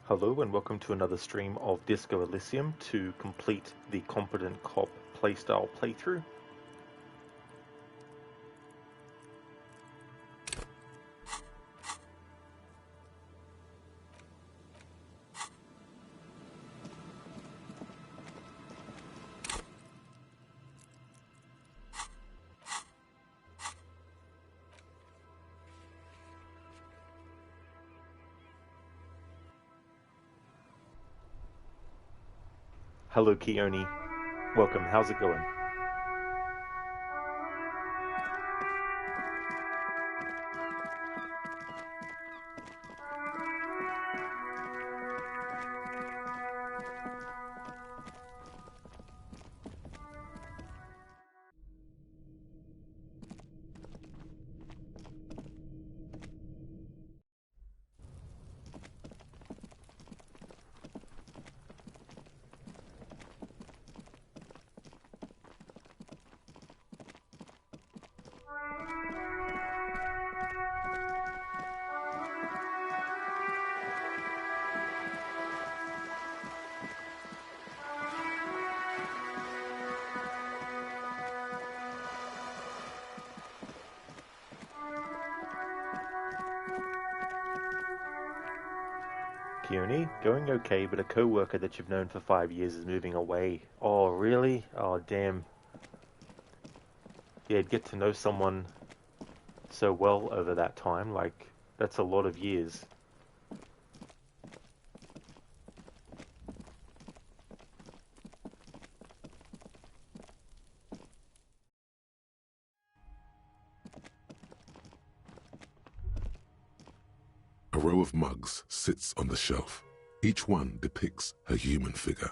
Hello and welcome to another stream of Disco Elysium to complete the Competent Cop Playstyle playthrough. Hello Keone, welcome, how's it going? Keone, going okay, but a co-worker that you've known for 5 years is moving away. Oh, really? Oh, damn. Yeah, get to know someone so well over that time, like, that's a lot of years. A row of mugs sits on the shelf. Each one depicts a human figure.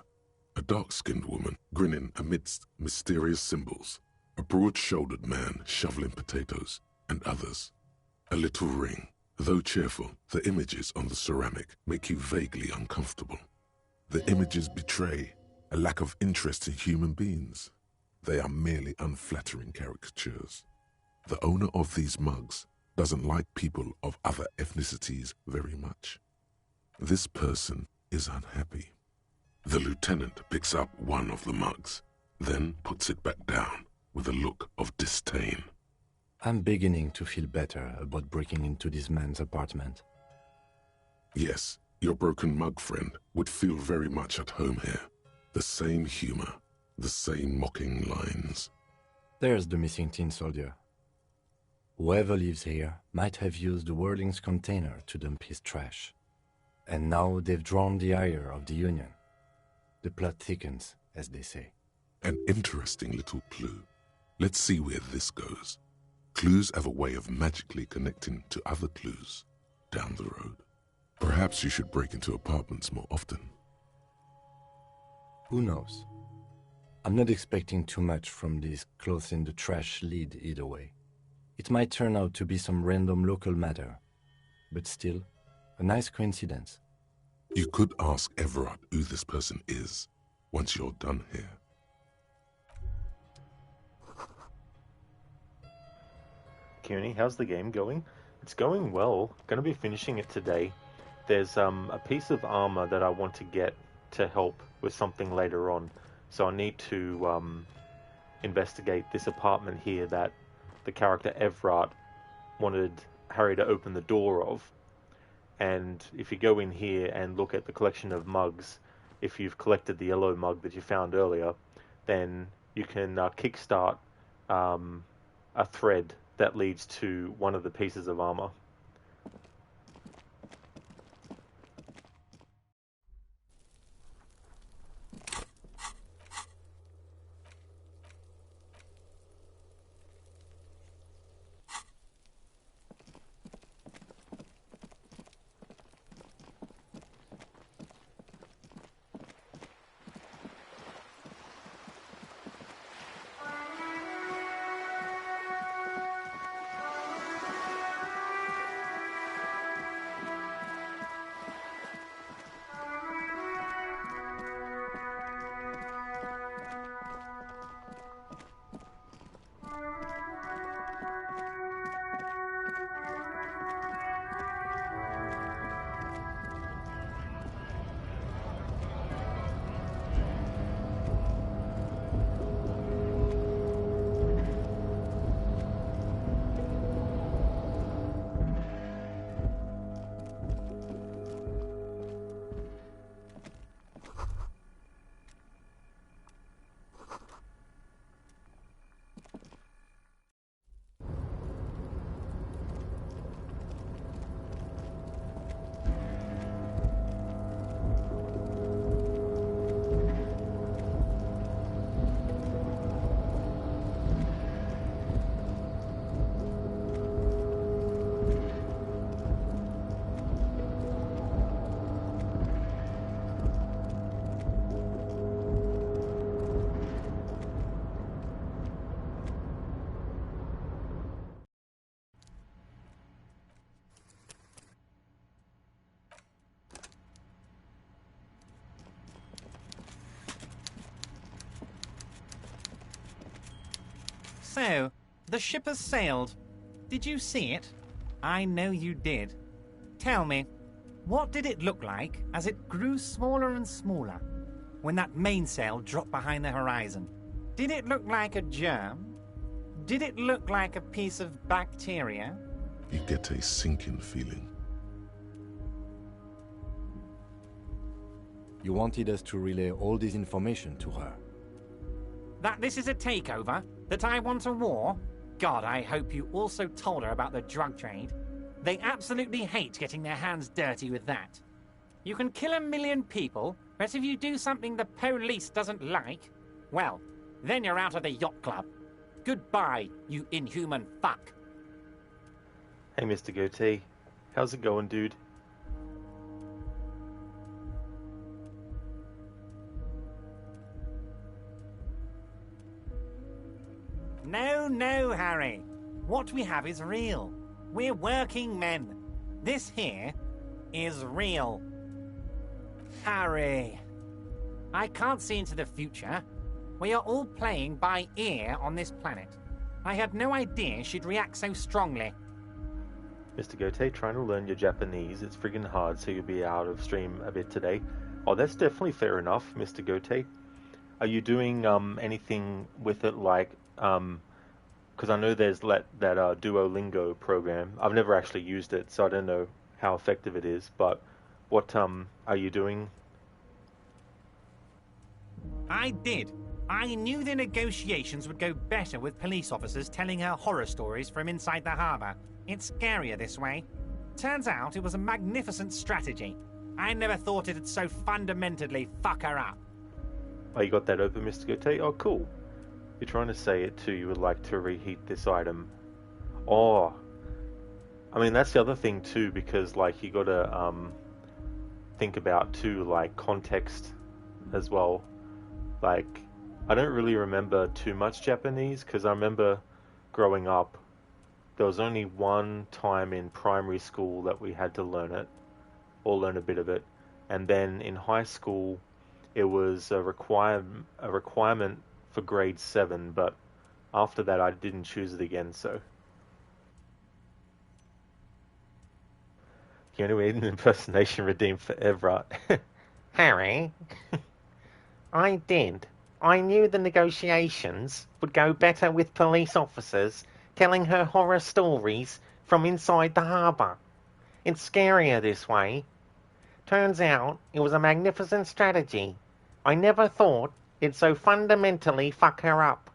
A dark-skinned woman grinning amidst mysterious symbols. A broad-shouldered man shoveling potatoes, and others. A little ring. Though cheerful, the images on the ceramic make you vaguely uncomfortable. The images betray a lack of interest in human beings. They are merely unflattering caricatures. The owner of these mugs doesn't like people of other ethnicities very much. This person is unhappy. The lieutenant picks up one of the mugs, then puts it back down with a look of disdain. I'm beginning to feel better about breaking into this man's apartment. Yes, your broken mug friend would feel very much at home here. The same humor, the same mocking lines. There's the missing tin soldier. Whoever lives here might have used the Whirling's container to dump his trash. And now they've drawn the ire of the Union. The plot thickens, as they say. An interesting little clue. Let's see where this goes. Clues have a way of magically connecting to other clues down the road. Perhaps you should break into apartments more often. Who knows? I'm not expecting too much from this clothes in the trash lead either way. It might turn out to be some random local matter, but still, a nice coincidence. You could ask Everard who this person is once you're done here. Keone, how's the game going? It's going well, gonna be finishing it today. There's a piece of armor that I want to get to help with something later on, so I need to investigate this apartment here that the character Everard wanted Harry to open the door of. And if you go in here and look at the collection of mugs, if you've collected the yellow mug that you found earlier, then you can kickstart a thread that leads to one of the pieces of armor. So, the ship has sailed. Did you see it? I know you did. Tell me, what did it look like as it grew smaller and smaller when that mainsail dropped behind the horizon? Did it look like a germ? Did it look like a piece of bacteria? You get a sinking feeling. You wanted us to relay all this information to her. That this is a takeover? That I want a war? God, I hope you also told her about the drug trade. They absolutely hate getting their hands dirty with that. You can kill 1 million people, but if you do something the police doesn't like, well, then you're out of the yacht club. Goodbye, you inhuman fuck. Hey, Mr. Goatee. How's it going, dude? No, Harry. What we have is real. We're working men. This here is real. Harry. I can't see into the future. We are all playing by ear on this planet. I had no idea she'd react so strongly. Mr. Goatee, trying to learn your Japanese. It's friggin' hard, so you'll be out of stream a bit today. Oh, that's definitely fair enough, Mr. Goatee. Are you doing anything with it, like, because I know there's that Duolingo program. I've never actually used it, so I don't know how effective it is, but what are you doing? I did. I knew the negotiations would go better with police officers telling her horror stories from inside the harbour. It's scarier this way. Turns out it was a magnificent strategy. I never thought it'd so fundamentally fuck her up. Oh, you got that open, Mr. Goatee? Oh, cool. You're trying to say it too. You would like to reheat this item. Oh, I mean, that's the other thing too, because like you gotta think about too, like context as well. Like, I don't really remember too much Japanese, because I remember growing up, there was only one time in primary school that we had to learn it, or learn a bit of it, and then in high school, it was a requirement for grade 7, but after that I didn't choose it again, so. You only need an impersonation redeemed forever. Harry, I did. I knew the negotiations would go better with police officers telling her horror stories from inside the harbour. It's scarier this way. Turns out it was a magnificent strategy. I never thought it'd so fundamentally fuck her up.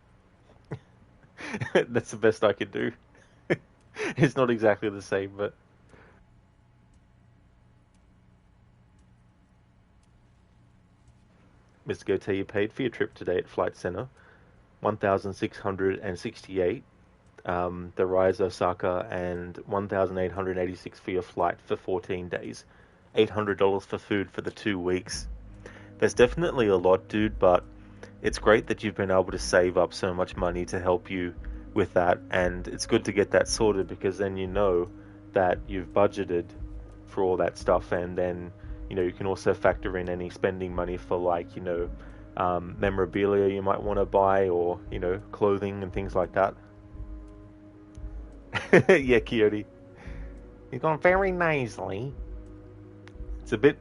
That's the best I could do. It's not exactly the same, but... Mr. Goatee, you paid for your trip today at Flight Center. 1,668. The Rise Osaka, and 1,886 for your flight for 14 days. $800 for food for the 2 weeks. There's definitely a lot, dude, but it's great that you've been able to save up so much money to help you with that, and it's good to get that sorted, because then you know that you've budgeted for all that stuff, and then, you know, you can also factor in any spending money for, like, you know, memorabilia you might want to buy, or, you know, clothing and things like that. Yeah, Coyote. You've gone very nasally. It's a bit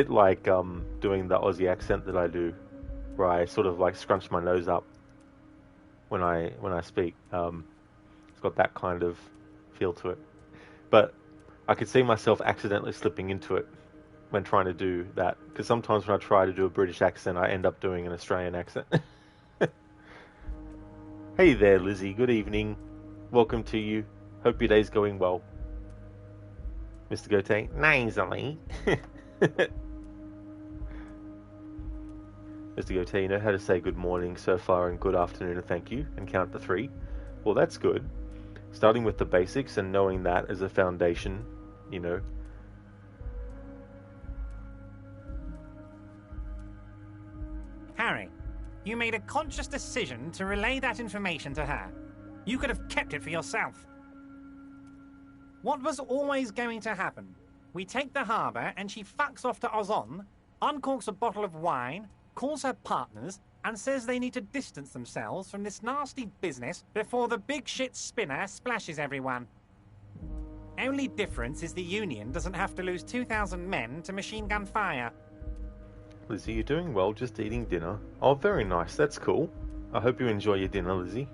like doing the Aussie accent that I do, where I sort of like scrunch my nose up when I speak. It's got that kind of feel to it. But I could see myself accidentally slipping into it when trying to do that, because sometimes when I try to do a British accent, I end up doing an Australian accent. Hey there, Lizzie. Good evening. Welcome to you. Hope your day's going well. Mr. Goatee, nasally. Mr. Goatee, you know how to say good morning so far, and good afternoon and thank you, and count to 3. Well, that's good. Starting with the basics and knowing that as a foundation, you know. Harry, you made a conscious decision to relay that information to her. You could have kept it for yourself. What was always going to happen? We take the harbour and she fucks off to Ozon, uncorks a bottle of wine, calls her partners, and says they need to distance themselves from this nasty business before the big shit spinner splashes everyone. Only difference is the Union doesn't have to lose 2,000 men to machine gun fire. Lizzie, you're doing well, just eating dinner. Oh, very nice, that's cool. I hope you enjoy your dinner, Lizzie.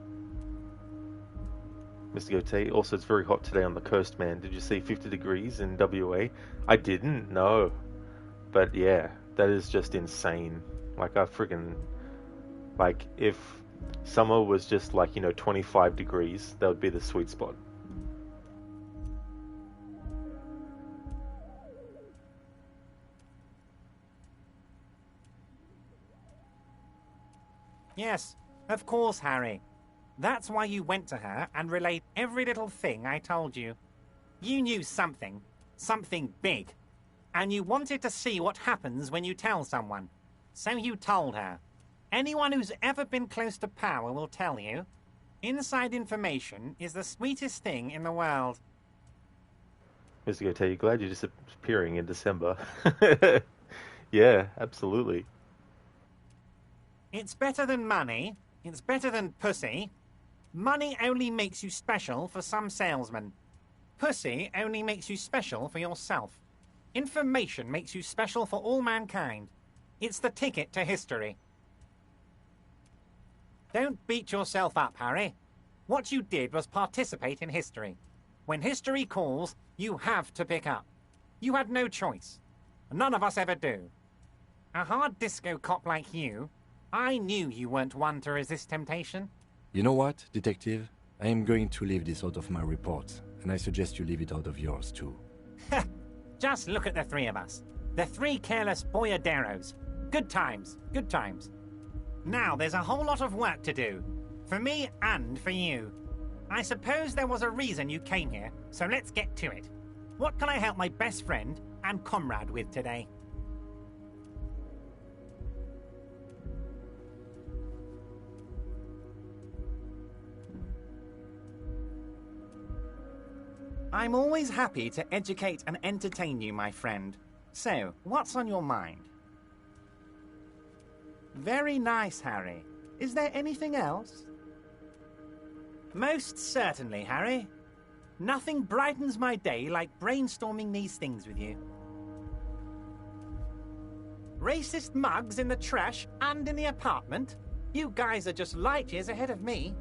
Mr. Goatee, also it's very hot today on the coast, man. Did you see 50 degrees in WA? I didn't, no. But yeah, that is just insane. Like, I friggin'... Like, if summer was just like, 25 degrees, that would be the sweet spot. Yes, of course, Harry. That's why you went to her and relayed every little thing I told you. You knew something big, and you wanted to see what happens when you tell someone. So you told her. Anyone who's ever been close to power will tell you, inside information is the sweetest thing in the world. Mr. Goatee, glad you're disappearing in December. Yeah, absolutely. It's better than money. It's better than pussy. Money only makes you special for some salesmen. Pussy only makes you special for yourself. Information makes you special for all mankind. It's the ticket to history. Don't beat yourself up, Harry. What you did was participate in history. When history calls, you have to pick up. You had no choice. None of us ever do. A hard disco cop like you, I knew you weren't one to resist temptation. You know what, Detective? I am going to leave this out of my report, and I suggest you leave it out of yours, too. Just look at the three of us. The three careless boyaderos. Good times, good times. Now there's a whole lot of work to do. For me and for you. I suppose there was a reason you came here, so let's get to it. What can I help my best friend and comrade with today? I'm always happy to educate and entertain you, my friend. So, what's on your mind? Very nice, Harry. Is there anything else? Most certainly, Harry. Nothing brightens my day like brainstorming these things with you. Racist mugs in the trash and in the apartment? You guys are just light years ahead of me.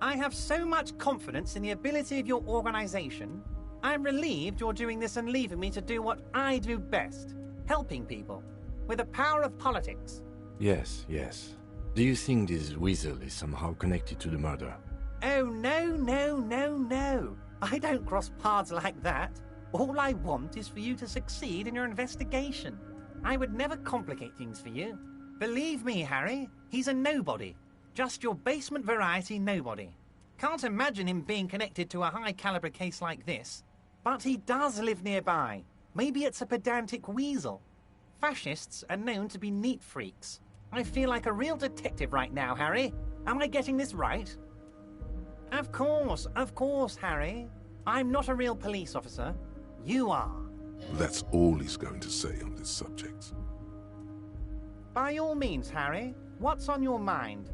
I have so much confidence in the ability of your organization. I'm relieved you're doing this and leaving me to do what I do best, helping people, with the power of politics. Yes, yes. Do you think this weasel is somehow connected to the murder? Oh, no. I don't cross paths like that. All I want is for you to succeed in your investigation. I would never complicate things for you. Believe me, Harry, he's a nobody. Just your basement variety nobody. Can't imagine him being connected to a high-caliber case like this. But he does live nearby. Maybe it's a pedantic weasel. Fascists are known to be neat freaks. I feel like a real detective right now, Harry. Am I getting this right? Of course, Harry. I'm not a real police officer. You are. That's all he's going to say on this subject. By all means, Harry. What's on your mind?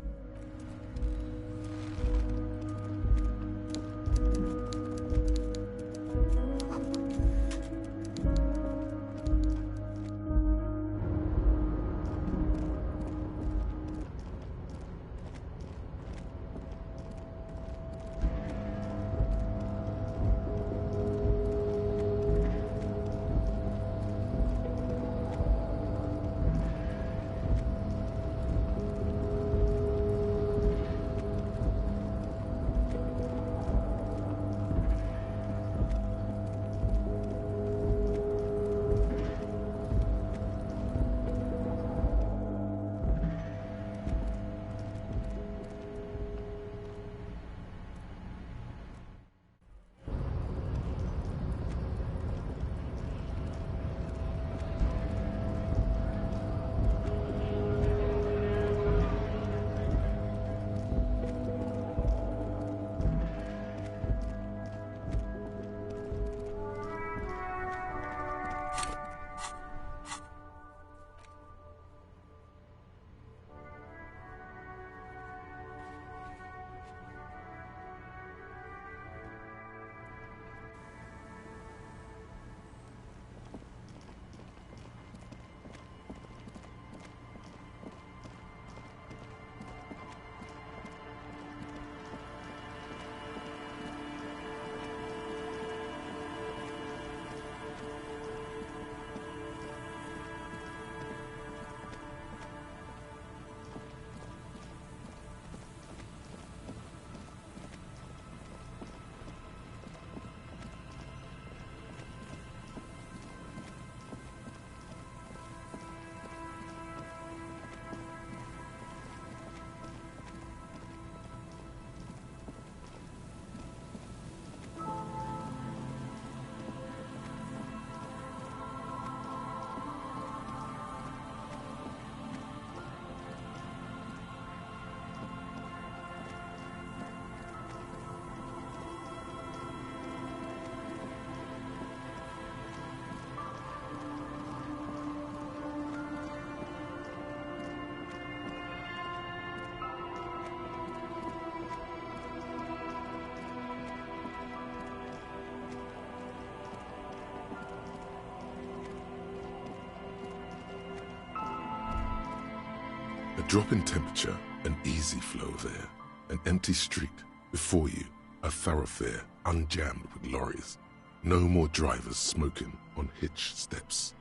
drop in temperature, an easy flow there. An empty street. Before you, a thoroughfare unjammed with lorries. No more drivers smoking on hitch steps.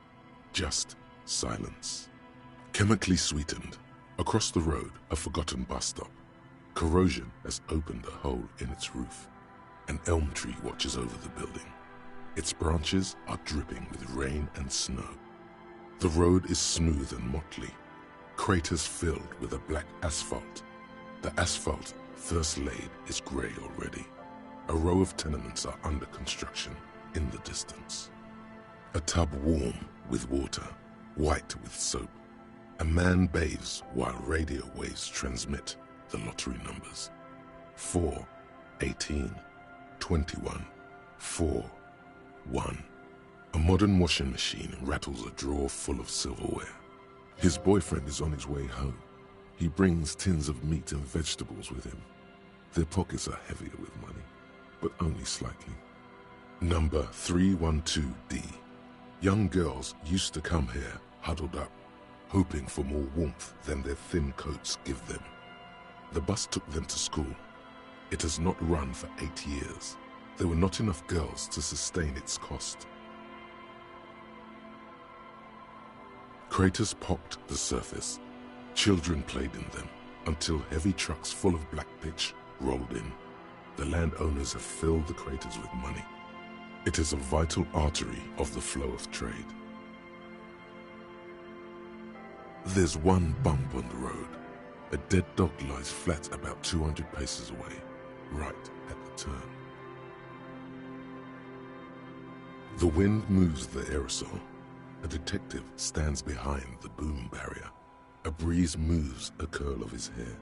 Just silence. Chemically sweetened. Across the road, a forgotten bus stop. Corrosion has opened a hole in its roof. An elm tree watches over the building. Its branches are dripping with rain and snow. The road is smooth and motley. Craters filled with a black asphalt. The asphalt, first laid, is grey already. A row of tenements are under construction in the distance. A tub warm with water, white with soap. A man bathes while radio waves transmit the lottery numbers. 4, 18, 21, 4, 1. A modern washing machine rattles a drawer full of silverware. His boyfriend is on his way home. He brings tins of meat and vegetables with him. Their pockets are heavier with money, but only slightly. Number 312D. Young girls used to come here huddled up, hoping for more warmth than their thin coats give them. The bus took them to school. It has not run for 8 years. There were not enough girls to sustain its cost. Craters pocked the surface. Children played in them until heavy trucks full of black pitch rolled in. The landowners have filled the craters with money. It is a vital artery of the flow of trade. There's one bump on the road. A dead dog lies flat about 200 paces away, right at the turn. The wind moves the aerosol. A detective stands behind the boom barrier. A breeze moves a curl of his hair.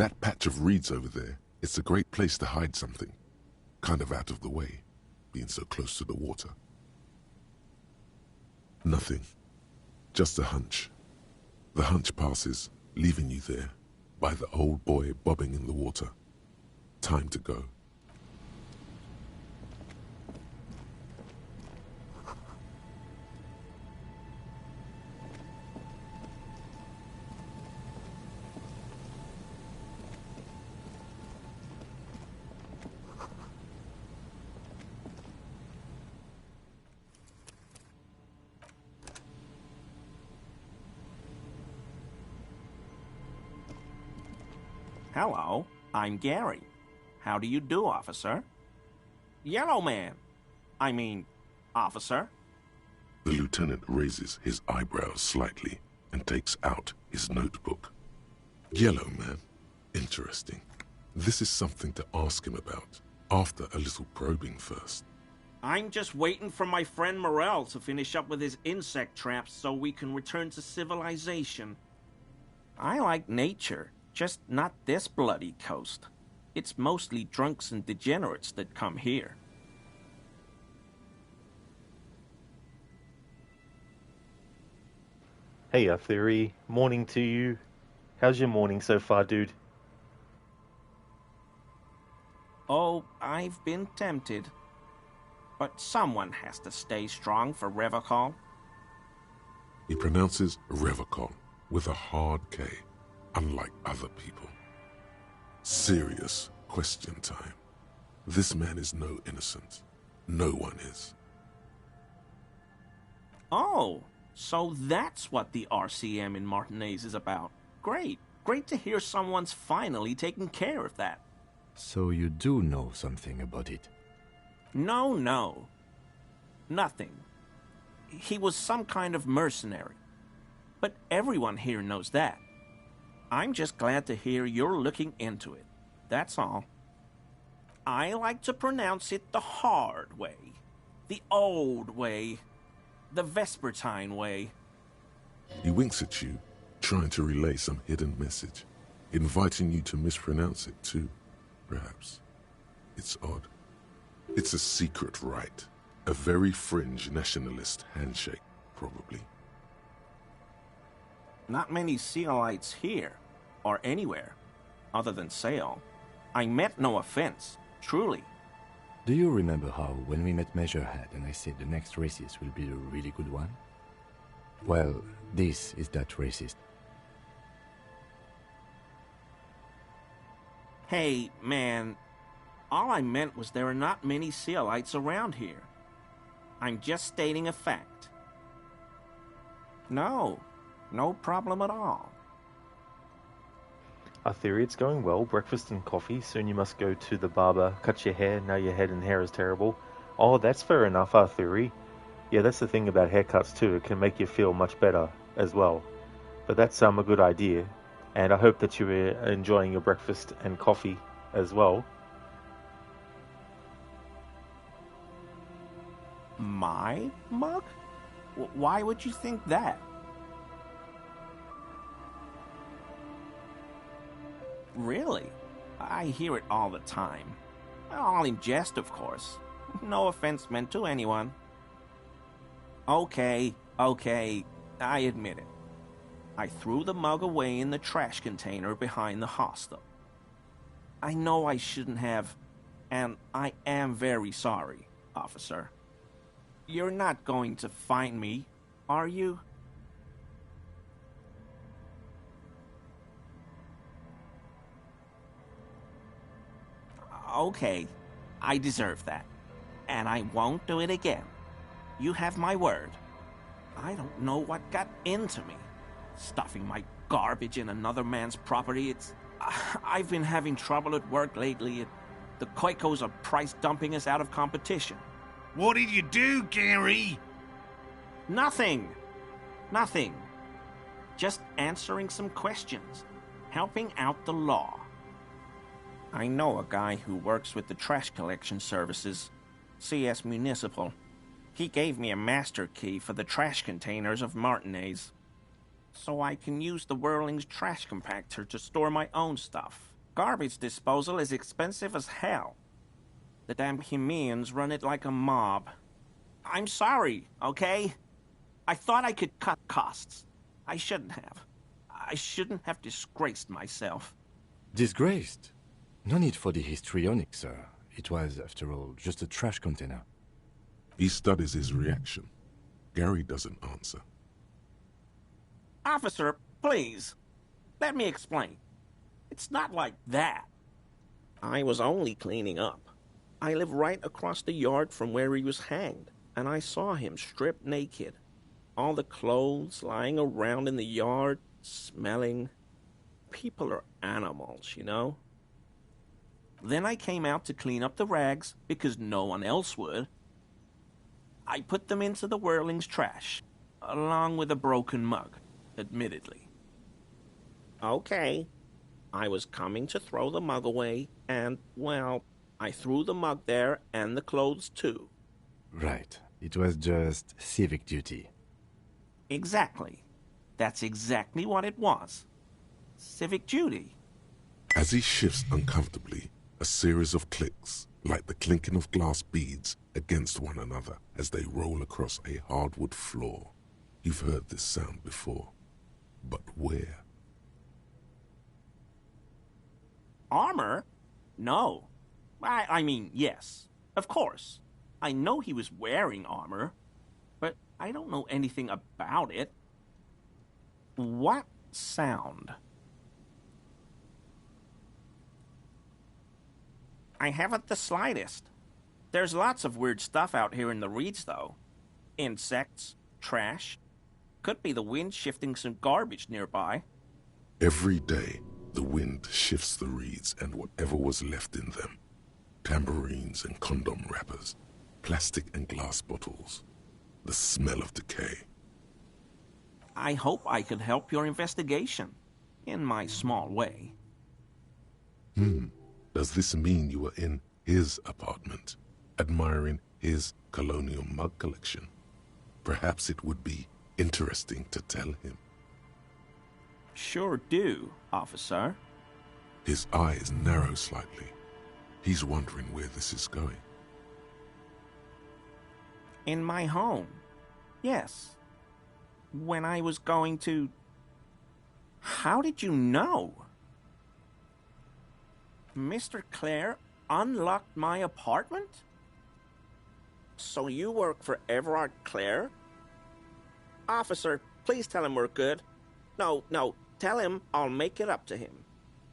That patch of reeds over there, it's a great place to hide something. Kind of out of the way, being so close to the water. Nothing. Just a hunch. The hunch passes, leaving you there, by the old boy bobbing in the water. Time to go. Hello, I'm Gary. How do you do, officer? Yellow man. I mean, officer. The lieutenant raises his eyebrows slightly and takes out his notebook. Yellow man. Interesting. This is something to ask him about, after a little probing first. I'm just waiting for my friend Morel to finish up with his insect traps so we can return to civilization. I like nature, just not this bloody coast. It's mostly drunks and degenerates that come here. Hey, Theory. Morning to you. How's your morning so far, dude? Oh, I've been tempted. But someone has to stay strong for Revocol. He pronounces Revocol with a hard K, unlike other people. Serious question time. This man is no innocent. No one is. Oh, so that's what the RCM in Martinez is about. Great. Great to hear someone's finally taking care of that. So you do know something about it? No. Nothing. He was some kind of mercenary. But everyone here knows that. I'm just glad to hear you're looking into it. That's all. I like to pronounce it the hard way. The old way. The Vespertine way. He winks at you, trying to relay some hidden message, inviting you to mispronounce it too, perhaps. It's odd. It's a secret rite. A very fringe nationalist handshake, probably. Not many Sealites here, or anywhere, other than Sail. I meant no offense, truly. Do you remember how, when we met Measurehead and I said the next racist will be a really good one? Well, this is that racist. Hey, man, all I meant was there are not many Sealites around here. I'm just stating a fact. No problem at all. Theory, it's going well. Breakfast and coffee. Soon you must go to the barber, cut your hair. Now your head and hair is terrible. Oh, that's fair enough, Theory. Yeah, that's the thing about haircuts too. It can make you feel much better as well. But that's a good idea. And I hope that you are enjoying your breakfast and coffee as well. My mug? Why would you think that? Really? I hear it all the time. All in jest, of course. No offense meant to anyone. Okay, I admit it. I threw the mug away in the trash container behind the hostel. I know I shouldn't have, and I am very sorry, officer. You're not going to find me, are you? Okay, I deserve that. And I won't do it again. You have my word. I don't know what got into me. Stuffing my garbage in another man's property, I've been having trouble at work lately. The Koikos are price dumping us out of competition. What did you do, Gary? Nothing. Just answering some questions. Helping out the law. I know a guy who works with the trash collection services, CS Municipal. He gave me a master key for the trash containers of Martinez, so I can use the Whirling's trash compactor to store my own stuff. Garbage disposal is expensive as hell. The damn Hemians run it like a mob. I'm sorry, okay? I thought I could cut costs. I shouldn't have. I shouldn't have disgraced myself. Disgraced? No need for the histrionic, sir. It was, after all, just a trash container. He studies his reaction. Gary doesn't answer. Officer, please. Let me explain. It's not like that. I was only cleaning up. I live right across the yard from where he was hanged, and I saw him stripped naked. All the clothes lying around in the yard, smelling. People are animals, you know? Then I came out to clean up the rags, because no one else would. I put them into the Whirling's trash, along with a broken mug, admittedly. Okay. I was coming to throw the mug away, and, well, I threw the mug there and the clothes too. Right. It was just civic duty. Exactly. That's exactly what it was. Civic duty. As he shifts uncomfortably, a series of clicks, like the clinking of glass beads against one another as they roll across a hardwood floor. You've heard this sound before. But where? Armor? No. I mean, yes. Of course. I know he was wearing armor, but I don't know anything about it. What sound? I haven't the slightest. There's lots of weird stuff out here in the reeds, though. Insects, trash. Could be the wind shifting some garbage nearby. Every day, the wind shifts the reeds and whatever was left in them. Tambourines and condom wrappers, plastic and glass bottles. The smell of decay. I hope I could help your investigation, in my small way. Does this mean you were in his apartment, admiring his colonial mug collection? Perhaps it would be interesting to tell him. Sure do, officer. His eyes narrow slightly. He's wondering where this is going. In my home. Yes. When I was going to... How did you know? Mr. Clare unlocked my apartment? So you work for Everard Clare? Officer, please tell him we're good. No, tell him I'll make it up to him.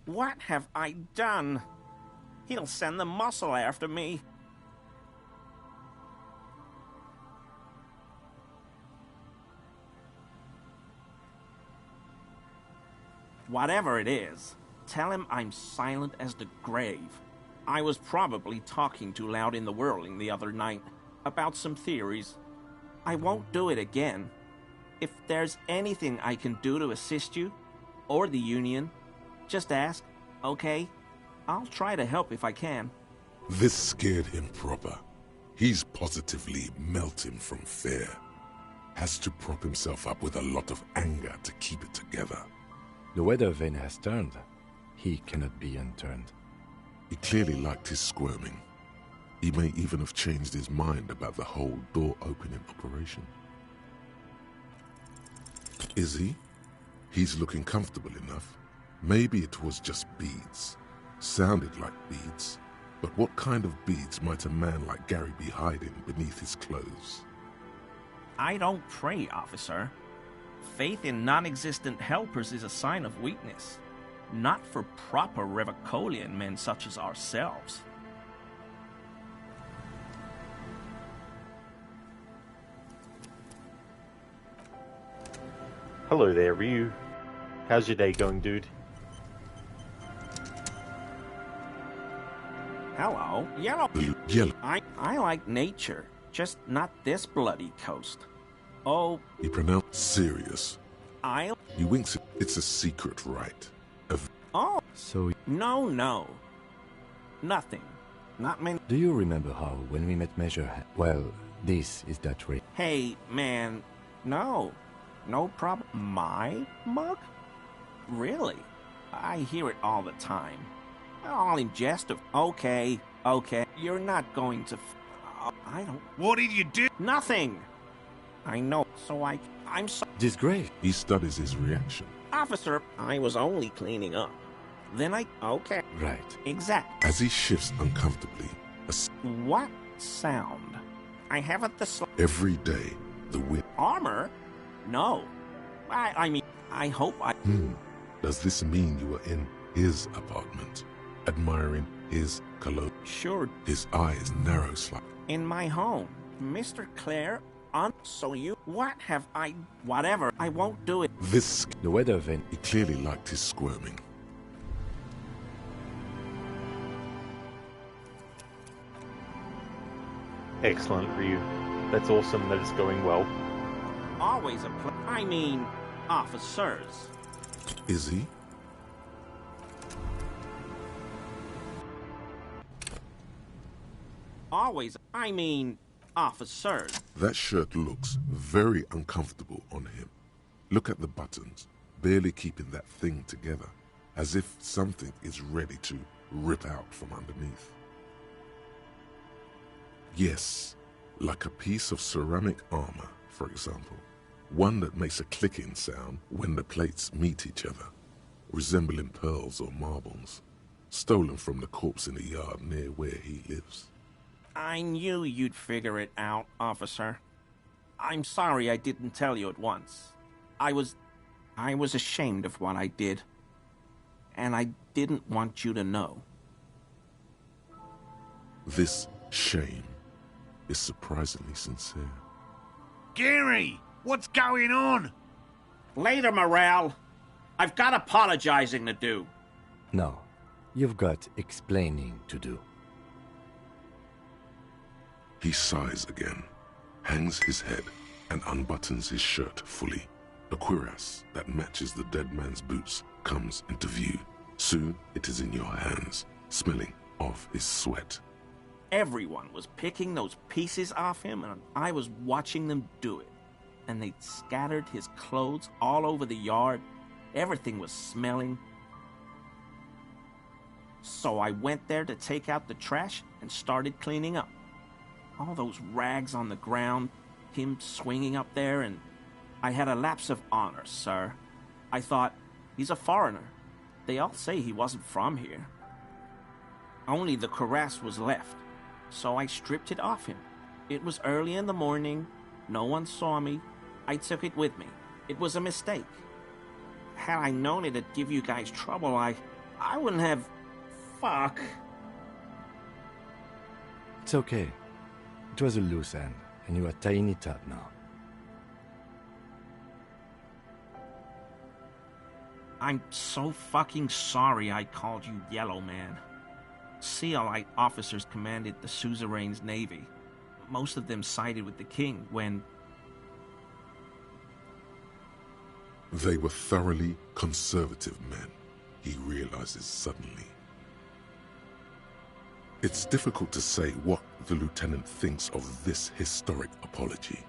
What have I done? He'll send the muscle after me. Whatever it is, tell him I'm silent as the grave. I was probably talking too loud in the Whirling the other night about some theories. I won't do it again. If there's anything I can do to assist you, or the Union, just ask, okay? I'll try to help if I can. This scared him proper. He's positively melting from fear. Has to prop himself up with a lot of anger to keep it together. The weather vane has turned. He cannot be unturned. He clearly liked his squirming. He may even have changed his mind about the whole door-opening operation. Is he? He's looking comfortable enough. Maybe it was just beads. Sounded like beads. But what kind of beads might a man like Gary be hiding beneath his clothes? I don't pray, officer. Faith in non-existent helpers is a sign of weakness. Not for proper Revicolian men such as ourselves. Hello there, Ryu. How's your day going, dude? Hello, Yellow. Yellow. I like nature, just not this bloody coast. Oh, He pronounced serious. I'll... He winks. It's a secret rite. Oh, So, no. Nothing. Not many... do you remember how, when we met Measure... Well, this is that way. Hey, man, no. No problem. My mug? Really? I hear it all the time. All in jest of, okay, you're not going to I don't... What did you do? Nothing! I know, so I'm so... Disgrace. He studies his reaction. Officer, I was only cleaning up. Then okay. Right. Exact. As he shifts uncomfortably, What sound? I haven't every day, the wind. Armor? No. I mean, I hope I... Does this mean you were in his apartment, admiring his cologne? Sure, His eyes narrow slightly. in my home. Mr. Clare, so you... What have I... Whatever, I won't do it. This... The weather vane. He clearly liked his squirming. Excellent, Ryu. That's awesome that it's going well. Always a I mean, officers. Is he? Always, I mean, officers. That shirt looks very uncomfortable on him. Look at the buttons, barely keeping that thing together, as if something is ready to rip out from underneath. Yes, like a piece of ceramic armor, for example. One that makes a clicking sound when the plates meet each other, resembling pearls or marbles, stolen from the corpse in the yard near where he lives. I knew you'd figure it out, officer. I'm sorry I didn't tell you at once. I was ashamed of what I did. And I didn't want you to know. This shame is surprisingly sincere. Gary, what's going on? Later, Morale. I've got apologizing to do. No, you've got explaining to do. He sighs again, hangs his head, and unbuttons his shirt fully. A cuirass that matches the dead man's boots comes into view. Soon it is in your hands, smelling of his sweat. Everyone was picking those pieces off him, and I was watching them do it. And they'd scattered his clothes all over the yard. Everything was smelling. So I went there to take out the trash and started cleaning up. All those rags on the ground, him swinging up there, and I had a lapse of honor, sir. I thought, he's a foreigner. They all say he wasn't from here. Only the cuirass was left, so I stripped it off him. It was early in the morning. No one saw me. I took it with me. It was a mistake. Had I known it'd give you guys trouble, I wouldn't have... Fuck. It's okay. It was a loose end, and you are tying it up now. I'm so fucking sorry I called you Yellow Man. Seolite officers commanded the suzerain's navy. Most of them sided with the king when... They were thoroughly conservative men, he realizes suddenly. It's difficult to say what the lieutenant thinks of this historic apology.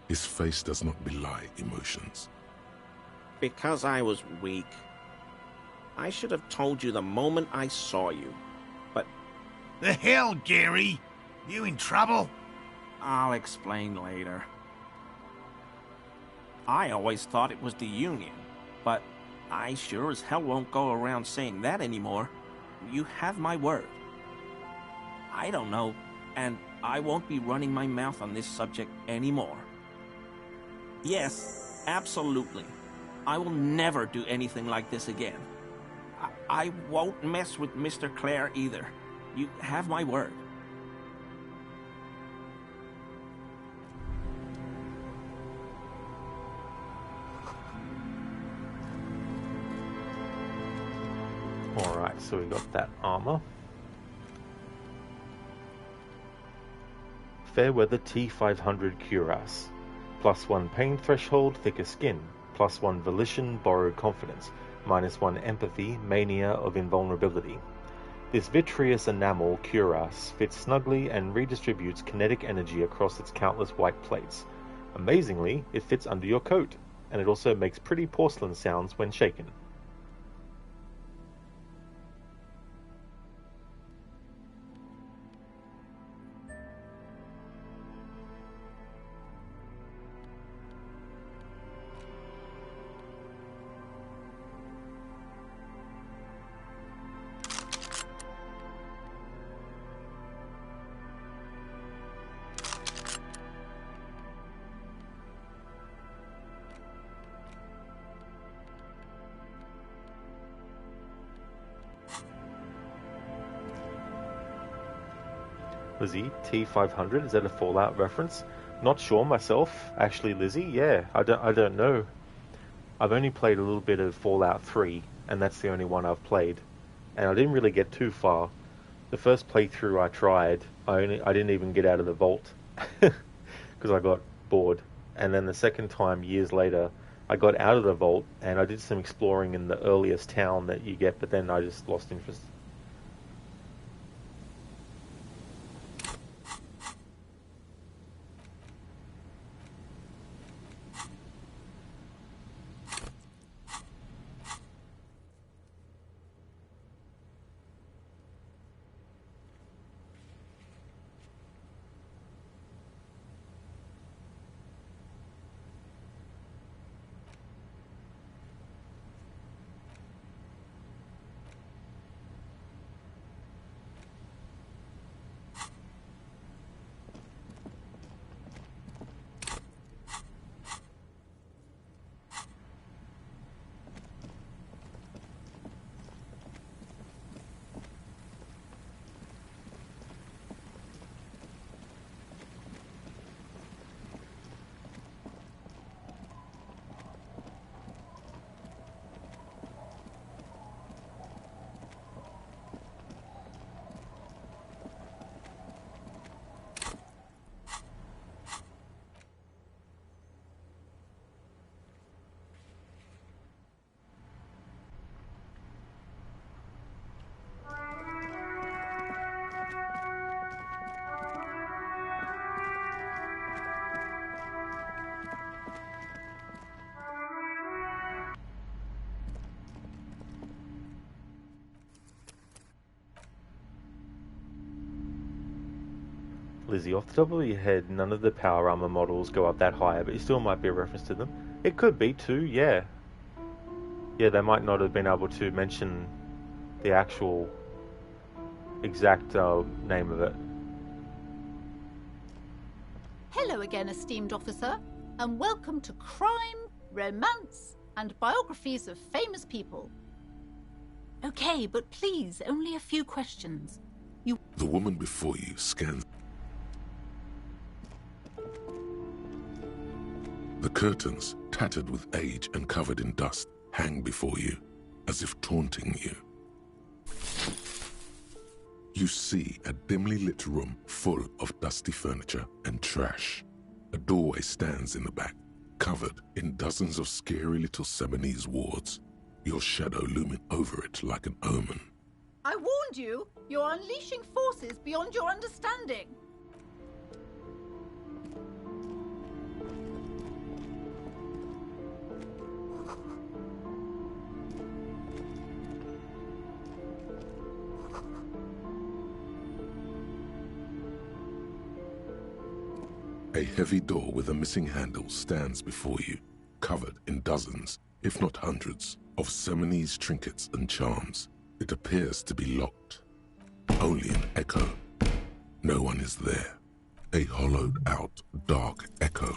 His face does not belie emotions. Because I was weak. I should have told you the moment I saw you. But The hell, Gary? You in trouble? I'll explain later. I always thought it was the Union, but I sure as hell won't go around saying that anymore. You have my word. I don't know, and I won't be running my mouth on this subject anymore. Yes, absolutely. I will never do anything like this again. I won't mess with Mr. Clare either. You have my word. Alright, so we got that armor. Fairweather T500 Cuirass. +1 pain threshold, thicker skin. +1 volition, borrowed confidence. -1 empathy, mania of invulnerability. This vitreous enamel cuirass fits snugly and redistributes kinetic energy across its countless white plates. Amazingly, it fits under your coat, and it also makes pretty porcelain sounds when shaken. Lizzie, T500, is that a Fallout reference? Not sure myself. Actually, Lizzie, yeah, I don't know. I've only played a little bit of Fallout 3, and that's the only one I've played. And I didn't really get too far. The first playthrough I tried, I didn't even get out of the vault because I got bored. And then the second time, years later, I got out of the vault and I did some exploring in the earliest town that you get, but then I just lost interest. Lizzie, off the top of your head, none of the power armor models go up that high, but you still might be a reference to them. It could be too, yeah. Yeah, they might not have been able to mention the actual exact name of it. Hello again, esteemed officer, and welcome to Crime, Romance, and Biographies of Famous People. Okay, but please, only a few questions. The woman before you scans. The curtains, tattered with age and covered in dust, hang before you, as if taunting you. You see a dimly lit room full of dusty furniture and trash. A doorway stands in the back, covered in dozens of scary little Seminese wards, your shadow looming over it like an omen. I warned you, you're unleashing forces beyond your understanding. A heavy door with a missing handle stands before you, covered in dozens, if not hundreds, of Seminese trinkets and charms. It appears to be locked. Only an echo. No one is there. A hollowed-out, dark echo.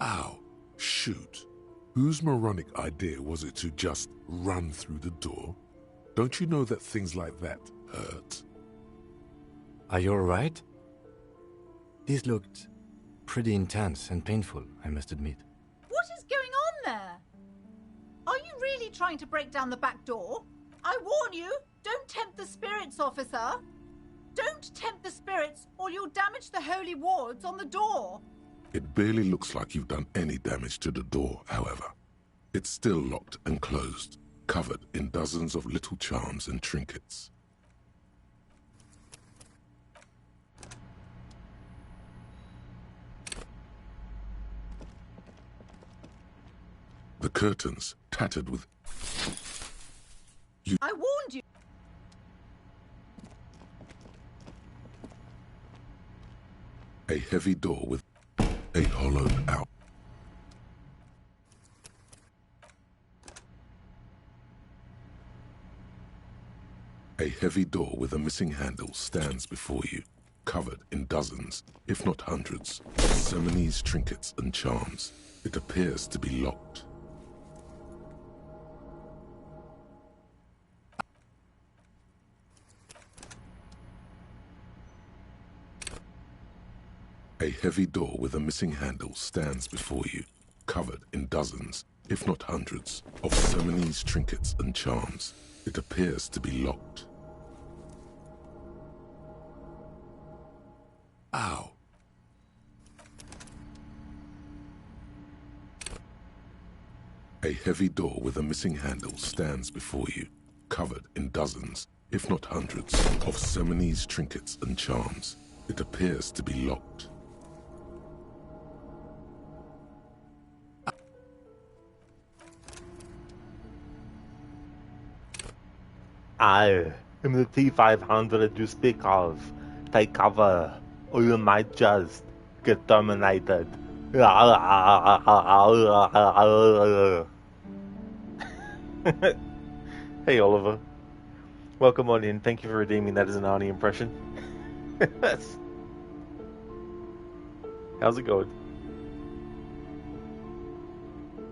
Ow. Shoot. Whose moronic idea was it to just run through the door? Don't you know that things like that hurt? Are you alright? This looked pretty intense and painful, I must admit. What is going on there? Are you really trying to break down the back door? I warn you, don't tempt the spirits, officer. Don't tempt the spirits or you'll damage the holy wards on the door. It barely looks like you've done any damage to the door, however. It's still locked and closed, covered in dozens of little charms and trinkets. The curtains, tattered with... I warned you. A heavy door with a hollowed out. A heavy door with a missing handle stands before you, covered covered in dozens, if not hundreds, of Seminoese trinkets and charms. It appears to be locked. A heavy door with a missing handle stands before you, covered in dozens, if not hundreds, of Seminoese trinkets and charms. It appears to be locked. Ow. A heavy door with a missing handle stands before you, covered in dozens, if not hundreds, of Seminoese trinkets and charms. It appears to be locked. I am the T-500 you speak of. Take cover, or you might just get terminated. Hey Oliver, welcome on in. Thank you for redeeming that as an Arnie impression. How's it going?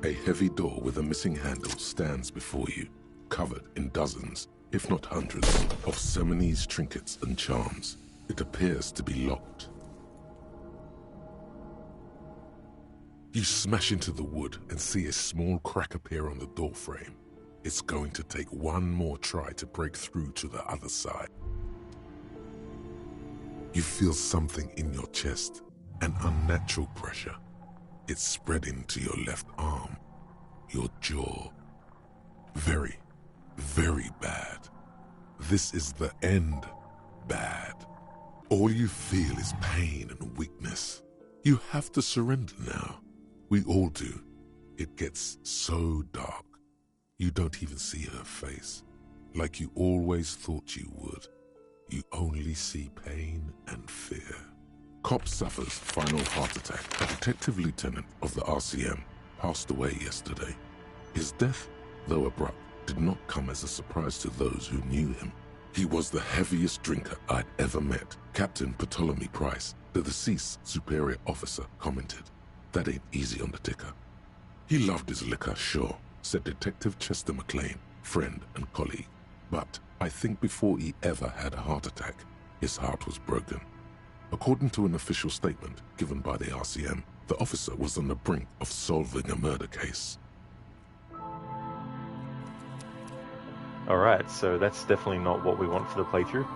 A heavy door with a missing handle stands before you, covered in dozens, if not hundreds, of Seminoese trinkets and charms. It appears to be locked. You smash into the wood and see a small crack appear on the door frame. It's going to take one more try to break through to the other side. You feel something in your chest, an unnatural pressure. It's spreading to your left arm, your jaw. Very, very bad. This is the end bad. All you feel is pain and weakness. You have to surrender now. We all do. It gets so dark. You don't even see her face, like you always thought you would. You only see pain and fear. Cop suffers final heart attack. A detective lieutenant of the RCM passed away yesterday. His death, though abrupt, did not come as a surprise to those who knew him. He was the heaviest drinker I'd ever met. Captain Ptolemy Price, the deceased superior officer, commented, "That ain't easy on the ticker." "He loved his liquor, sure," said Detective Chester McLean, friend and colleague. "But I think before he ever had a heart attack, his heart was broken." According to an official statement given by the RCM, the officer was on the brink of solving a murder case. Alright, so that's definitely not what we want for the playthrough.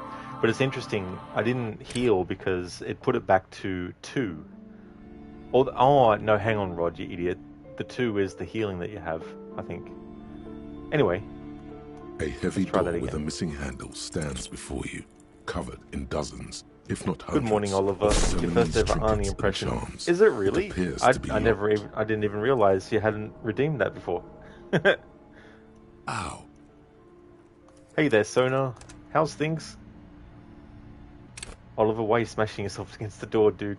But it's interesting, I didn't heal because it put it back to 2. Oh, no, hang on, Rod, you idiot. The 2 is the healing that you have, I think. Anyway. A heavy door with a missing handle stands before you, covered in dozens, if not hundreds. Good morning, Oliver. Your first ever Arnie impression. Is it really? I didn't even realize you hadn't redeemed that before. Ow. Hey there, Sonar. How's things? Oliver, why are you smashing yourself against the door, dude?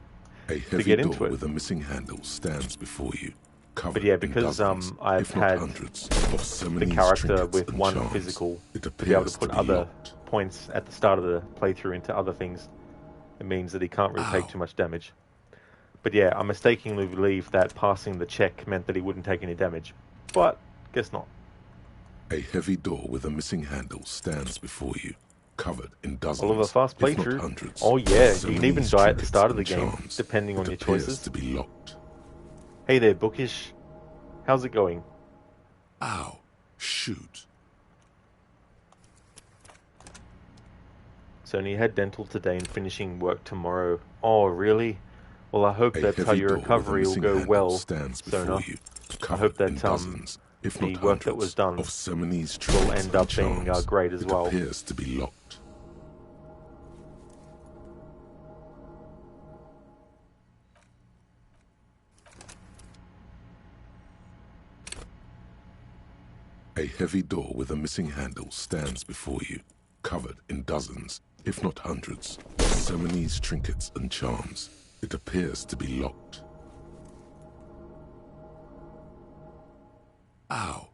A heavy door with a missing handle stands before you. But yeah, because I've had the character with one physical to be able to put other points at the start of the playthrough into other things, it means that he can't really take too much damage. But yeah, I mistakenly believed that passing the check meant that he wouldn't take any damage. But, guess not. A heavy door with a missing handle stands before you, covered in dozens, Oliver, fast playthrough. Hundreds, oh yeah, you can even die at the start of the game, depending on your choices. To be locked. Hey there, Bookish. How's it going? Ow. Shoot. So you had dental today and finishing work tomorrow. Oh, really? Well, I hope that your recovery will go well, Sonar. I hope that the work that was done will end up being great as well. It appears to be locked. A heavy door with a missing handle stands before you, covered in dozens, if not hundreds, of Seminoese trinkets and charms. It appears to be locked. Ow.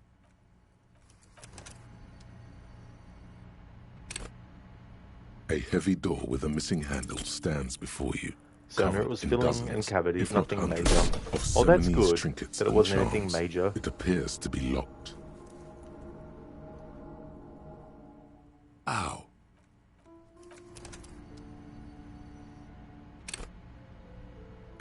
A A heavy door with a missing handle stands before you. So covered it was in filling dozens, and cavities, if not nothing hundreds, major. of Oh, that's ceremonies, good trinkets, that it and wasn't charms. anything major. It appears to be locked. Ow.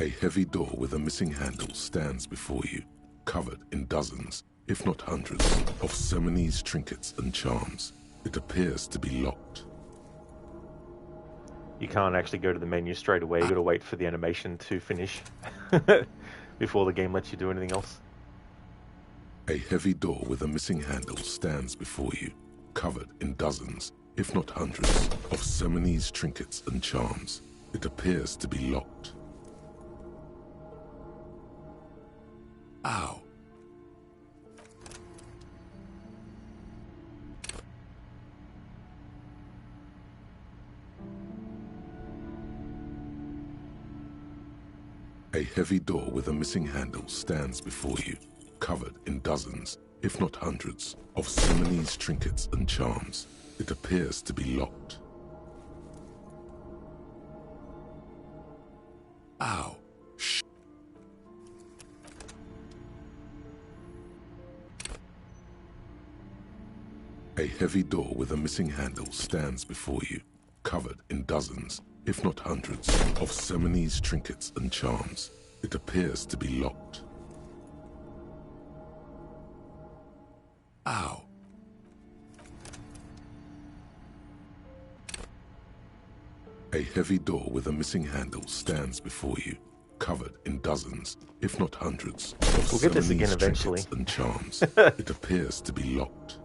A heavy door with a missing handle stands before you, covered in dozens, if not hundreds, of ceremonies, trinkets, and charms. It appears to be locked. You can't actually go to the menu straight away. You got to wait for the animation to finish before the game lets you do anything else. A heavy door with a missing handle stands before you, covered in dozens, if not hundreds, of ceremonies, trinkets, and charms. It appears to be locked. Ow. A heavy door with a missing handle stands before you, covered in dozens, if not hundreds, of ceremonies, trinkets, and charms. It appears to be locked. Ow. Shh. A heavy door with a missing handle stands before you, covered in dozens, if not hundreds, of ceremonies, trinkets, and charms. It appears to be locked. Ow. A heavy door with a missing handle stands before you, covered in dozens, if not hundreds, of We'll get this again ceremonies, eventually. trinkets, and charms. It appears to be locked.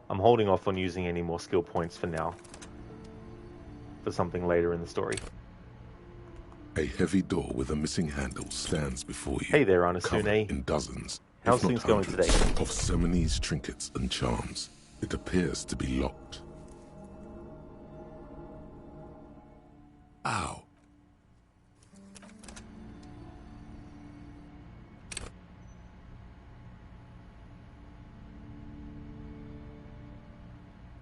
I'm holding off on using any more skill points for now. For something later in the story. A heavy door with a missing handle stands before you. Hey there, covered Anasune. in dozens, How's if not things going hundreds, today? of ceremonies, trinkets, and charms. It appears to be locked. Ow.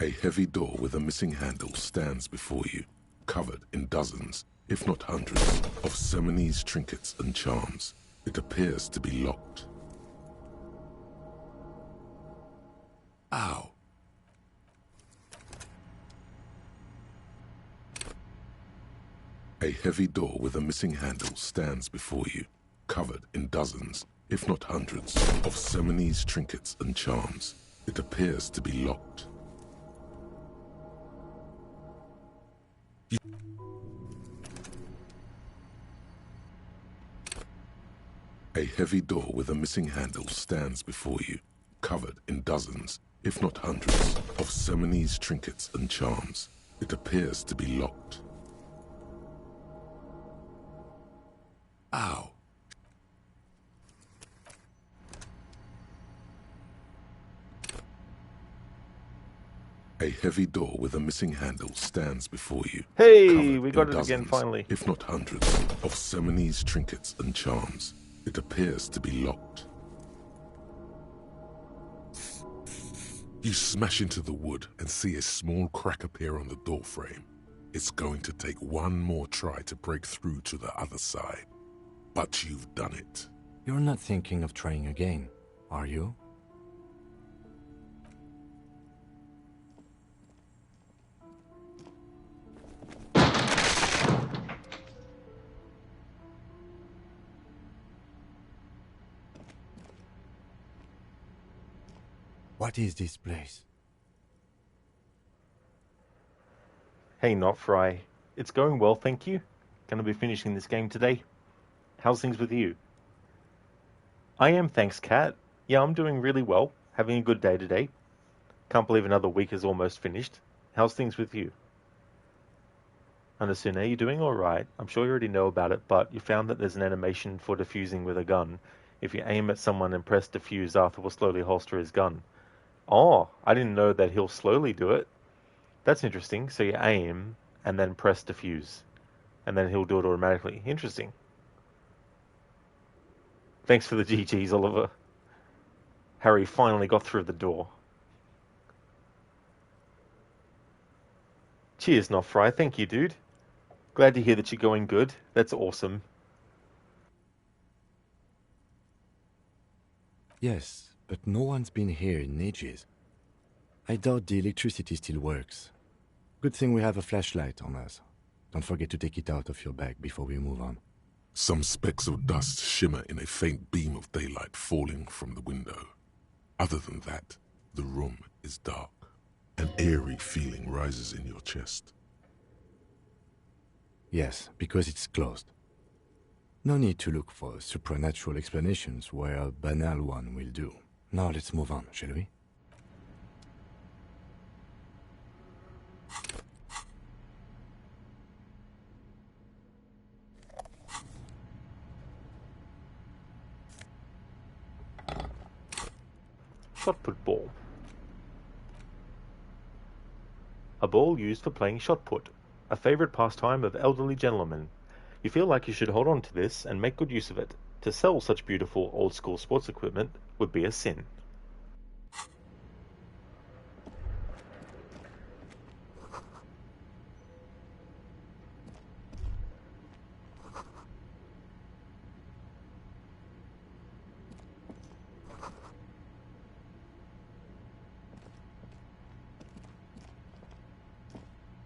A heavy door with a missing handle stands before you, covered in dozens, if not hundreds, of ceremonies, trinkets, and charms. It appears to be locked. Ow. A heavy door with a missing handle stands before you, covered in dozens, if not hundreds, of ceremonies, trinkets, and charms. It appears to be locked. A heavy door with a missing handle stands before you, covered in dozens, if not hundreds, of ceremonies, trinkets, and charms. It appears to be locked. Ow. A heavy door with a missing handle stands before you. Hey, covered we got in it again dozens, finally. if not hundreds, of ceremonies, trinkets, and charms. It appears to be locked. You smash into the wood and see a small crack appear on the door frame. It's going to take one more try to break through to the other side. But you've done it. You're not thinking of trying again, are you? What is this place? Hey, Not Fry. It's going well, thank you. Gonna be finishing this game today. How's things with you? I am, thanks, Kat. Yeah, I'm doing really well. Having a good day today. Can't believe another week is almost finished. How's things with you? Anasune, you doing alright? I'm sure you already know about it, but you found that there's an animation for defusing with a gun. If you aim at someone and press defuse, Arthur will slowly holster his gun. Oh, I didn't know that he'll slowly do it. That's interesting. So you aim and then press defuse. And then he'll do it automatically. Interesting. Thanks for the GGs, Oliver. Harry finally got through the door. Cheers, not Fry. Thank you, dude. Glad to hear that you're going good. That's awesome. Yes, but no one's been here in ages. I doubt the electricity still works. Good thing we have a flashlight on us. Don't forget to take it out of your bag before we move on. Some specks of dust shimmer in a faint beam of daylight falling from the window. Other than that, the room is dark. An eerie feeling rises in your chest. Yes, because it's closed. No need to look for supernatural explanations where a banal one will do. Now let's move on, shall we? Shot put ball. A ball used for playing shot put, a favourite pastime of elderly gentlemen. You feel like you should hold on to this and make good use of it. To sell such beautiful old-school sports equipment would be a sin.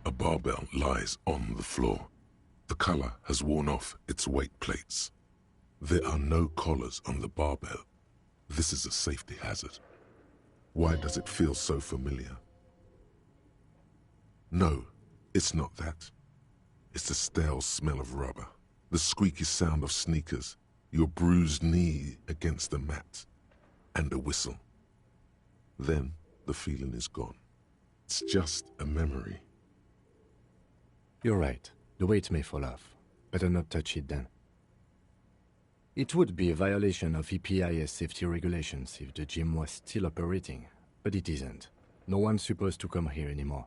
A barbell lies on the floor. The color has worn off its weight plates. There are no collars on the barbell. This is a safety hazard. Why does it feel so familiar? No, it's not that. It's the stale smell of rubber, the squeaky sound of sneakers, your bruised knee against the mat, and a whistle. Then the feeling is gone. It's just a memory. You're right. The weight may fall off. Better not touch it then. It would be a violation of EPIS safety regulations if the gym was still operating, but it isn't. No one's supposed to come here anymore.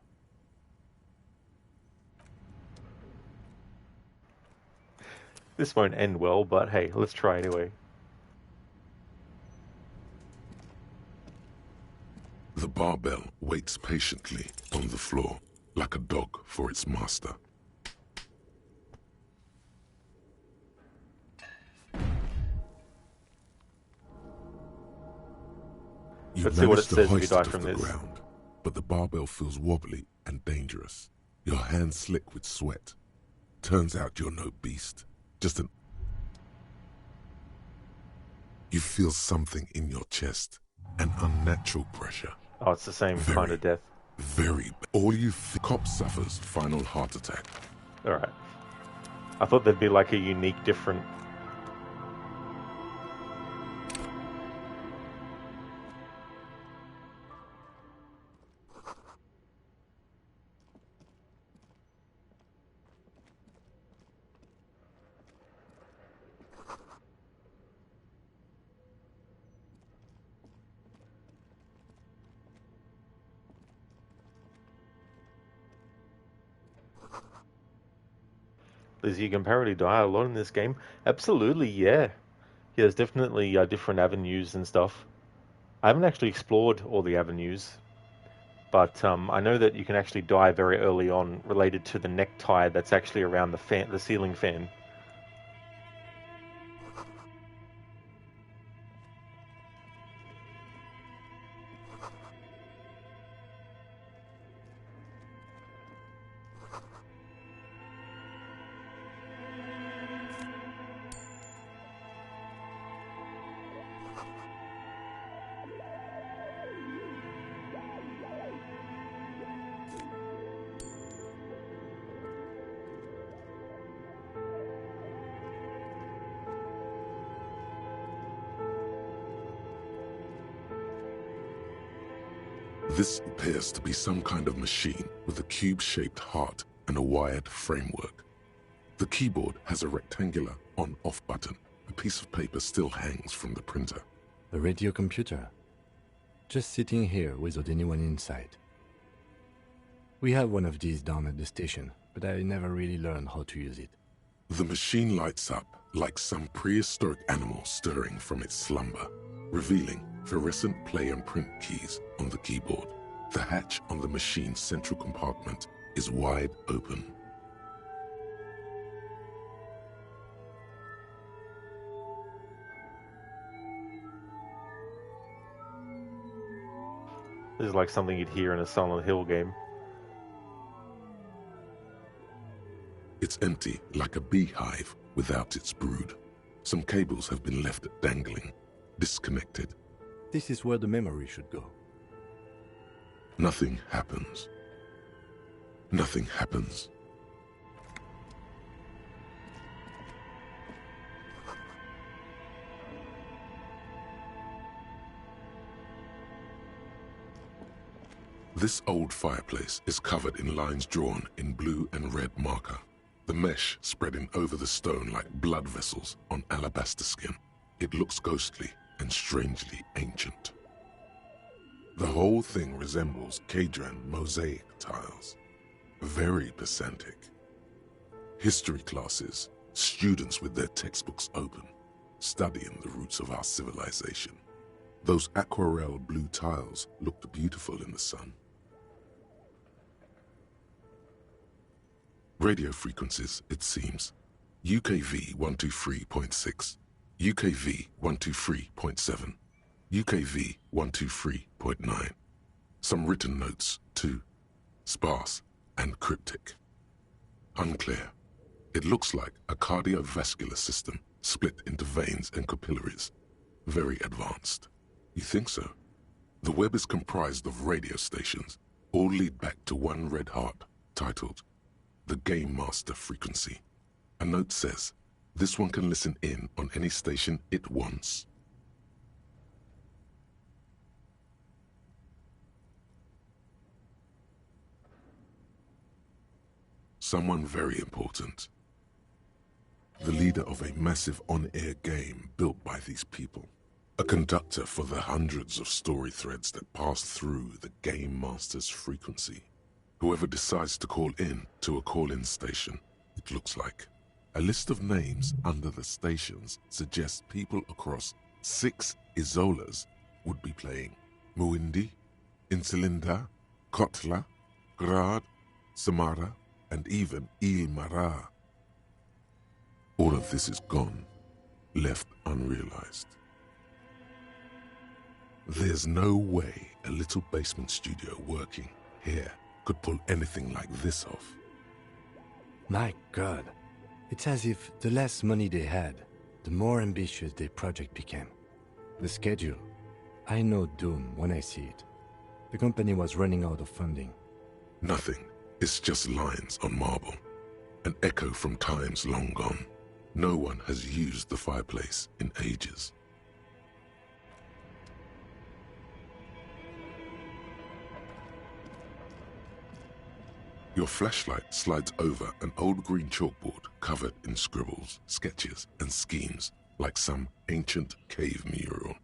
This won't end well, but hey, let's try anyway. The barbell waits patiently on the floor, like a dog for its master. You Let's see what it manage to says if you hoist die it from off the this. ground, but the barbell feels wobbly and dangerous. Your hands slick with sweat. Turns out you're no beast, just an... You feel something in your chest, an unnatural pressure. Oh, it's the same kind of death. Very. All you cop suffers final heart attack. Alright. I thought there'd be like a unique, different... Liz, you can apparently die a lot in this game. Absolutely, yeah. Yeah, there's definitely different avenues and stuff. I haven't actually explored all the avenues, but I know that you can actually die very early on related to the necktie that's actually around the ceiling fan. This appears to be some kind of machine with a cube-shaped heart and a wired framework. The keyboard has a rectangular on-off button. A piece of paper still hangs from the printer. A radio computer. Just sitting here without anyone inside. We have one of these down at the station, but I never really learned how to use it. The machine lights up like some prehistoric animal stirring from its slumber, revealing fluorescent play and print keys on the keyboard. The hatch on the machine's central compartment is wide open. This is like something you'd hear in a Silent Hill game. It's empty like a beehive without its brood. Some cables have been left dangling, disconnected. This is where the memory should go. Nothing happens. Nothing happens. This old fireplace is covered in lines drawn in blue and red marker, the mesh spreading over the stone like blood vessels on alabaster skin. It looks ghostly and strangely ancient. The whole thing resembles Cadran mosaic tiles, very pedantic. History classes, students with their textbooks open, studying the roots of our civilization. Those aquarelle blue tiles looked beautiful in the sun. Radio frequencies, it seems. UKV 123.6, UKV 123.7, UKV 123.9. Some written notes, too. Sparse and cryptic. Unclear. It looks like a cardiovascular system split into veins and capillaries. Very advanced. You think so? The web is comprised of radio stations, all lead back to one red heart, titled the Game Master Frequency. A note says, this one can listen in on any station it wants. Someone very important. The leader of a massive on-air game built by these people. A conductor for the hundreds of story threads that pass through the Game Master's frequency. Whoever decides to call in to a call-in station, it looks like. A list of names under the stations suggests people across 6 Isolas would be playing. Muindi, Insulinda, Kotla, Grad, Samara, and even Ilmara. All of this is gone, left unrealized. There's no way a little basement studio working here could pull anything like this off. My God, it's as if the less money they had, the more ambitious their project became. The schedule, I know doom when I see it. The company was running out of funding. Nothing. It's just lines on marble. An echo from times long gone. No one has used the fireplace in ages. Your flashlight slides over an old green chalkboard covered in scribbles, sketches, and schemes like some ancient cave mural.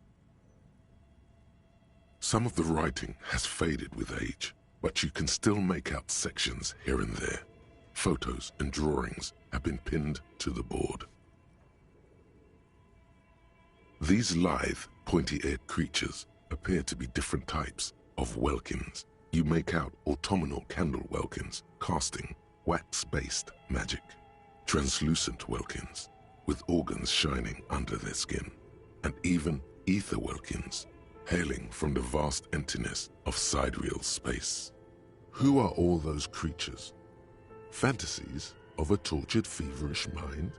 Some of the writing has faded with age, but you can still make out sections here and there. Photos and drawings have been pinned to the board. These lithe, pointy-eared creatures appear to be different types of welkins. You make out autumnal candle welkins casting wax-based magic. Translucent welkins with organs shining under their skin. And even ether welkins hailing from the vast emptiness of sidereal space. Who are all those creatures? Fantasies of a tortured, feverish mind?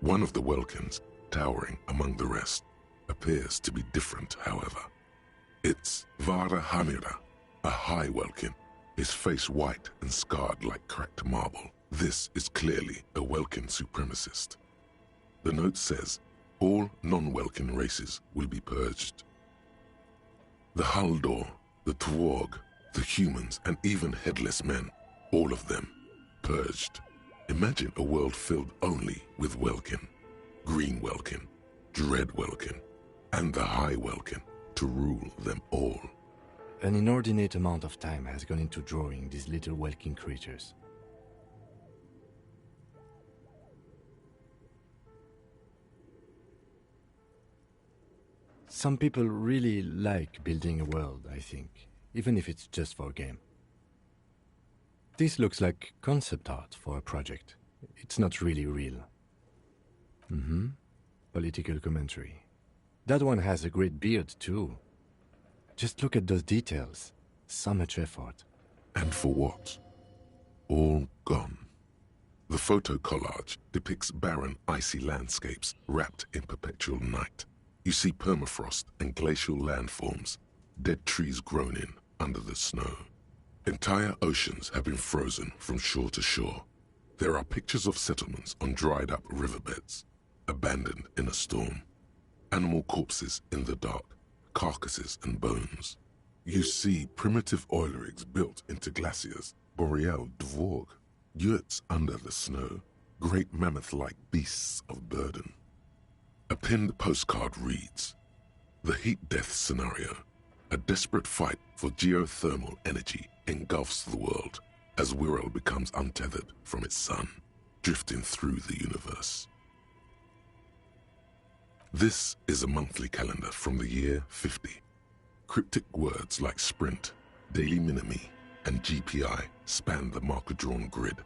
One of the welkins, towering among the rest, appears to be different, however. It's Vara Hamira, a high welkin, his face white and scarred like cracked marble. This is clearly a welkin supremacist. The note says, all non-welkin races will be purged. The Haldor, the Tworg, the humans, and even headless men, all of them, purged. Imagine a world filled only with welkin, green welkin, dread welkin, and the high welkin to rule them all. An inordinate amount of time has gone into drawing these little welkin creatures. Some people really like building a world, I think, even if it's just for a game. This looks like concept art for a project. It's not really real. Political commentary. That one has a great beard, too. Just look at those details. So much effort. And for what? All gone. The photo collage depicts barren, icy landscapes wrapped in perpetual night. You see permafrost and glacial landforms, dead trees grown in under the snow. Entire oceans have been frozen from shore to shore. There are pictures of settlements on dried-up riverbeds, abandoned in a storm. Animal corpses in the dark, carcasses and bones. You see primitive oil rigs built into glaciers, boreal dvorg, yurts under the snow, great mammoth-like beasts of burden. A pinned postcard reads, "The heat death scenario. A desperate fight for geothermal energy engulfs the world as Wirral becomes untethered from its sun, drifting through the universe." This is a monthly calendar from the year 50. Cryptic words like sprint, daily minimi, and GPI span the marker-drawn grid,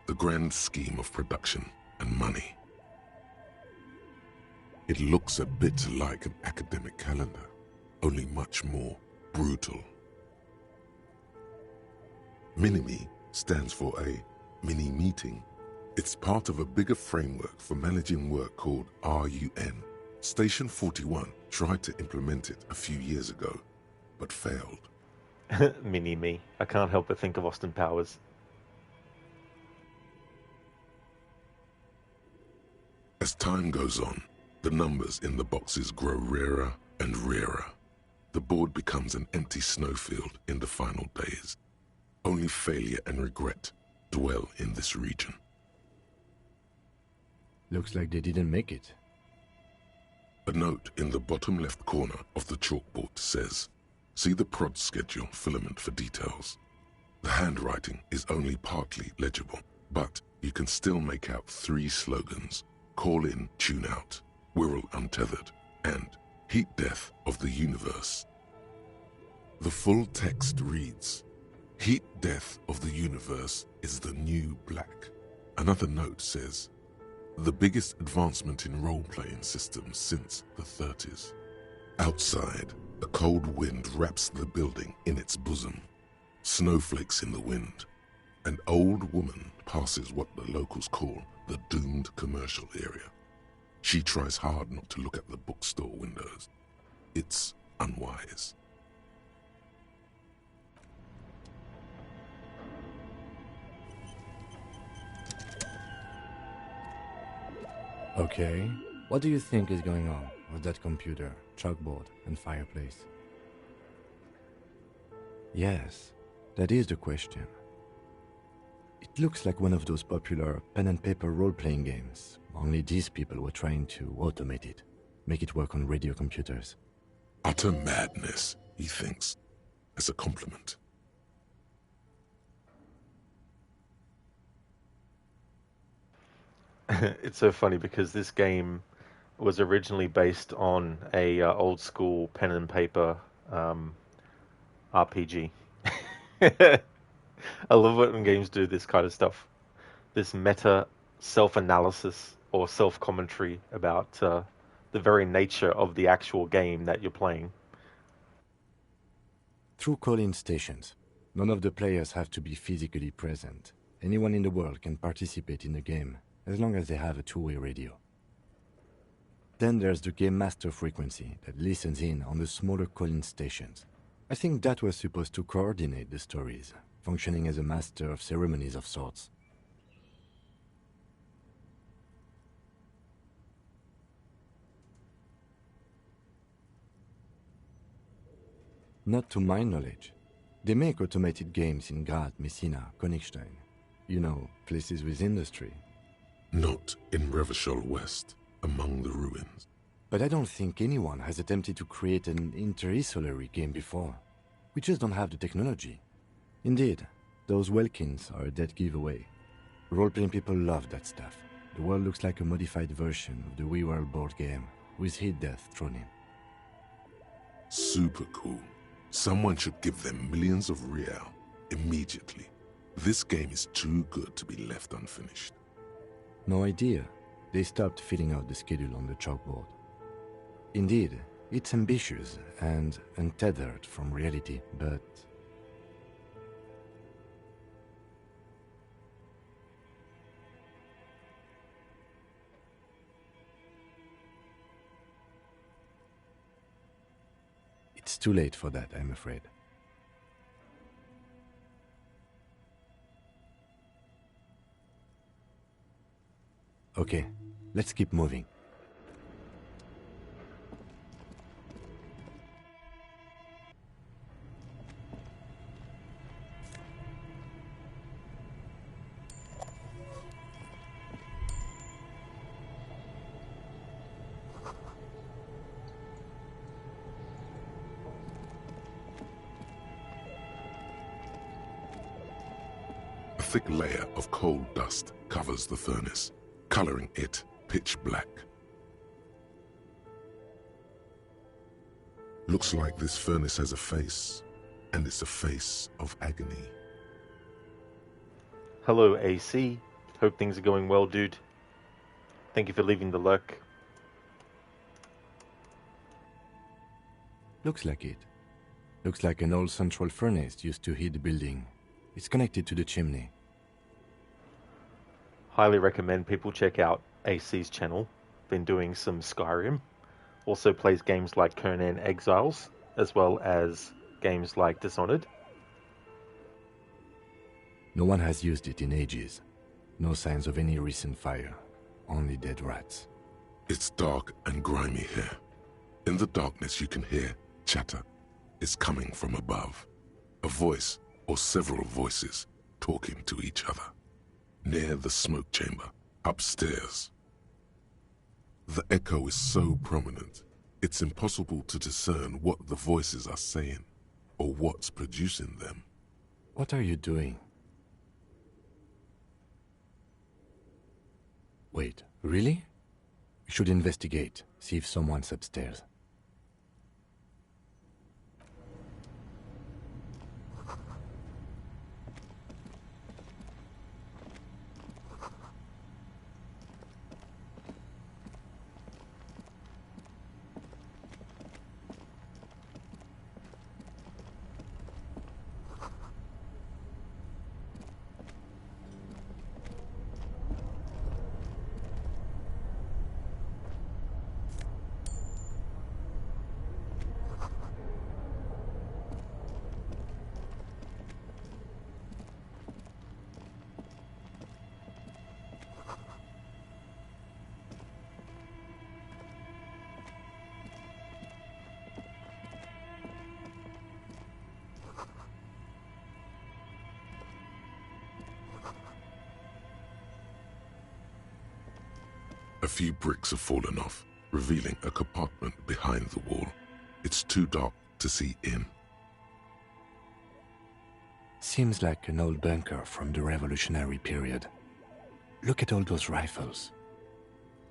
the grand scheme of production and money. It looks a bit like an academic calendar, only much more brutal. Minimi stands for a mini-meeting. It's part of a bigger framework for managing work called RUN. Station 41 tried to implement it a few years ago, but failed. Mini-me. I can't help but think of Austin Powers. As time goes on, the numbers in the boxes grow rarer and rarer. The board becomes an empty snowfield in the final days. Only failure and regret dwell in this region. Looks like they didn't make it. A note in the bottom left corner of the chalkboard says, "See the prod schedule filament for details." The handwriting is only partly legible, but you can still make out 3 slogans: "Call in, tune out," "Wirral untethered," and "Heat death of the universe." The full text reads, "Heat death of the universe is the new black." Another note says, "The biggest advancement in role-playing systems since the 30s. Outside, a cold wind wraps the building in its bosom. Snowflakes in the wind. An old woman passes what the locals call the doomed commercial area. She tries hard not to look at the bookstore windows. It's unwise." Okay, what do you think is going on with that computer, chalkboard, and fireplace? Yes, that is the question. It looks like one of those popular pen and paper role-playing games, only these people were trying to automate it, make it work on radio computers. Utter madness, he thinks, as a compliment. It's so funny because this game was originally based on a old school pen and paper RPG. I love it when games do this kind of stuff. This meta self-analysis or self-commentary about the very nature of the actual game that you're playing. Through call-in stations, none of the players have to be physically present. Anyone in the world can participate in the game, as long as they have a two-way radio. Then there's the Game Master frequency that listens in on the smaller call-in stations. I think that was supposed to coordinate the stories, functioning as a master of ceremonies of sorts. Not to my knowledge. They make automated games in Grad, Messina, Königstein. You know, places with industry. Not in Revachol West, among the ruins. But I don't think anyone has attempted to create an interinsulary game before. We just don't have the technology. Indeed, those Welkins are a dead giveaway. Role-playing people love that stuff. The world looks like a modified version of the WeWorld board game, with heat death thrown in. Super cool. Someone should give them millions of real immediately. This game is too good to be left unfinished. No idea. They stopped filling out the schedule on the chalkboard. Indeed, it's ambitious and untethered from reality, but... It's too late for that, I'm afraid. Okay, let's keep moving. A thick layer of coal dust covers the furnace, coloring it pitch black. Looks like this furnace has a face, and it's a face of agony. Hello, AC. Hope things are going well, dude. Thank you for leaving the lurk. Looks like it. Looks like an old central furnace used to heat the building. It's connected to the chimney. Highly recommend people check out AC's channel. Been doing some Skyrim. Also plays games like Conan Exiles, as well as games like Dishonored. No one has used it in ages. No signs of any recent fire. Only dead rats. It's dark and grimy here. In the darkness you can hear chatter. It's coming from above. A voice or several voices talking to each other. Near the smoke chamber, upstairs. The echo is so prominent, it's impossible to discern what the voices are saying, or what's producing them. What are you doing? Wait, really? We should investigate, see if someone's upstairs. A few bricks have fallen off, revealing a compartment behind the wall. It's too dark to see in. Seems like an old bunker from the revolutionary period. Look at all those rifles.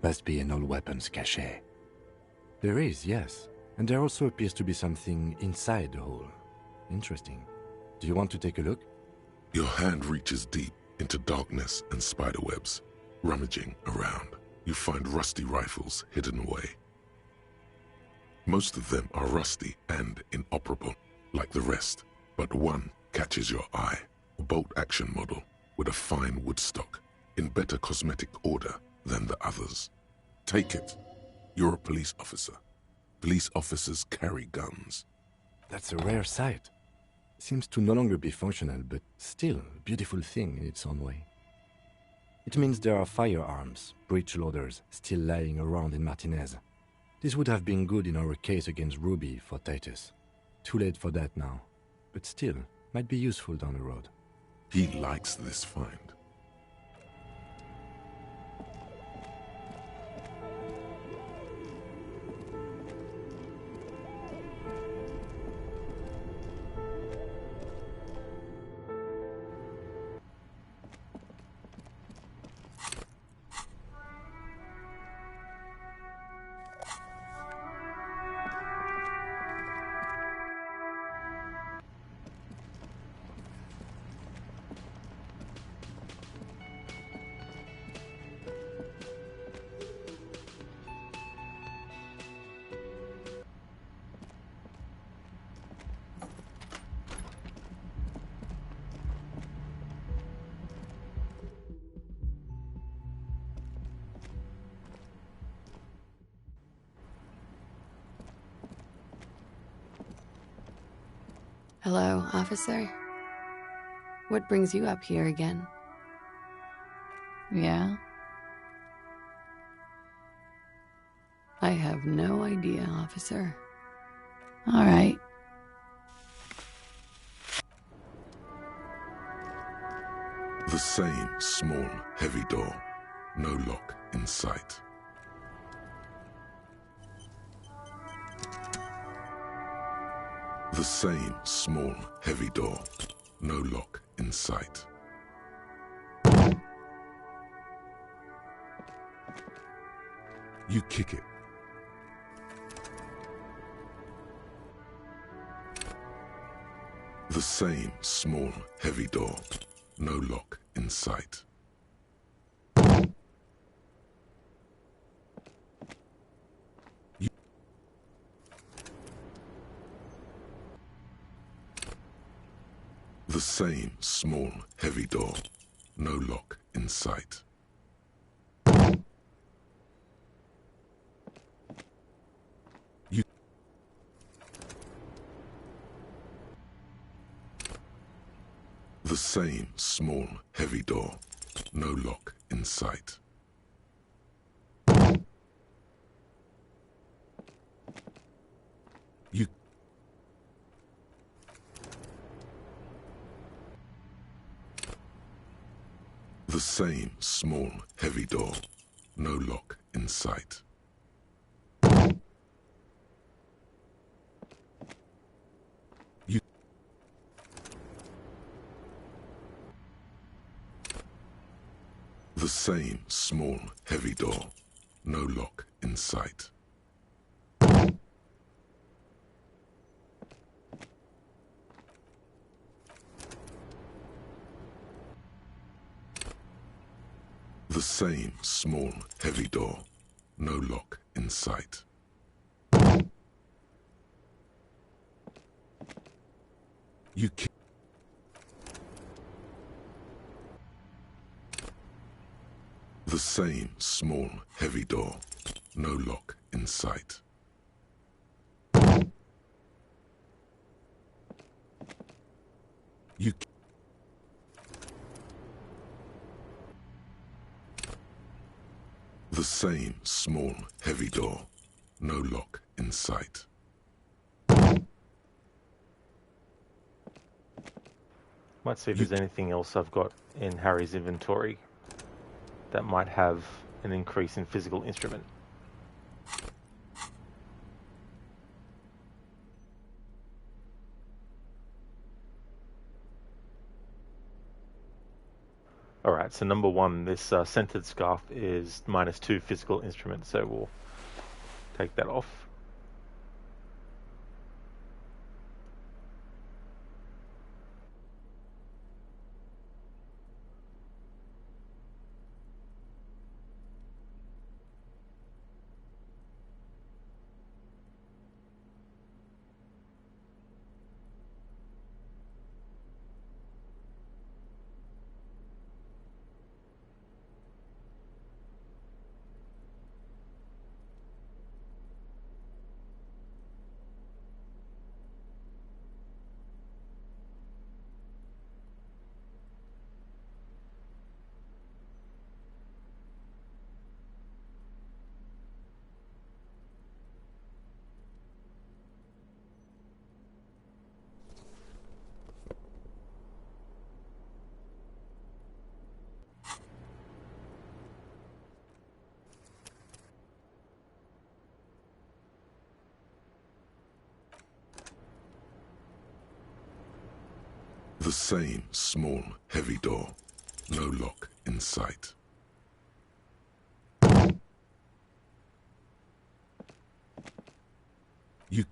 Must be an old weapons cache. There is, yes. And there also appears to be something inside the hole. Interesting. Do you want to take a look? Your hand reaches deep into darkness and spiderwebs. Rummaging around, you find rusty rifles hidden away. Most of them are rusty and inoperable, like the rest, but one catches your eye. A bolt-action model with a fine wood stock, in better cosmetic order than the others. Take it. You're a police officer. Police officers carry guns. That's a rare sight. Seems to no longer be functional, but still a beautiful thing in its own way. It means there are firearms, breech loaders, still lying around in Martinez. This would have been good in our case against Ruby for Titus. Too late for that now, but still, might be useful down the road. He likes this find. Hello, officer. What brings you up here again? Yeah? I have no idea, officer. All right. The same small, heavy door. No lock in sight. The same small, heavy door. No lock in sight. You kick it. The same small, heavy door. No lock in sight. The same small, heavy door. No lock in sight. The same small, heavy door. No lock in sight. You... The same small, heavy door. No lock in sight. You... The same small, heavy door. No lock in sight. The same small, heavy door. No lock in sight. You kick... The same small, heavy door. No lock in sight. You... The same small, heavy door. No lock in sight. Might see if there's anything else I've got in Harry's inventory that might have an increase in physical instrument. Alright, so number one, this centered scarf is -2 physical instrument, so we'll take that off. The same small, heavy door. No lock in sight. You...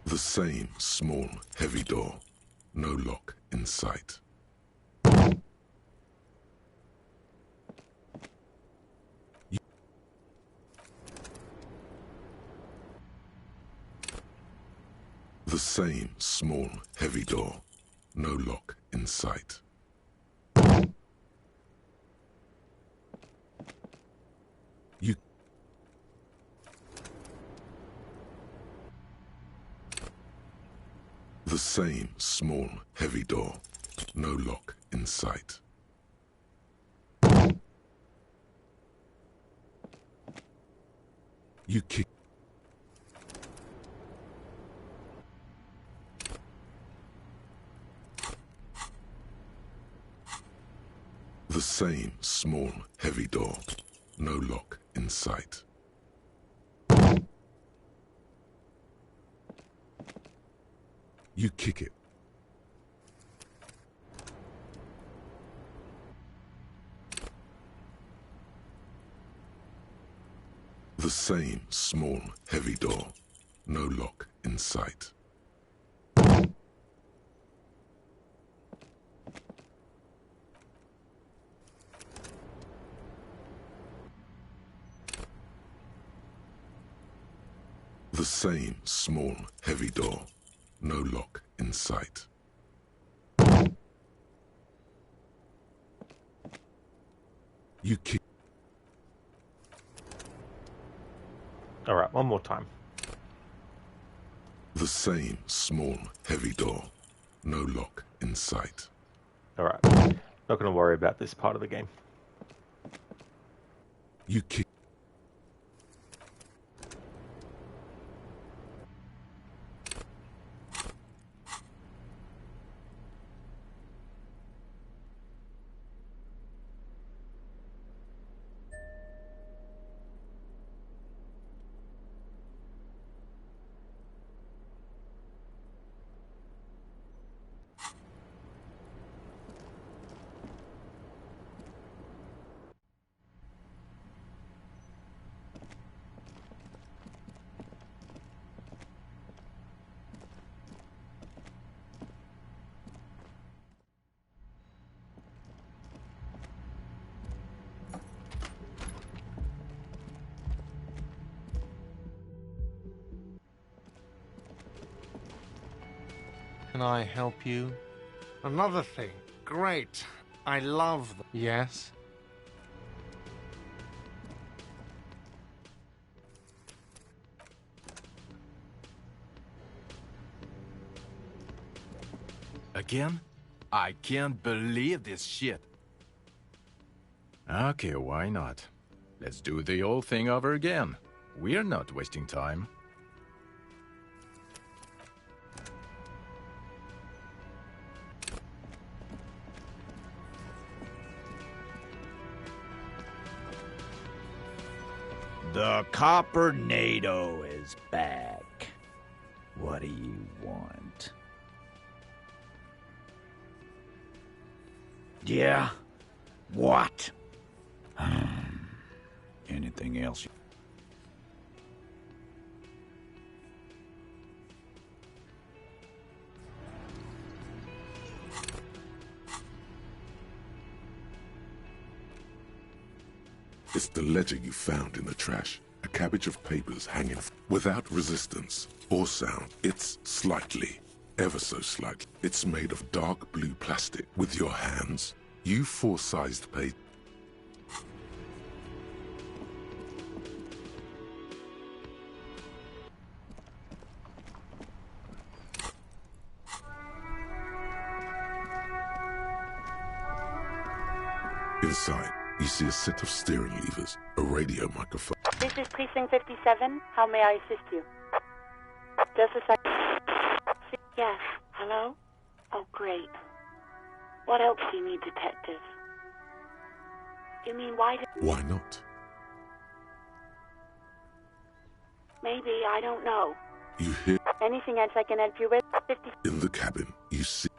The same small, heavy door. No lock in sight. The same small, heavy door. No lock in sight. You... The same small, heavy door. No lock in sight. You kick. The same small, heavy door. No lock in sight. You kick it. The same small, heavy door. No lock in sight. The same small, heavy door. No lock in sight. You kick. All right, one more time. The same small, heavy door. No lock in sight. All right. Not going to worry about this part of the game. You kick. Can I help you? Another thing. Great. I love them. Yes? Again? I can't believe this shit. Okay, why not? Let's do the whole thing over again. We're not wasting time. The Coppernado is back. What do you want? Yeah? What? Anything else? It's the ledger you found in the trash. A cabbage of papers hanging without resistance or sound. It's slightly, ever so slightly. It's made of dark blue plastic. With your hands, you four-sized paper. Inside, you see a set of steering levers, a radio microphone. This is Precinct 57. How may I assist you? Just a second. Yes. Hello? Oh, great. What else do you need, detective? You mean why did... Why not? Maybe, I don't know. You hear... Anything else I can help you with? 50... In the cabin, you see...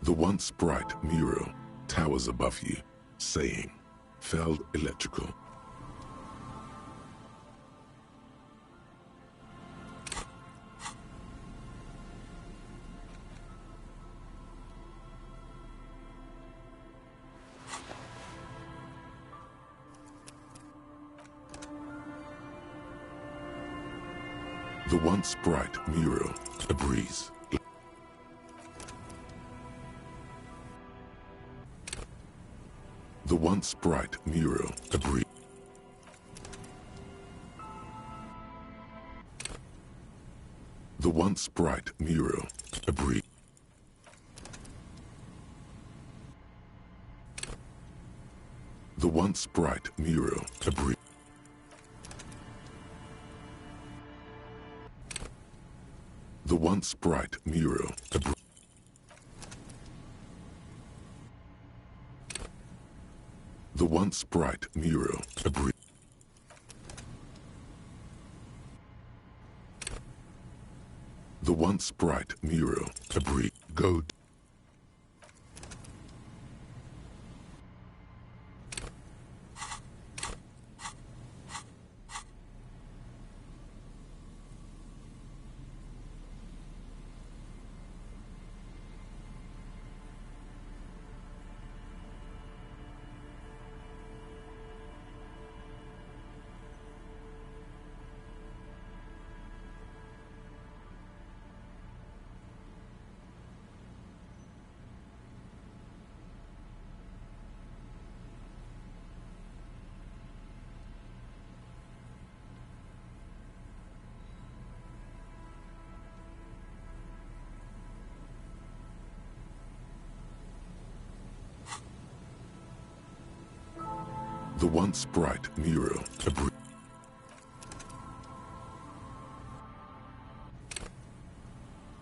The once bright mural towers above you, saying, Feld Electrical. The once bright mural, a breeze. The once bright mural, a breeze. The once bright mural, a breeze. The once bright mural, a breeze. The once bright mural, a breeze. The once bright mural, a breeze. The once bright mural, a breeze. Go. The once bright mural, a breeze.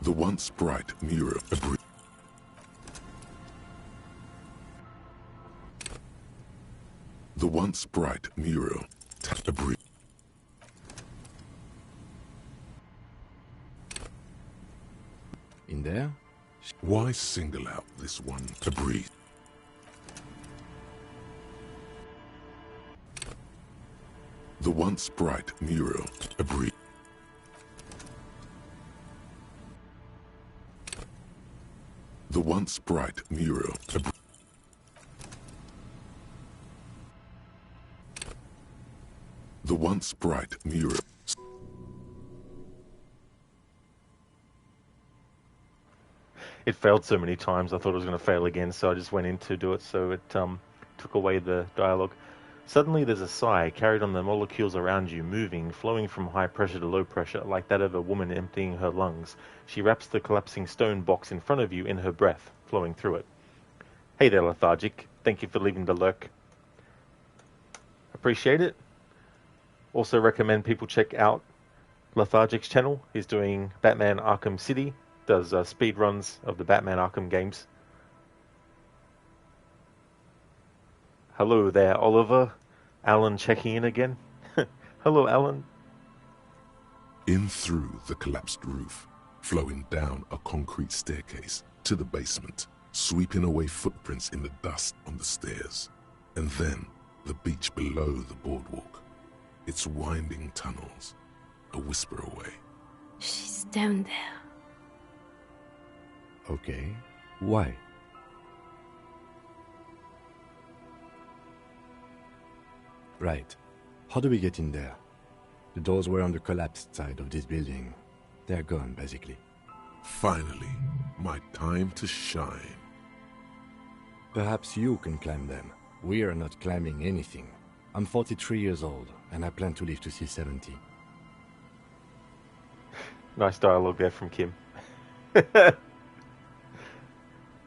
The once bright mural, a breeze. The once bright mural, a breeze. In there? Why single out this one to breathe? The once bright mural, a breeze. The once bright mural, a breeze. The once bright mural. It failed so many times, I thought it was going to fail again, so I just went in to do it, so it took away the dialogue. Suddenly there's a sigh carried on the molecules around you, moving, flowing from high pressure to low pressure, like that of a woman emptying her lungs. She wraps the collapsing stone box in front of you in her breath, flowing through it. Hey there, Lethargic. Thank you for leaving the lurk. Appreciate it. Also recommend people check out Lethargic's channel. He's doing Batman Arkham City, does speed runs of the Batman Arkham games. Hello there, Oliver. Alan checking in again. Hello, Alan. In through the collapsed roof, flowing down a concrete staircase to the basement, sweeping away footprints in the dust on the stairs, and then the beach below the boardwalk, its winding tunnels, a whisper away. She's down there. Okay. Why? Right. How do we get in there? The doors were on the collapsed side of this building. They're gone, basically. Finally, my time to shine. Perhaps you can climb them. We are not climbing anything. I'm 43 years old, and I plan to live to see 70. Nice dialogue there from Kim.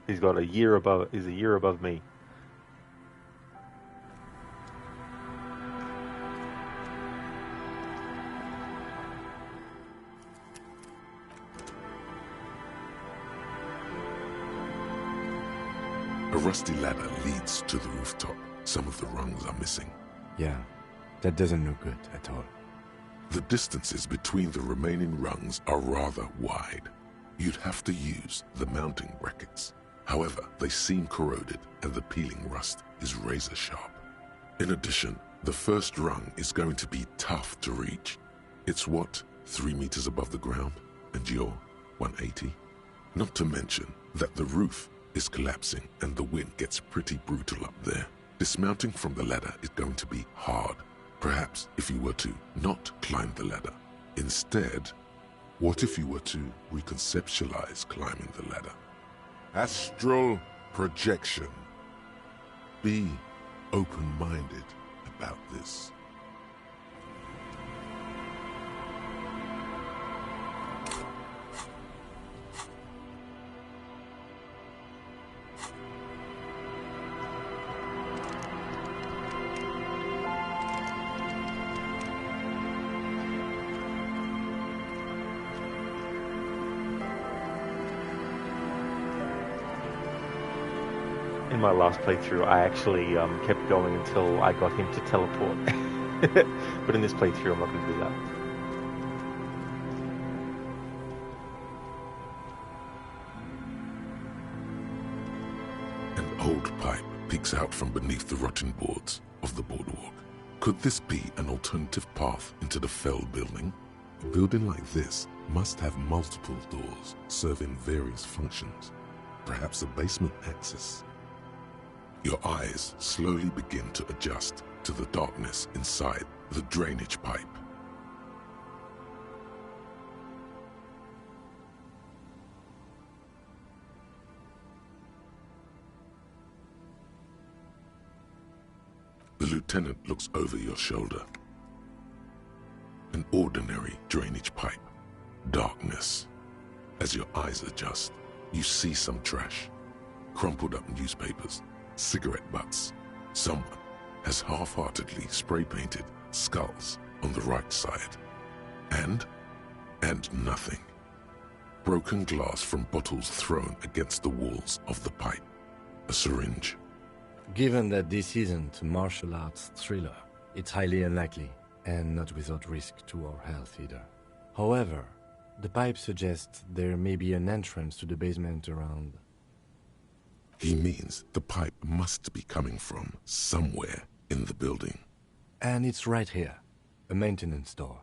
He's got a year above me. A rusty ladder leads to the rooftop. Some of the rungs are missing. Yeah, that doesn't look good at all. The distances between the remaining rungs are rather wide. You'd have to use the mounting brackets. However, they seem corroded and the peeling rust is razor sharp. In addition, the first rung is going to be tough to reach. It's what, 3 meters above the ground, and you're 180? Not to mention that the roof is collapsing and the wind gets pretty brutal up there. Dismounting from the ladder is going to be hard. Perhaps if you were to not climb the ladder. Instead, what if you were to reconceptualize climbing the ladder? Astral projection. Be open-minded about this. In my last playthrough, I actually kept going until I got him to teleport. But in this playthrough, I'm not going to do that. An old pipe peeks out from beneath the rotting boards of the boardwalk. Could this be an alternative path into the fell building? A building like this must have multiple doors serving various functions. Perhaps a basement access. Your eyes slowly begin to adjust to the darkness inside the drainage pipe. The lieutenant looks over your shoulder. An ordinary drainage pipe. Darkness. As your eyes adjust, you see some trash. Crumpled up newspapers, cigarette butts. Someone has half-heartedly spray-painted skulls on the right side. And nothing. Broken glass from bottles thrown against the walls of the pipe. A syringe. Given that this isn't a martial arts thriller, it's highly unlikely, and not without risk to our health either. However, the pipe suggests there may be an entrance to the basement around. He means the pipe must be coming from somewhere in the building. And it's right here, a maintenance door.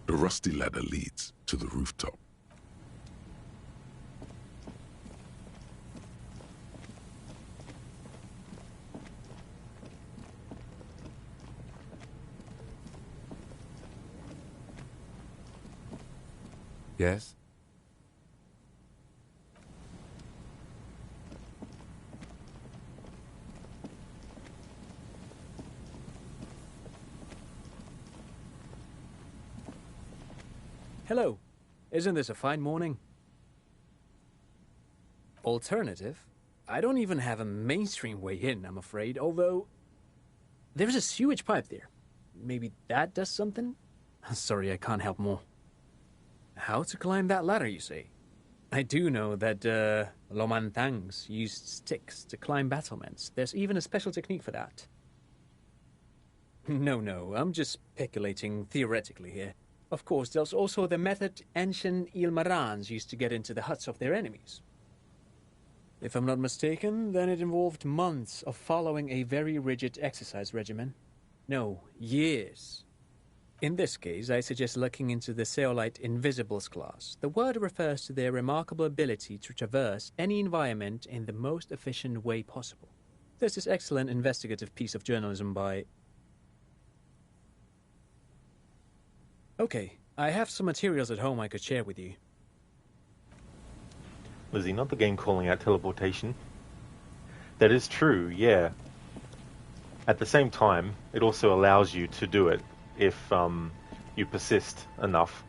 The rusty ladder leads to the rooftop. Yes? Hello. Isn't this a fine morning? Alternative? I don't even have a mainstream way in, I'm afraid, although there's a sewage pipe there. Maybe that does something? Sorry, I can't help more. How to climb that ladder, you say? I do know that Lomantangs used sticks to climb battlements. There's even a special technique for that. No, I'm just speculating theoretically here. Of course, there's also the method ancient Ilmarans used to get into the huts of their enemies. If I'm not mistaken, then it involved months of following a very rigid exercise regimen. No, years. In this case, I suggest looking into the Zeolite Invisibles class. The word refers to their remarkable ability to traverse any environment in the most efficient way possible. There's this excellent investigative piece of journalism by... Okay, I have some materials at home I could share with you. Lizzie, not the game calling out teleportation. That is true, yeah. At the same time, it also allows you to do it if you persist enough.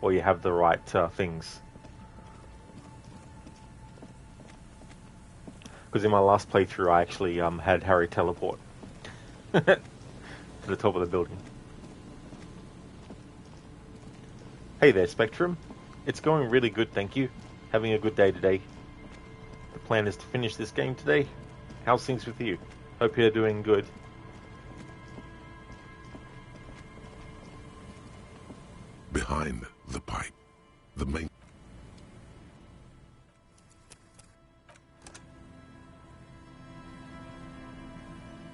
or you have the right things. Because in my last playthrough, I actually had Harry teleport to the top of the building. Hey there, Spectrum. It's going really good, thank you. Having a good day today. The plan is to finish this game today. How's things with you? Hope you're doing good. Behind the pipe, the main...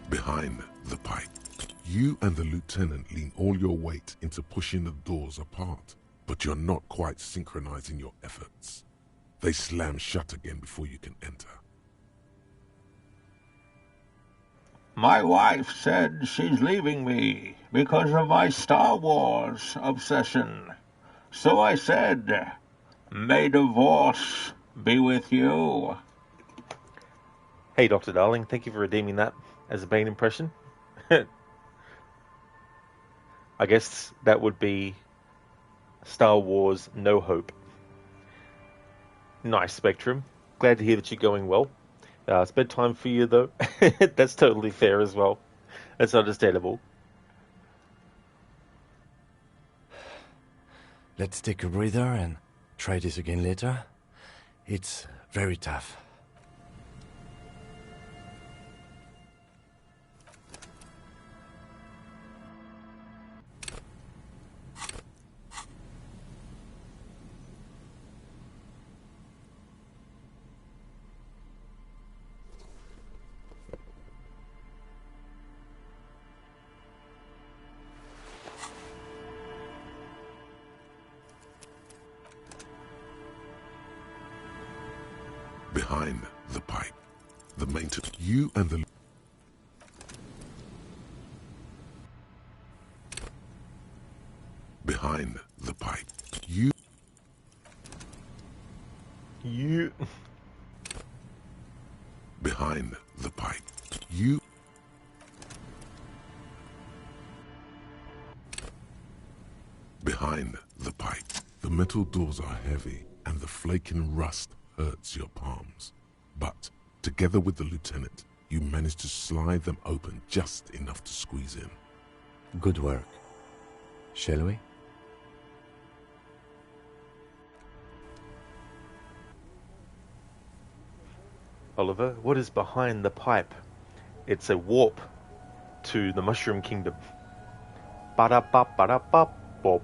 Behind the pipe, you and the lieutenant lean all your weight into pushing the doors apart, but you're not quite synchronizing your efforts. They slam shut again before you can enter. My wife said she's leaving me because of my Star Wars obsession. So I said, may divorce be with you. Hey, Dr. Darling, thank you for redeeming that as a Bane impression. I guess that would be Star Wars No Hope. Nice, Spectrum. Glad to hear that you're going well. It's bedtime for you, though. That's totally fair as well. That's understandable. Let's take a breather and try this again later. It's very tough. Behind the pipe, the maintenance... You and the... Behind the pipe, you... Behind the pipe, you... Behind the pipe, the metal doors are heavy and the flaking rust hurts your palms. But, together with the lieutenant, you manage to slide them open just enough to squeeze in. Good work. Shall we? Oliver, what is behind the pipe? It's a warp to the Mushroom Kingdom. Ba-da-bop, ba-da-bop, bop.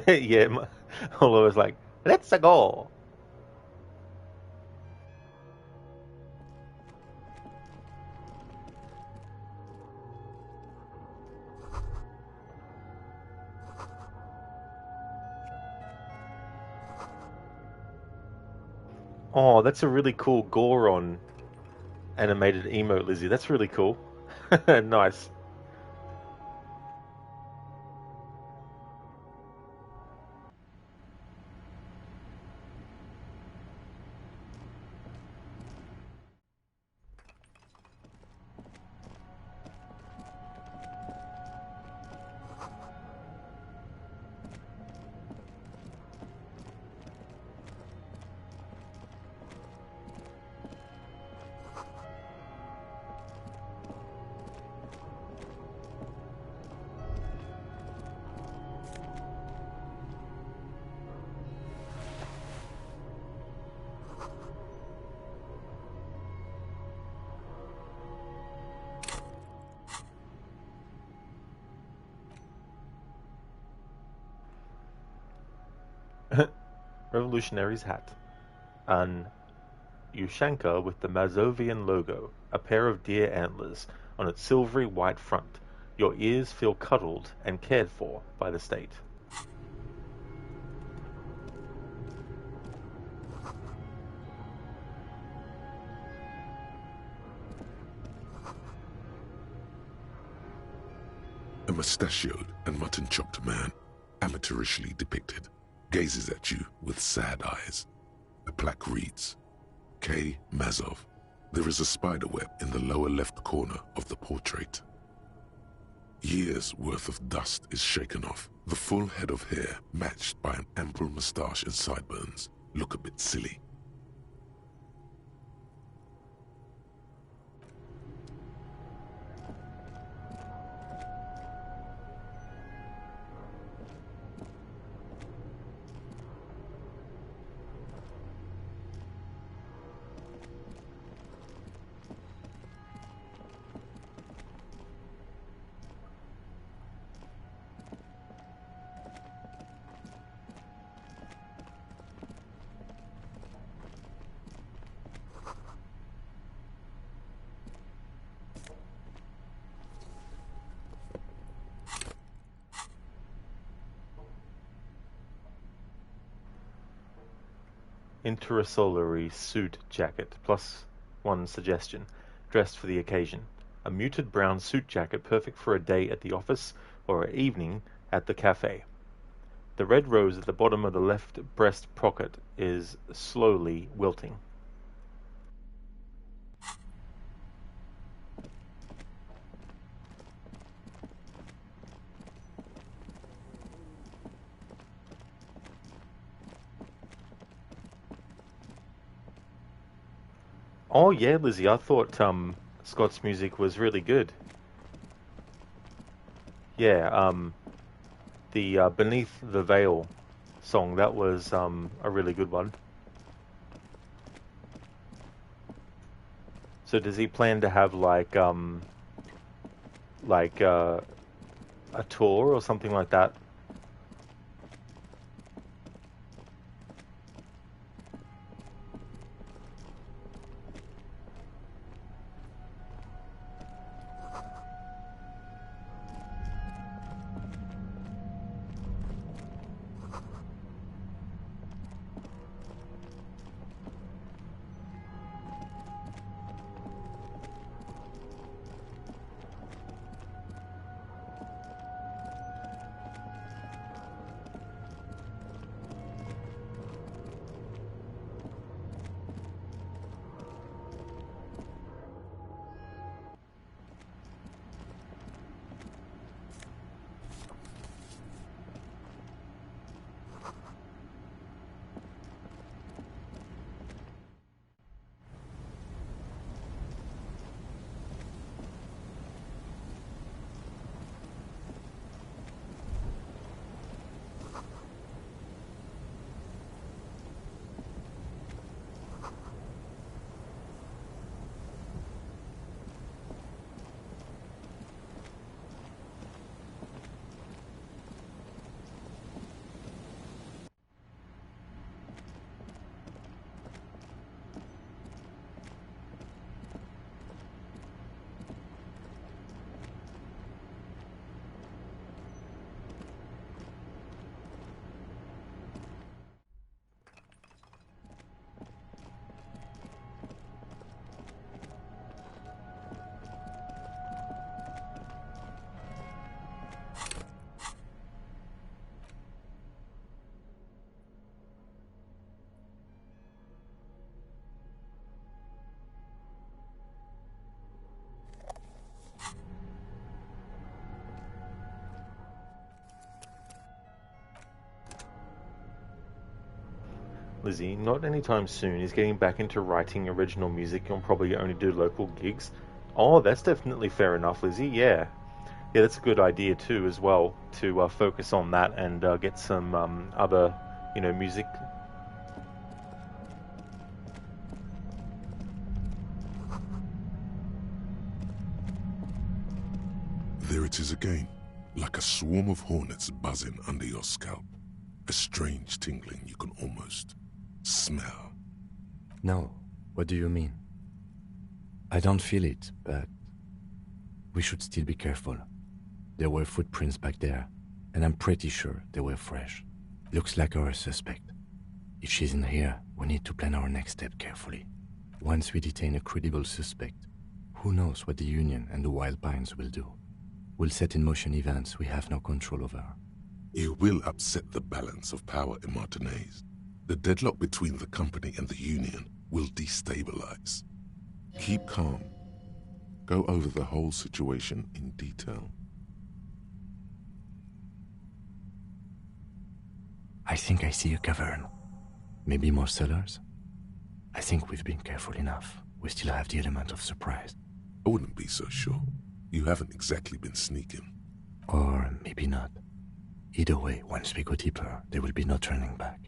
Yeah, Oliver's like, let's go. Oh, that's a really cool Goron animated emote, Lizzie. That's really cool. Nice. Revolutionary's hat. An Ushanka with the Mazovian logo, a pair of deer antlers on its silvery white front. Your ears feel cuddled and cared for by the state. A mustachioed and mutton-chopped man, amateurishly depicted, gazes at you with sad eyes. A plaque reads, K. Mazov. There is a spiderweb in the lower left corner of the portrait. Years' worth of dust is shaken off. The full head of hair, matched by an ample moustache and sideburns, look a bit silly. Intersolary suit jacket, plus one suggestion, dressed for the occasion. A muted brown suit jacket perfect for a day at the office or an evening at the cafe. The red rose at the bottom of the left breast pocket is slowly wilting. Oh yeah, Lizzie, I thought Scott's music was really good. Yeah, the Beneath the Veil song, that was a really good one. So does he plan to have like a tour or something like that? Lizzie, not anytime soon. He's getting back into writing original music and will probably only do local gigs. Oh, that's definitely fair enough, Lizzie. Yeah. Yeah, that's a good idea too, as well, to focus on that and get some other, music. There it is again, like a swarm of hornets buzzing under your scalp. A strange tingling you can almost smell. No, what do you mean? I don't feel it, but we should still be careful. There were footprints back there, and I'm pretty sure they were fresh. Looks like our suspect. If she's in here, we need to plan our next step carefully. Once we detain a credible suspect, who knows what the Union and the Wild Pines will do? We'll set in motion events we have no control over. You will upset the balance of power in Martinez. The deadlock between the company and the Union will destabilize. Keep calm. Go over the whole situation in detail. I think I see a cavern. Maybe more cellars? I think we've been careful enough. We still have the element of surprise. I wouldn't be so sure. You haven't exactly been sneaking. Or maybe not. Either way, once we go deeper, there will be no turning back.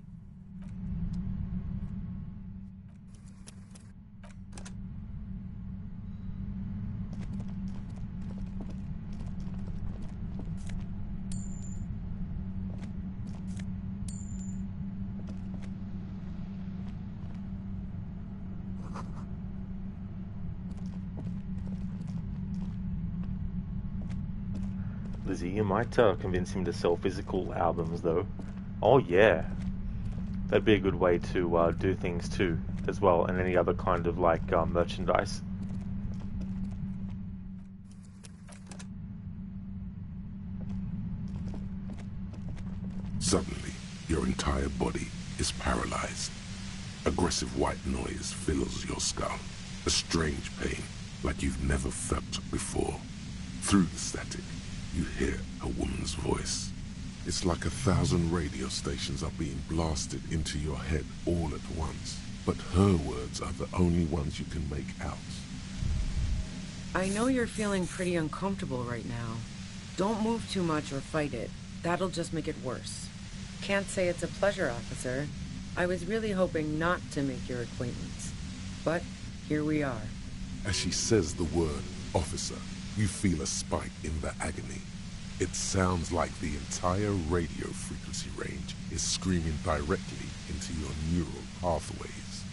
Lizzie, you might convince him to sell physical albums, though. Oh, yeah. That'd be a good way to do things, too, as well, and any other kind of, like, merchandise. Suddenly, your entire body is paralyzed. Aggressive white noise fills your skull. A strange pain, like you've never felt before. Through the static, you hear a woman's voice. It's like 1,000 radio stations are being blasted into your head all at once. But her words are the only ones you can make out. I know you're feeling pretty uncomfortable right now. Don't move too much or fight it. That'll just make it worse. Can't say it's a pleasure, officer. I was really hoping not to make your acquaintance. But here we are. As she says the word officer, you feel a spike in the agony. It sounds like the entire radio frequency range is screaming directly into your neural pathways.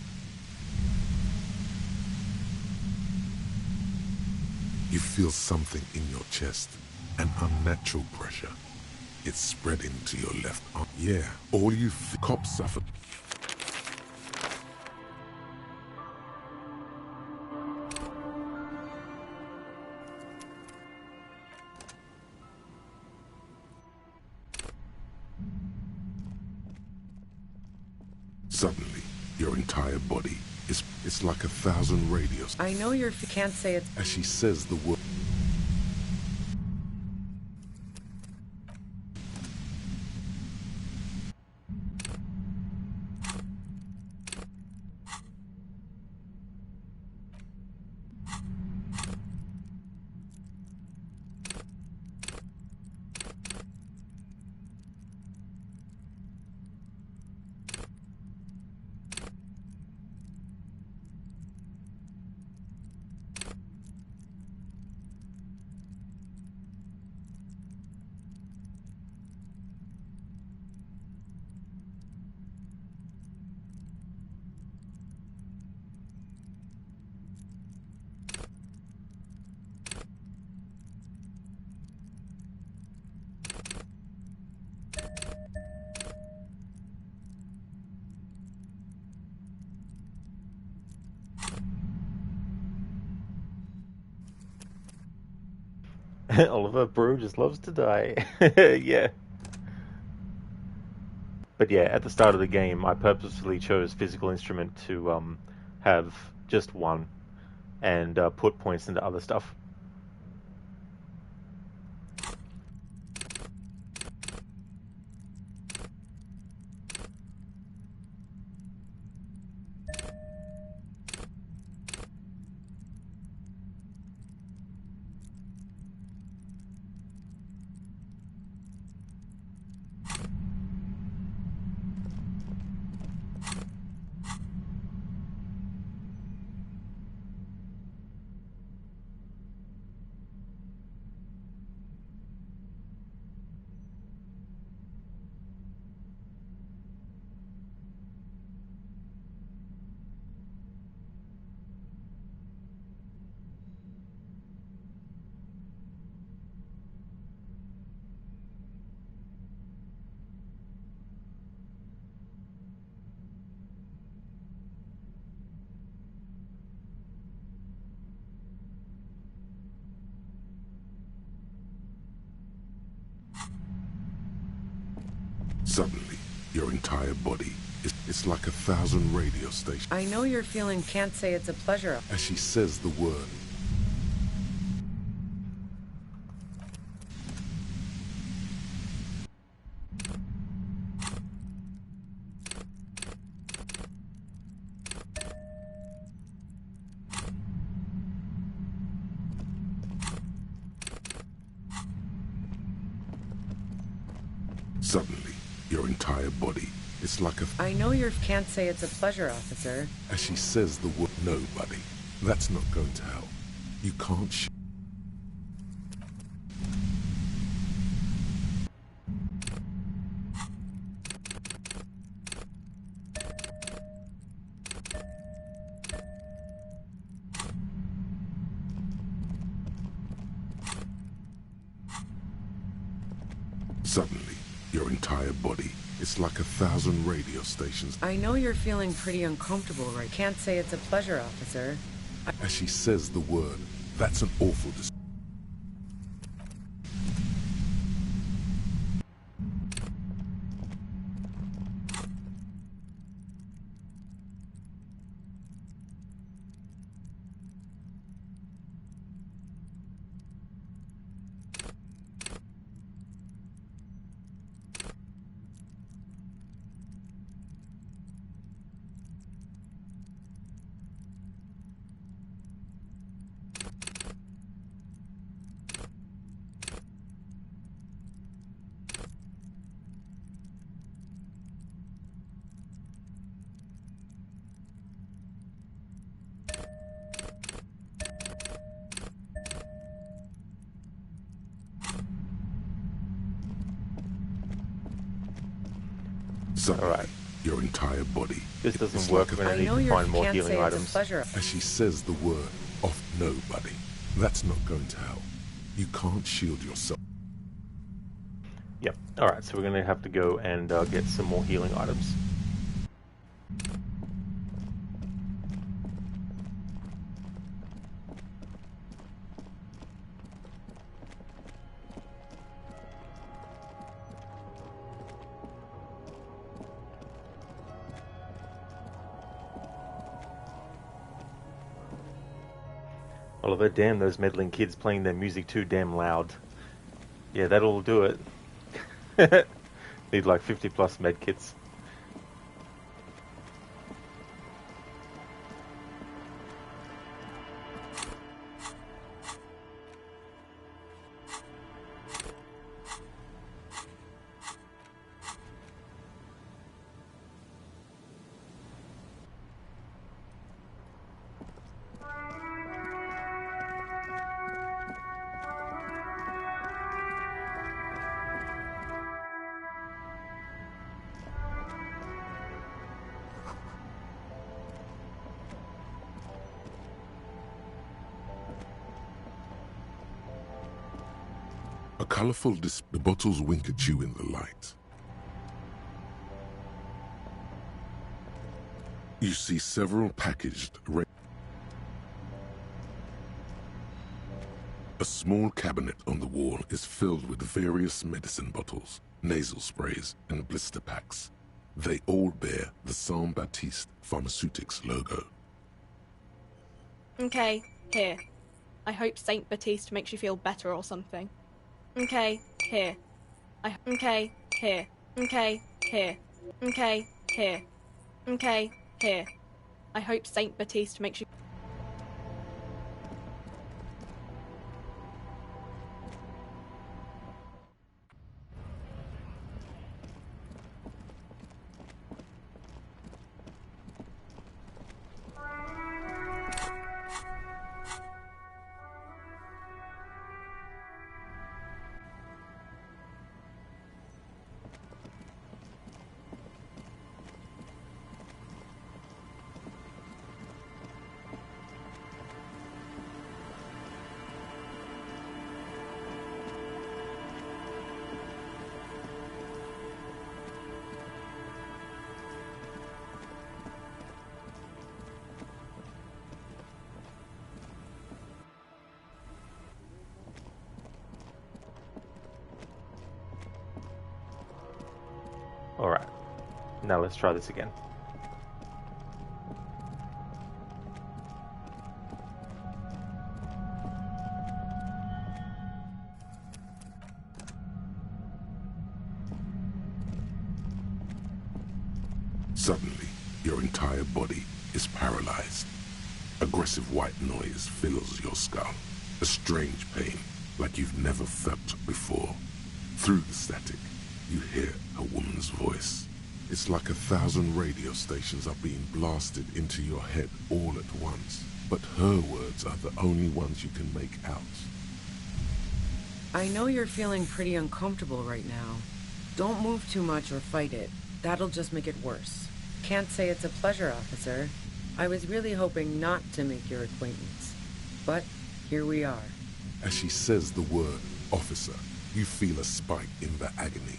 You feel something in your chest, an unnatural pressure. It's spreading to your left arm. Yeah, all you cops suffer. Suddenly, your entire body is... It's like 1,000 radios. I know you can't say it. As she says the word... Oliver Brew just loves to die. Yeah. But yeah, at the start of the game, I purposefully chose physical instrument to have just one and put points into other stuff. Suddenly, your entire body it's like 1,000 radio stations. I know you're feeling can't say it's a pleasure. As she says the word. Suddenly, your entire body it's like I know you can't say it's a pleasure, officer. As she says the word nobody. That's not going to help. You can't Suddenly, your entire body it's like 1,000 radio stations. I know you're feeling pretty uncomfortable, right? Can't say it's a pleasure, officer. As she says the word, that's an awful Alright. Your entire body. This doesn't work when I need to find more healing items. As she says the word of nobody. That's not going to help. You can't shield yourself. Yep. Alright, so we're going to have to go and get some more healing items. Although, damn, those meddling kids playing their music too damn loud. Yeah, that'll do it. Need like 50 plus med kits. A colorful the bottles wink at you in the light. You see several packaged A small cabinet on the wall is filled with various medicine bottles, nasal sprays, and blister packs. They all bear the Saint Baptiste Pharmaceutics logo. Okay, here. I hope Saint Baptiste makes you feel better or something. Okay, here. Okay, here. Okay, here. Okay, here. Okay, here. I hope Saint Baptiste makes you... Now let's try this again. Suddenly, your entire body is paralyzed. Aggressive white noise fills your skull. A strange pain, like you've never felt before. Through the static, you hear a woman's voice. It's like 1,000 radio stations are being blasted into your head all at once. But her words are the only ones you can make out. I know you're feeling pretty uncomfortable right now. Don't move too much or fight it. That'll just make it worse. Can't say it's a pleasure, officer. I was really hoping not to make your acquaintance. But here we are. As she says the word officer, you feel a spike in the agony.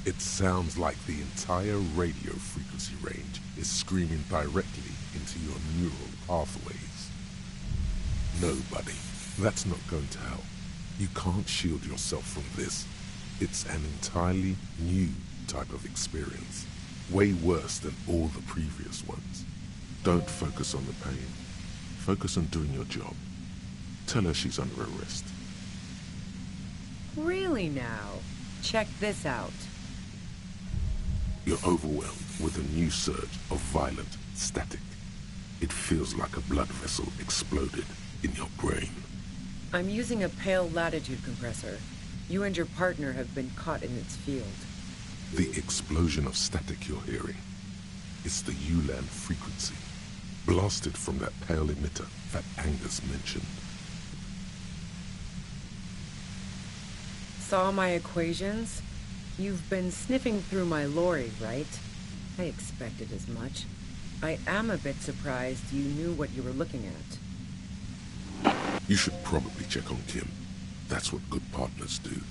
It sounds like the entire radio frequency range is screaming directly into your neural pathways. No, buddy, that's not going to help. You can't shield yourself from this. It's an entirely new type of experience. Way worse than all the previous ones. Don't focus on the pain. Focus on doing your job. Tell her she's under arrest. Really now? Check this out. You're overwhelmed with a new surge of violent static. It feels like a blood vessel exploded in your brain. I'm using a pale latitude compressor. You and your partner have been caught in its field. The explosion of static you're hearing is the ULAN frequency, blasted from that pale emitter that Angus mentioned. Saw my equations? You've been sniffing through my lorry, right? I expected as much. I am a bit surprised you knew what you were looking at. You should probably check on Kim. That's what good partners do.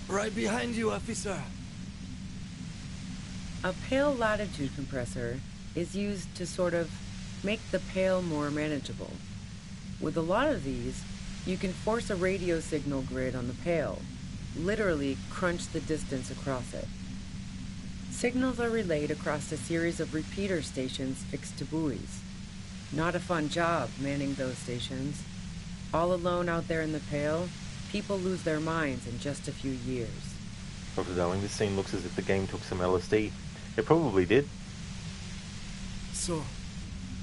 Right behind you, officer. A pale latitude compressor is used to sort of make the pale more manageable. With a lot of these, you can force a radio signal grid on the pale, literally crunch the distance across it. Signals are relayed across a series of repeater stations fixed to buoys. Not a fun job manning those stations. All alone out there in the pale, people lose their minds in just a few years. Dr. Darling, this scene looks as if the game took some LSD. It probably did. So,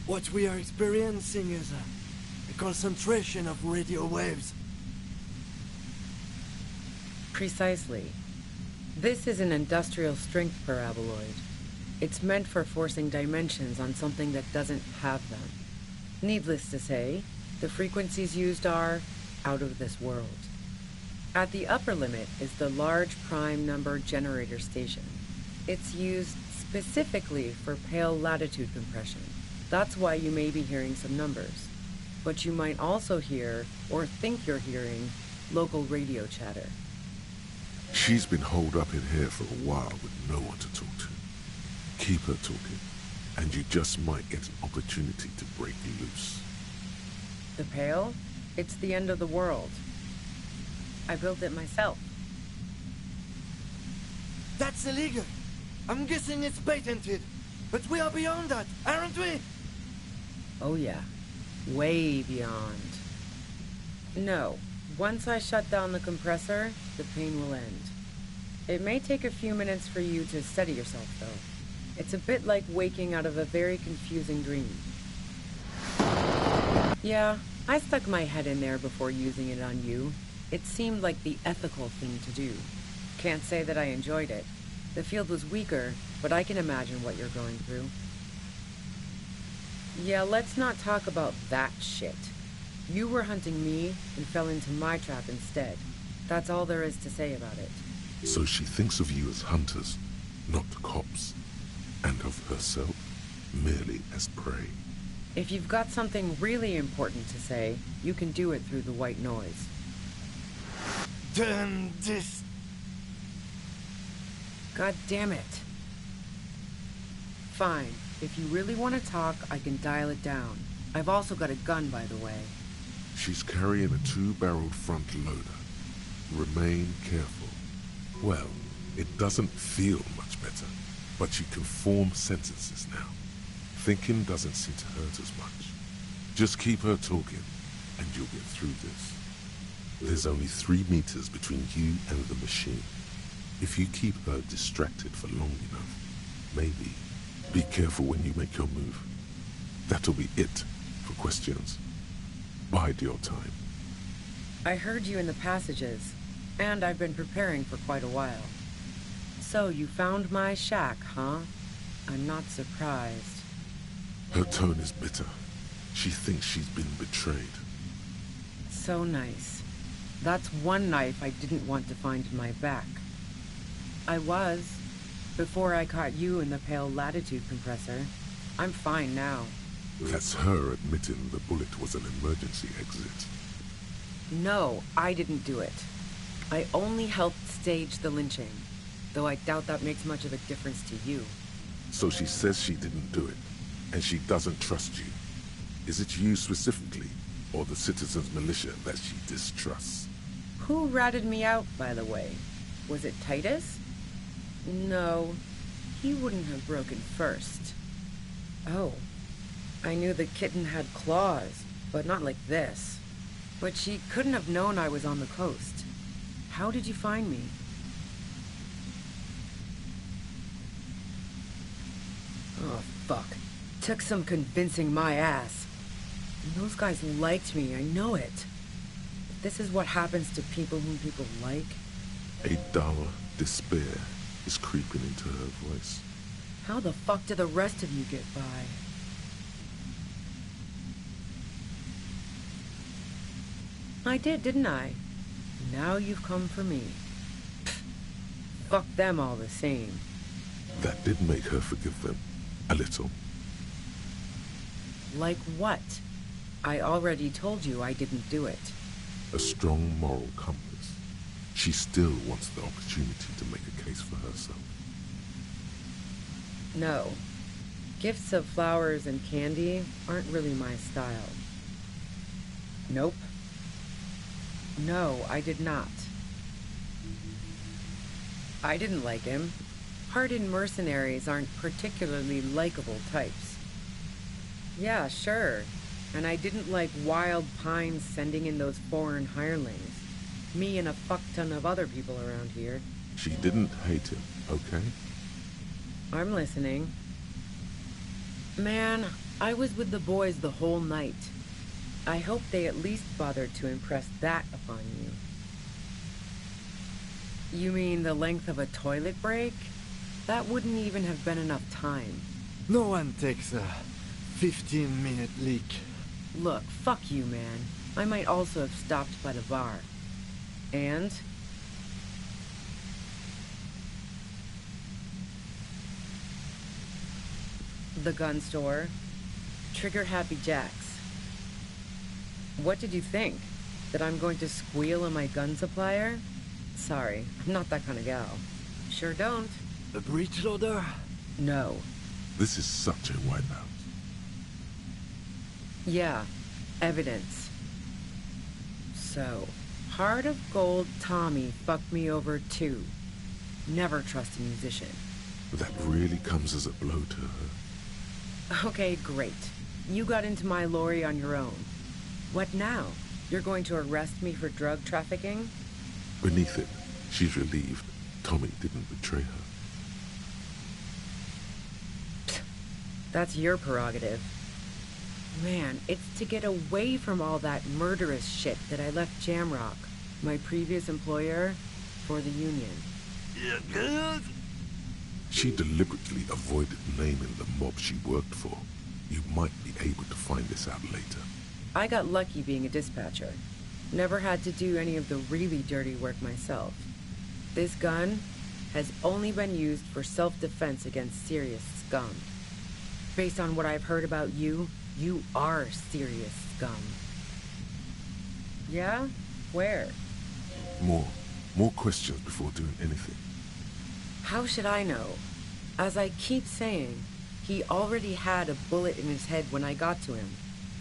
what we are experiencing is a concentration of radio waves. Precisely. This is an industrial strength paraboloid. It's meant for forcing dimensions on something that doesn't have them. Needless to say, the frequencies used are out of this world. At the upper limit is the large prime number generator station. It's used specifically for pale latitude compression. That's why you may be hearing some numbers. But you might also hear, or think you're hearing, local radio chatter. She's been holed up in here for a while with no one to talk to. Keep her talking, and you just might get an opportunity to break loose. The pale? It's the end of the world. I built it myself. That's illegal. I'm guessing it's patented. But we are beyond that, aren't we? Oh yeah. Way beyond. No. Once I shut down the compressor, the pain will end. It may take a few minutes for you to steady yourself, though. It's a bit like waking out of a very confusing dream. Yeah, I stuck my head in there before using it on you. It seemed like the ethical thing to do. Can't say that I enjoyed it. The field was weaker, but I can imagine what you're going through. Yeah, let's not talk about that shit. You were hunting me and fell into my trap instead. That's all there is to say about it. So she thinks of you as hunters, not cops, and of herself merely as prey. If you've got something really important to say, you can do it through the white noise. Then this... God damn it. Fine. If you really want to talk, I can dial it down. I've also got a gun, by the way. She's carrying a 2-barreled front loader. Remain careful. Well, it doesn't feel much better. but she can form sentences now. Thinking doesn't seem to hurt as much. Just keep her talking, and you'll get through this. There's only 3 meters between you and the machine. If you keep her distracted for long enough, maybe. Be careful when you make your move. That'll be it for questions. Bide your time. I heard you in the passages, and I've been preparing for quite a while. So you found my shack, huh? I'm not surprised. Her tone is bitter. She thinks she's been betrayed. So nice. That's one knife I didn't want to find in my back. I was, before I caught you in the pale latitude compressor. I'm fine now. That's her admitting the bullet was an emergency exit. No, I didn't do it. I only helped stage the lynching, though I doubt that makes much of a difference to you. So she says she didn't do it, and she doesn't trust you. Is it you specifically, or the citizens' militia that she distrusts? Who ratted me out, by the way? Was it Titus? No, he wouldn't have broken first. Oh, I knew the kitten had claws, but not like this. But she couldn't have known I was on the coast. How did you find me? Oh, fuck. Took some convincing my ass. And those guys liked me, I know it. This is what happens to people whom people like. A dull despair is creeping into her voice. How the fuck did the rest of you get by? I did, didn't I? Now you've come for me. Pfft. Fuck them all the same. That did make her forgive them. A little. Like what? I already told you I didn't do it. A strong moral compass. She still wants the opportunity to make a case for herself. No. Gifts of flowers and candy aren't really my style. Nope. No, I did not. I didn't like him. Hardened mercenaries aren't particularly likable types. Yeah, sure. And I didn't like Wild Pines sending in those foreign hirelings. Me and a fuck-ton of other people around here. She didn't hate him, okay? I'm listening. Man, I was with the boys the whole night. I hope they at least bothered to impress that upon you. You mean the length of a toilet break? That wouldn't even have been enough time. No one takes a 15-minute leak. Look, fuck you, man. I might also have stopped by the bar. And? The gun store. Trigger Happy Jacks. What did you think? That I'm going to squeal on my gun supplier? Sorry, I'm not that kind of gal. Sure don't. A breech loader? No. This is such a wipeout. Yeah, evidence. So, Heart of Gold Tommy fucked me over too. Never trust a musician. That really comes as a blow to her. Okay, great. You got into my lorry on your own. What now? You're going to arrest me for drug trafficking? Beneath it, she's relieved Tommy didn't betray her. That's your prerogative. Man, it's to get away from all that murderous shit that I left Jamrock, my previous employer, for the Union. She deliberately avoided naming the mob she worked for. You might be able to find this out later. I got lucky being a dispatcher. Never had to do any of the really dirty work myself. This gun has only been used for self-defense against serious scum. Based on what I've heard about you, you are serious scum. Yeah? Where? More questions before doing anything. How should I know? As I keep saying, he already had a bullet in his head when I got to him,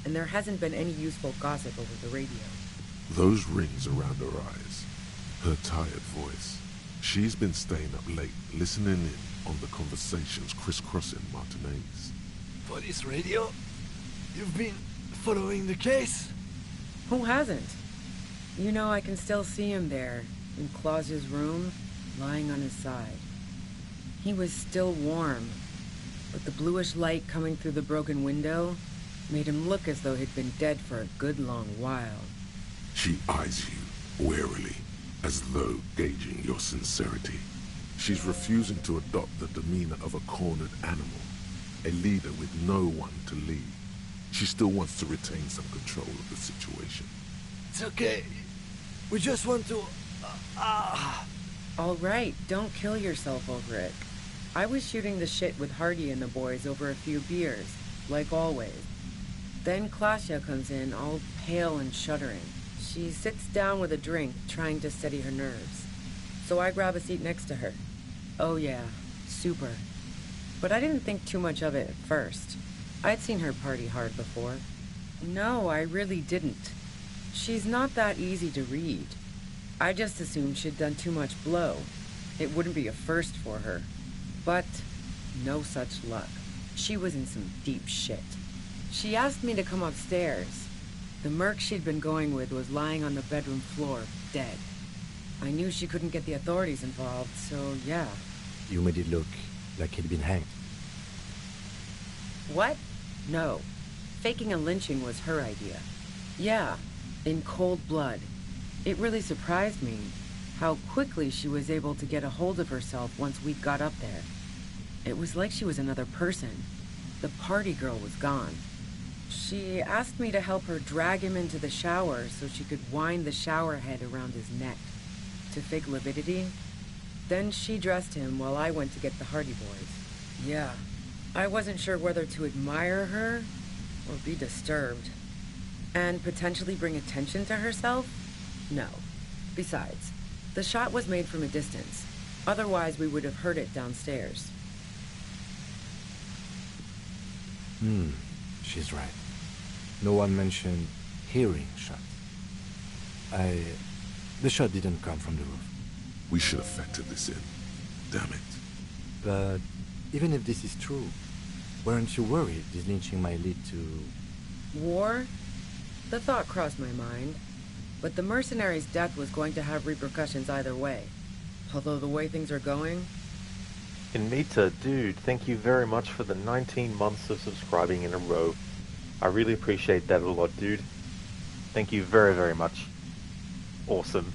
and there hasn't been any useful gossip over the radio. Those rings around her eyes, her tired voice. She's been staying up late, listening in on the conversations crisscrossing Martinez. Police radio? You've been following the case? Who hasn't? You know, I can still see him there, in Claus's room, lying on his side. He was still warm, but the bluish light coming through the broken window made him look as though he'd been dead for a good long while. She eyes you warily, as though gauging your sincerity. She's refusing to adopt the demeanor of a cornered animal, a leader with no one to lead. She still wants to retain some control of the situation. It's okay. We just want to... All right, don't kill yourself over it. I was shooting the shit with Hardy and the boys over a few beers, like always. Then Klasha comes in, all pale and shuddering. She sits down with a drink, trying to steady her nerves. So I grab a seat next to her. Oh yeah, super. But I didn't think too much of it at first. I'd seen her party hard before. No, I really didn't. She's not that easy to read. I just assumed she'd done too much blow. It wouldn't be a first for her. But no such luck. She was in some deep shit. She asked me to come upstairs. The merc she'd been going with was lying on the bedroom floor, dead. I knew she couldn't get the authorities involved, so yeah. You made it look like he'd been hanged. What? No. Faking a lynching was her idea. Yeah, in cold blood. It really surprised me how quickly she was able to get a hold of herself once we got up there. It was like she was another person. The party girl was gone. She asked me to help her drag him into the shower so she could wind the shower head around his neck to fake lividity. Then she dressed him while I went to get the Hardy Boys. Yeah, I wasn't sure whether to admire her or be disturbed. And potentially bring attention to herself? No. Besides, the shot was made from a distance. Otherwise, we would have heard it downstairs. She's right. No one mentioned hearing shots. The shot didn't come from the roof. We should have factored this in. Damn it. But even if this is true, weren't you worried this lynching might lead to... War? The thought crossed my mind. But the mercenary's death was going to have repercussions either way. Although the way things are going... Inmita, dude, thank you very much for the 19 months of subscribing in a row. I really appreciate that a lot, dude. Thank you very, very much. Awesome.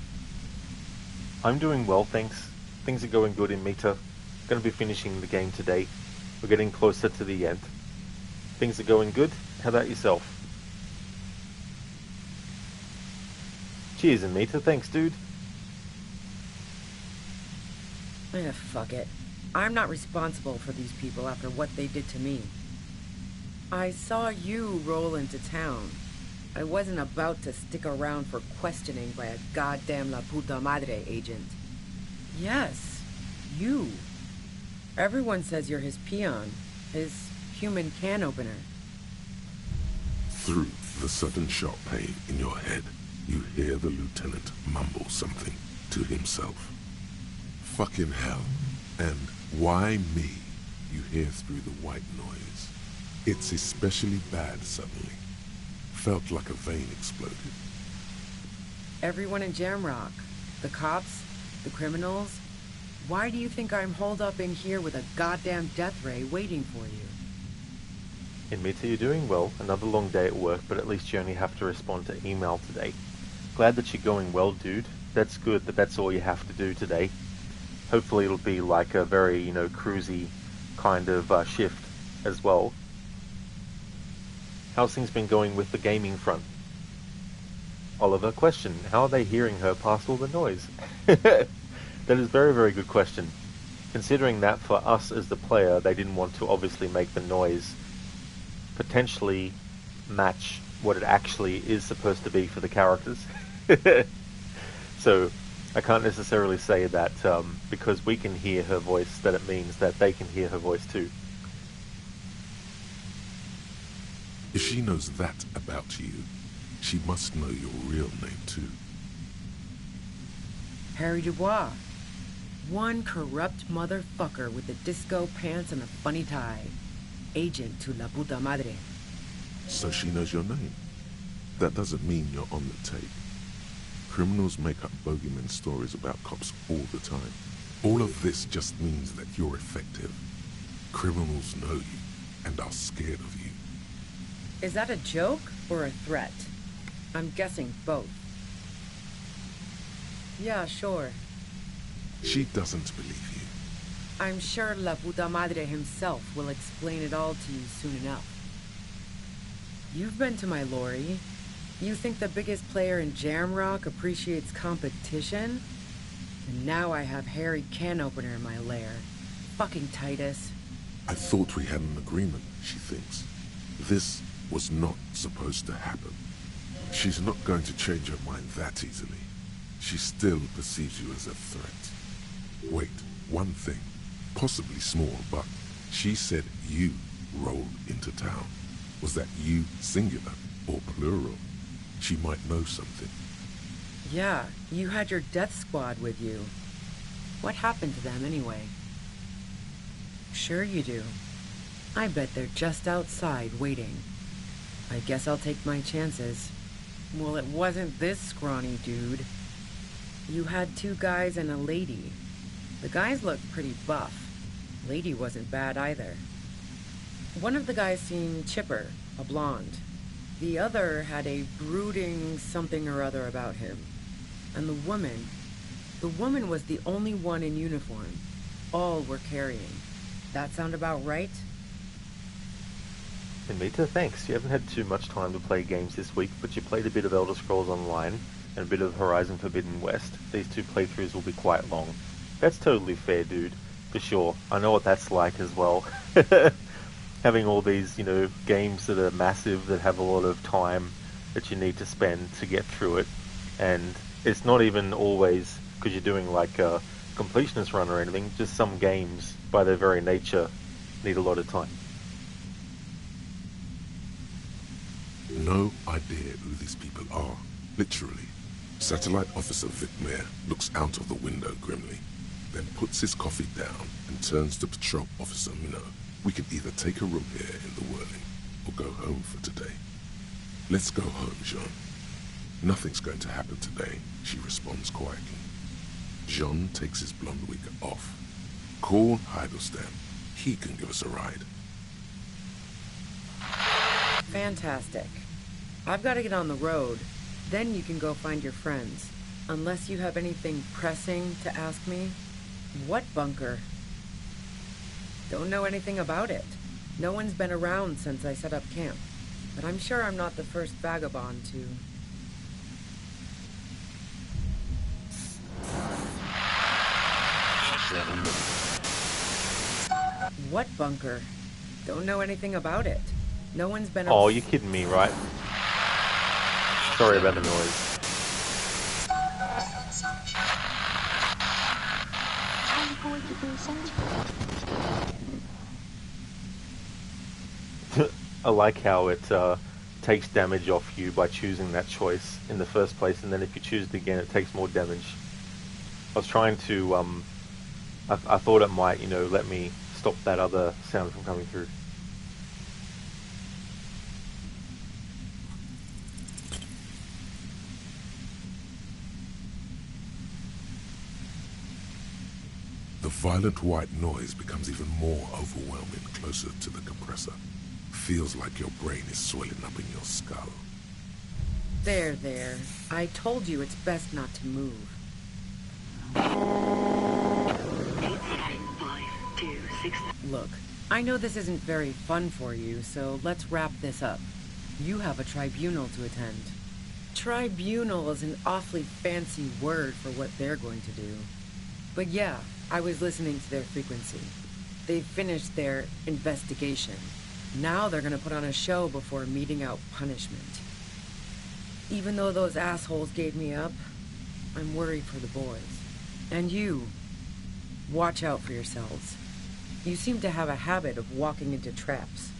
I'm doing well, thanks. Things are going good in Mita. Gonna be finishing the game today. We're getting closer to the end. Things are going good. How about yourself? Cheers, Anita. Thanks, dude. Fuck it. I'm not responsible for these people after what they did to me. I saw you roll into town. I wasn't about to stick around for questioning by a goddamn La Puta Madre agent. Yes, you. Everyone says you're his peon, his human can opener. Through the sudden sharp pain in your head, you hear the lieutenant mumble something to himself. Fucking hell. And why me? You hear through the white noise. It's especially bad suddenly. Felt like a vein exploded. Everyone in Jamrock, the cops, the criminals. Why do you think I'm holed up in here with a goddamn death ray waiting for you? Inmita, you're doing well. Another long day at work, but at least you only have to respond to email today. Glad that you're going well, dude. That's good that that's all you have to do today. Hopefully it'll be like a very, cruisy kind of shift as well. How's things been going with the gaming front? Oliver, question. How are they hearing her past all the noise? That is a very, very good question. Considering that for us as the player, they didn't want to obviously make the noise potentially match what it actually is supposed to be for the characters. So I can't necessarily say that because we can hear her voice that it means that they can hear her voice too. If she knows that about you, she must know your real name too. Harry Dubois. One corrupt motherfucker with the disco pants and a funny tie. Agent to la puta madre. So she knows your name. That doesn't mean you're on the tape. Criminals make up bogeyman stories about cops all the time. All of this just means that you're effective. Criminals know you and are scared of you. Is that a joke or a threat? I'm guessing both. Yeah, sure. She doesn't believe you. I'm sure La Puta Madre himself will explain it all to you soon enough. You've been to my lorry. You think the biggest player in Jamrock appreciates competition? And now I have Harry Can Opener in my lair. Fucking Titus. I thought we had an agreement, she thinks. This was not supposed to happen. She's not going to change her mind that easily. She still perceives you as a threat. Wait, one thing, possibly small, but she said you rolled into town. Was that you singular or plural? She might know something. Yeah, you had your death squad with you. What happened to them anyway? Sure you do. I bet they're just outside waiting. I guess I'll take my chances. Well, it wasn't this scrawny dude. You had two guys and a lady. The guys looked pretty buff. Lady wasn't bad either. One of the guys seemed chipper, a blonde. The other had a brooding something or other about him. And the woman was the only one in uniform. All were carrying. That sound about right? Anita, thanks. You haven't had too much time to play games this week, but you played a bit of Elder Scrolls Online and a bit of Horizon Forbidden West. These two playthroughs will be quite long. That's totally fair, dude. For sure. I know what that's like as well. Having all these, games that are massive, that have a lot of time that you need to spend to get through it. And it's not even always because you're doing like a completionist run or anything. Just some games, by their very nature, need a lot of time. No idea who these people are, literally. Satellite Officer Vic Mayer looks out of the window grimly, then puts his coffee down and turns to Patrol Officer Minnow. We can either take a room here in the Whirling or go home for today. Let's go home, Jean. Nothing's going to happen today, she responds quietly. Jean takes his blonde wig off. Call Heidelstam. He can give us a ride. Fantastic. I've got to get on the road. Then you can go find your friends. Unless you have anything pressing to ask me. What bunker? Don't know anything about it. No one's been around since I set up camp. But I'm sure I'm not the first vagabond to... What bunker? Don't know anything about it. No one's been... Oh, you're kidding me, right? Sorry about the noise. I like how it takes damage off you by choosing that choice in the first place, and then if you choose it again, it takes more damage. I was trying to, I thought it might, let me stop that other sound from coming through. The violent white noise becomes even more overwhelming closer to the compressor. Feels like your brain is swelling up in your skull. There. I told you it's best not to move. 8, 7, 5, 2, 6. Look, I know this isn't very fun for you, so let's wrap this up. You have a tribunal to attend. Tribunal is an awfully fancy word for what they're going to do. But yeah, I was listening to their frequency. They've finished their investigation. Now they're gonna put on a show before meting out punishment. Even though those assholes gave me up, I'm worried for the boys. And you. Watch out for yourselves. You seem to have a habit of walking into traps.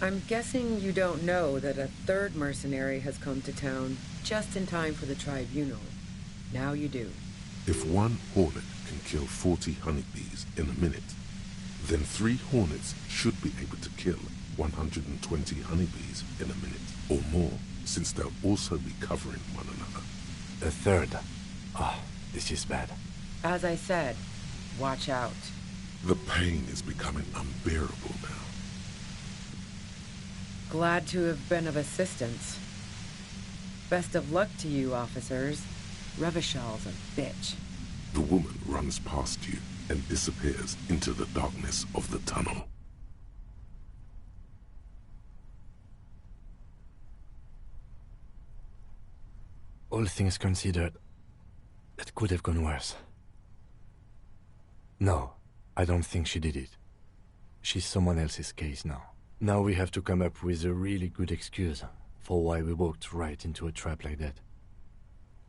I'm guessing you don't know that a third mercenary has come to town just in time for the tribunal. Now you do. If one hornet can kill 40 honeybees in a minute, then 3 hornets should be able to kill 120 honeybees in a minute or more, since they'll also be covering one another. A third. Ah, this is bad. As I said, watch out. The pain is becoming unbearable now. Glad to have been of assistance. Best of luck to you, officers. Revishal's a bitch. The woman runs past you and disappears into the darkness of the tunnel. All things considered, it could have gone worse. No, I don't think she did it. She's someone else's case now. Now we have to come up with a really good excuse for why we walked right into a trap like that.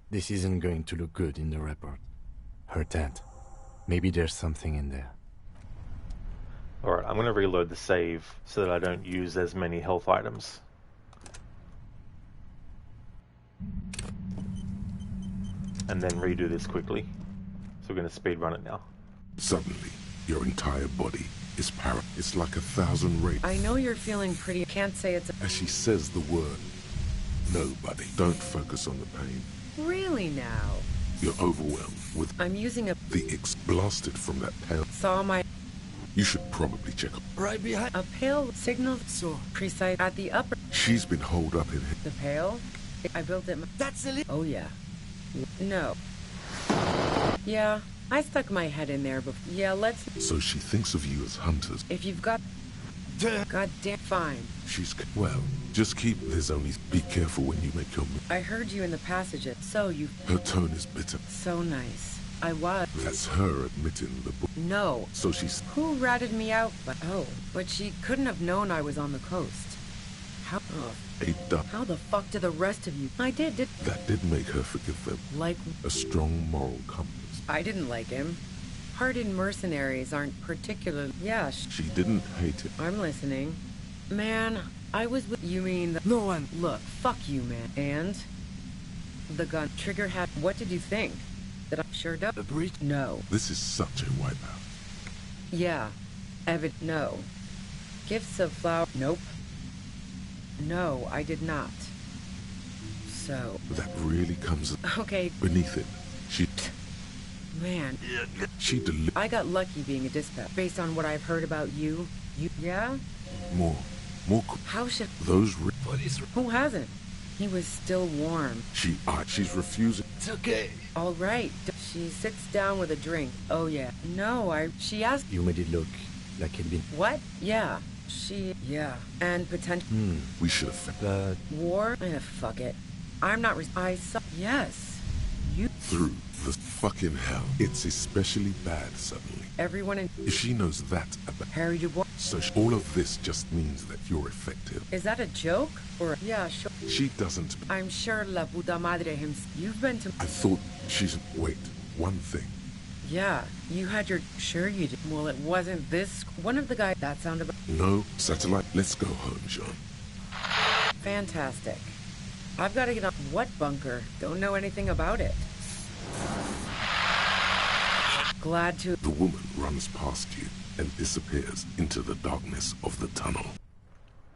This isn't going to look good in the report. Her tent. Maybe there's something in there. Alright, I'm going to reload the save so that I don't use as many health items. And then redo this quickly. So we're going to speed run it now. Suddenly, your entire body is paralyzed. It's like 1,000 rays. I know you're feeling pretty... Can't say it's... As she says the word, nobody. Don't focus on the pain. Really now? You're overwhelmed with... I'm using a... The blasted from that pale... Saw my... You should probably check up. Right behind... A pale signal... So... Precise at the upper... She's been holed up in here. The pale? I built it... That's a Oh yeah. No. Yeah, I stuck my head in there before. Yeah, let's... So she thinks of you as hunters. If you've got... God damn fine. She's... Well, just keep... There's only... Be careful when you make your move. I heard you in the passages, so you... Her tone is bitter. So nice. I was... That's her admitting the book. No. So she's... Who ratted me out? But she couldn't have known I was on the coast. How... How the fuck did the rest of you... I did. That did make her forgive them. Like... A strong moral compass. I didn't like him. Hardened mercenaries aren't particularly... Yeah, She didn't hate it. I'm listening. Man, I was with... You mean the... No one... Look, fuck you, man. And? The gun trigger had... What did you think? That I sure does... A breach? No. This is such a wipeout. Yeah. No. Gifts of flower... Nope. No, I did not. So... That really comes... Okay. Beneath it. She... Man. She I got lucky being a dispatch. Based on what I've heard about you... Yeah? More. How should... Those... Who hasn't? He was still warm. She's refusing. It's okay. All right. She sits down with a drink. Oh, yeah. No, she asked... You made it look like it'd been... What? Yeah. Yeah. And potential... We should have... But... War? Fuck it. I'm not... I saw... Yes. You... Through the fucking hell. It's especially bad suddenly. Everyone in... If she knows that about... Harry Dubois... So all of this just means that you're effective. Is that a joke? Or... Yeah, sure. She doesn't... I'm sure La Puta Madre himself... You've been to... I thought she's... Wait. One thing. Yeah, you had your... Sure you did. Well, it wasn't this... One of the guys... That sounded... No, satellite. Let's go home, Jean. Fantastic. I've got to get on... What bunker? Don't know anything about it. Glad to... The woman runs past you and disappears into the darkness of the tunnel.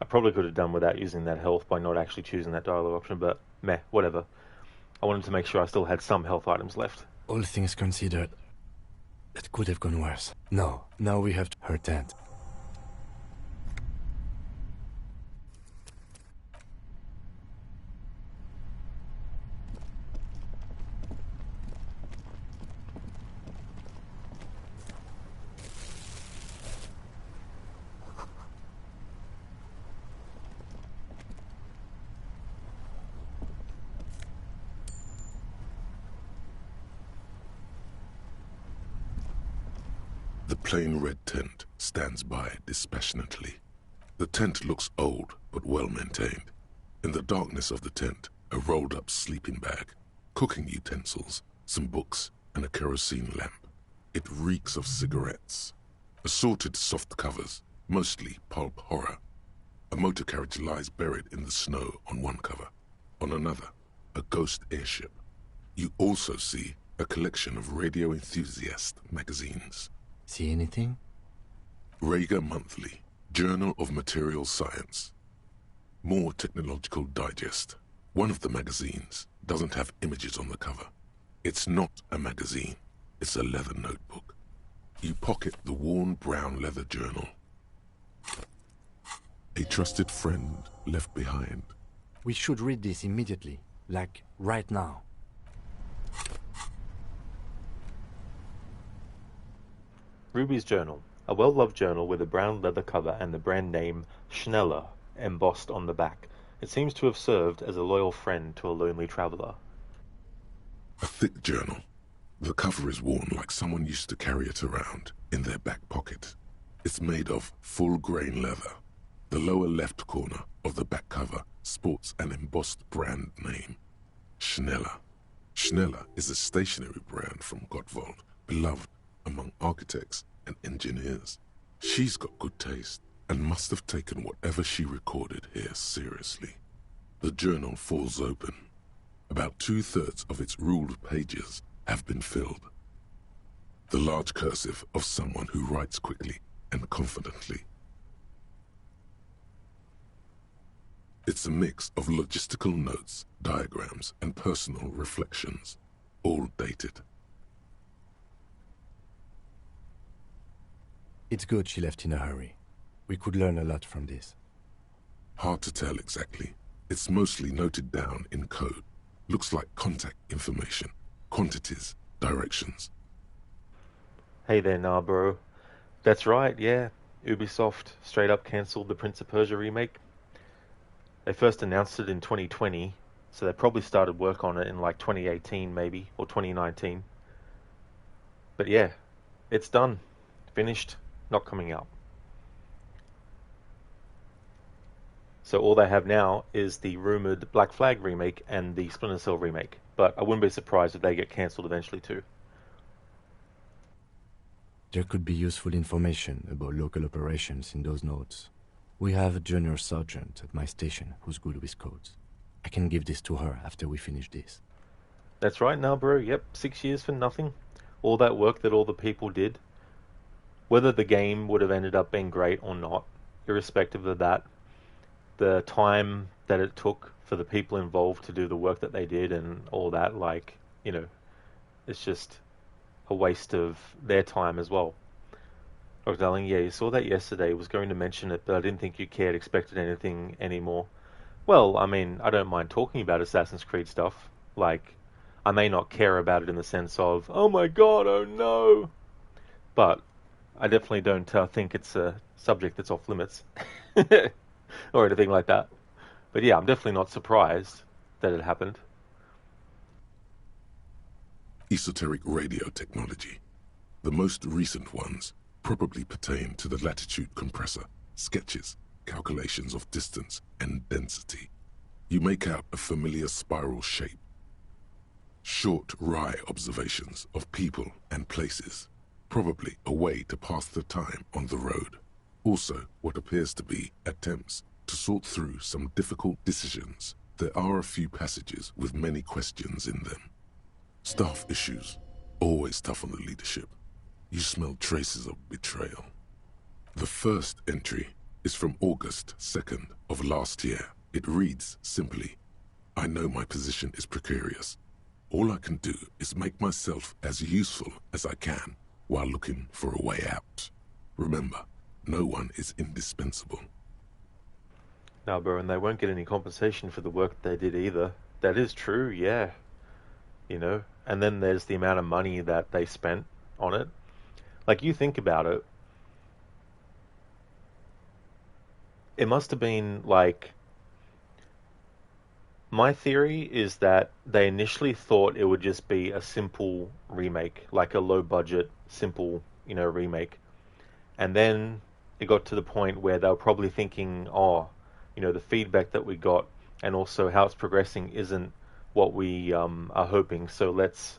I probably could have done without using that health by not actually choosing that dialogue option, but meh, whatever. I wanted to make sure I still had some health items left. All things considered, it could have gone worse. No, now we have her tent. The plain red tent stands by dispassionately. The tent looks old, but well maintained. In the darkness of the tent, a rolled-up sleeping bag, cooking utensils, some books, and a kerosene lamp. It reeks of cigarettes. Assorted soft covers, mostly pulp horror. A motor carriage lies buried in the snow on one cover. On another, a ghost airship. You also see a collection of radio enthusiast magazines. See anything? Rager Monthly, Journal of Material Science. More Technological Digest. One of the magazines doesn't have images on the cover. It's not a magazine, it's a leather notebook. You pocket the worn brown leather journal. A trusted friend left behind. We should read this immediately, like right now. Ruby's Journal, a well-loved journal with a brown leather cover and the brand name Schneller embossed on the back. It seems to have served as a loyal friend to a lonely traveler. A thick journal. The cover is worn like someone used to carry it around in their back pocket. It's made of full-grain leather. The lower left corner of the back cover sports an embossed brand name, Schneller. Schneller is a stationery brand from Gottwald, beloved among architects and engineers. She's got good taste and must have taken whatever she recorded here seriously. The journal falls open. About 2/3 of its ruled pages have been filled. The large cursive of someone who writes quickly and confidently. It's a mix of logistical notes, diagrams, and personal reflections, all dated. It's good she left in a hurry. We could learn a lot from this. Hard to tell exactly. It's mostly noted down in code. Looks like contact information, quantities, directions. Hey there, Narborough. That's right, yeah. Ubisoft straight up cancelled the Prince of Persia remake. They first announced it in 2020, so they probably started work on it in like 2018 maybe, or 2019. But yeah, it's done. Finished. Not coming out. So all they have now is the rumoured Black Flag remake and the Splinter Cell remake. But I wouldn't be surprised if they get cancelled eventually too. There could be useful information about local operations in those notes. We have a junior sergeant at my station who's good with codes. I can give this to her after we finish this. That's right, Narborough. Yep, 6 years for nothing. All that work that all the people did. Whether the game would have ended up being great or not, irrespective of that, the time that it took for the people involved to do the work that they did and all that, like, you know, it's just a waste of their time as well. Oh, darling, yeah, you saw that yesterday. Was going to mention it, but I didn't think you cared, expected anything anymore. Well, I mean, I don't mind talking about Assassin's Creed stuff. Like, I may not care about it in the sense of, oh my god, oh no! But I definitely don't think it's a subject that's off limits. Or anything like that. But yeah, I'm definitely not surprised that it happened. Esoteric radio technology. The most recent ones probably pertain to the latitude compressor, sketches, calculations of distance and density. You make out a familiar spiral shape. Short, wry observations of people and places. Probably a way to pass the time on the road. Also, what appears to be attempts to sort through some difficult decisions. There are a few passages with many questions in them. Staff issues, always tough on the leadership. You smell traces of betrayal. The first entry is from August 2nd of last year. It reads simply, I know my position is precarious. All I can do is make myself as useful as I can while looking for a way out. Remember, no one is indispensable. No, bro, and they won't get any compensation for the work they did either. That is true, yeah. You know, and then there's the amount of money that they spent on it. Like, you think about it, it must have been, like... My theory is that they initially thought it would just be a simple remake, like a low-budget, simple, you know, remake. And then it got to the point where they were probably thinking, oh, you know, the feedback that we got and also how it's progressing isn't what we are hoping, so let's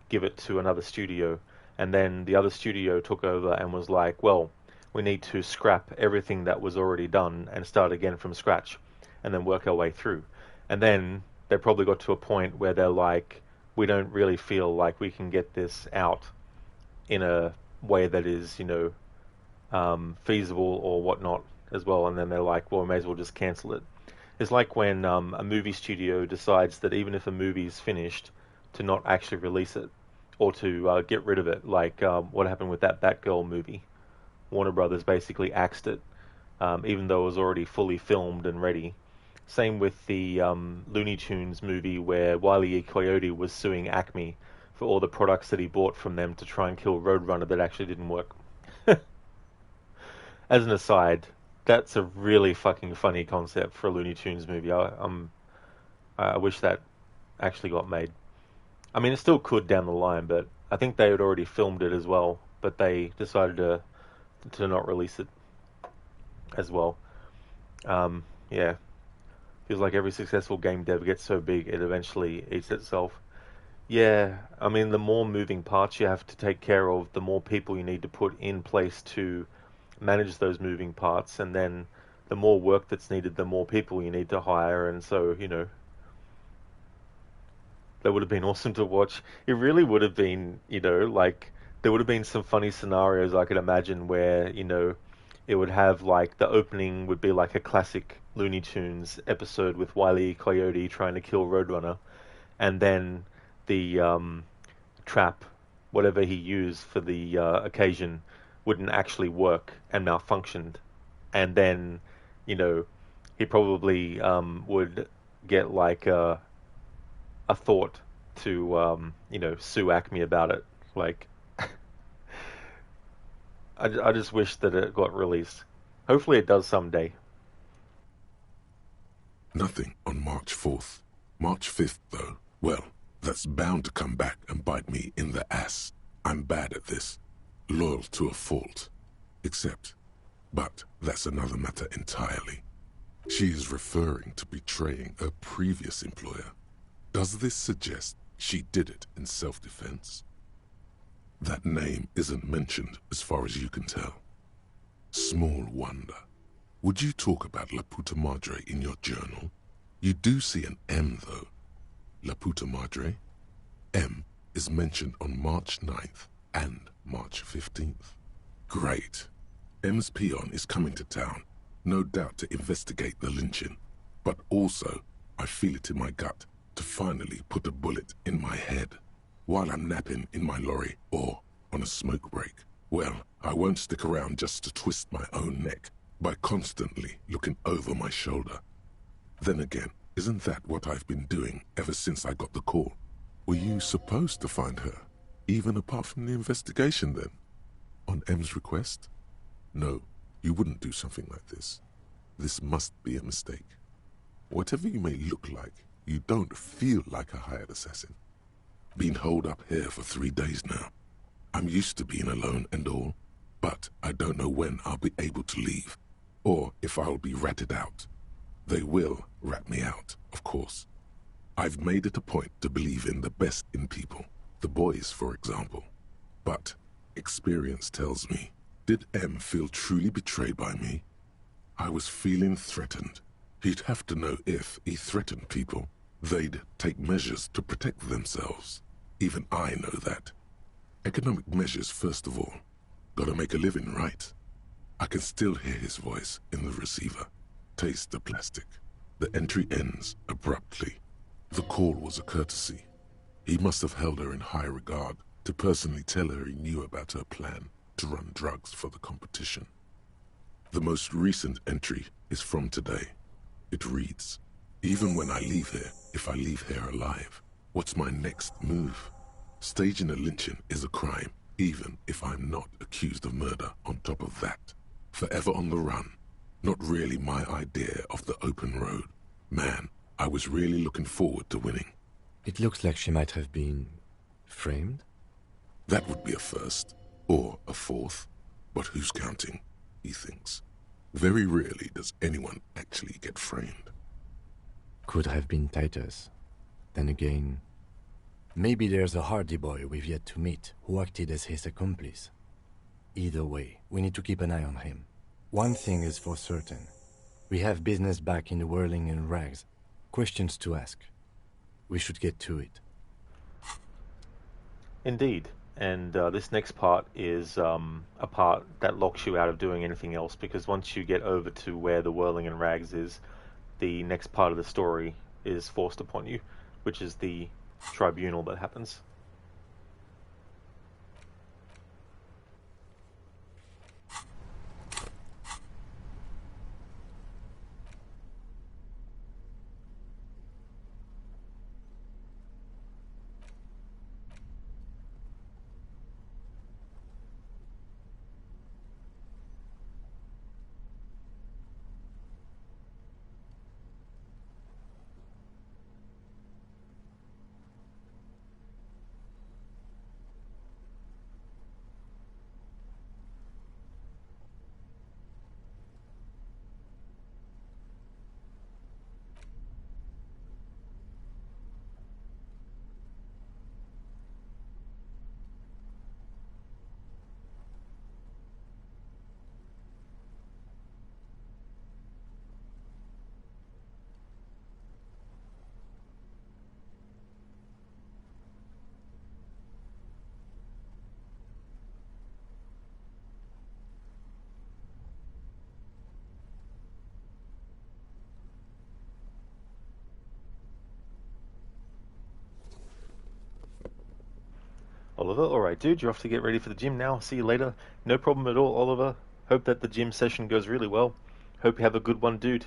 give it to another studio. And then the other studio took over and was like, well, we need to scrap everything that was already done and start again from scratch and then work our way through. And then they probably got to a point where they're like, we don't really feel like we can get this out in a way that is, feasible or whatnot as well. And then they're like, well, we may as well just cancel it. It's like when a movie studio decides that even if a movie's finished, to not actually release it or to get rid of it. Like what happened with that Batgirl movie. Warner Brothers basically axed it, even though it was already fully filmed and ready. Same with the Looney Tunes movie where Wile E. Coyote was suing Acme for all the products that he bought from them to try and kill Roadrunner that actually didn't work. As an aside, that's a really fucking funny concept for a Looney Tunes movie. I wish that actually got made. I mean, it still could down the line, but I think they had already filmed it as well, but they decided to not release it as well. Yeah. Feels like every successful game dev gets so big, it eventually eats itself. Yeah, I mean, the more moving parts you have to take care of, the more people you need to put in place to manage those moving parts, and then the more work that's needed, the more people you need to hire, and so, that would have been awesome to watch. It really would have been, like, there would have been some funny scenarios I could imagine where, it would have, like, the opening would be like a classic Looney Tunes episode with Wile E. Coyote trying to kill Roadrunner, and then the trap, whatever he used for the occasion, wouldn't actually work and malfunctioned. And then, he probably would get, like, a thought to, sue Acme about it. Like, I just wish that it got released. Hopefully it does someday. Nothing on March 4th. March 5th, though, well, that's bound to come back and bite me in the ass. I'm bad at this. Loyal to a fault. But that's another matter entirely. She is referring to betraying her previous employer. Does this suggest she did it in self-defense? That name isn't mentioned as far as you can tell. Small wonder. Would you talk about La Puta Madre in your journal? You do see an M, though. La Puta Madre. M is mentioned on March 9th and March 15th. Great. M's peon is coming to town, no doubt to investigate the lynching, but also, I feel it in my gut, to finally put a bullet in my head while I'm napping in my lorry or on a smoke break. Well, I won't stick around just to twist my own neck by constantly looking over my shoulder. Then again, isn't that what I've been doing ever since I got the call? Were you supposed to find her, even apart from the investigation then? On M's request? No, you wouldn't do something like this. This must be a mistake. Whatever you may look like, you don't feel like a hired assassin. Been holed up here for 3 days now. I'm used to being alone and all, but I don't know when I'll be able to leave, or if I'll be ratted out. They will rat me out, of course. I've made it a point to believe in the best in people, the boys, for example. But experience tells me, did M feel truly betrayed by me? I was feeling threatened. He'd have to know if he threatened people, they'd take measures to protect themselves. Even I know that. Economic measures, first of all. Gotta make a living, right? I can still hear his voice in the receiver. Taste the plastic. The entry ends abruptly. The call was a courtesy. He must have held her in high regard to personally tell her he knew about her plan to run drugs for the competition. The most recent entry is from today. It reads, even when I leave here, if I leave here alive, what's my next move? Staging a lynching is a crime, even if I'm not accused of murder on top of that. Forever on the run. Not really my idea of the open road. Man, I was really looking forward to winning. It looks like she might have been framed? That would be a first, or a fourth. But who's counting, he thinks. Very rarely does anyone actually get framed. Could have been Titus. Then again, maybe there's a Hardy boy we've yet to meet who acted as his accomplice. Either way, we need to keep an eye on him. One thing is for certain. We have business back in the whirling in rags. Questions to ask. We should get to it. Indeed. And this next part is a part that locks you out of doing anything else, because once you get over to where the Whirling and Rags is, the next part of the story is forced upon you, which is the tribunal that happens. Oliver, alright dude, you're off to get ready for the gym now. See you later. No problem at all, Oliver. Hope that the gym session goes really well. Hope you have a good one, dude.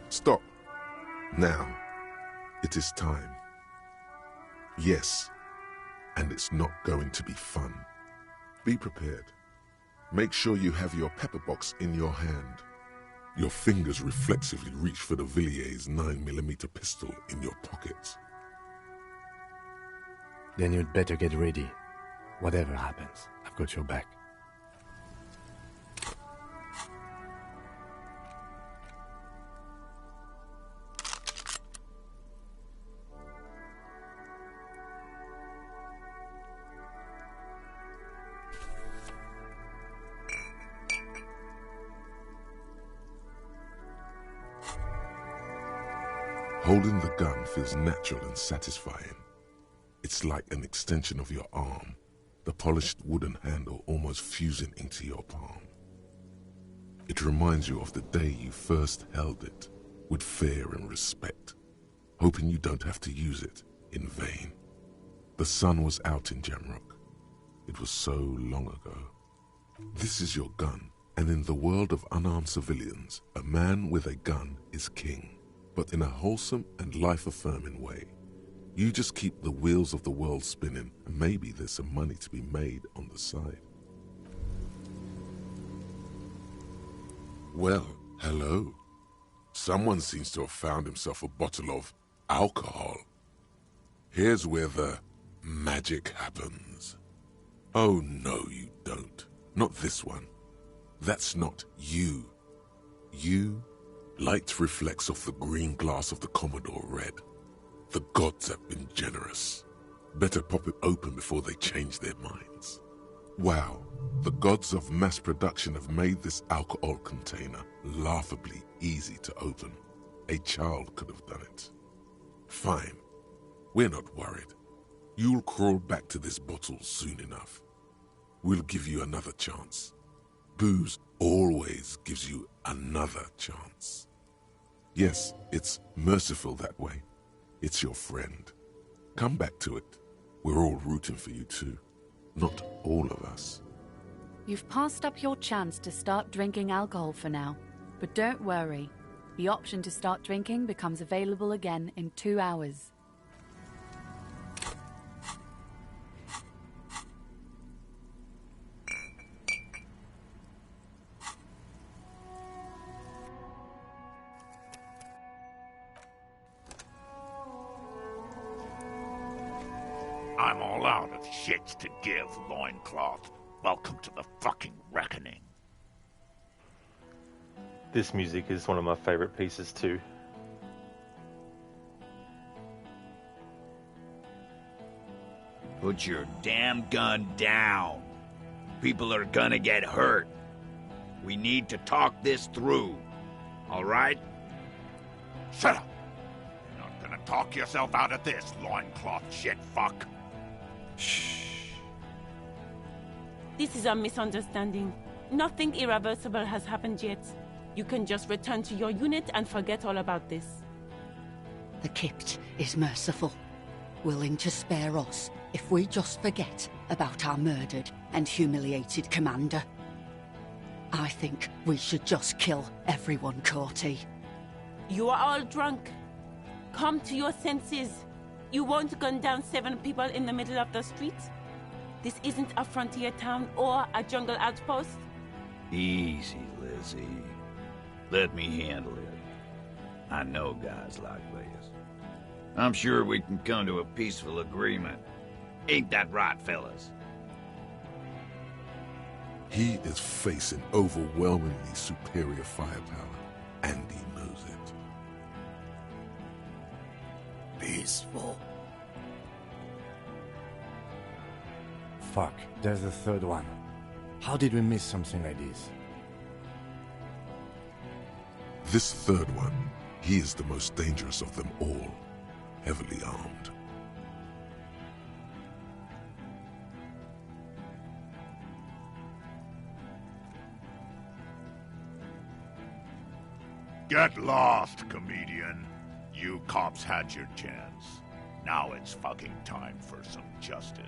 Stop. Now. It is time. Yes. And it's not going to be fun. Be prepared. Make sure you have your pepper box in your hand. Your fingers reflexively reach for the Villiers 9mm pistol in your pockets. Then you'd better get ready. Whatever happens, I've got your back. Holding the gun feels natural and satisfying. It's like an extension of your arm, the polished wooden handle almost fusing into your palm. It reminds you of the day you first held it, with fear and respect, hoping you don't have to use it in vain. The sun was out in Jamrock. It was so long ago. This is your gun, And in the world of unarmed civilians, a man with a gun is king, but in a wholesome and life-affirming way. You just keep the wheels of the world spinning, and maybe there's some money to be made on the side. Well, hello. Someone seems to have found himself a bottle of alcohol. Here's where the magic happens. Oh no, you don't. Not this one. That's not you. You, light reflects off the green glass of the Commodore Red. The gods have been generous. Better pop it open before they change their minds. Wow, the gods of mass production have made this alcohol container laughably easy to open. A child could have done it. Fine, we're not worried. You'll crawl back to this bottle soon enough. We'll give you another chance. Booze always gives you another chance. Yes, it's merciful that way. It's your friend. Come back to it. We're all rooting for you too. Not all of us. You've passed up your chance to start drinking alcohol for now. But don't worry. The option to start drinking becomes available again in 2 hours. I'm all out of shits to give, loincloth. Welcome to the fucking reckoning. This music is one of my favorite pieces too. Put your damn gun down. People are gonna get hurt. We need to talk this through. All right? Shut up! You're not gonna talk yourself out of this, loincloth shit fuck. Shh. This is a misunderstanding. Nothing irreversible has happened yet. You can just return to your unit and forget all about this. The Kipt is merciful, willing to spare us if we just forget about our murdered and humiliated commander. I think we should just kill everyone, Corty. You are all drunk. Come to your senses. You won't gun down 7 people in the middle of the street. This isn't a frontier town or a jungle outpost. Easy, Lizzie. Let me handle it. I know guys like this. I'm sure we can come to a peaceful agreement. Ain't that right, fellas? He is facing overwhelmingly superior firepower, and he knows it. Peaceful. Fuck, there's a third one. How did we miss something like this? This third one, he is the most dangerous of them all, heavily armed. Get lost, comedian. You cops had your chance. Now it's fucking time for some justice.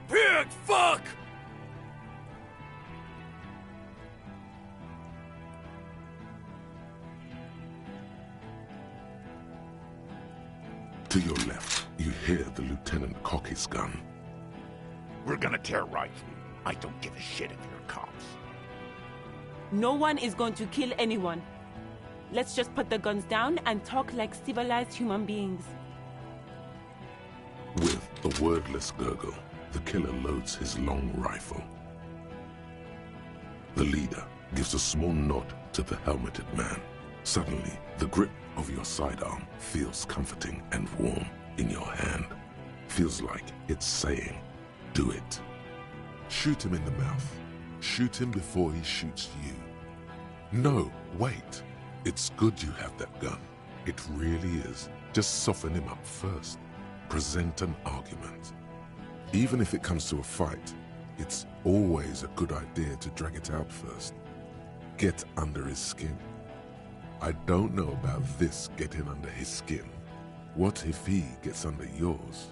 Pig fuck! To your left, you hear the lieutenant cock his gun. We're gonna tear right through. I don't give a shit if you're cops. No one is going to kill anyone. Let's just put the guns down and talk like civilized human beings. With a wordless gurgle, the killer loads his long rifle. The leader gives a small nod to the helmeted man. Suddenly, the grip of your sidearm feels comforting and warm in your hand. Feels like it's saying, do it. Shoot him in the mouth. Shoot him before he shoots you. No, wait. It's good you have that gun. It really is. Just soften him up first. Present an argument. Even if it comes to a fight, it's always a good idea to drag it out first. Get under his skin. I don't know about this getting under his skin. What if he gets under yours?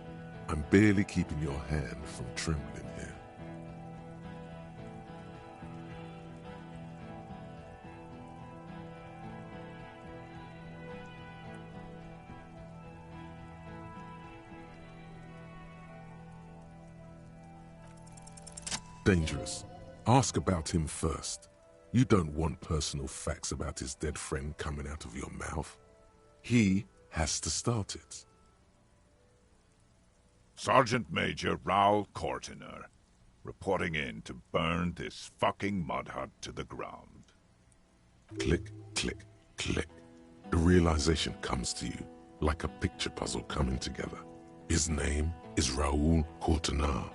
I'm barely keeping your hand from trembling here. dangerous. Ask about him first. You don't want personal facts about his dead friend coming out of your mouth. He has to start it. Sergeant Major Raoul Cortiner, reporting in to burn this fucking mud hut to the ground. Click, click, click. The realization comes to you like a picture puzzle coming together. His name is Raoul Cortiner.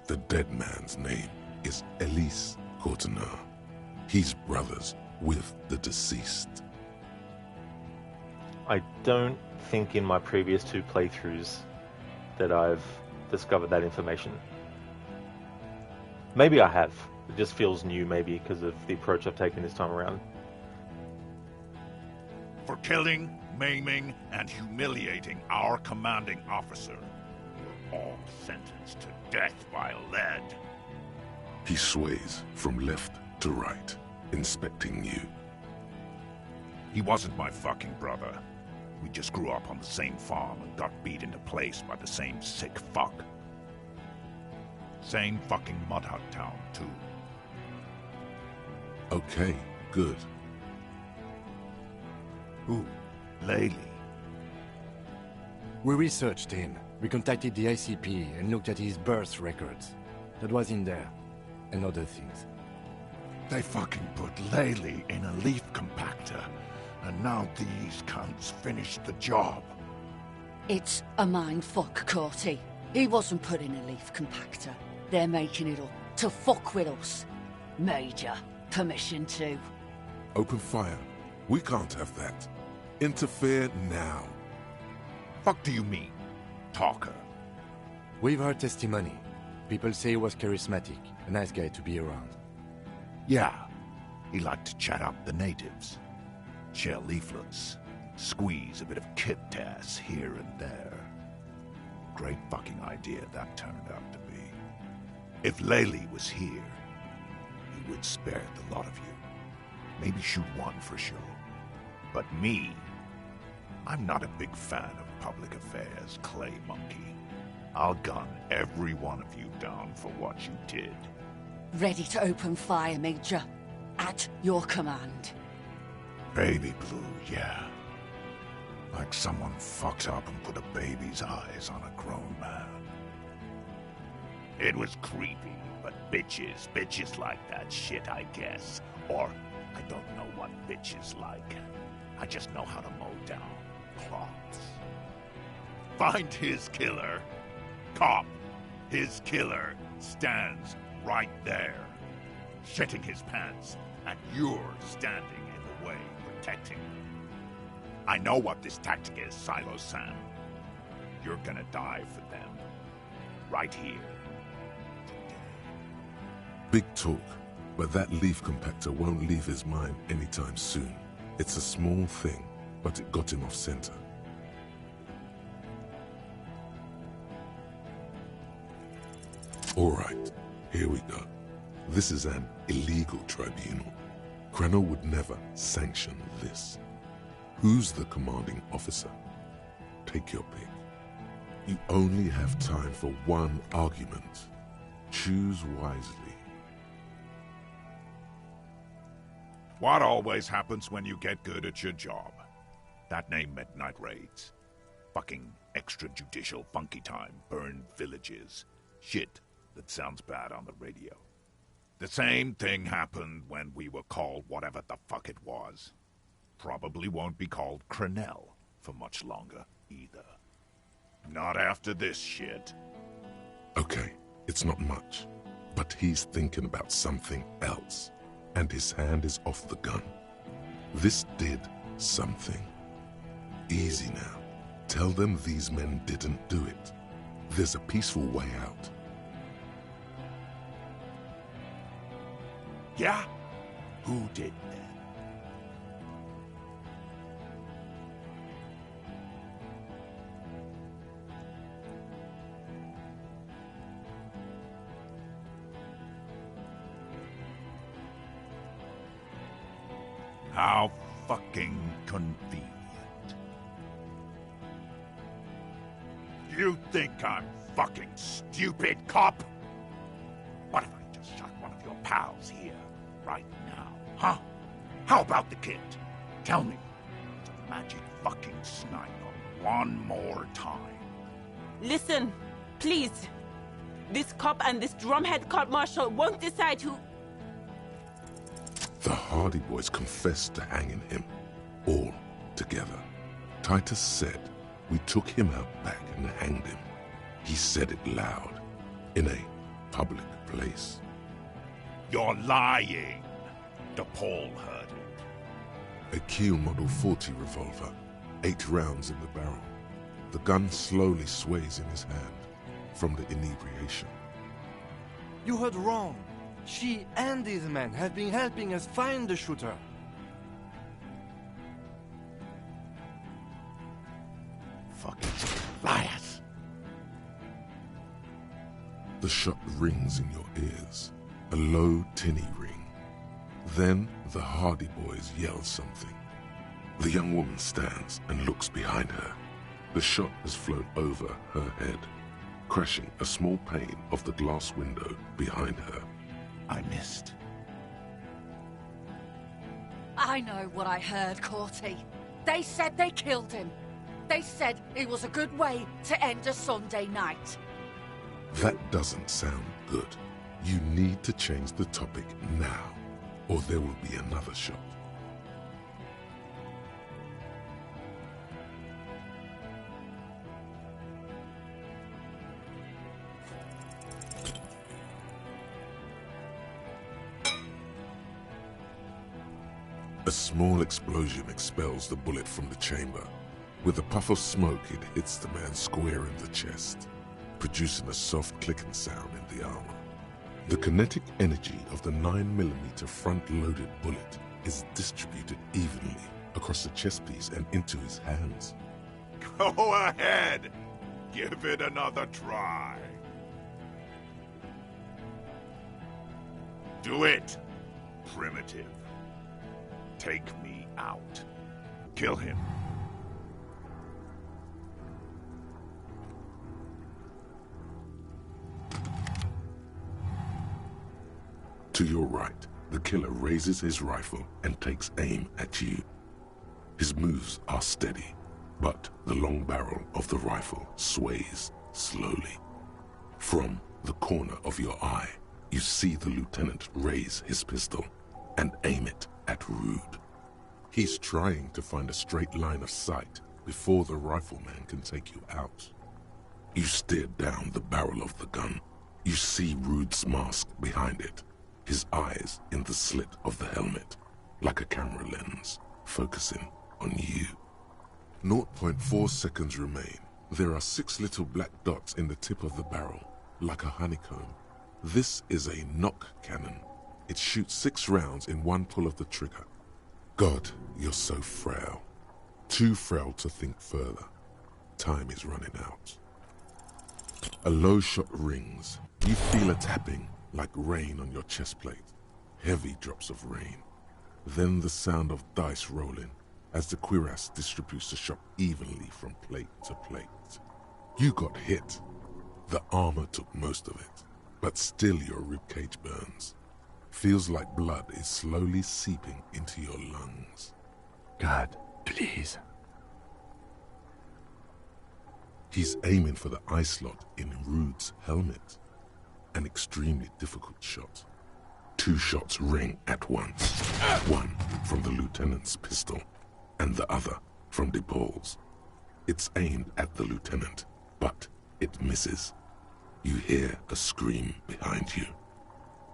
The dead man's name is Elise Cortiner. He's brothers with the deceased. I don't think in my previous 2 playthroughs that I've discovered that information. Maybe I have. It just feels new, maybe, because of the approach I've taken this time around. For killing, maiming, and humiliating our commanding officer, you're all sentenced to death by lead. He sways from left to right, inspecting you. He wasn't my fucking brother. We just grew up on the same farm and got beat into place by the same sick fuck. Same fucking mud hut town, too. Okay, good. Who? Laylee? We researched him. We contacted the ICP and looked at his birth records. That was in there. And other things. They fucking put Laylee in a leaf compactor, and now these cunts finished the job. It's a mindfuck, Corty. He wasn't put in a leaf compactor. They're making it up to fuck with us. Major, permission to. Open fire. We can't have that. Interfere now. Fuck do you mean, talker? We've heard testimony. People say he was charismatic, a nice guy to be around. Yeah, he liked to chat up the natives. Share leaflets, squeeze a bit of kip-tass here and there. Great fucking idea that turned out to be. If Laylee was here, he would spare the lot of you. Maybe shoot one for show. But me, I'm not a big fan of public affairs, clay monkey. I'll gun every one of you down for what you did. Ready to open fire, Major. At your command. Baby blue, yeah. Like someone fucked up and put a baby's eyes on a grown man. It was creepy, but bitches like that shit, I guess. Or, I don't know what bitches like. I just know how to mow down cloths. Find his killer. Cop, his killer, stands right there, shitting his pants, and you're standing in the way, protecting him. I know what this tactic is, Silo Sam. You're gonna die for them. Right here. Big talk, but that leaf compactor won't leave his mind anytime soon. It's a small thing, but it got him off center. All right, here we go. This is an illegal tribunal. Crano would never sanction this. Who's the commanding officer? Take your pick. You only have time for one argument. Choose wisely. What always happens when you get good at your job? That name meant night raids. Fucking extrajudicial funky time, burned villages. Shit that sounds bad on the radio. The same thing happened when we were called whatever the fuck it was. Probably won't be called Crenell for much longer, either. Not after this shit. Okay, it's not much, but he's thinking about something else, and his hand is off the gun. This did something. Easy now. Tell them these men didn't do it. There's a peaceful way out. Yeah? Who did then? How fucking convenient. You think I'm fucking stupid, cop? What if I just shut pals here, right now, huh? How about the kid? Tell me, it's a magic fucking sniper one more time. Listen, please. This cop and this drumhead court marshal won't decide who... The Hardy Boys confessed to hanging him, all together. Titus said, we took him out back and hanged him. He said it loud, in a public place. You're lying. DePaul heard it. A Kiel Model 40 revolver, 8 rounds in the barrel. The gun slowly sways in his hand from the inebriation. You heard wrong. She and these men have been helping us find the shooter. Fucking liars. The shot rings in your ears, a low, tinny ring. Then the Hardy Boys yell something. The young woman stands and looks behind her. The shot has flown over her head, crashing a small pane of the glass window behind her. I missed. I know what I heard, Corty. They said they killed him. They said it was a good way to end a Sunday night. That doesn't sound good. You need to change the topic now, or there will be another shot. A small explosion expels the bullet from the chamber. With a puff of smoke, it hits the man square in the chest, producing a soft clicking sound in the armor. The kinetic energy of the 9mm front-loaded bullet is distributed evenly across the chest piece and into his hands. Go ahead. Give it another try. Do it, primitive. Take me out. Kill him. To your right, the killer raises his rifle and takes aim at you. His moves are steady, but the long barrel of the rifle sways slowly. From the corner of your eye, you see the lieutenant raise his pistol and aim it at Rude. He's trying to find a straight line of sight before the rifleman can take you out. You stare down the barrel of the gun. You see Rude's mask behind it, his eyes in the slit of the helmet, like a camera lens, focusing on you. 0.4 seconds remain. There are 6 little black dots in the tip of the barrel, like a honeycomb. This is a knock cannon. It shoots 6 rounds in one pull of the trigger. God, you're so frail. Too frail to think further. Time is running out. A low shot rings. You feel a tapping, like rain on your chest plate. Heavy drops of rain. Then the sound of dice rolling as the cuirass distributes the shot evenly from plate to plate. You got hit. The armor took most of it, but still your ribcage burns. Feels like blood is slowly seeping into your lungs. God, please. He's aiming for the eye slot in Rude's helmet. An extremely difficult shot. 2 shots ring at once. One from the lieutenant's pistol, and the other from DePaul's. It's aimed at the lieutenant, but it misses. You hear a scream behind you.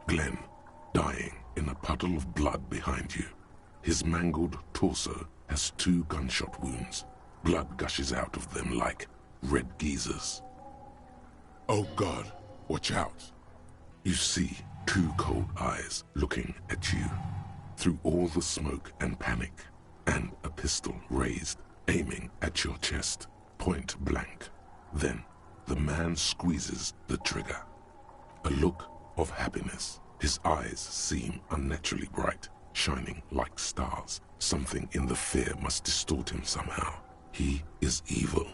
Glenn, dying in a puddle of blood behind you. His mangled torso has 2 gunshot wounds. Blood gushes out of them like red geysers. Oh God, watch out. You see 2 cold eyes looking at you through all the smoke and panic, and a pistol raised, aiming at your chest, point blank. Then the man squeezes the trigger. A look of happiness. His eyes seem unnaturally bright, shining like stars. Something in the fear must distort him somehow. He is evil,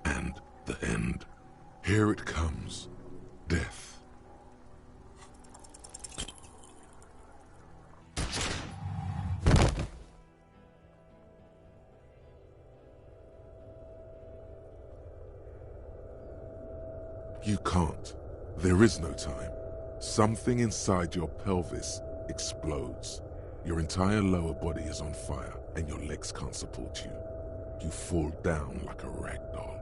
and the end. Here it comes. Death. You can't. There is no time. Something inside your pelvis explodes. Your entire lower body is on fire, and your legs can't support you. You fall down like a rag doll.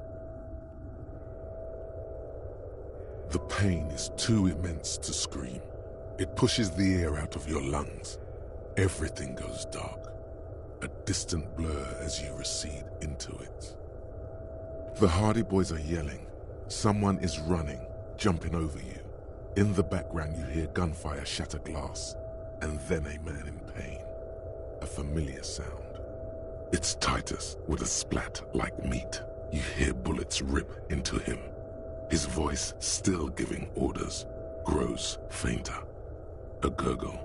The pain is too immense to scream. It pushes the air out of your lungs. Everything goes dark, a distant blur as you recede into it. The Hardy Boys are yelling. Someone is running, jumping over you. In the background you hear gunfire shatter glass, and then a man in pain. A familiar sound. It's Titus with a splat like meat. You hear bullets rip into him. His voice, still giving orders, grows fainter. A gurgle.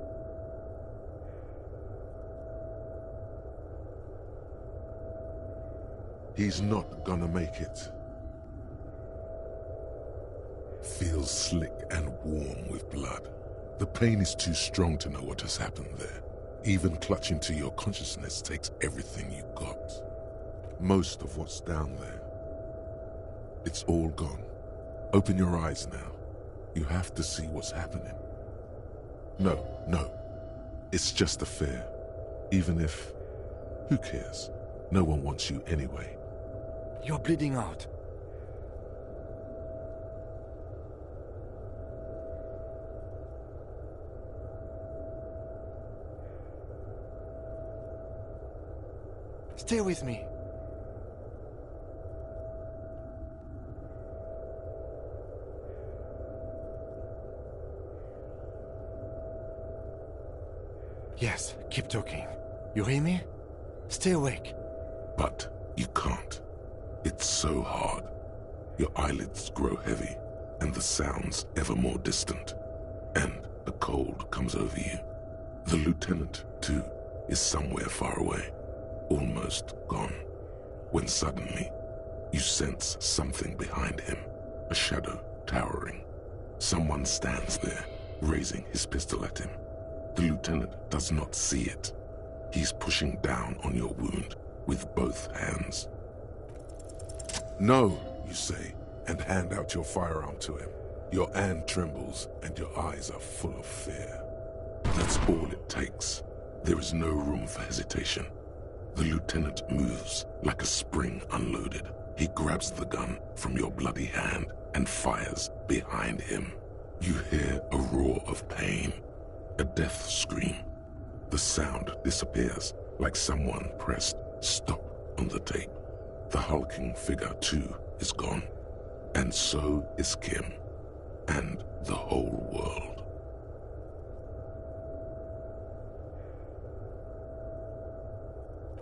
He's not gonna make it. Feels slick and warm with blood. The pain is too strong to know what has happened there. Even clutching to your consciousness takes everything you got. Most of what's down there. It's all gone. Open your eyes now. You have to see what's happening. No. It's just a fear. Even if... Who cares? No one wants you anyway. You're bleeding out. Stay with me. Yes, keep talking. You hear me? Stay awake. But you can't. It's so hard. Your eyelids grow heavy, and the sounds ever more distant. And the cold comes over you. The lieutenant, too, is somewhere far away. Almost gone. When suddenly, you sense something behind him. A shadow towering. Someone stands there, raising his pistol at him. The lieutenant does not see it. He's pushing down on your wound with both hands. No, you say, and hand out your firearm to him. Your hand trembles, and your eyes are full of fear. That's all it takes. There is no room for hesitation. The lieutenant moves like a spring unloaded. He grabs the gun from your bloody hand and fires behind him. You hear a roar of pain, a death scream. The sound disappears like someone pressed stop on the tape. The hulking figure, too, is gone. And so is Kim. And the whole world.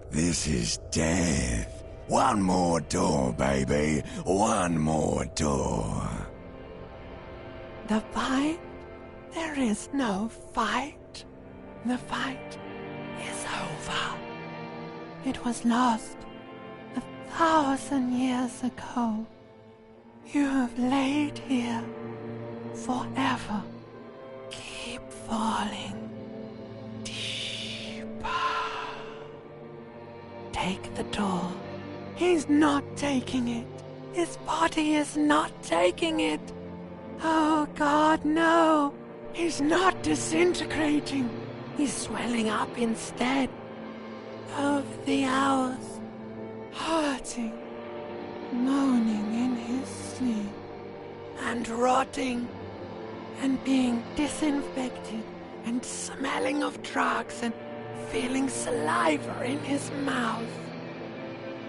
This is death. One more door, baby. One more door. The fight? There is no fight. The fight is over. It was lost 1,000 years ago. You have laid here forever. Keep falling deeper. Take the door. He's not taking it. His body is not taking it. Oh God, no. He's not disintegrating. He's swelling up instead. Over the hours, hurting, moaning in his sleep, and rotting, and being disinfected, and smelling of drugs, and feeling saliva in his mouth,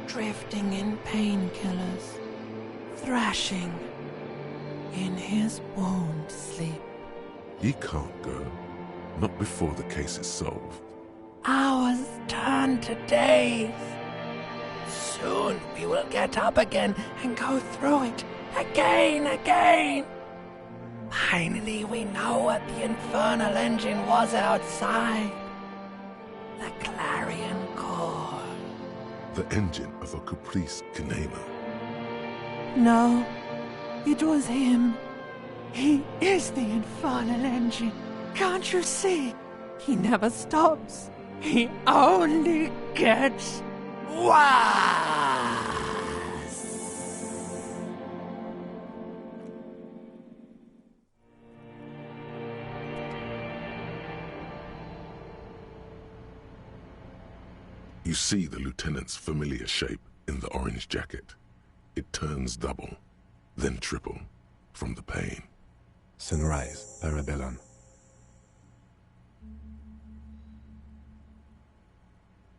drifting in painkillers, thrashing in his wound sleep. He can't go. Not before the case is solved. Hours turn to days. Soon we will get up again and go through it again. Finally we know what the infernal engine was outside. The clarion call. The engine of a Caprice Canema. No, it was him. He is the infernal engine. Can't you see? He never stops. He only gets worse. You see the lieutenant's familiar shape in the orange jacket. It turns double, then triple, from the pain. Sunrise, Parabellum.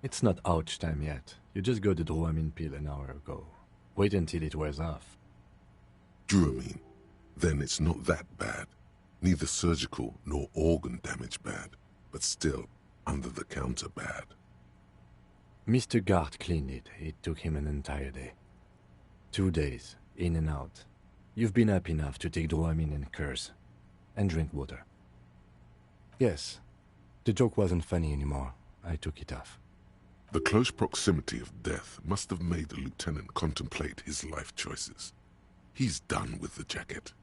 It's not ouch time yet. You just got the Dramamine pill an hour ago. Wait until it wears off. Dramamine? Then it's not that bad. Neither surgical nor organ damage bad, but still under-the-counter bad. Mr. Gart cleaned it. It took him an entire day. 2 days, in and out. You've been up enough to take Dramamine and curse. And drink water. Yes, the joke wasn't funny anymore. I took it off. The close proximity of death must have made the lieutenant contemplate his life choices. He's done with the jacket.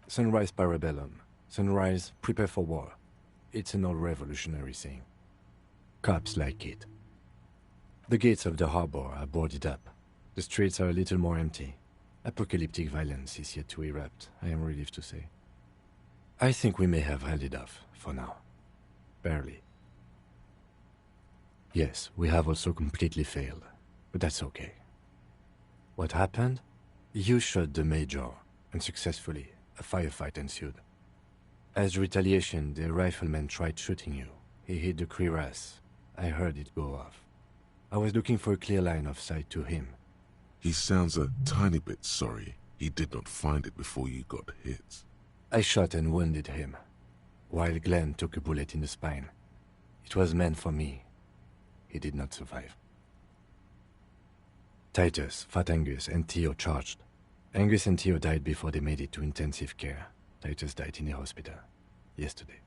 Sunrise, Parabellum. Sunrise, prepare for war. It's an old revolutionary saying. Cops like it. The gates of the harbor are boarded up. The streets are a little more empty. Apocalyptic violence is yet to erupt, I am relieved to say. I think we may have held it off, for now. Barely. Yes, we have also completely failed, but that's okay. What happened? You shot the Major, and successfully, a firefight ensued. As retaliation, the rifleman tried shooting you. He hit the cuirass. I heard it go off. I was looking for a clear line of sight to him. He sounds a tiny bit sorry he did not find it before you got hit. I shot and wounded him, while Glenn took a bullet in the spine. It was meant for me. He did not survive. Titus, Fat Angus, and Theo charged. Angus and Theo died before they made it to intensive care. Titus died in a hospital yesterday.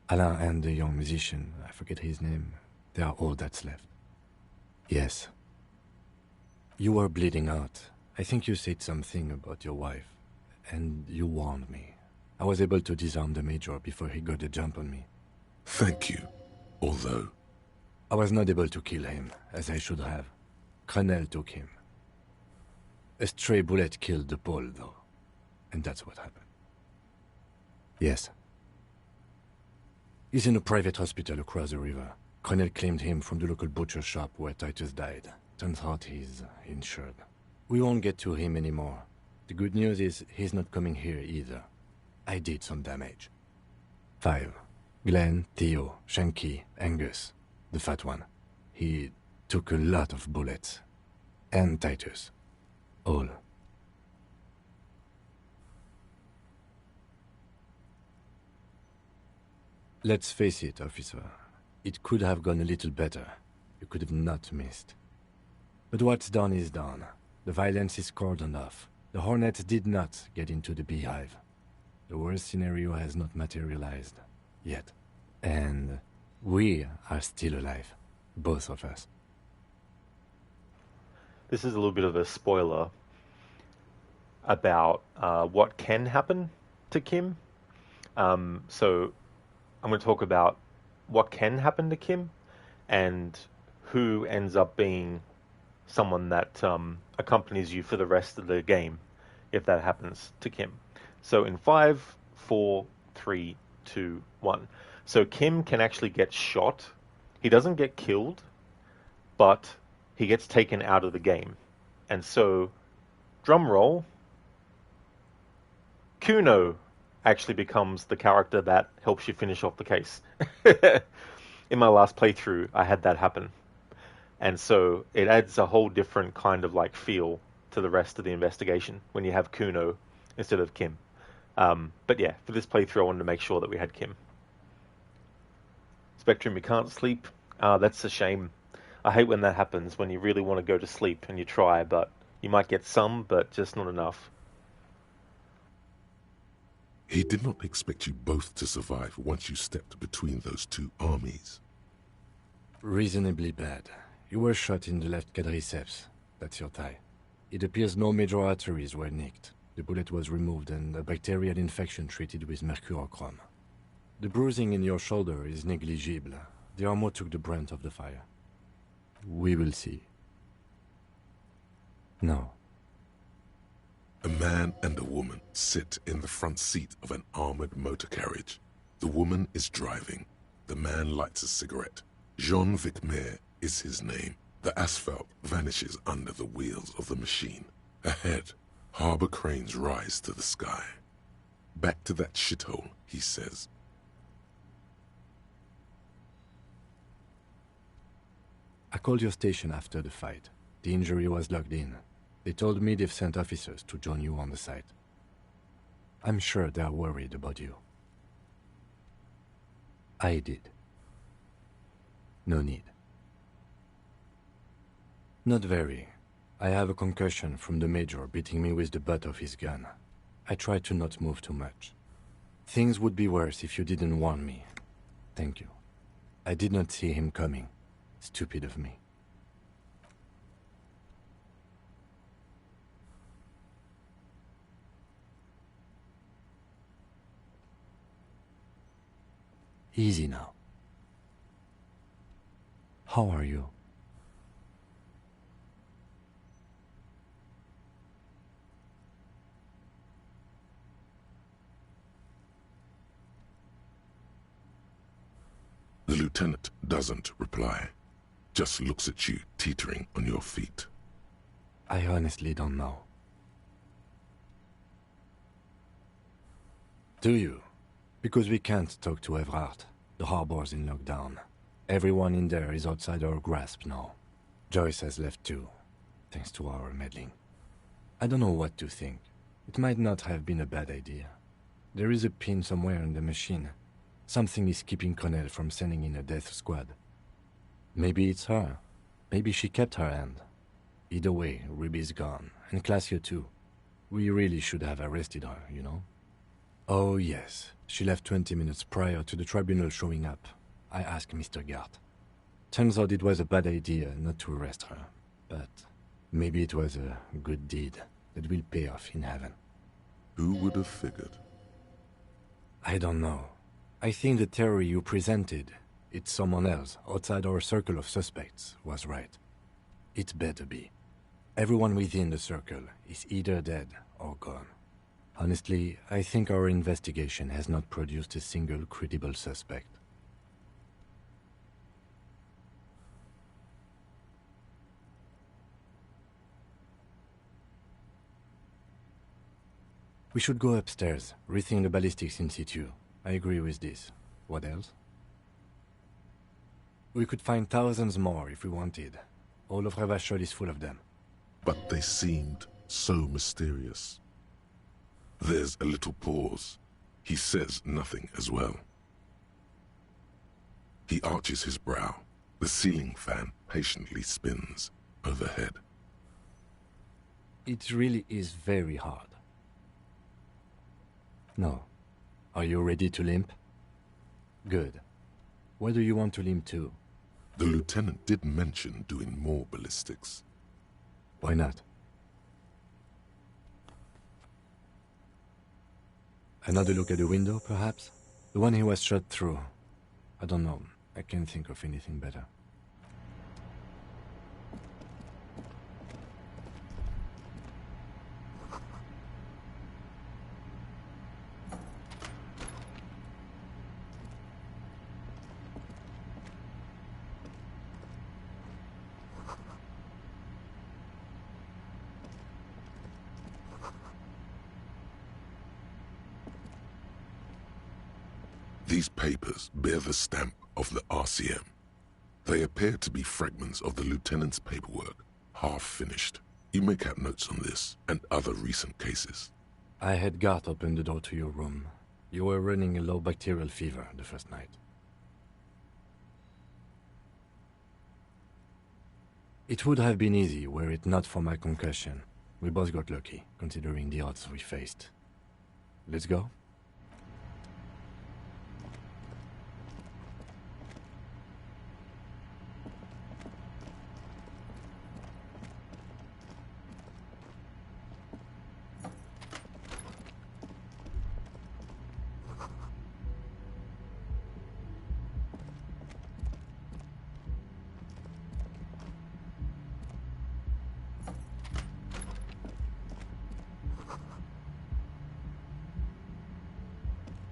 Alain and the young musician, I forget his name, they are all that's left. Yes. You were bleeding out. I think you said something about your wife, and you warned me. I was able to disarm the Major before he got the jump on me. Thank you, although... I was not able to kill him, as I should have. Crenel took him. A stray bullet killed the Pole, though. And that's what happened. Yes. He's in a private hospital across the river. Crenel claimed him from the local butcher shop where Titus died. Turns out he's insured. We won't get to him anymore. The good news is he's not coming here either. I did some damage. 5. Glenn, Theo, Shanky, Angus. The fat one. He took a lot of bullets. And Titus. All. Let's face it, officer. It could have gone a little better. You could have not missed. But what's done is done. The violence is cordoned off. The Hornets did not get into the beehive. The worst scenario has not materialized. Yet. And we are still alive. Both of us. This is a little bit of a spoiler about what can happen to Kim. So I'm going to talk about what can happen to Kim and who ends up being someone that accompanies you for the rest of the game if that happens to Kim. So in 5, 4, 3, 2, 1. So Kim can actually get shot. He doesn't get killed, but he gets taken out of the game. And so, drum roll, Kuno actually becomes the character that helps you finish off the case. In my last playthrough, I had that happen. And so it adds a whole different kind of like feel to the rest of the investigation when you have Kuno instead of Kim. But yeah, for this playthrough, I wanted to make sure that we had Kim. Spectrum, you can't sleep. That's a shame. I hate when that happens, when you really want to go to sleep and you try, but you might get some, but just not enough. He did not expect you both to survive once you stepped between those two armies. Reasonably bad. You were shot in the left quadriceps. That's your thigh. It appears no major arteries were nicked. The bullet was removed and a bacterial infection treated with mercurochrome. The bruising in your shoulder is negligible. The armor took the brunt of the fire. We will see. No. A man and a woman sit in the front seat of an armored motor carriage. The woman is driving. The man lights a cigarette. Jean Vicmer is his name. The asphalt vanishes under the wheels of the machine. Ahead, harbor cranes rise to the sky. Back to that shithole, he says. I called your station after the fight. The injury was logged in. They told me they've sent officers to join you on the site. I'm sure they're worried about you. I did. No need. Not very. I have a concussion from the Major beating me with the butt of his gun. I tried to not move too much. Things would be worse if you didn't warn me. Thank you. I did not see him coming. Stupid of me. Easy now. How are you? The lieutenant doesn't reply, just looks at you teetering on your feet. I honestly don't know. Do you? Because we can't talk to Evrard. The harbor's in lockdown. Everyone in there is outside our grasp now. Joyce has left too, thanks to our meddling. I don't know what to think. It might not have been a bad idea. There is a pin somewhere in the machine. Something is keeping Connell from sending in a death squad. Maybe it's her. Maybe she kept her hand. Either way, Ruby's gone, and Claudia too. We really should have arrested her, you know? Oh yes, she left 20 minutes prior to the tribunal showing up. I asked Mr. Gart. Turns out it was a bad idea not to arrest her, but maybe it was a good deed that will pay off in heaven. Who would have figured? I don't know. I think the theory you presented, it's someone else outside our circle of suspects, was right. It better be. Everyone within the circle is either dead or gone. Honestly, I think our investigation has not produced a single credible suspect. We should go upstairs, rethink the ballistics in situ. I agree with this. What else? We could find thousands more if we wanted. All of Revachol is full of them. But they seemed so mysterious. There's a little pause. He says nothing as well. He arches his brow. The ceiling fan patiently spins overhead. It really is very hard. No. Are you ready to limp? Good. Where do you want to limp to? The lieutenant did mention doing more ballistics. Why not? Another look at the window, perhaps? The one he was shot through. I don't know. I can't think of anything better. These papers bear the stamp of the RCM. They appear to be fragments of the lieutenant's paperwork, half finished. You make out notes on this and other recent cases. I had Gart open the door to your room. You were running a low bacterial fever the first night. It would have been easy were it not for my concussion. We both got lucky, considering the odds we faced. Let's go?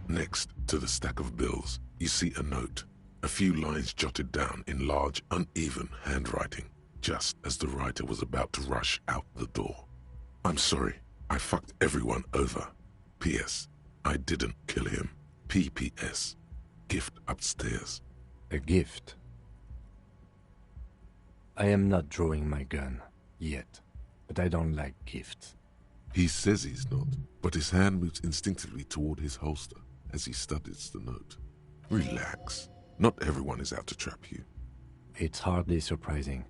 Next to the stack of bills, you see a note, A few lines jotted down in large, uneven handwriting, just as the writer was about to rush out the door. I'm sorry, I fucked everyone over. P.S. I didn't kill him. P.P.S. Gift upstairs. A gift? I am not drawing my gun, yet, but I don't like gifts. He says he's not, but his hand moves instinctively toward his holster as he studies the note. Relax. Not everyone is out to trap you. It's hardly surprising.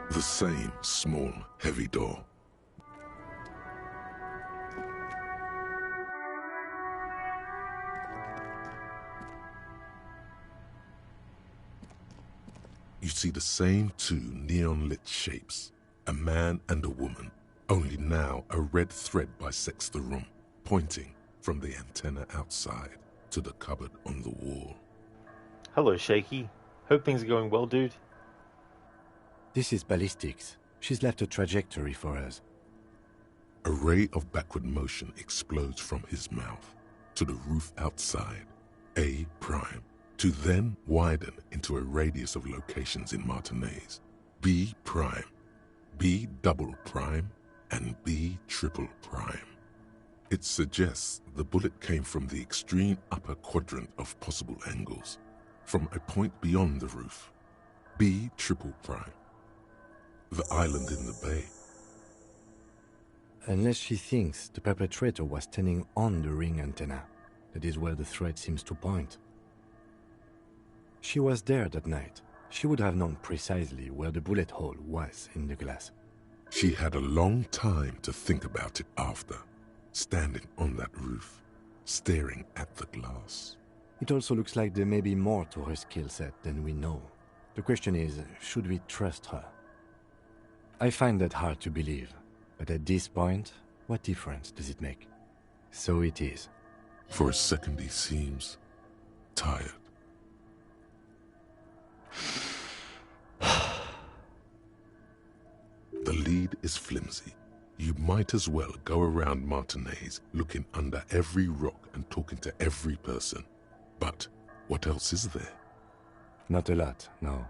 The same small, heavy door. You see the same two neon-lit shapes, a man and a woman, only now a red thread bisects the room, pointing from the antenna outside to the cupboard on the wall. Hello, Shaky. Hope things are going well, dude. This is ballistics. She's left a trajectory for us. A ray of backward motion explodes from his mouth to the roof outside, A prime, to then widen into a radius of locations in Martinez, B prime, B double prime, and B triple prime. It suggests the bullet came from the extreme upper quadrant of possible angles, from a point beyond the roof, B triple prime. The island in the bay. Unless she thinks the perpetrator was standing on the ring antenna. That is where the thread seems to point. She was there that night. She would have known precisely where the bullet hole was in the glass. She had a long time to think about it after, standing on that roof, staring at the glass. It also looks like there may be more to her skill set than we know. The question is, should we trust her? I find that hard to believe, but at this point, what difference does it make? So it is. For a second he seems tired. The lead is flimsy. You might as well go around Martinez looking under every rock and talking to every person. But what else is there? Not a lot, no.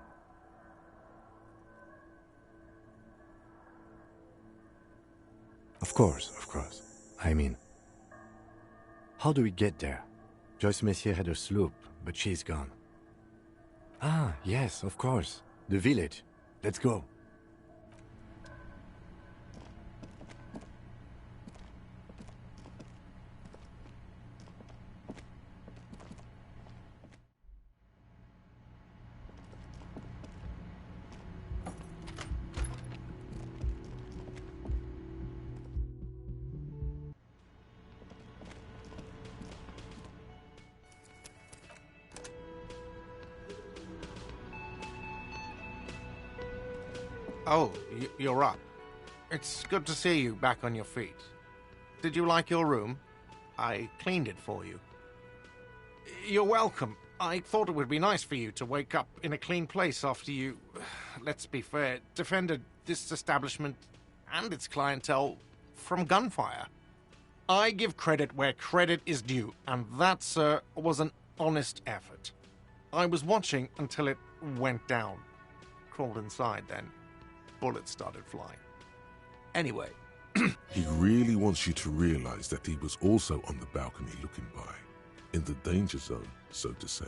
Of course. I mean, how do we get there? Joyce Messier had a sloop, but she's gone. Ah, yes, of course. The village. Let's go. Oh, you're up. It's good to see you back on your feet. Did you like your room? I cleaned it for you. You're welcome. I thought it would be nice for you to wake up in a clean place after you, let's be fair, defended this establishment and its clientele from gunfire. I give credit where credit is due, and that, sir, was an honest effort. I was watching until it went down. Crawled inside then. Bullets started flying. Anyway. He really wants you to realize that he was also on the balcony looking by. In the danger zone, so to say.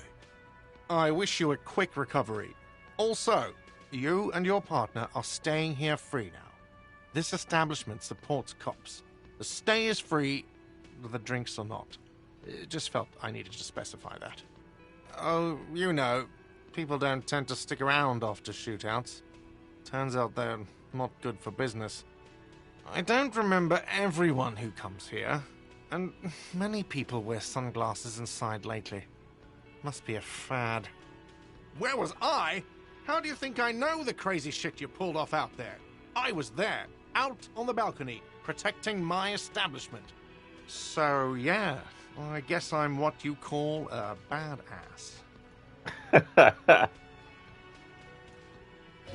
I wish you a quick recovery. Also, you and your partner are staying here free now. This establishment supports cops. The stay is free, the drinks are not. It just felt I needed to specify that. Oh, you know, people don't tend to stick around after shootouts. Turns out they're not good for business. I don't remember everyone who comes here, and many people wear sunglasses inside lately. Must be a fad. Where was I? How do you think I know the crazy shit you pulled off out there? I was there, out on the balcony, protecting my establishment. So, yeah, I guess I'm what you call a badass.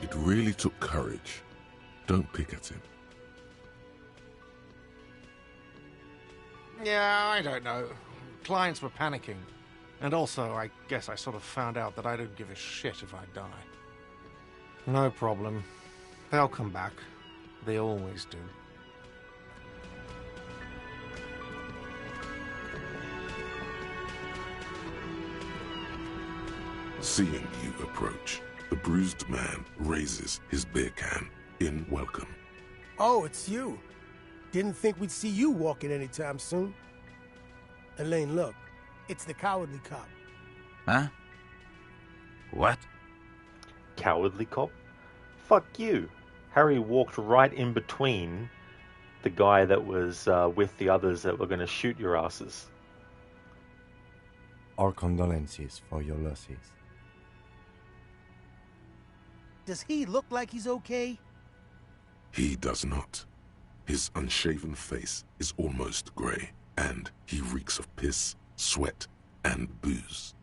It really took courage. Don't pick at him. Yeah, I don't know. Clients were panicking. And also, I guess I sort of found out that I don't give a shit if I die. No problem. They'll come back. They always do. Seeing you approach, the bruised man raises his beer can in welcome. Oh, it's you. Didn't think we'd see you walking anytime soon. Elaine, look. It's the cowardly cop. Huh? What? Cowardly cop? Fuck you. Harry walked right in between the guy that was with the others that were going to shoot your asses. Our condolences for your losses. Does he look like he's okay? He does not. His unshaven face is almost grey, and he reeks of piss, sweat, and booze.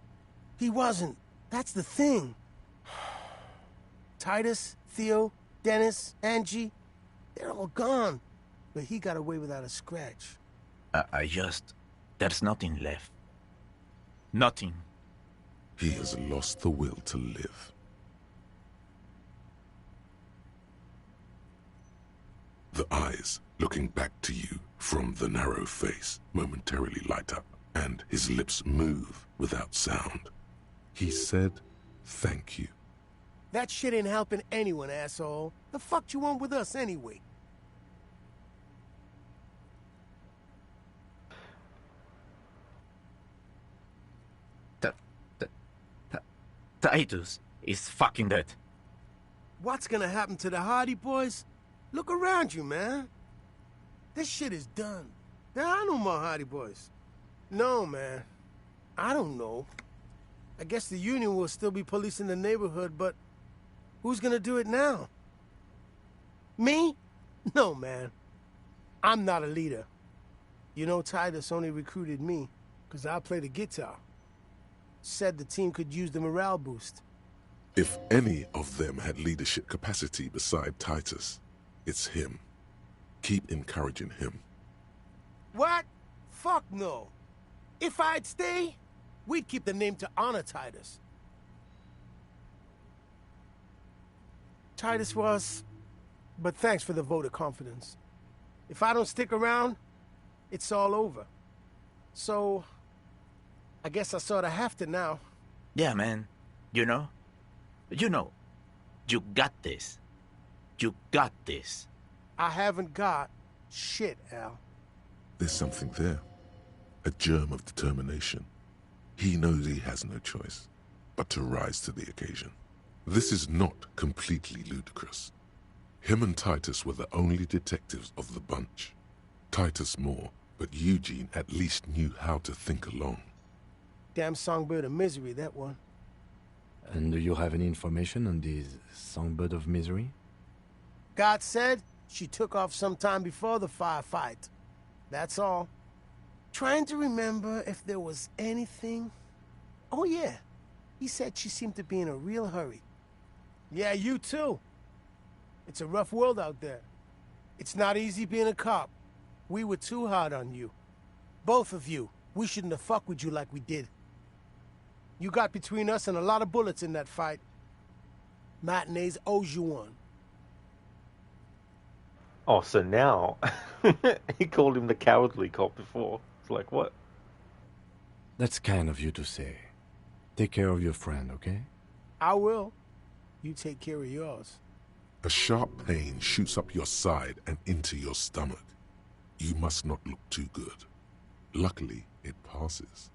He wasn't. That's the thing. Titus, Theo, Dennis, Angie, they're all gone. But he got away without a scratch. There's nothing left. Nothing. He has lost the will to live. The eyes, looking back to you from the narrow face, momentarily light up, and his lips move without sound. He said, "Thank you." That shit ain't helping anyone, asshole. The fuck you want with us anyway? Titus is fucking dead. What's gonna happen to the Hardy Boys? Look around you, man. This shit is done. There are no more Hardy Boys. No, man. I don't know. I guess the Union will still be policing the neighborhood, but who's gonna do it now? Me? No, man. I'm not a leader. You know, Titus only recruited me because I play the guitar. Said the team could use the morale boost. If any of them had leadership capacity beside Titus, it's him. Keep encouraging him. What? Fuck no. If I'd stay, we'd keep the name to honor Titus. Titus was, but thanks for the vote of confidence. If I don't stick around, it's all over. So, I guess I sort of have to now. Yeah, man. You know, you got this. You got this. I haven't got shit, Al. There's something there. A germ of determination. He knows he has no choice but to rise to the occasion. This is not completely ludicrous. Him and Titus were the only detectives of the bunch. Titus more, but Eugene at least knew how to think along. Damn songbird of misery, that one. And do you have any information on this songbird of misery? God said she took off sometime before the firefight. That's all. Trying to remember if there was anything. Oh yeah, he said she seemed to be in a real hurry. Yeah, you too. It's a rough world out there. It's not easy being a cop. We were too hard on you. Both of you. We shouldn't have fucked with you like we did. You got between us and a lot of bullets in that fight. Matinees owes you one. Oh, so now he called him the cowardly cop before. It's like, what? That's kind of you to say. Take care of your friend, okay? I will. You take care of yours. A sharp pain shoots up your side and into your stomach. You must not look too good. Luckily, it passes.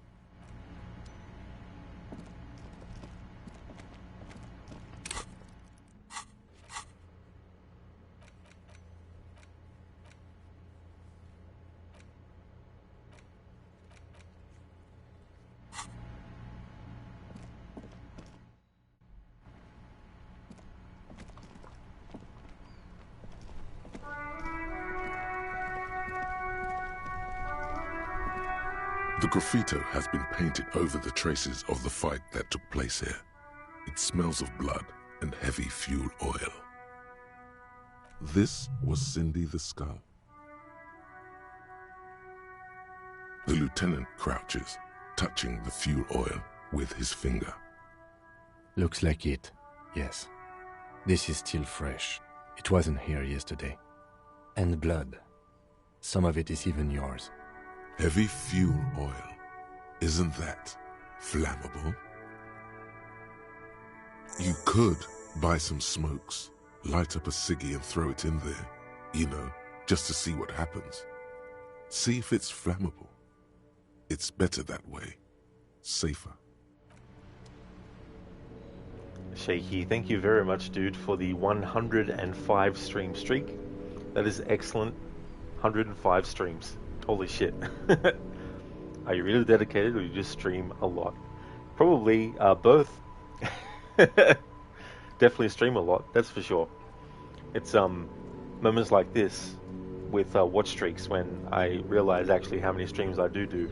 The graffito has been painted over the traces of the fight that took place here. It smells of blood and heavy fuel oil. This was Cindy the Skull. The lieutenant crouches, touching the fuel oil with his finger. Looks like it, yes. This is still fresh. It wasn't here yesterday. And blood. Some of it is even yours. Heavy fuel oil. Isn't that flammable? You could buy some smokes, light up a ciggy and throw it in there, you know, just to see what happens. See if it's flammable. It's better that way. Safer. Shaky, thank you very much, dude, for the 105 stream streak. That is excellent. 105 streams. Holy shit. Are you really dedicated, or you just stream a lot? Probably both. Definitely stream a lot, that's for sure. It's moments like this with watch streaks when I realize actually how many streams I do.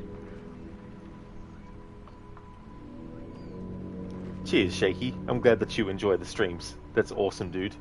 Cheers, Shaky. I'm glad that you enjoy the streams. That's awesome, dude.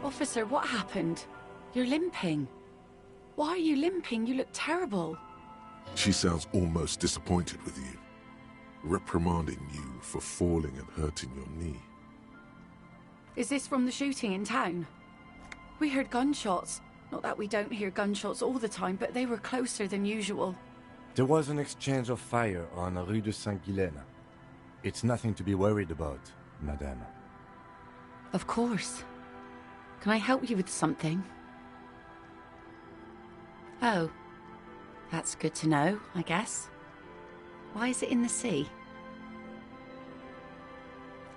Officer, what happened? You're limping. Why are you limping? You look terrible. She sounds almost disappointed with you, reprimanding you for falling and hurting your knee. Is this from the shooting in town? We heard gunshots. Not that we don't hear gunshots all the time, but they were closer than usual. There was an exchange of fire on Rue de Saint-Guylaine. It's nothing to be worried about, madame. Of course. Can I help you with something? Oh. That's good to know, I guess. Why is it in the sea?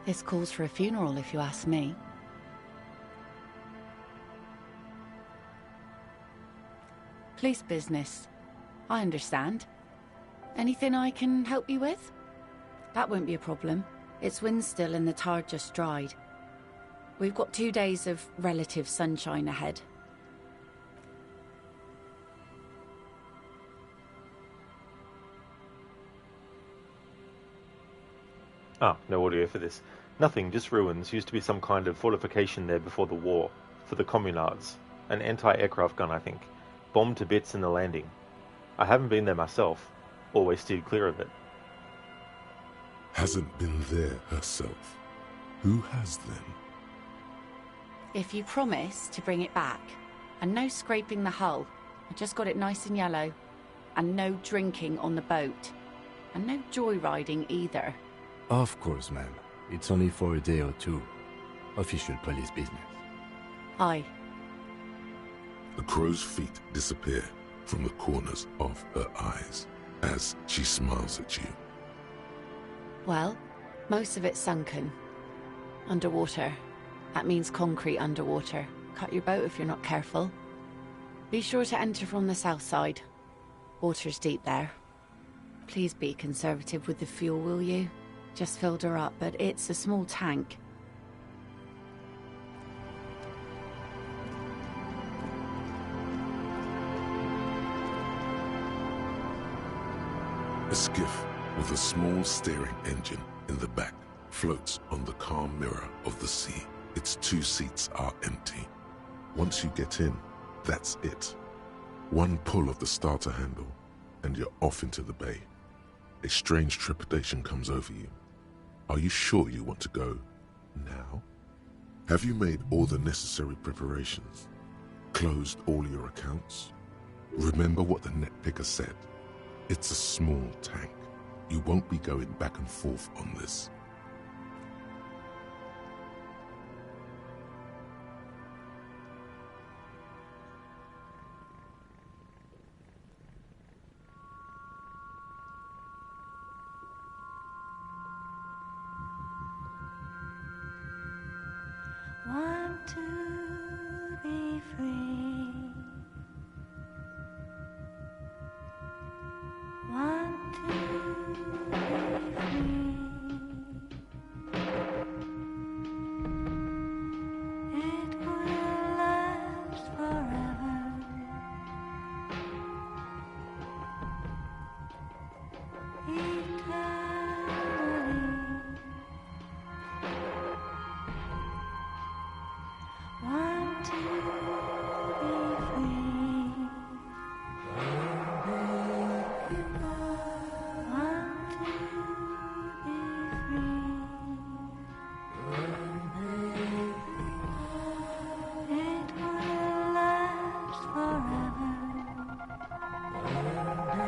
This calls for a funeral, if you ask me. Police business. I understand. Anything I can help you with? That won't be a problem. It's wind still and the tar just dried. We've got 2 days of relative sunshine ahead. Ah, no audio for this. Nothing, just ruins. Used to be some kind of fortification there before the war. For the communards. An anti-aircraft gun, I think. Bombed to bits in the landing. I haven't been there myself. Always steered clear of it. Hasn't been there herself. Who has then? If you promise to bring it back, and no scraping the hull, I just got it nice and yellow, and no drinking on the boat, and no joyriding either. Of course, ma'am. It's only for a day or two. Official police business. Aye. The crow's feet disappear from the corners of her eyes as she smiles at you. Well, most of it's sunken. Underwater. That means concrete underwater. Cut your boat if you're not careful. Be sure to enter from the south side. Water's deep there. Please be conservative with the fuel, will you? Just filled her up, but it's a small tank. A skiff with a small steering engine in the back floats on the calm mirror of the sea. Its 2 seats are empty. Once you get in, that's it. One pull of the starter handle, and you're off into the bay. A strange trepidation comes over you. Are you sure you want to go now? Have you made all the necessary preparations? Closed all your accounts? Remember what the net picker said. It's a small tank. You won't be going back and forth on this. Want to be free. Want to be free. It will last forever. Eternally. Want to be free. Want to be free. It will last forever.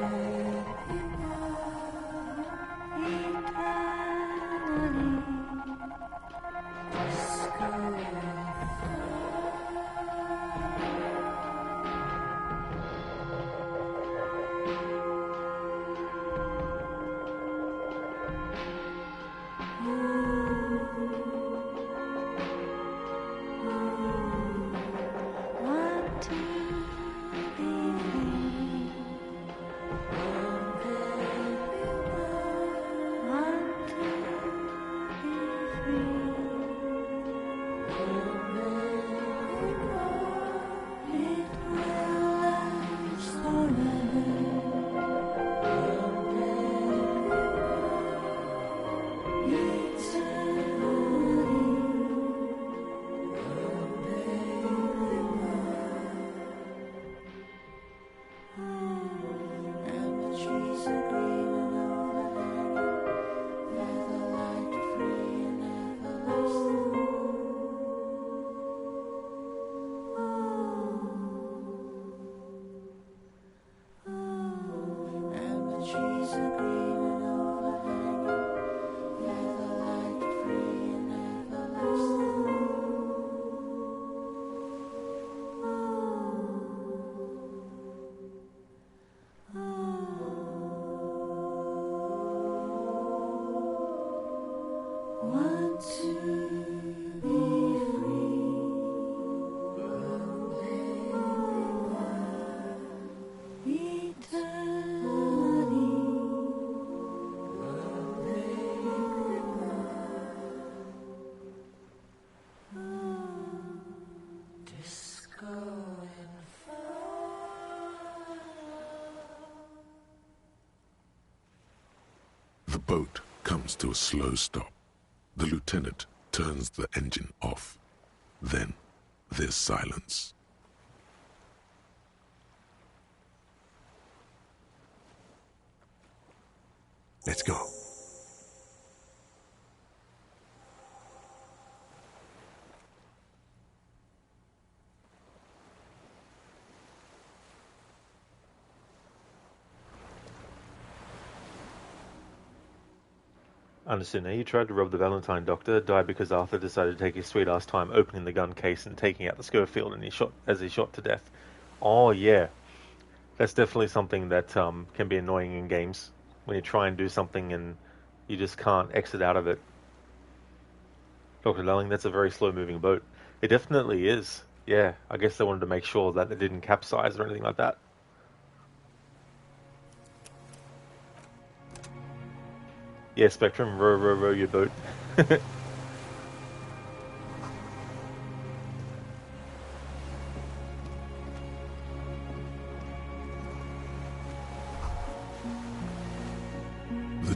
Eternally. Want to be free. Want to be free. It will last Want to be free. Eternally. Disco The boat comes to a slow stop. The lieutenant turns the engine off. Then there's silence. Let's go. Understood. Now, you tried to rob the Valentine doctor, died because Arthur decided to take his sweet ass time opening the gun case and taking out the Schofield, and he shot to death. Oh yeah, that's definitely something that can be annoying in games when you try and do something and you just can't exit out of it. Dr. Darling, that's a very slow-moving boat. It definitely is. Yeah, I guess they wanted to make sure that it didn't capsize or anything like that. Yeah, Spectrum, row your boat. The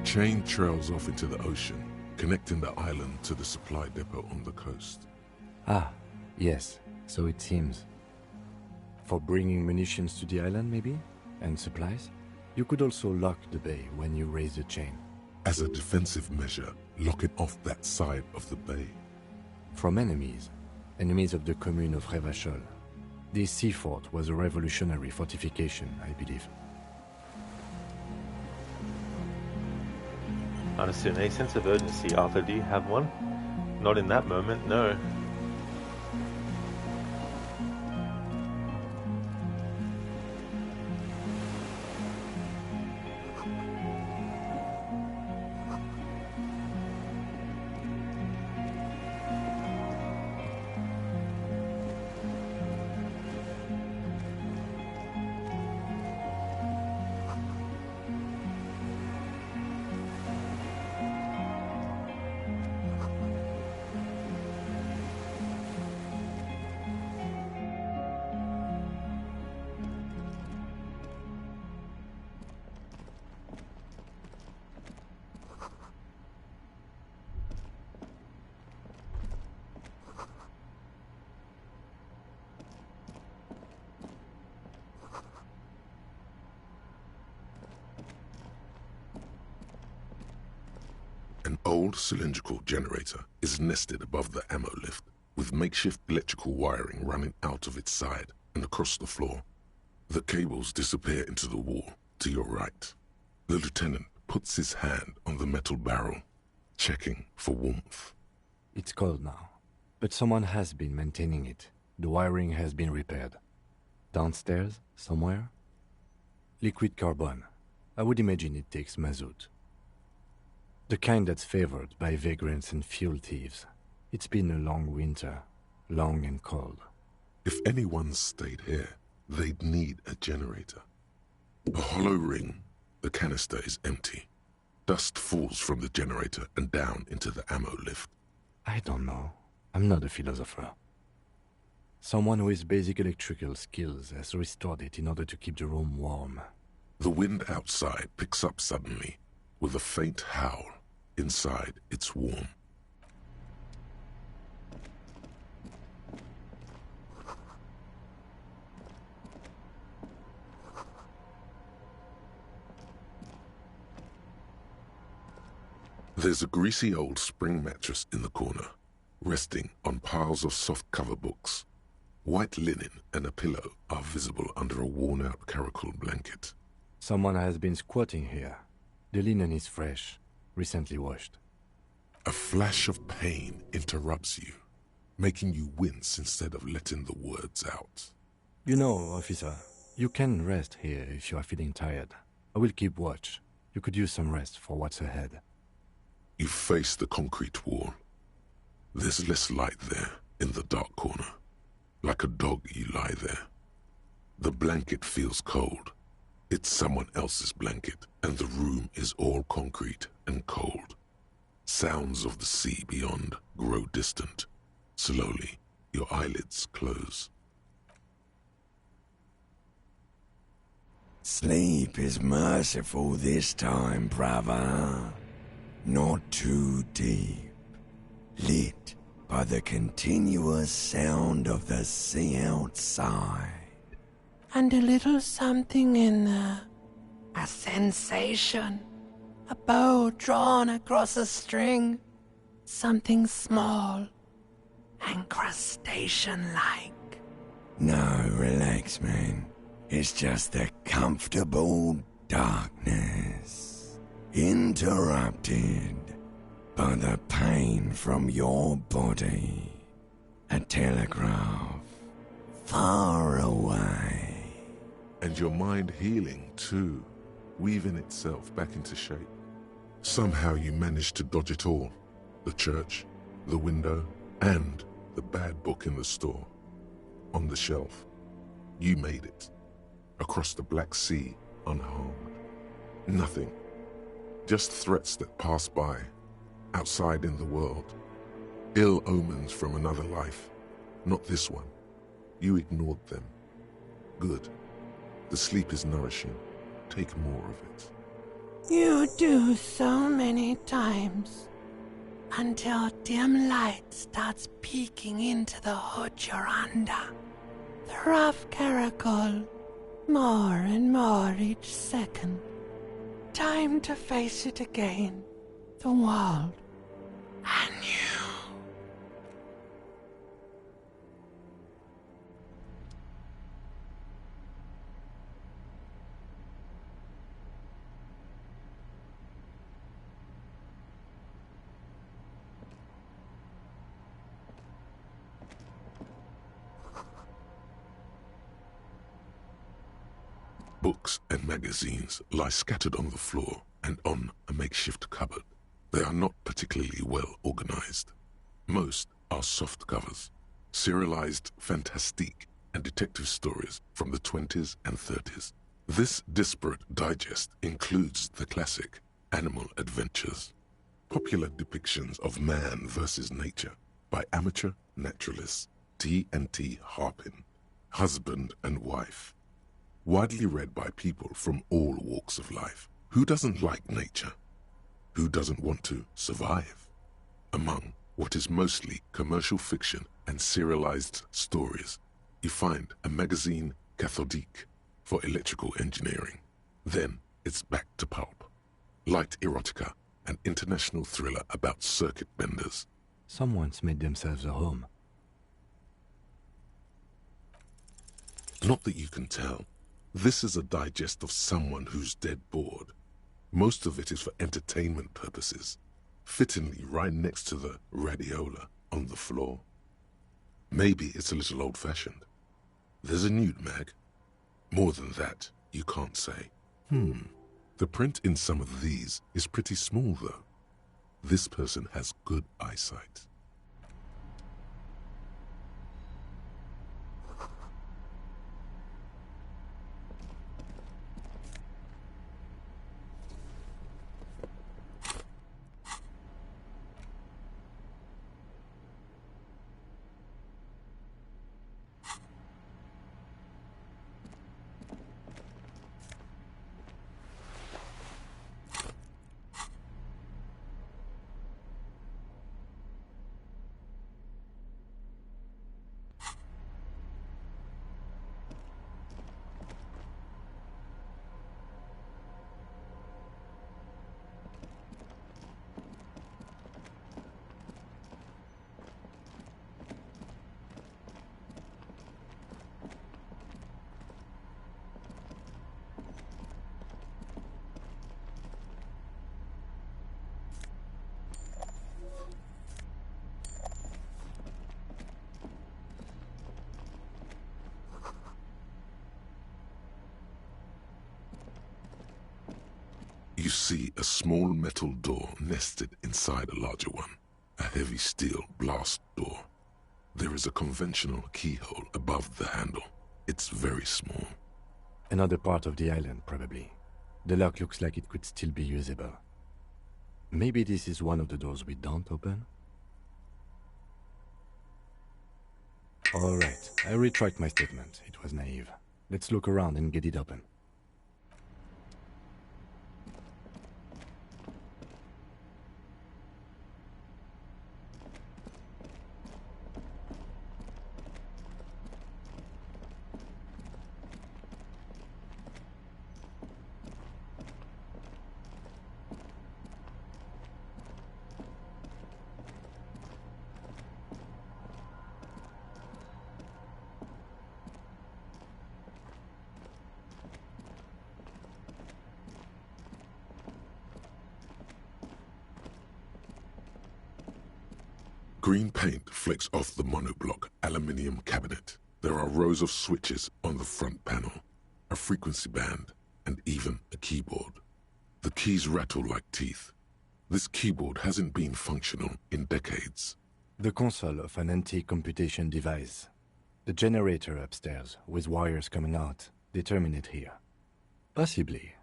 chain trails off into the ocean, connecting the island to the supply depot on the coast. Ah, yes, so it seems. For bringing munitions to the island, maybe? And supplies? You could also lock the bay when you raise the chain. As a defensive measure, lock it off that side of the bay. From enemies of the commune of Revachol. This sea fort was a revolutionary fortification, I believe. I understand a sense of urgency. Arthur, do you have one? Not in that moment, no. An old cylindrical generator is nested above the ammo lift, with makeshift electrical wiring running out of its side and across the floor. The cables disappear into the wall to your right. The lieutenant puts his hand on the metal barrel, checking for warmth. It's cold now, but someone has been maintaining it. The wiring has been repaired. Downstairs, somewhere? Liquid carbon. I would imagine it takes mazout. The kind that's favored by vagrants and fuel thieves. It's been a long winter, long and cold. If anyone stayed here, they'd need a generator. A hollow ring, the canister is empty. Dust falls from the generator and down into the ammo lift. I don't know. I'm not a philosopher. Someone with basic electrical skills has restored it in order to keep the room warm. The wind outside picks up suddenly, with a faint howl. Inside, it's warm. There's a greasy old spring mattress in the corner, resting on piles of soft cover books. White linen and a pillow are visible under a worn-out caracal blanket. Someone has been squatting here. The linen is fresh, recently washed. A flash of pain interrupts you, making you wince instead of letting the words out. You know, officer, you can rest here if you are feeling tired. I will keep watch. You could use some rest for what's ahead. You face the concrete wall. There's less light there, in the dark corner. Like a dog, you lie there. The blanket feels cold. It's someone else's blanket, and the room is all concrete and cold. Sounds of the sea beyond grow distant. Slowly, your eyelids close. Sleep is merciful this time, brother. Not too deep. Lit by the continuous sound of the sea outside. And a little something in there. A sensation. A bow drawn across a string. Something small and crustacean-like. No, relax, man. It's just the comfortable darkness. Interrupted by the pain from your body. A telegraph far away. And your mind healing too, weaving itself back into shape. Somehow you managed to dodge it all. The church, the window, and the bad book in the store. On the shelf. You made it. Across the Black Sea, unharmed. Nothing. Just threats that pass by. Outside in the world. Ill omens from another life. Not this one. You ignored them. Good. The sleep is nourishing. Take more of it. You do so many times. Until dim light starts peeking into the hood you're under. The rough caracal. More and more each second. Time to face it again. The world. And you. Books and magazines lie scattered on the floor and on a makeshift cupboard. They are not particularly well organized. Most are soft covers, serialized fantastique and detective stories from the 20s and 30s. This disparate digest includes the classic Animal Adventures, popular depictions of man versus nature by amateur naturalists T&T Harpin, husband and wife. Widely read by people from all walks of life. Who doesn't like nature? Who doesn't want to survive? Among what is mostly commercial fiction and serialized stories, you find a magazine cathodique for electrical engineering. Then it's back to pulp. Light erotica, an international thriller about circuit benders. Someone's made themselves a home. Not that you can tell. This is a digest of someone who's dead bored. Most of it is for entertainment purposes, fittingly right next to the radiola on the floor. Maybe it's a little old-fashioned. There's a nude mag. More than that, you can't say. The print in some of these is pretty small, though. This person has good eyesight. You see a small metal door nested inside a larger one, a heavy steel blast door. There is a conventional keyhole above the handle. It's very small. Another part of the island, probably. The lock looks like it could still be usable. Maybe this is one of the doors we don't open? Alright, I retract my statement. It was naive. Let's look around and get it open. Green paint flecks off the monoblock aluminium cabinet. There are rows of switches on the front panel, a frequency band, and even a keyboard. The keys rattle like teeth. This keyboard hasn't been functional in decades. The console of an anti-computation device. The generator upstairs, with wires coming out, they terminate here. Possibly.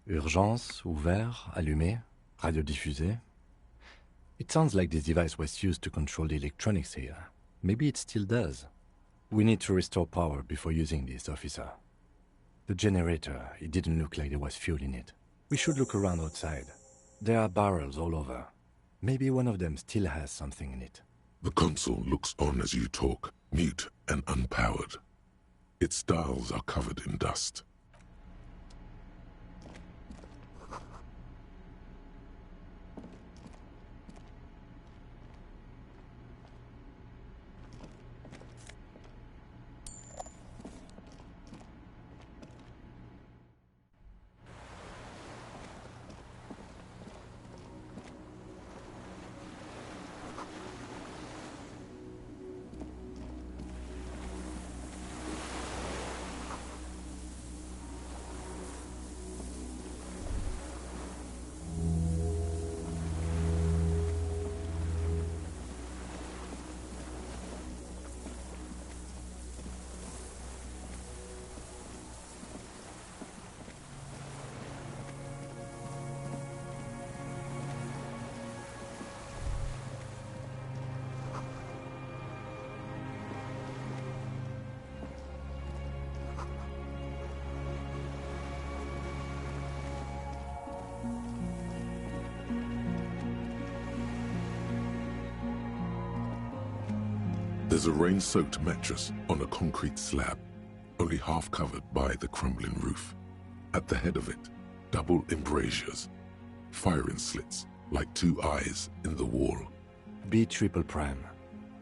Urgence, ouvert, allumé, radiodiffusé. It sounds like this device was used to control the electronics here. Maybe it still does. We need to restore power before using this, officer. The generator, it didn't look like there was fuel in it. We should look around outside. There are barrels all over. Maybe one of them still has something in it. The console looks on as you talk, mute and unpowered. Its dials are covered in dust. There's a rain-soaked mattress on a concrete slab, only half covered by the crumbling roof. At the head of it, double embrasures, firing slits like two eyes in the wall. B triple prime.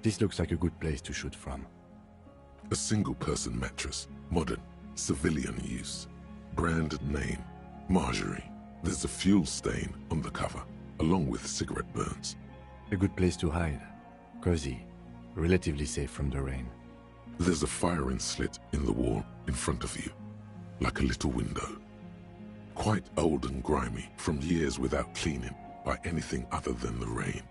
This looks like a good place to shoot from. A single-person mattress, modern, civilian use. Brand name, Marjorie. There's a fuel stain on the cover, along with cigarette burns. A good place to hide. Cozy. Relatively safe from the rain. There's a firing slit in the wall in front of you, like a little window. Quite old and grimy from years without cleaning by anything other than the rain.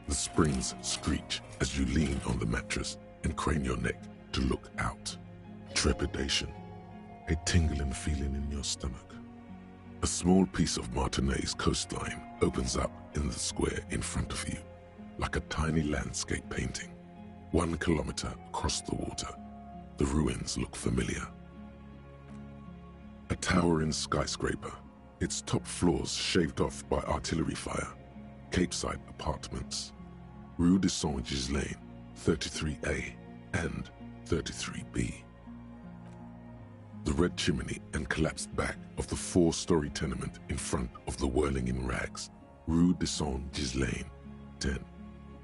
The springs screech as you lean on the mattress and crane your neck to look out. Trepidation, a tingling feeling in your stomach. A small piece of Martinez coastline opens up in the square in front of you, like a tiny landscape painting. 1 kilometer across the water, the ruins look familiar. A towering skyscraper, its top floors shaved off by artillery fire. Capeside apartments. Rue de Saint-Ghislain, 33A and 33B. The red chimney and collapsed back of the 4-story tenement in front of the Whirling in Rags. Rue de Saint-Ghislain, 10.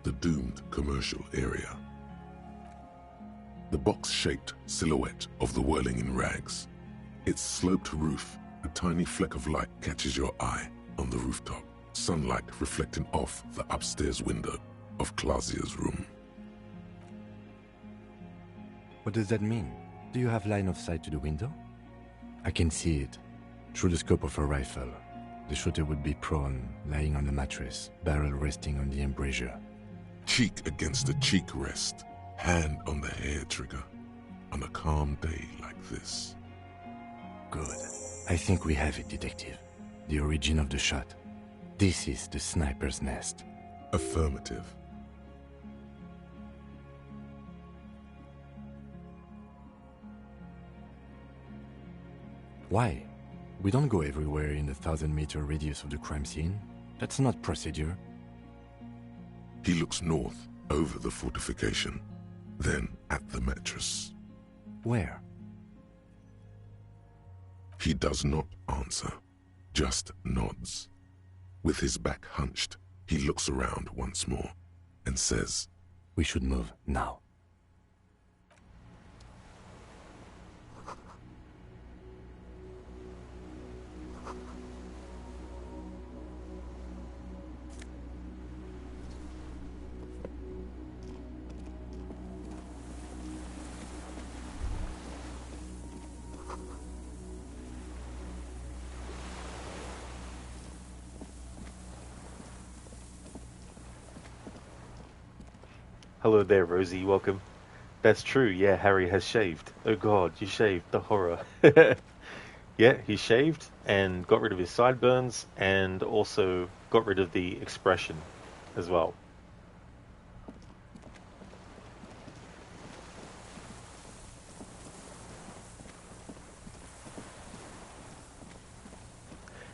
The doomed commercial area. The box-shaped silhouette of the Whirling in Rags. Its sloped roof, a tiny fleck of light catches your eye on the rooftop, sunlight reflecting off the upstairs window of Clausia's room. What does that mean? Do you have line of sight to the window? I can see it, through the scope of a rifle. The shooter would be prone, lying on the mattress, barrel resting on the embrasure. Cheek against a cheek rest, hand on the hair trigger, on a calm day like this. Good. I think we have it, Detective. The origin of the shot. This is the sniper's nest. Affirmative. Why? We don't go everywhere in the 1,000-meter radius of the crime scene. That's not procedure. He looks north, over the fortification, then at the mattress. Where? He does not answer, just nods. With his back hunched, he looks around once more and says, "We should move now." Hello there, Rosie, welcome. That's true, yeah, Harry has shaved. Oh god, you shaved, the horror. Yeah, he shaved and got rid of his sideburns and also got rid of the expression as well.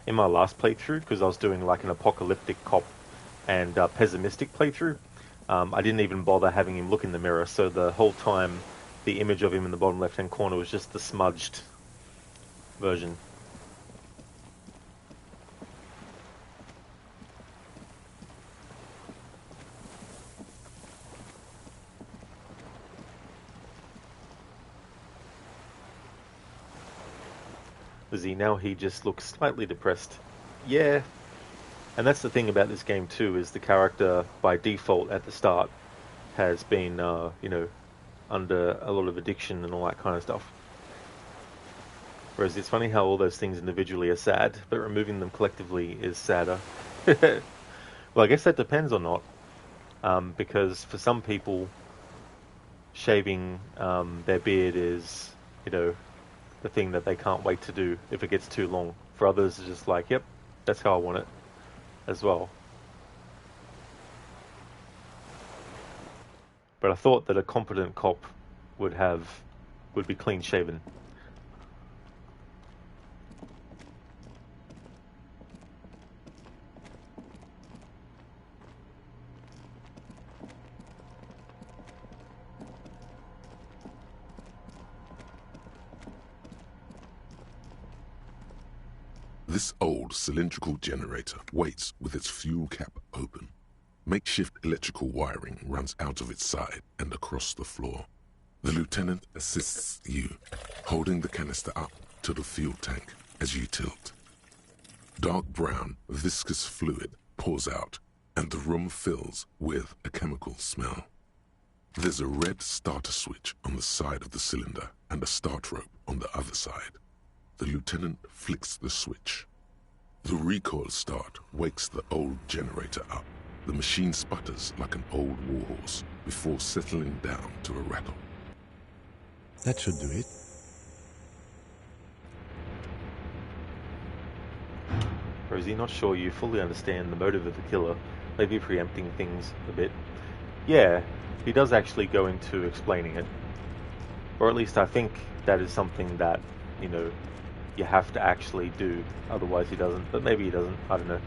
In my last playthrough, because I was doing like an apocalyptic cop and pessimistic playthrough, I didn't even bother having him look in the mirror, so the whole time the image of him in the bottom left-hand corner was just the smudged version. Now he just looks slightly depressed. Yeah, and that's the thing about this game too, is the character by default at the start has been, under a lot of addiction and all that kind of stuff. Whereas it's funny how all those things individually are sad, but removing them collectively is sadder. Well, I guess that depends or not, because for some people, shaving their beard is, the thing that they can't wait to do if it gets too long. For others, it's just like, yep, that's how I want it as well. But I thought that a competent cop would be clean shaven. This old cylindrical generator waits with its fuel cap open. Makeshift electrical wiring runs out of its side and across the floor. The lieutenant assists you, holding the canister up to the fuel tank as you tilt. Dark brown, viscous fluid pours out, and the room fills with a chemical smell. There's a red starter switch on the side of the cylinder and a start rope on the other side. The lieutenant flicks the switch. The recoil start wakes the old generator up. The machine sputters like an old warhorse before settling down to a rattle. That should do it. Rosie, not sure you fully understand the motive of the killer, maybe preempting things a bit. Yeah, he does actually go into explaining it. Or at least I think that is something that, you have to actually do, otherwise he doesn't. But maybe he doesn't, I don't know.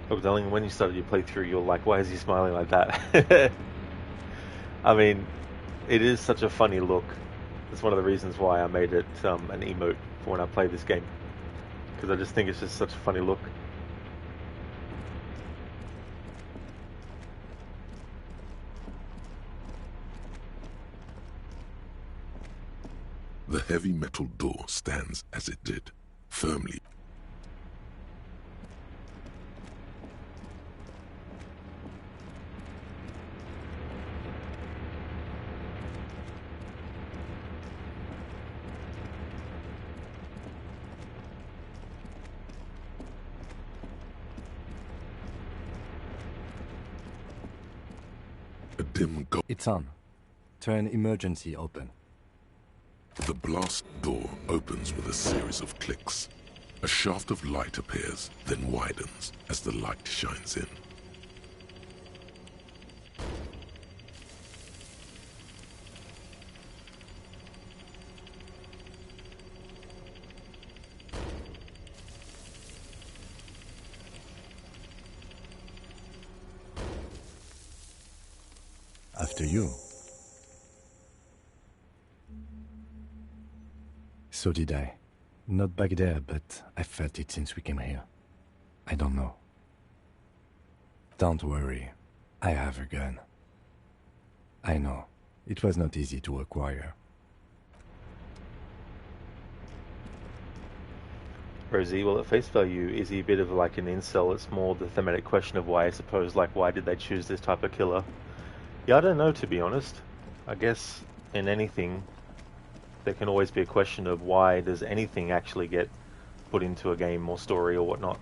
Look, darling, when you started your playthrough, you're like, why is he smiling like that? I mean, it is such a funny look. It's one of the reasons why I made it an emote for when I play this game. Because I just think it's just such a funny look. The heavy metal door stands as it did, firmly. A dim gold. It's on. Turn emergency open. The blast door opens with a series of clicks. A shaft of light appears, then widens as the light shines in. After you. So did I. Not back there, but I felt it since we came here. I don't know. Don't worry. I have a gun. I know. It was not easy to acquire. Rosie, well, at face value, is he a bit of like an incel? It's more the thematic question of why, I suppose, like, why did they choose this type of killer? Yeah, I don't know, to be honest. I guess in anything, there can always be a question of why does anything actually get put into a game or story or whatnot.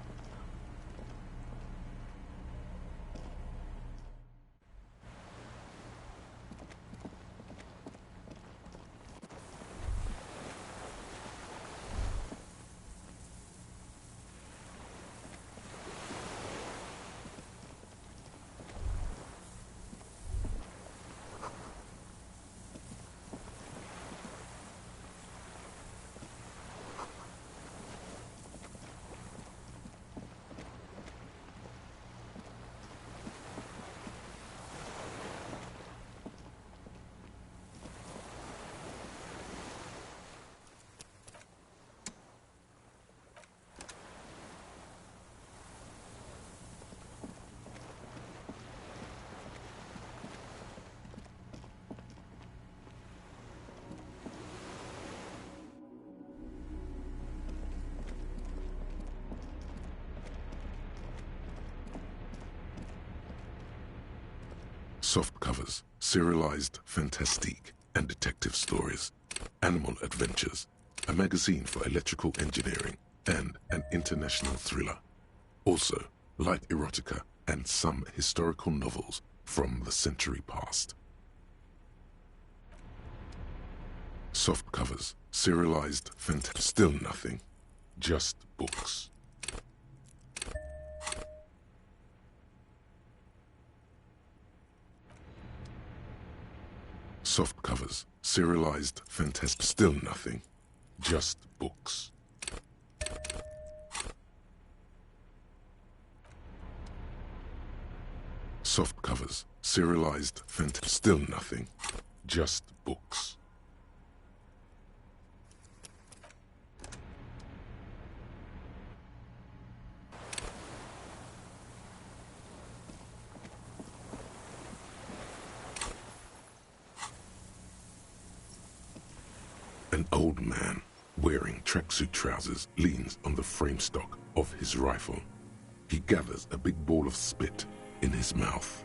Soft covers, serialized fantastique and detective stories, animal adventures, a magazine for electrical engineering, and an international thriller. Also, light erotica and some historical novels from the century past. Soft covers, serialized still nothing, just books. Soft covers, serialized still nothing, just books. Soft covers, serialized still nothing, just books. An old man, wearing tracksuit trousers, leans on the frame stock of his rifle. He gathers a big ball of spit in his mouth,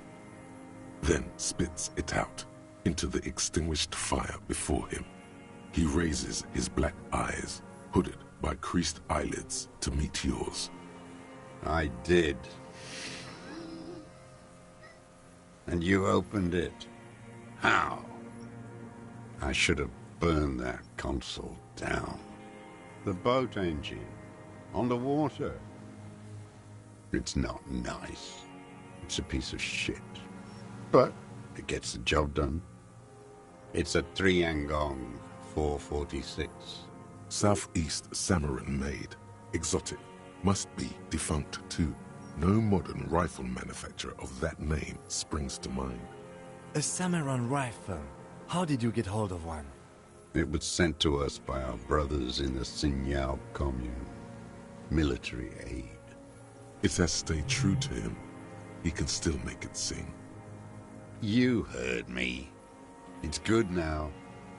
then spits it out into the extinguished fire before him. He raises his black eyes, hooded by creased eyelids, to meet yours. I did. And you opened it. How? I should have burned that console down. The boat engine. On the water. It's not nice. It's a piece of shit. But it gets the job done. It's a 3-Angong 446. Southeast Samoran made. Exotic. Must be defunct too. No modern rifle manufacturer of that name springs to mind. A Samoran rifle. How did you get hold of one? It was sent to us by our brothers in the Sinyao commune. Military aid. It has stayed true to him. He can still make it sing. You heard me. It's good now.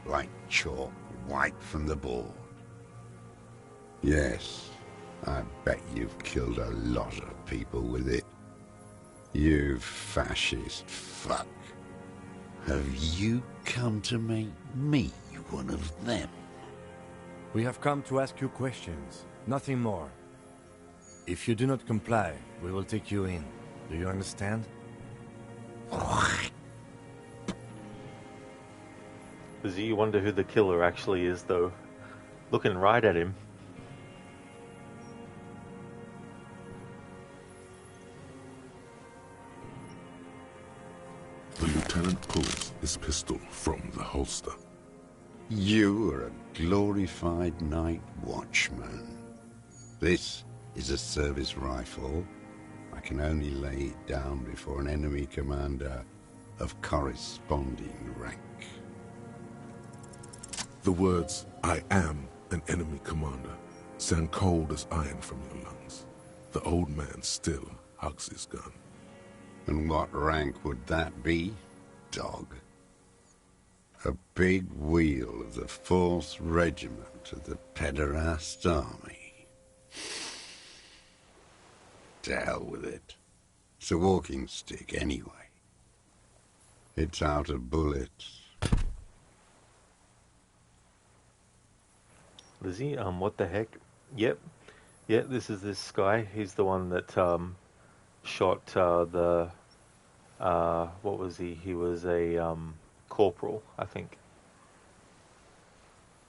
Like chalk, white from the board. Yes, I bet you've killed a lot of people with it. You fascist fuck. Have you come to make me one of them? We have come to ask you questions, nothing more. If you do not comply, we will take you in. Do you understand? Does you wonder who the killer actually is, though? Looking right at him. The lieutenant pulls his pistol from the holster. You are a glorified night watchman. This is a service rifle. I can only lay it down before an enemy commander of corresponding rank. The words, "I am an enemy commander," sound cold as iron from your lungs. The old man still hugs his gun. And what rank would that be, dog? A big wheel of the 4th Regiment of the Pederast Army. To hell with it. It's a walking stick anyway. It's out of bullets. Lizzie, what the heck? Yep. Yeah, this is this guy. He's the one that shot the what was he? He was a corporal, I think.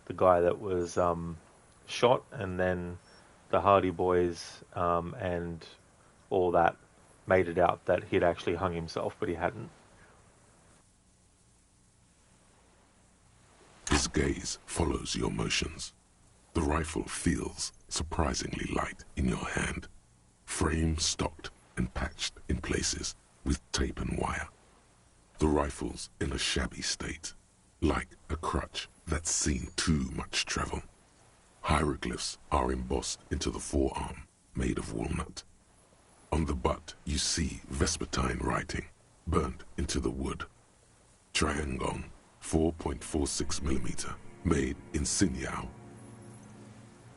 The guy that was shot, and then the Hardy Boys and all that made it out that he'd actually hung himself, but he hadn't. His gaze follows your motions. The rifle feels surprisingly light in your hand. Frame stocked and patched in places with tape and wire. The rifle's in a shabby state, like a crutch that's seen too much travel. Hieroglyphs are embossed into the forearm, made of walnut. On the butt, you see Vespertine writing, burnt into the wood. Triangon, 4.46mm, made in Sinyao.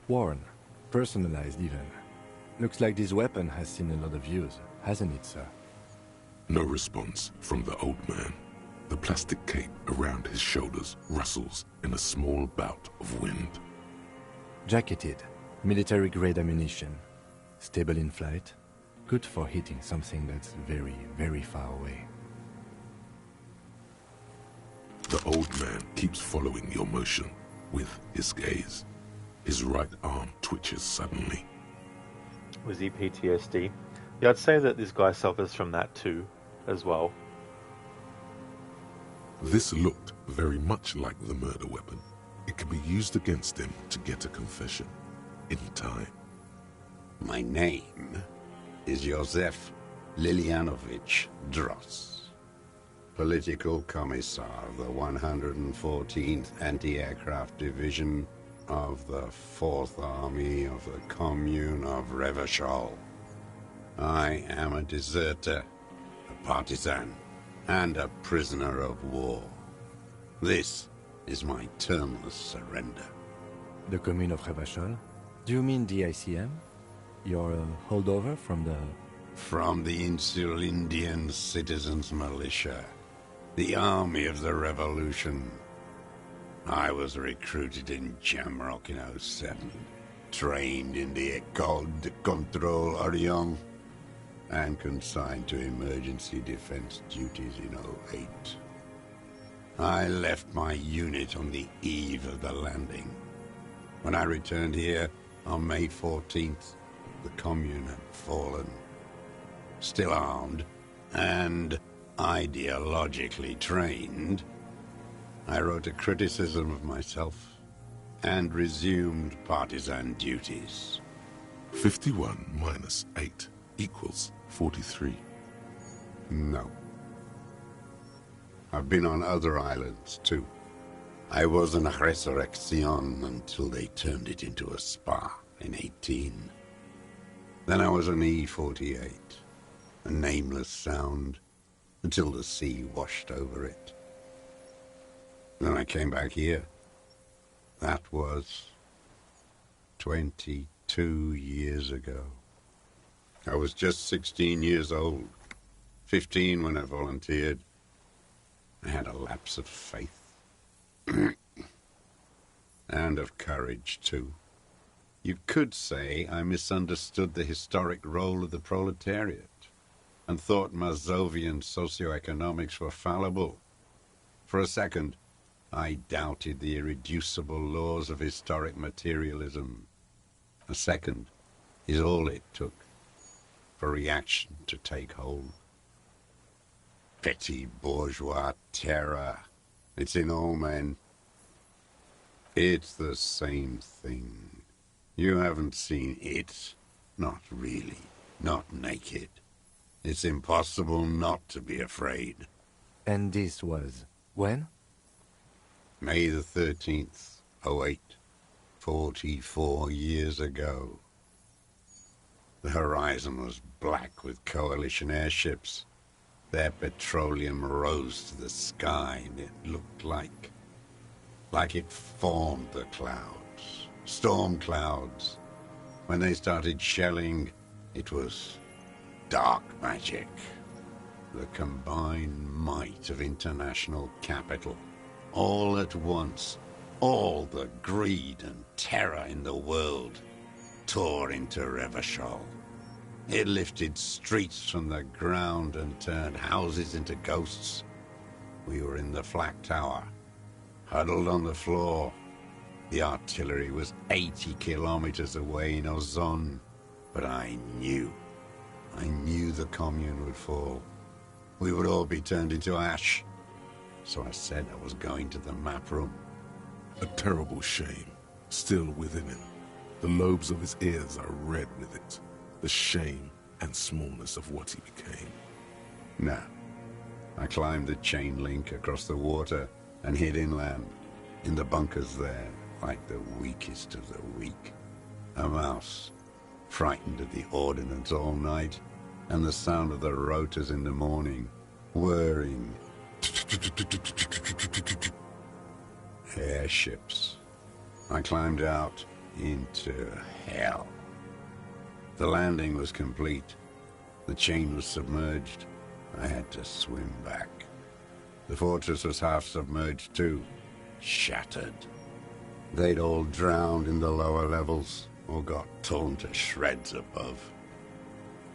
Warren, personalized even. Looks like this weapon has seen a lot of use, hasn't it, sir? No response from the old man. The plastic cape around his shoulders rustles in a small bout of wind. Jacketed, military-grade ammunition, stable in flight, good for hitting something that's very, very far away. The old man keeps following your motion with his gaze. His right arm twitches suddenly. Was he PTSD? Yeah, I'd say that this guy suffers from that too, as well. This looked very much like the murder weapon. It could be used against him to get a confession in time. My name is Josef Lilianovich Dross, Political Commissar of the 114th Anti-Aircraft Division of the 4th Army of the Commune of Revachol. I am a deserter, a partisan, and a prisoner of war. This is my termless surrender. The Commune of Revachol? Do you mean the ICM? You're a holdover from the... From the Insular Indian Citizens Militia, the Army of the Revolution. I was recruited in Jamrock in 07, trained in the École de Contrôle Orient, and consigned to emergency defense duties in 08. I left my unit on the eve of the landing. When I returned here on May 14th, the Commune had fallen. Still armed and ideologically trained, I wrote a criticism of myself and resumed partisan duties. 51 minus 8 equals 43. No. I've been on other islands, too. I was in Resurrection until they turned it into a spa in 18. Then I was on E48, a nameless sound, until the sea washed over it. Then I came back here. That was 22 years ago. I was just 16 years old, 15 when I volunteered. I had a lapse of faith. And of courage, too. You could say I misunderstood the historic role of the proletariat and thought Mazovian socioeconomics were fallible. For a second, I doubted the irreducible laws of historic materialism. A second is all it took for reaction to take hold. Petty bourgeois terror. It's in all men. It's the same thing. You haven't seen it. Not really. Not naked. It's impossible not to be afraid. And this was when? May the 13th, 08. 44 years ago. The horizon was black with coalition airships. Their petroleum rose to the sky, and it looked like it formed the clouds, storm clouds. When they started shelling, it was dark magic. The combined might of international capital, all at once, all the greed and terror in the world, tore into Revachol. It lifted streets from the ground and turned houses into ghosts. We were in the flak tower, huddled on the floor. The artillery was 80 kilometers away in Ozon, but I knew the commune would fall. We would all be turned into ash. So I said I was going to the map room. A terrible shame still within him. The lobes of his ears are red with it. The shame and smallness of what he became. Nah. I climbed the chain link across the water and hid inland, in the bunkers there, like the weakest of the weak. A mouse, frightened at the ordnance all night, and the sound of the rotors in the morning, whirring. Airships. I climbed out into hell. The landing was complete. The chain was submerged. I had to swim back. The fortress was half submerged too, shattered. They'd all drowned in the lower levels, or got torn to shreds above.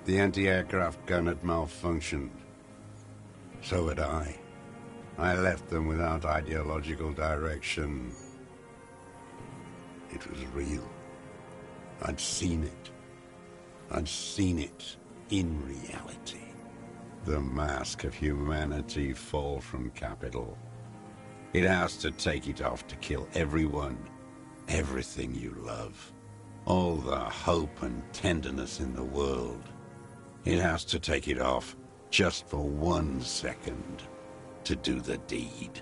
The anti-aircraft gun had malfunctioned. So had I. I left them without ideological direction. It was real. I'd seen it. I'd seen it in reality. The mask of humanity fall from Capital. It has to take it off to kill everyone, everything you love. All the hope and tenderness in the world. It has to take it off just for 1 second to do the deed.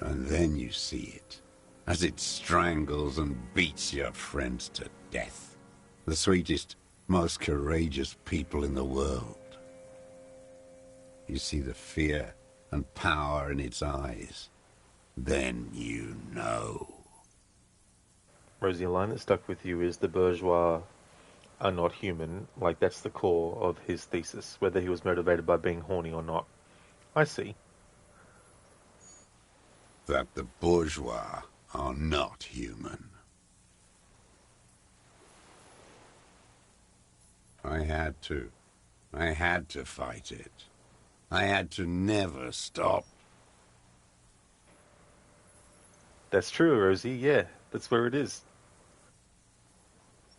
And then you see it, as it strangles and beats your friends to death. The sweetest, most courageous people in the world. You see the fear and power in its eyes. Then you know. Rosie, a line that stuck with you is the bourgeois are not human. Like, that's the core of his thesis, whether he was motivated by being horny or not. I see. That the bourgeois are not human. I had to. I had to fight it. I had to never stop. That's true, Rosie. Yeah, that's where it is.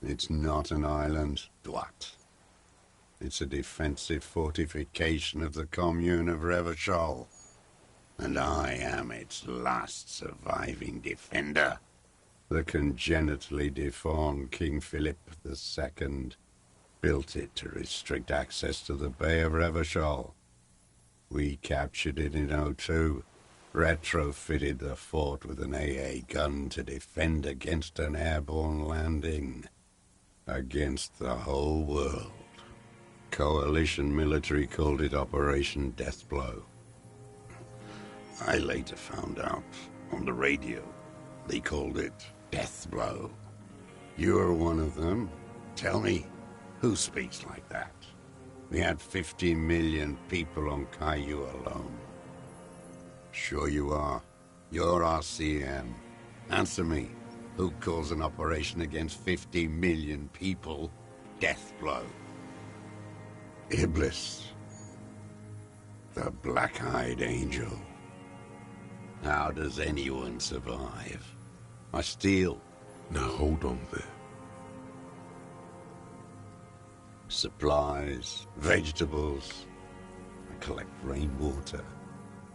It's not an island, Dwat. It's a defensive fortification of the commune of Revachol. And I am its last surviving defender. The congenitally deformed King Philip II built it to restrict access to the Bay of Revachol. We captured it in '02, retrofitted the fort with an AA gun to defend against an airborne landing. Against the whole world. Coalition military called it Operation Deathblow. I later found out on the radio they called it Deathblow. You're one of them. Tell me, who speaks like that? We had 50 million people on Caillou alone. Sure you are. You're RCM. Answer me. Who calls an operation against 50 million people Deathblow? Iblis. The black-eyed angel. How does anyone survive? I steal. Now hold on there. Supplies, vegetables. I collect rainwater.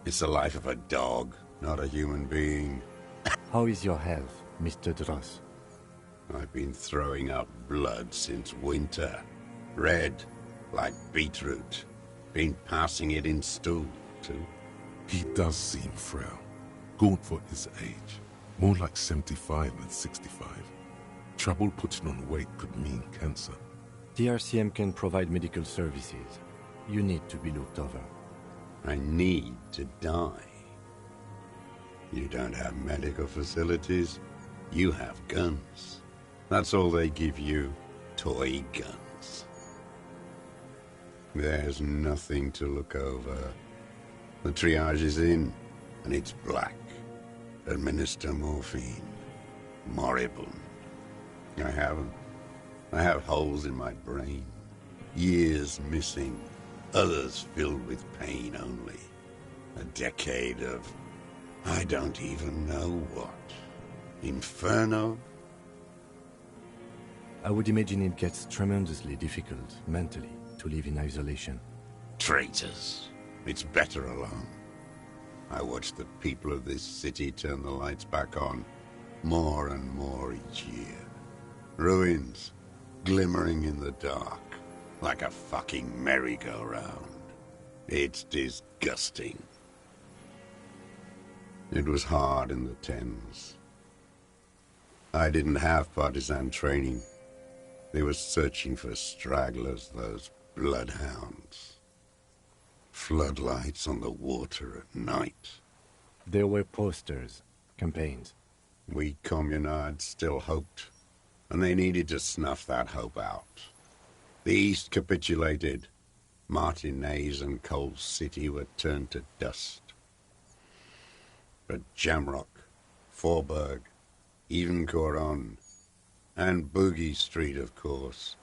It's the life of a dog, not a human being. How is your health, Mr. Dross? I've been throwing up blood since winter. Red, like beetroot. Been passing it in stool, too. He does seem frail. Good for his age. More like 75 than 65. Trouble putting on weight could mean cancer. The RCM can provide medical services. You need to be looked over. I need to die. You don't have medical facilities. You have guns. That's all they give you. Toy guns. There's nothing to look over. The triage is in, and it's black. Administer morphine. Moribund. I haven't. I have holes in my brain. Years missing. Others filled with pain only. A decade of... I don't even know what. Inferno? I would imagine it gets tremendously difficult, mentally, to live in isolation. Traitors. It's better alone. I watch the people of this city turn the lights back on, more and more each year. Ruins, glimmering in the dark, like a fucking merry-go-round. It's disgusting. It was hard in the Thames. I didn't have partisan training. They were searching for stragglers, those bloodhounds. Floodlights on the water at night. There were posters, campaigns. We communards still hoped, and they needed to snuff that hope out. The East capitulated. Martinez and Coal City were turned to dust. But Jamrock, Forburg, even Coron, and Boogie Street, of course.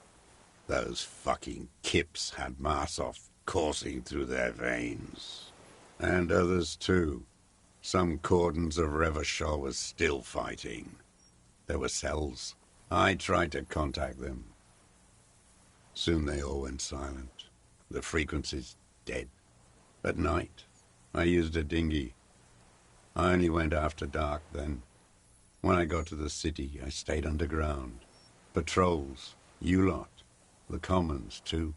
Those fucking kips had Marsov coursing through their veins. And others too. Some cordons of Revachol was still fighting. There were cells. I tried to contact them. Soon they all went silent. The frequencies dead. At night, I used a dinghy. I only went after dark then. When I got to the city, I stayed underground. Patrols, you lot, the commons too.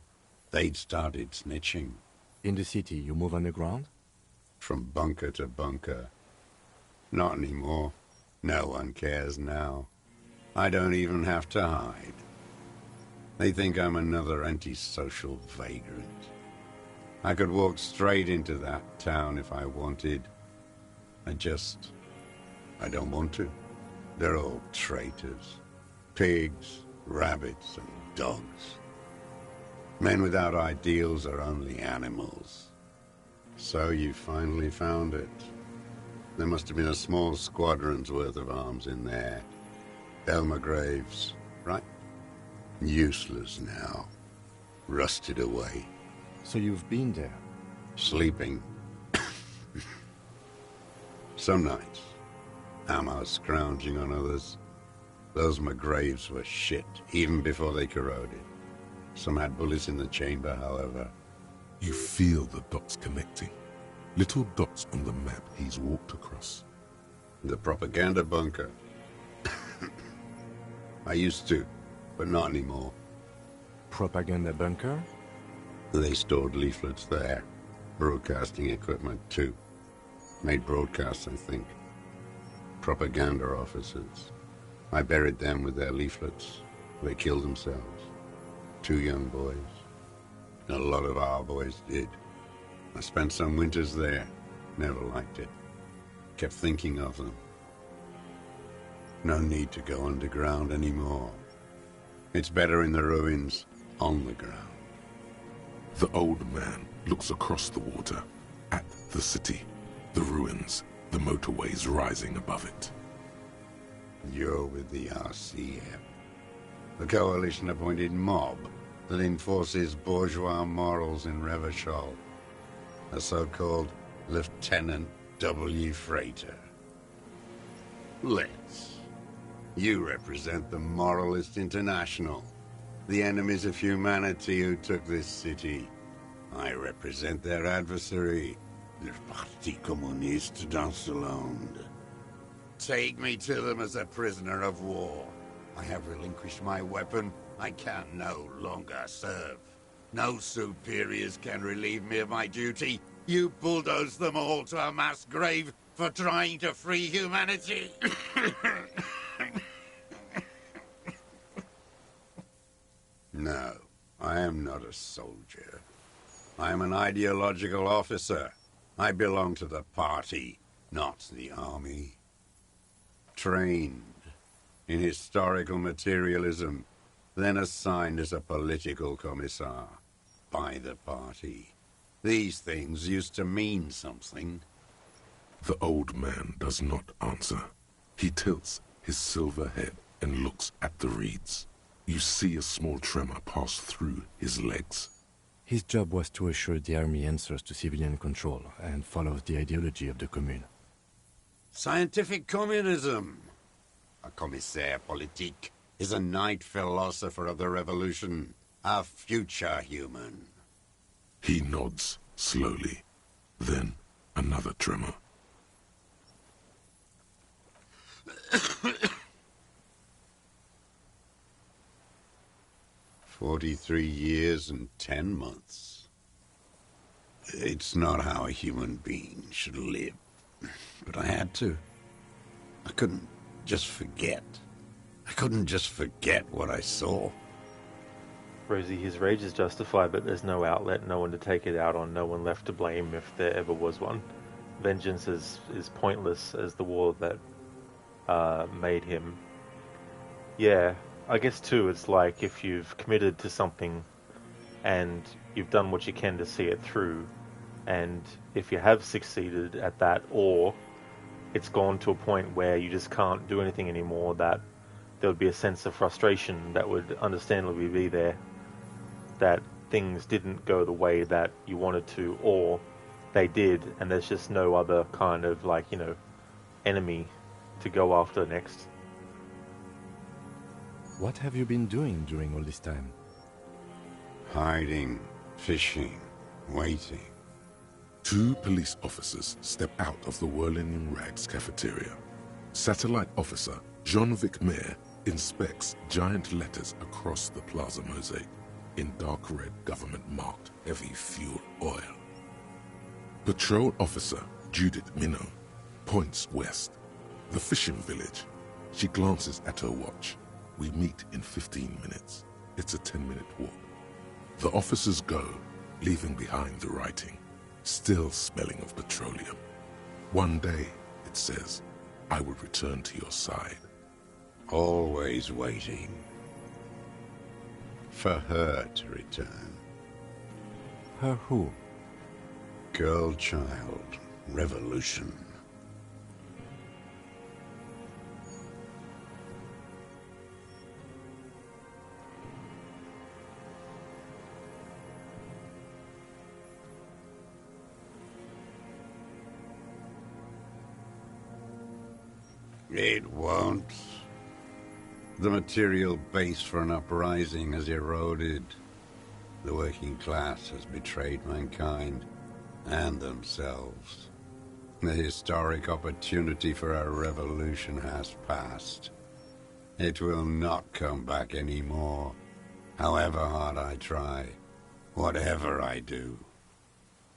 They'd started snitching. In the city, you move underground? From bunker to bunker. Not anymore. No one cares now. I don't even have to hide. They think I'm another antisocial vagrant. I could walk straight into that town if I wanted. I don't want to. They're all traitors. Pigs, rabbits, and dogs. Men without ideals are only animals. So you finally found it. There must have been a small squadron's worth of arms in there. Elmer Graves, right? Useless now. Rusted away. So you've been there? Sleeping. Some nights. Ammo scrounging on others. Those McGraves were shit, even before they corroded. Some had bullets in the chamber, however. You feel the dots connecting. Little dots on the map he's walked across. The propaganda bunker. I used to, but not anymore. Propaganda bunker? They stored leaflets there. Broadcasting equipment, too. Made broadcasts, I think. Propaganda officers. I buried them with their leaflets. They killed themselves. 2 young boys. A lot of our boys did. I spent some winters there. Never liked it. Kept thinking of them. No need to go underground anymore. It's better in the ruins, on the ground. The old man looks across the water, at the city, the ruins, the motorways rising above it. You're with the RCM, the coalition-appointed mob that enforces bourgeois morals in Revachol, a so-called Lieutenant W. Freighter. Let's. You represent the Moralist International, the enemies of humanity who took this city. I represent their adversary, le Parti Communiste dans le Monde. Take me to them as a prisoner of war. I have relinquished my weapon. I can no longer serve. No superiors can relieve me of my duty. You bulldoze them all to a mass grave for trying to free humanity. No, I am not a soldier. I am an ideological officer. I belong to the party, not the army. Trained in historical materialism, then assigned as a political commissar by the party. These things used to mean something. The old man does not answer. He tilts his silver head and looks at the reeds. You see a small tremor pass through his legs. His job was to assure the army answers to civilian control and follows the ideology of the Commune. Scientific communism. A commissaire politique is a night philosopher of the revolution, a future human. He nods slowly. Then another tremor. 43 years and 10 months. It's not how a human being should live. But I had to. I couldn't just forget. I couldn't just forget what I saw. Rosie, his rage is justified, but there's no outlet, no one to take it out on, no one left to blame if there ever was one. Vengeance is pointless as the war that made him. Yeah, I guess too, it's like if you've committed to something and you've done what you can to see it through. And if you have succeeded at that, or it's gone to a point where you just can't do anything anymore, that there would be a sense of frustration that would understandably be there, that things didn't go the way that you wanted to, or they did, and there's just no other kind of, like, you know, enemy to go after next. What have you been doing during all this time? Hiding, fishing, waiting. 2 police officers step out of the Whirling in Rags cafeteria. Satellite officer Jean-Vic Mayer inspects giant letters across the plaza mosaic in dark red government-marked heavy fuel oil. Patrol officer Judith Minot points west. The fishing village. She glances at her watch. We meet in 15 minutes. It's a 10-minute walk. The officers go, leaving behind the writing, still smelling of petroleum. One day, it says, I will return to your side. Always waiting. For her to return. Her who? Girl child. Revolution. It won't. The material base for an uprising has eroded. The working class has betrayed mankind and themselves. The historic opportunity for a revolution has passed. It will not come back anymore, however hard I try, whatever I do.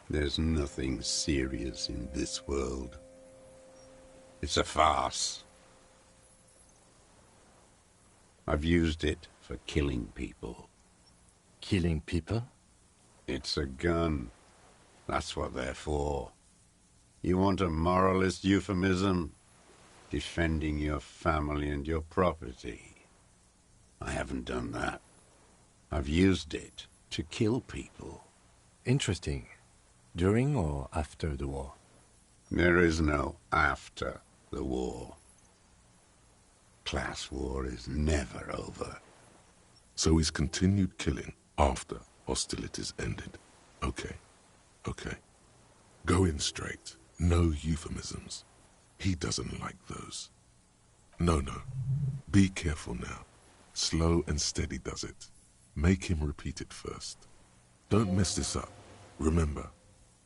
There's nothing serious in this world. It's a farce. I've used it for killing people. Killing people? It's a gun. That's what they're for. You want a moralist euphemism? Defending your family and your property. I haven't done that. I've used it to kill people. Interesting. During or after the war? There is no after the war. Class war is never over. So he's continued killing after hostilities ended. Okay. Go in straight. No euphemisms. He doesn't like those. No. Be careful now. Slow and steady does it. Make him repeat it first. Don't mess this up. Remember,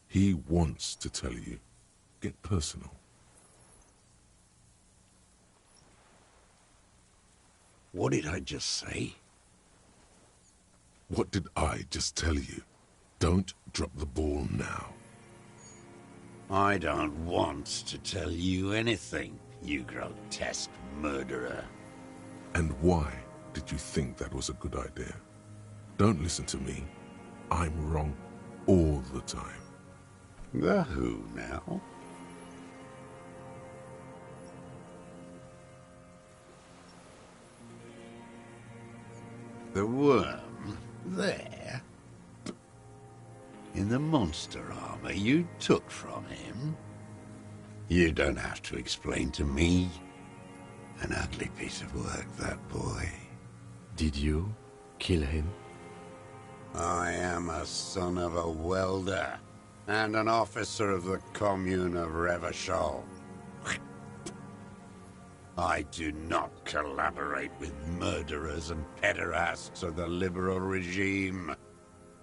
he wants to tell you. Get personal. What did I just say? What did I just tell you? Don't drop the ball now. I don't want to tell you anything, you grotesque murderer. And why did you think that was a good idea? Don't listen to me. I'm wrong all the time. The who now? The worm there? In the monster armor you took from him? You don't have to explain to me. An ugly piece of work, that boy. Did you kill him? I am a son of a welder and an officer of the Commune of Revachol. I do not collaborate with murderers and pederasts of the liberal regime.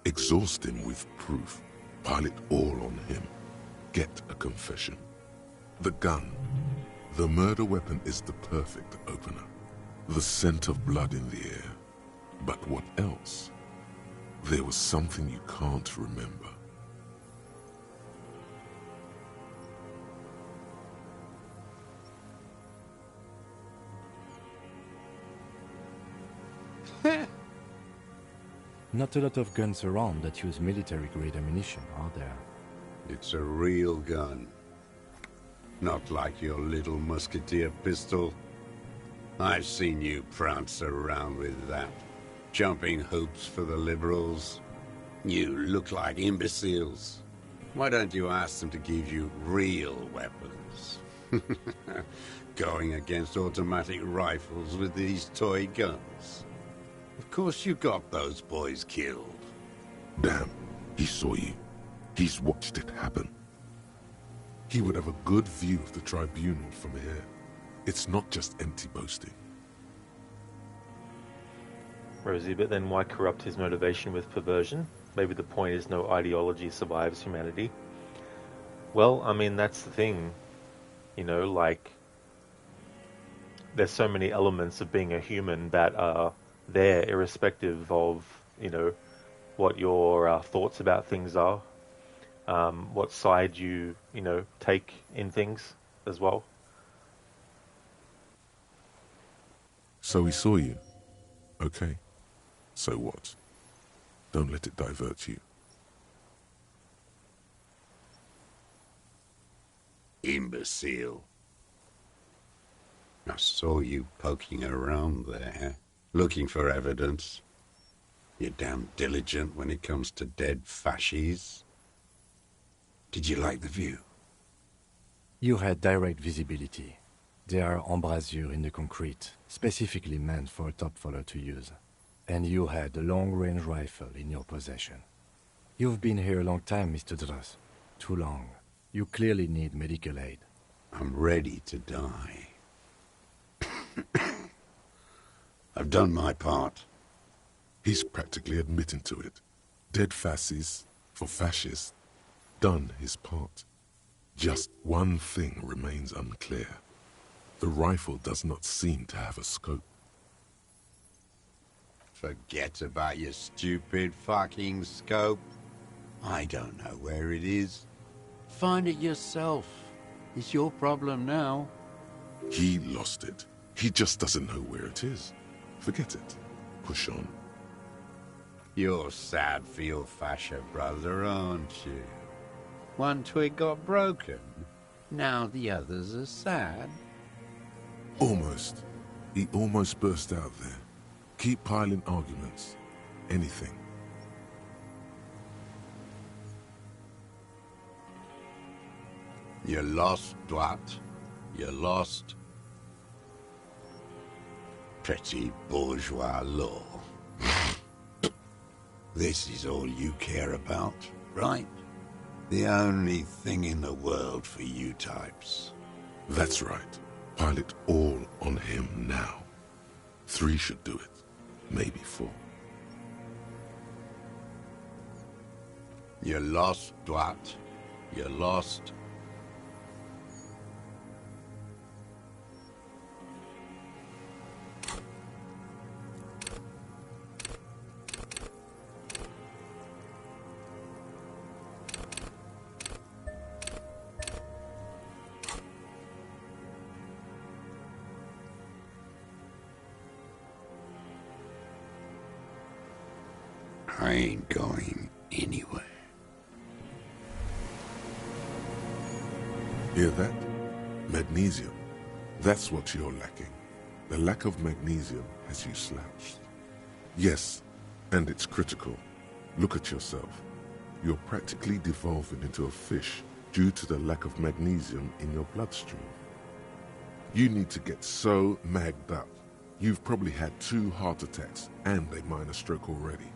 Exhaust him with proof. Pile it all on him. Get a confession. The gun. The murder weapon is the perfect opener. The scent of blood in the air. But what else? There was something you can't remember. Not a lot of guns around that use military-grade ammunition, are there? It's a real gun. Not like your little musketeer pistol. I've seen you prance around with that, jumping hoops for the liberals. You look like imbeciles. Why don't you ask them to give you real weapons? Going against automatic rifles with these toy guns. Of course you got those boys killed. Damn, he saw you. He's watched it happen. He would have a good view of the tribunal from here. It's not just empty boasting. Rosie, but then why corrupt his motivation with perversion? Maybe the point is no ideology survives humanity. Well, I mean, that's the thing. You know, like, there's so many elements of being a human that are there irrespective of, you know, what your thoughts about things are, what side you know, take in things as well. So he saw you. Okay. So what? Don't let it divert you. Imbecile. I saw you poking around there, looking for evidence. You're damn diligent when it comes to dead fascies. Did you like the view? You had direct visibility. There are embrasures in the concrete, specifically meant for a top follower to use. And you had a long-range rifle in your possession. You've been here a long time, Mr. Dross. Too long. You clearly need medical aid. I'm ready to die. I've done my part. He's practically admitting to it. Dead fascists for fascists. Done his part. Just one thing remains unclear. The rifle does not seem to have a scope. Forget about your stupid fucking scope. I don't know where it is. Find it yourself. It's your problem now. He lost it. He just doesn't know where it is. Forget it. Push on. You're sad for your fascia brother, aren't you? One twig got broken. Now the others are sad. Almost. He almost burst out there. Keep piling arguments. Anything. You're lost, Dwat. You're lost. Petty bourgeois law. This is all you care about, right? The only thing in the world for you types. That's right. Pile it all on him now. 3 should do it. Maybe 4. You're lost, Dwat. You're lost. I ain't going anywhere. Hear that? Magnesium. That's what you're lacking. The lack of magnesium has you slouched. Yes, and it's critical. Look at yourself. You're practically devolving into a fish due to the lack of magnesium in your bloodstream. You need to get so magged up. You've probably had 2 heart attacks and a minor stroke already.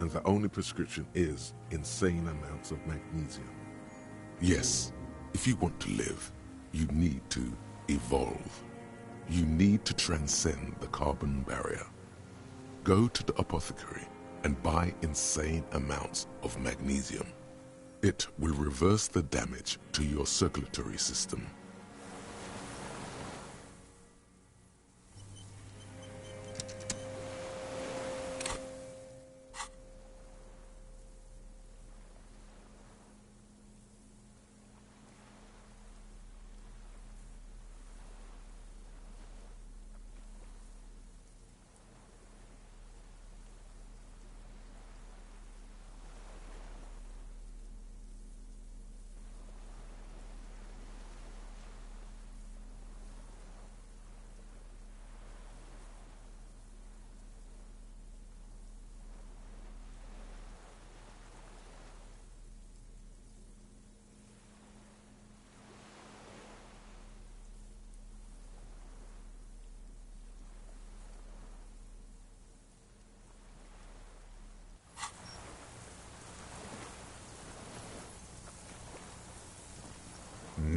And the only prescription is insane amounts of magnesium. Yes, if you want to live, you need to evolve. You need to transcend the carbon barrier. Go to the apothecary and buy insane amounts of magnesium. It will reverse the damage to your circulatory system.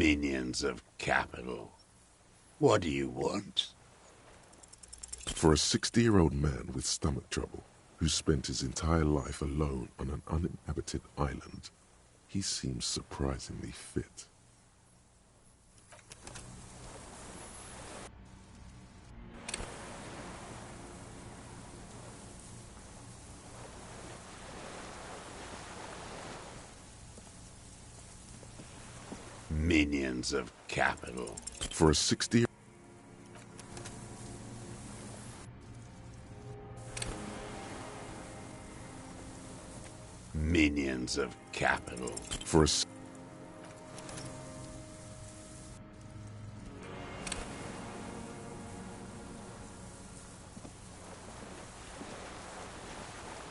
Minions of capital. What do you want? For a 60-year-old man with stomach trouble, who spent his entire life alone on an uninhabited island, he seems surprisingly fit. Minions of capital. For a 60 Minions of capital. For a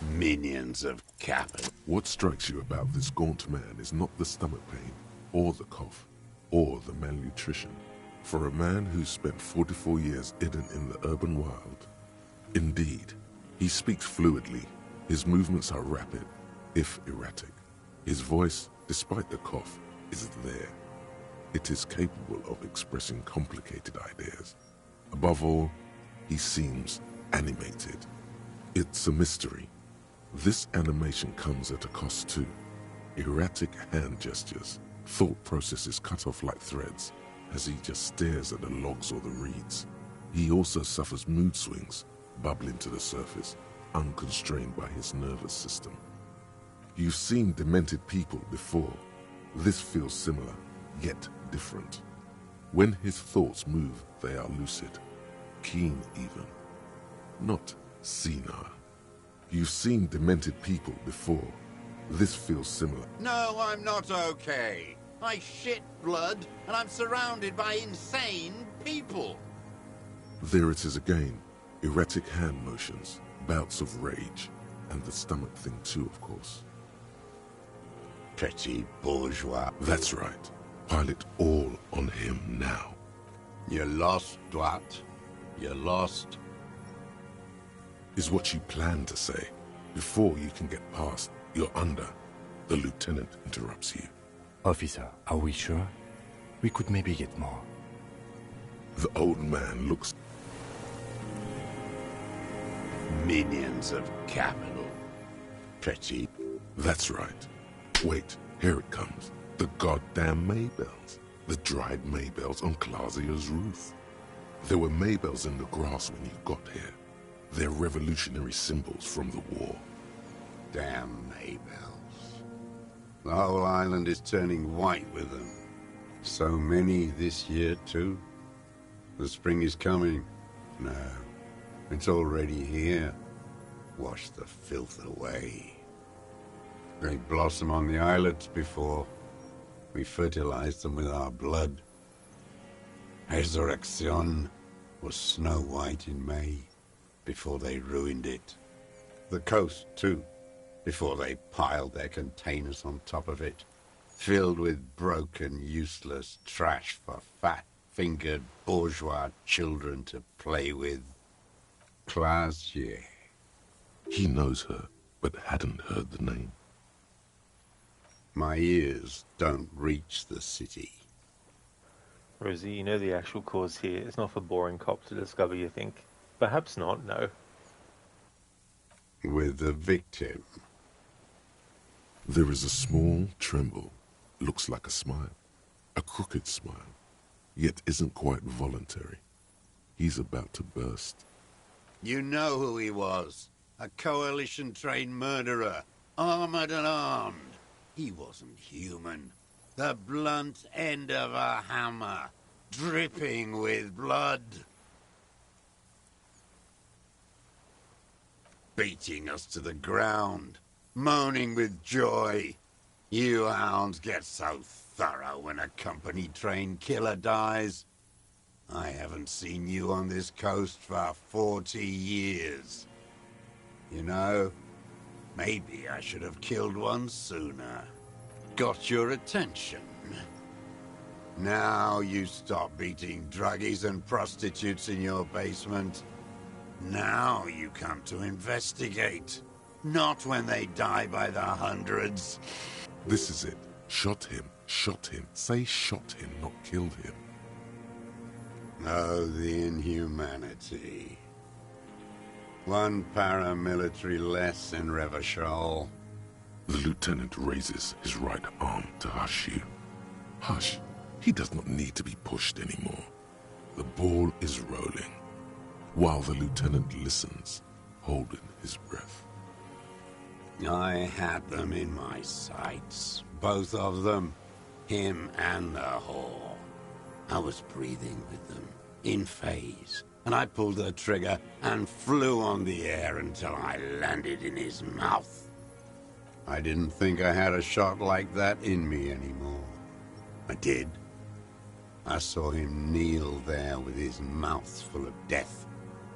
Minions of capital. What strikes you about this gaunt man is not the stomach pain, or the cough, or the malnutrition. For a man who's spent 44 years hidden in the urban wild, indeed, he speaks fluidly. His movements are rapid, if erratic. His voice, despite the cough, is there. It is capable of expressing complicated ideas. Above all, he seems animated. It's a mystery. This animation comes at a cost too. Erratic hand gestures, thought processes cut off like threads, as he just stares at the logs or the reeds. He also suffers mood swings, bubbling to the surface, unconstrained by his nervous system. You've seen demented people before. This feels similar, yet different. When his thoughts move, they are lucid, keen even, not senile. You've seen demented people before. This feels similar. No, I'm not okay. I shit blood, and I'm surrounded by insane people. There it is again. Erratic hand motions, bouts of rage, and the stomach thing too, of course. Petit bourgeois. That's right. Pile it all on him now. You're lost, Dwight. You're lost. Is what you plan to say. Before you can get past, you're under. The lieutenant interrupts you. Officer, are we sure? We could maybe get more. The old man looks... Minions of capital. Petit. That's right. Wait, here it comes. The goddamn Maybells. The dried Maybells on Clausia's roof. There were Maybells in the grass when you got here. They're revolutionary symbols from the war. Damn Maybells. The whole island is turning white with them. So many this year, too. The spring is coming. No, it's already here. Wash the filth away. They blossom on the islets before. We fertilize them with our blood. Resurrection was snow white in May, before they ruined it. The coast, too, before they piled their containers on top of it, filled with broken, useless trash for fat-fingered bourgeois children to play with. Clausia. He knows her, but hadn't heard the name. My ears don't reach the city. Rosie, you know the actual cause here. It's not for boring cops to discover, you think? Perhaps not, no. With the victim. There is a small tremble. Looks like a smile. A crooked smile. Yet isn't quite voluntary. He's about to burst. You know who he was. A coalition-trained murderer. Armored and armed. He wasn't human. The blunt end of a hammer. Dripping with blood. Beating us to the ground. Moaning with joy. You hounds get so thorough when a company-trained killer dies. I haven't seen you on this coast for 40 years. You know, maybe I should have killed one sooner. Got your attention. Now you stop beating druggies and prostitutes in your basement. Now you come to investigate. Not when they die by the hundreds. This is it. Shot him Shot him. Say shot him, not killed him. Oh, the inhumanity. One paramilitary less in Revachol. The lieutenant raises his right arm to hush you. Hush. He does not need to be pushed anymore. The ball is rolling, while the lieutenant listens, holding his breath. I had them in my sights. Both of them. Him and the whore. I was breathing with them, in phase, and I pulled the trigger and flew on the air until I landed in his mouth. I didn't think I had a shot like that in me anymore. I did. I saw him kneel there with his mouth full of death,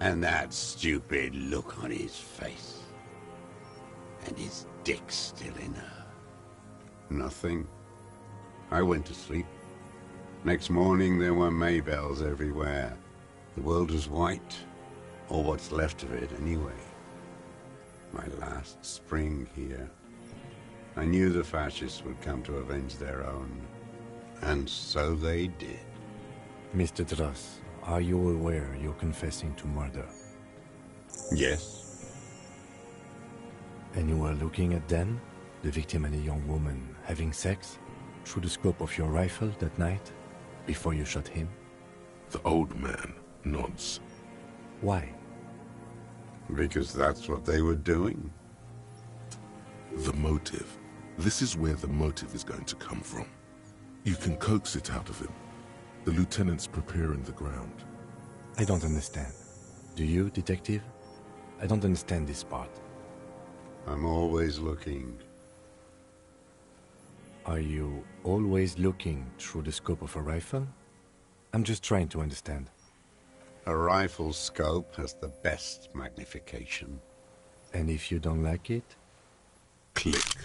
and that stupid look on his face. And his dick still in her. Nothing. I went to sleep. Next morning there were Maybells everywhere. The world was white, or what's left of it anyway. My last spring here. I knew the fascists would come to avenge their own. And so they did. Mr. Dross, are you aware you're confessing to murder? Yes. And you were looking at Dan, the victim and a young woman, having sex, through the scope of your rifle that night, before you shot him? The old man nods. Why? Because that's what they were doing. The motive. This is where the motive is going to come from. You can coax it out of him. The lieutenant's preparing the ground. I don't understand. Do you, detective? I don't understand this part. I'm always looking. Are you always looking through the scope of a rifle? I'm just trying to understand. A rifle scope has the best magnification. And if you don't like it? Click.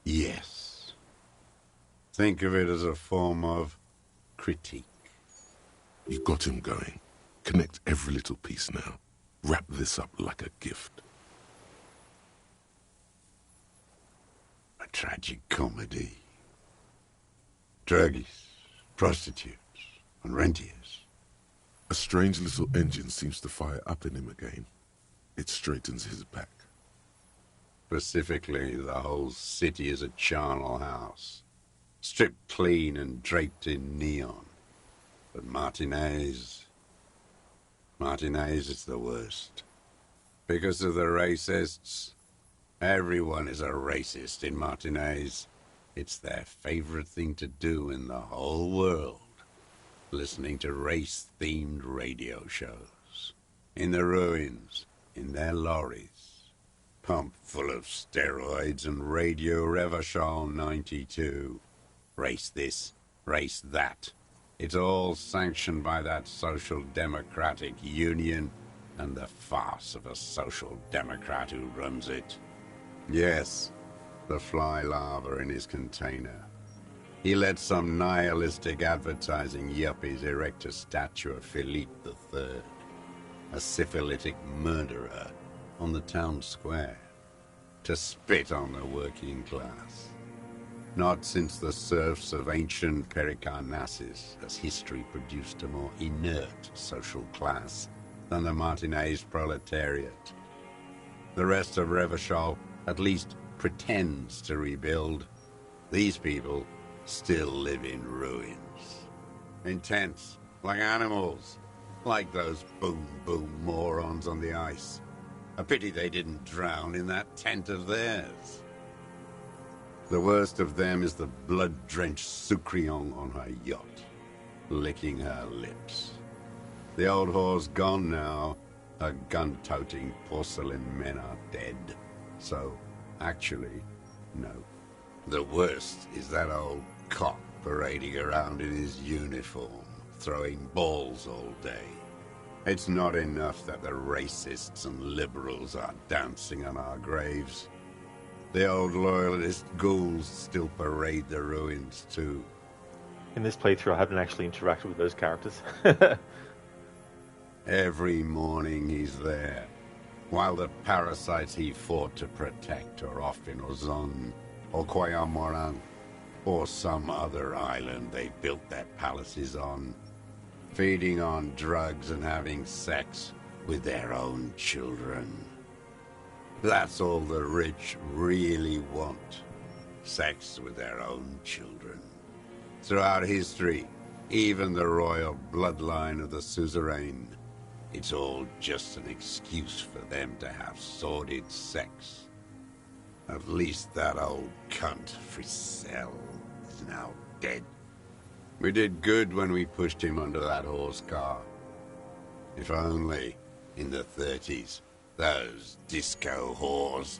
Yes. Think of it as a form of critique. You got him going. Connect every little piece now. Wrap this up like a gift. A tragic comedy. Druggies, prostitutes, and rentiers. A strange little engine seems to fire up in him again. It straightens his back. Specifically, the whole city is a charnel house. Stripped clean and draped in neon. But Martinez is the worst. Because of the racists. Everyone is a racist in Martinez. It's their favorite thing to do in the whole world. Listening to race-themed radio shows. In the ruins, in their lorries. Pumped full of steroids and Radio Revachol 92. Race this, race that. It's all sanctioned by that social democratic union and the farce of a social democrat who runs it. Yes, the fly larva in his container. He let some nihilistic advertising yuppies erect a statue of Philippe III, a syphilitic murderer, on the town square, to spit on the working class. Not since the serfs of ancient Pericarnassus has history produced a more inert social class than the Martinez proletariat. The rest of Revachol at least pretends to rebuild. These people still live in ruins. In tents, like animals, like those boom-boom morons on the ice. A pity they didn't drown in that tent of theirs. The worst of them is the blood-drenched Sucrion on her yacht, licking her lips. The old whore's gone now. Her gun-toting porcelain men are dead. So, actually, no. The worst is that old cop parading around in his uniform, throwing balls all day. It's not enough that the racists and liberals are dancing on our graves. The old loyalist ghouls still parade the ruins too. In this playthrough, I haven't actually interacted with those characters. Every morning he's there, while the parasites he fought to protect are off in Ozon or Quayamoran. or some other island they built their palaces on, feeding on drugs and having sex with their own children. That's all the rich really want. Sex with their own children. Throughout history, even the royal bloodline of the suzerain, it's all just an excuse for them to have sordid sex. At least that old cunt, Frisell, is now dead. We did good when we pushed him under that horse car. If only, in the 30s, those disco whores...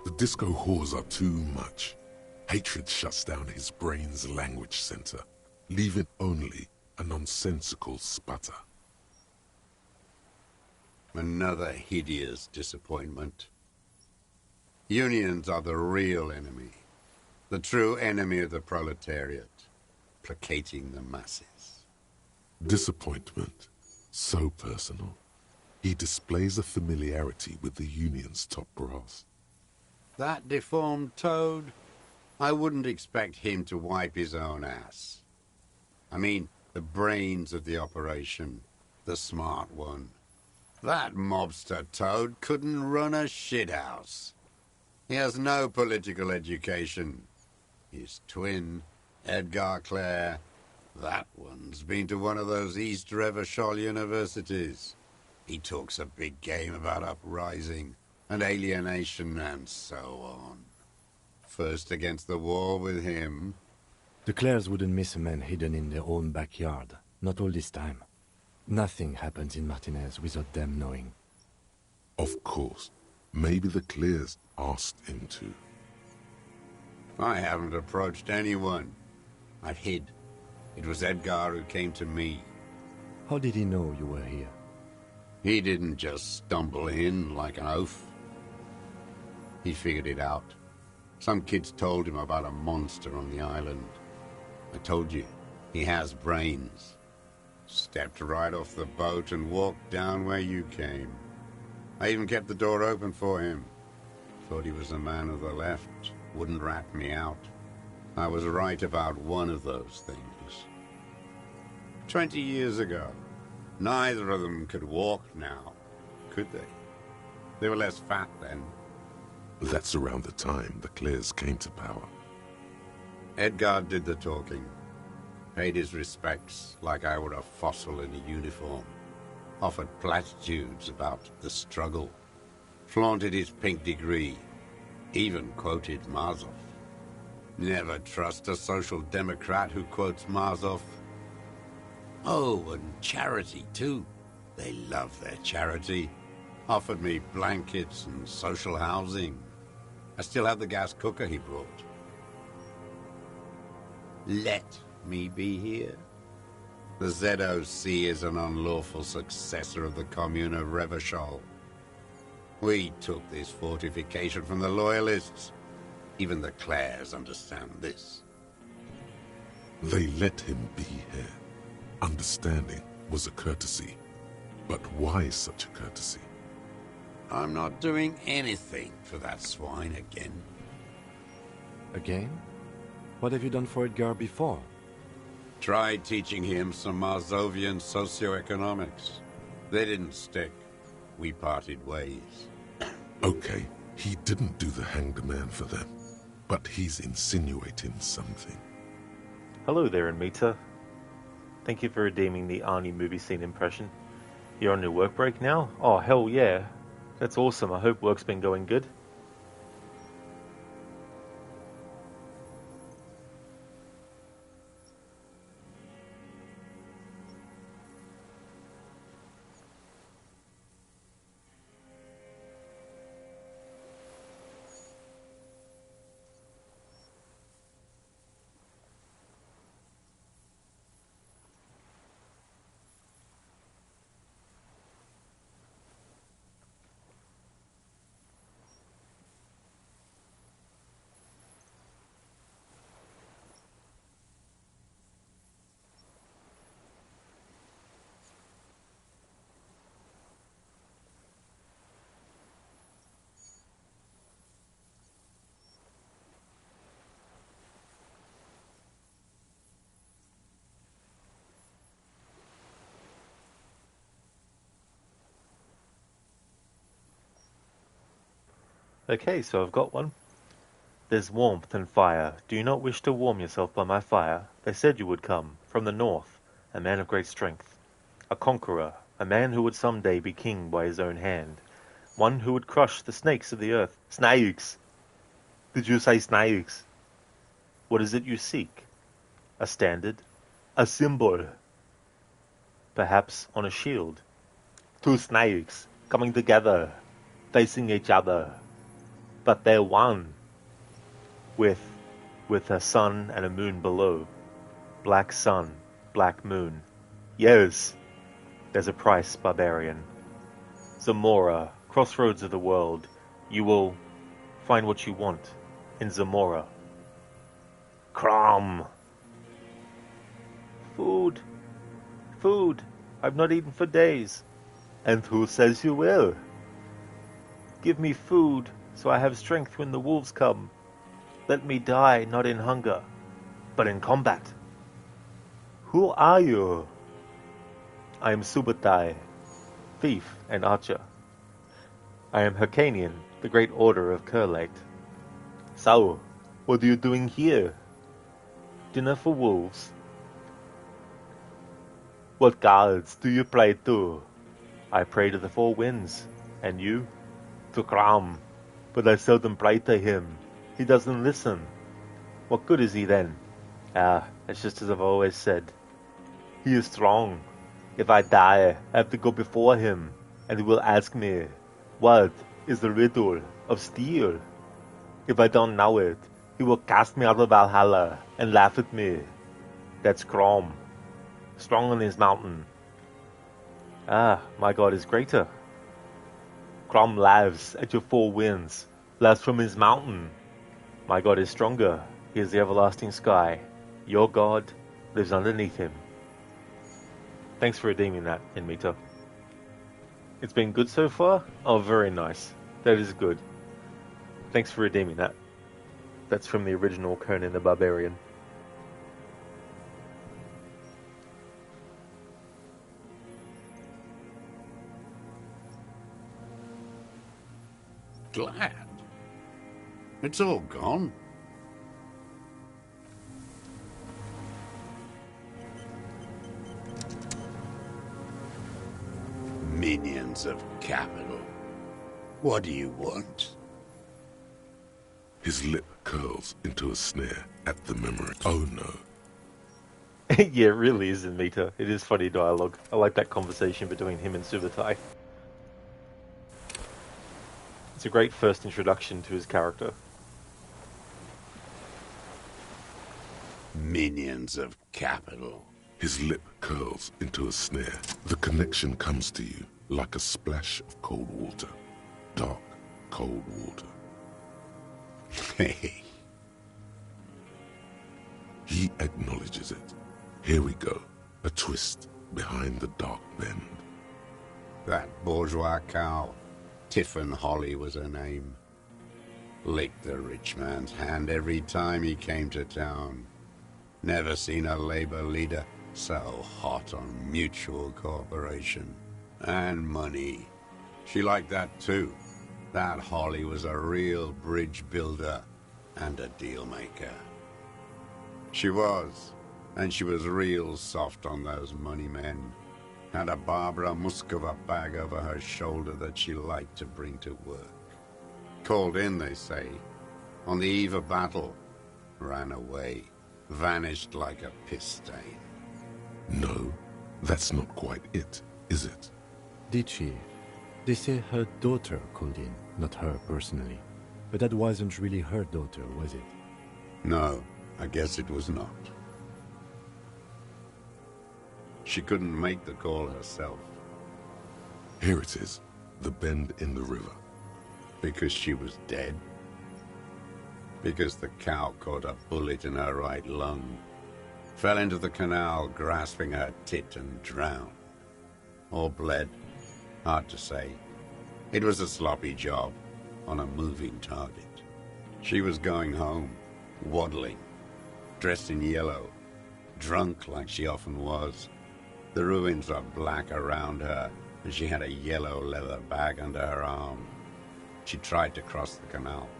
The disco whores are too much. Hatred shuts down his brain's language center, leaving only a nonsensical sputter. Another hideous disappointment. Unions are the real enemy. The true enemy of the proletariat, placating the masses. Disappointment, so personal. He displays a familiarity with the union's top brass. That deformed toad? I wouldn't expect him to wipe his own ass. I mean, the brains of the operation, the smart one. That mobster toad couldn't run a shithouse. He has no political education. His twin, Edgar Clare, that one's been to one of those East Revachol universities. He talks a big game about uprising and alienation and so on. First against the wall with him. The Clares wouldn't miss a man hidden in their own backyard. Not all this time. Nothing happens in Martinez without them knowing. Of course. Maybe the Clares asked him to. I haven't approached anyone. I've hid. It was Edgar who came to me. How did he know you were here? He didn't just stumble in like an oaf. He figured it out. Some kids told him about a monster on the island. I told you, he has brains. Stepped right off the boat and walked down where you came. I even kept the door open for him. Thought he was a man of the left, wouldn't rat me out. I was right about one of those things. 20 years ago, neither of them could walk now, could they? They were less fat then. That's around the time the Clares came to power. Edgar did the talking. Paid his respects like I were a fossil in a uniform. Offered platitudes about the struggle. Flaunted his pink degree. Even quoted Marzoff. Never trust a social democrat who quotes Marzoff. Oh, and charity, too. They love their charity. Offered me blankets and social housing. I still have the gas cooker he brought. Let me be here. The ZOC is an unlawful successor of the Commune of Revachol. We took this fortification from the Loyalists. Even the Clares understand this. They let him be here. Understanding was a courtesy. But why such a courtesy? I'm not doing anything for that swine again. Again? What have you done for Edgar before? Tried teaching him some Marzovian socioeconomics. They didn't stick. We parted ways. Okay, he didn't do the hanged man for them. But he's insinuating something. Hello there, Anmita. Thank you for redeeming the Arnie movie scene impression. You're on your work break now? Oh, hell yeah. That's awesome. I hope work's been going good. Okay, so I've got one. There's warmth and fire. Do you not wish to warm yourself by my fire? They said you would come, from the north, a man of great strength, a conqueror, a man who would some day be king by his own hand, one who would crush the snakes of the earth. Snakes! Did you say snakes? What is it you seek? A standard? A symbol? Perhaps on a shield? Two snakes, coming together, facing each other. But they're one. With a sun and a moon below. Black sun, black moon. Yes, there's a price, barbarian. Zamora, crossroads of the world. You will find what you want in Zamora. Crom! Food. Food. I've not eaten for days. And who says you will? Give me food, so I have strength when the wolves come. Let me die not in hunger, but in combat. Who are you? I am Subutai, thief and archer. I am Hyrcanian, the great order of Kurlate. So, what are you doing here? Dinner for wolves? What gods do you pray to? I pray to the four winds. And you? To Kram. But I seldom pray to him. He doesn't listen. What good is he then? It's just as I've always said. He is strong. If I die, I have to go before him, and he will ask me, what is the riddle of steel? If I don't know it, he will cast me out of Valhalla and laugh at me. That's Crom. Strong on his mountain. My god is greater. Crom laughs at your four winds, laughs from his mountain. My god is stronger. He is the everlasting sky. Your god lives underneath him. Thanks for redeeming that, Inmita. It's been good so far? Oh, very nice. That is good. Thanks for redeeming that. That's from the original Conan the Barbarian. Glad? It's all gone. Minions of capital. What do you want? His lip curls into a sneer at the memory. Oh no. Yeah, it really is Inmita. It is funny dialogue. I like that conversation between him and Subutai. It's a great first introduction to his character. Minions of capital. His lip curls into a sneer. The connection comes to you like a splash of cold water. Dark, cold water. Hey. He acknowledges it. Here we go. A twist behind the dark bend. That bourgeois cow. Tiffin Holly was her name. Licked the rich man's hand every time he came to town. Never seen a labor leader so hot on mutual cooperation. And money. She liked that too. That Holly was a real bridge builder and a deal maker. She was, and she was real soft on those money men. Had a Barbara Muscova bag over her shoulder that she liked to bring to work. Called in, they say, on the eve of battle. Ran away, vanished like a piss stain. No, that's not quite it, is it? Did she? They say her daughter called in, not her personally. But that wasn't really her daughter, was it? No, I guess it was not. She couldn't make the call herself. Here it is, the bend in the river. Because she was dead? Because the cow caught a bullet in her right lung, fell into the canal grasping her tit and drowned. Or bled? Hard to say. It was a sloppy job on a moving target. She was going home, waddling, dressed in yellow, drunk like she often was. The ruins are black around her, and she had a yellow leather bag under her arm. She tried to cross the canal,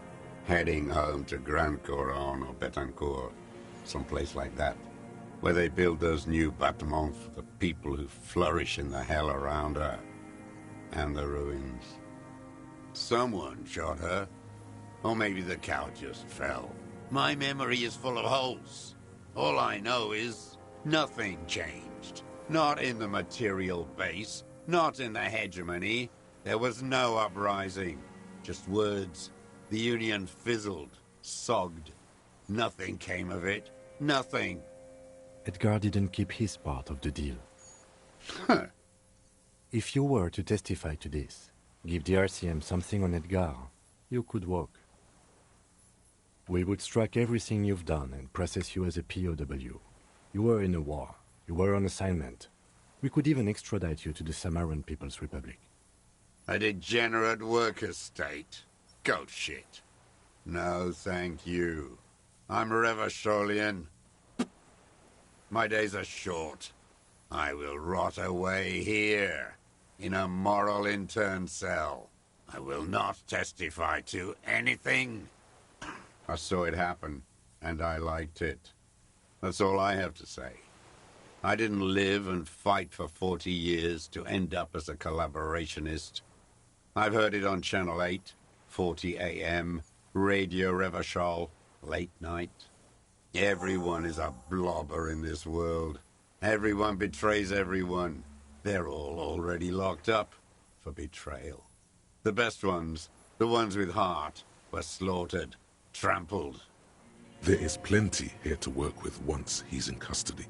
heading home to Grand Couronne or Betancourt, someplace like that, where they build those new bâtiments for the people who flourish in the hell around her and the ruins. Someone shot her, or maybe the cow just fell. My memory is full of holes. All I know is nothing changed. Not in the material base, not in the hegemony. There was no uprising. Just words. The Union fizzled, sogged. Nothing came of it. Nothing. Edgar didn't keep his part of the deal. If you were to testify to this, give the RCM something on Edgar, you could walk. We would strike everything you've done and process you as a POW. You were in a war. You were on assignment. We could even extradite you to the Samaran People's Republic. A degenerate worker state. Goat shit. No, thank you. I'm Revacholian. My days are short. I will rot away here, in a moral intern cell. I will not testify to anything. I saw it happen, and I liked it. That's all I have to say. I didn't live and fight for 40 years to end up as a collaborationist. I've heard it on Channel 8, 40 AM, Radio Revachol, late night. Everyone is a blobber in this world. Everyone betrays everyone. They're all already locked up for betrayal. The best ones, the ones with heart, were slaughtered, trampled. There is plenty here to work with once he's in custody,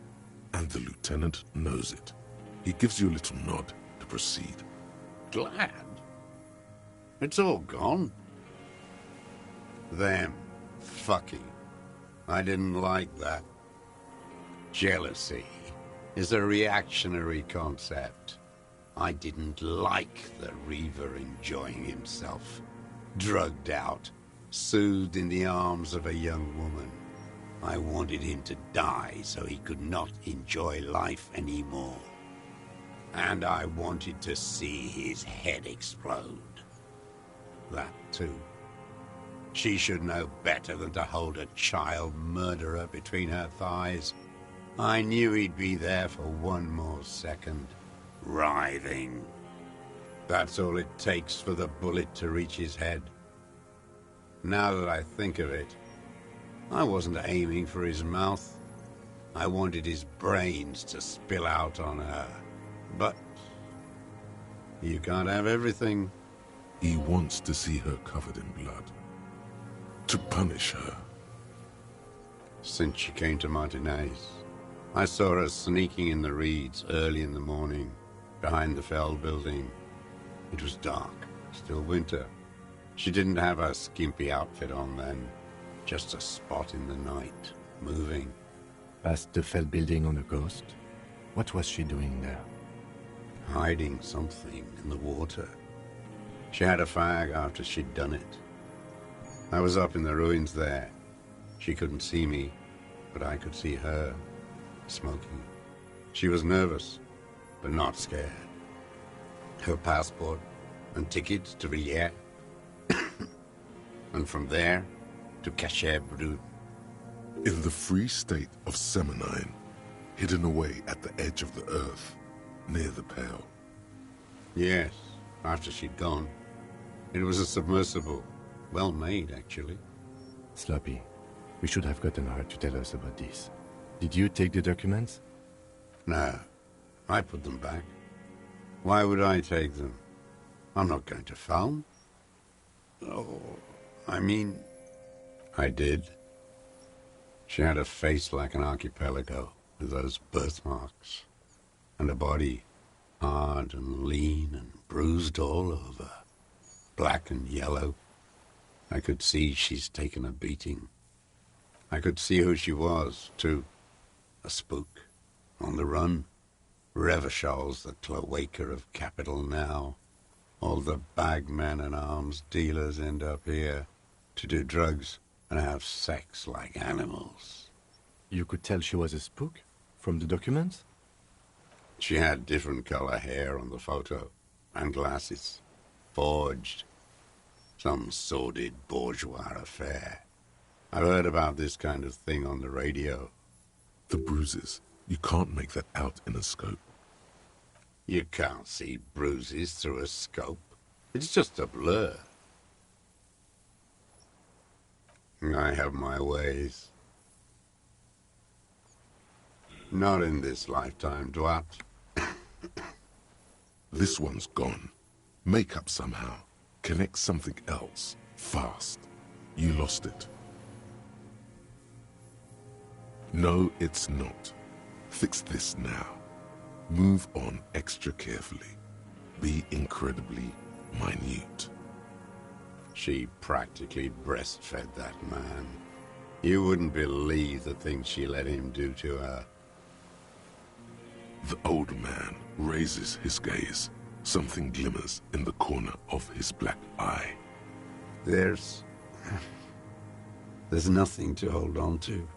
and the lieutenant knows it. He gives you a little nod to proceed. Glad? It's all gone. Them fucking. I didn't like that. Jealousy is a reactionary concept. I didn't like the Reaver enjoying himself, drugged out, soothed in the arms of a young woman. I wanted him to die so he could not enjoy life anymore. And I wanted to see his head explode. That too. She should know better than to hold a child murderer between her thighs. I knew he'd be there for one more second, writhing. That's all it takes for the bullet to reach his head. Now that I think of it, I wasn't aiming for his mouth. I wanted his brains to spill out on her. But you can't have everything. He wants to see her covered in blood. To punish her. Since she came to Martinez, I saw her sneaking in the reeds early in the morning, behind the Fell building. It was dark, still winter. She didn't have her skimpy outfit on then, just a spot in the night, moving. Past the Fell building on a ghost? What was she doing there? Hiding something in the water. She had a fag after she'd done it. I was up in the ruins there. She couldn't see me, but I could see her, smoking. She was nervous, but not scared. Her passport and tickets to Villiers. And from there to Cachet Brut. In the free state of Semenine, hidden away at the edge of the earth, near the Pale. Yes, after she'd gone. It was a submersible. Well made, actually. Sloppy, we should have gotten her to tell us about this. Did you take the documents? No, I put them back. Why would I take them? I'm not going to phone. Oh, I mean, I did. She had a face like an archipelago, with those birthmarks, and a body hard and lean and bruised all over, black and yellow. I could see she's taken a beating. I could see who she was, too. A spook, on the run. Revachol's the cloaca of capital now. All the bagmen and arms dealers end up here to do drugs and have sex like animals. You could tell she was a spook from the documents? She had different color hair on the photo, and glasses. Forged. Some sordid bourgeois affair. I've heard about this kind of thing on the radio. The bruises. You can't make that out in a scope. You can't see bruises through a scope. It's just a blur. I have my ways. Not in this lifetime, Dwat. This one's gone. Make up somehow. Connect something else. Fast. You lost it. No, it's not. Fix this now. Move on extra carefully. Be incredibly minute. She practically breastfed that man. You wouldn't believe the things she let him do to her. The old man raises his gaze. Something glimmers in the corner of his black eye. There's nothing to hold on to.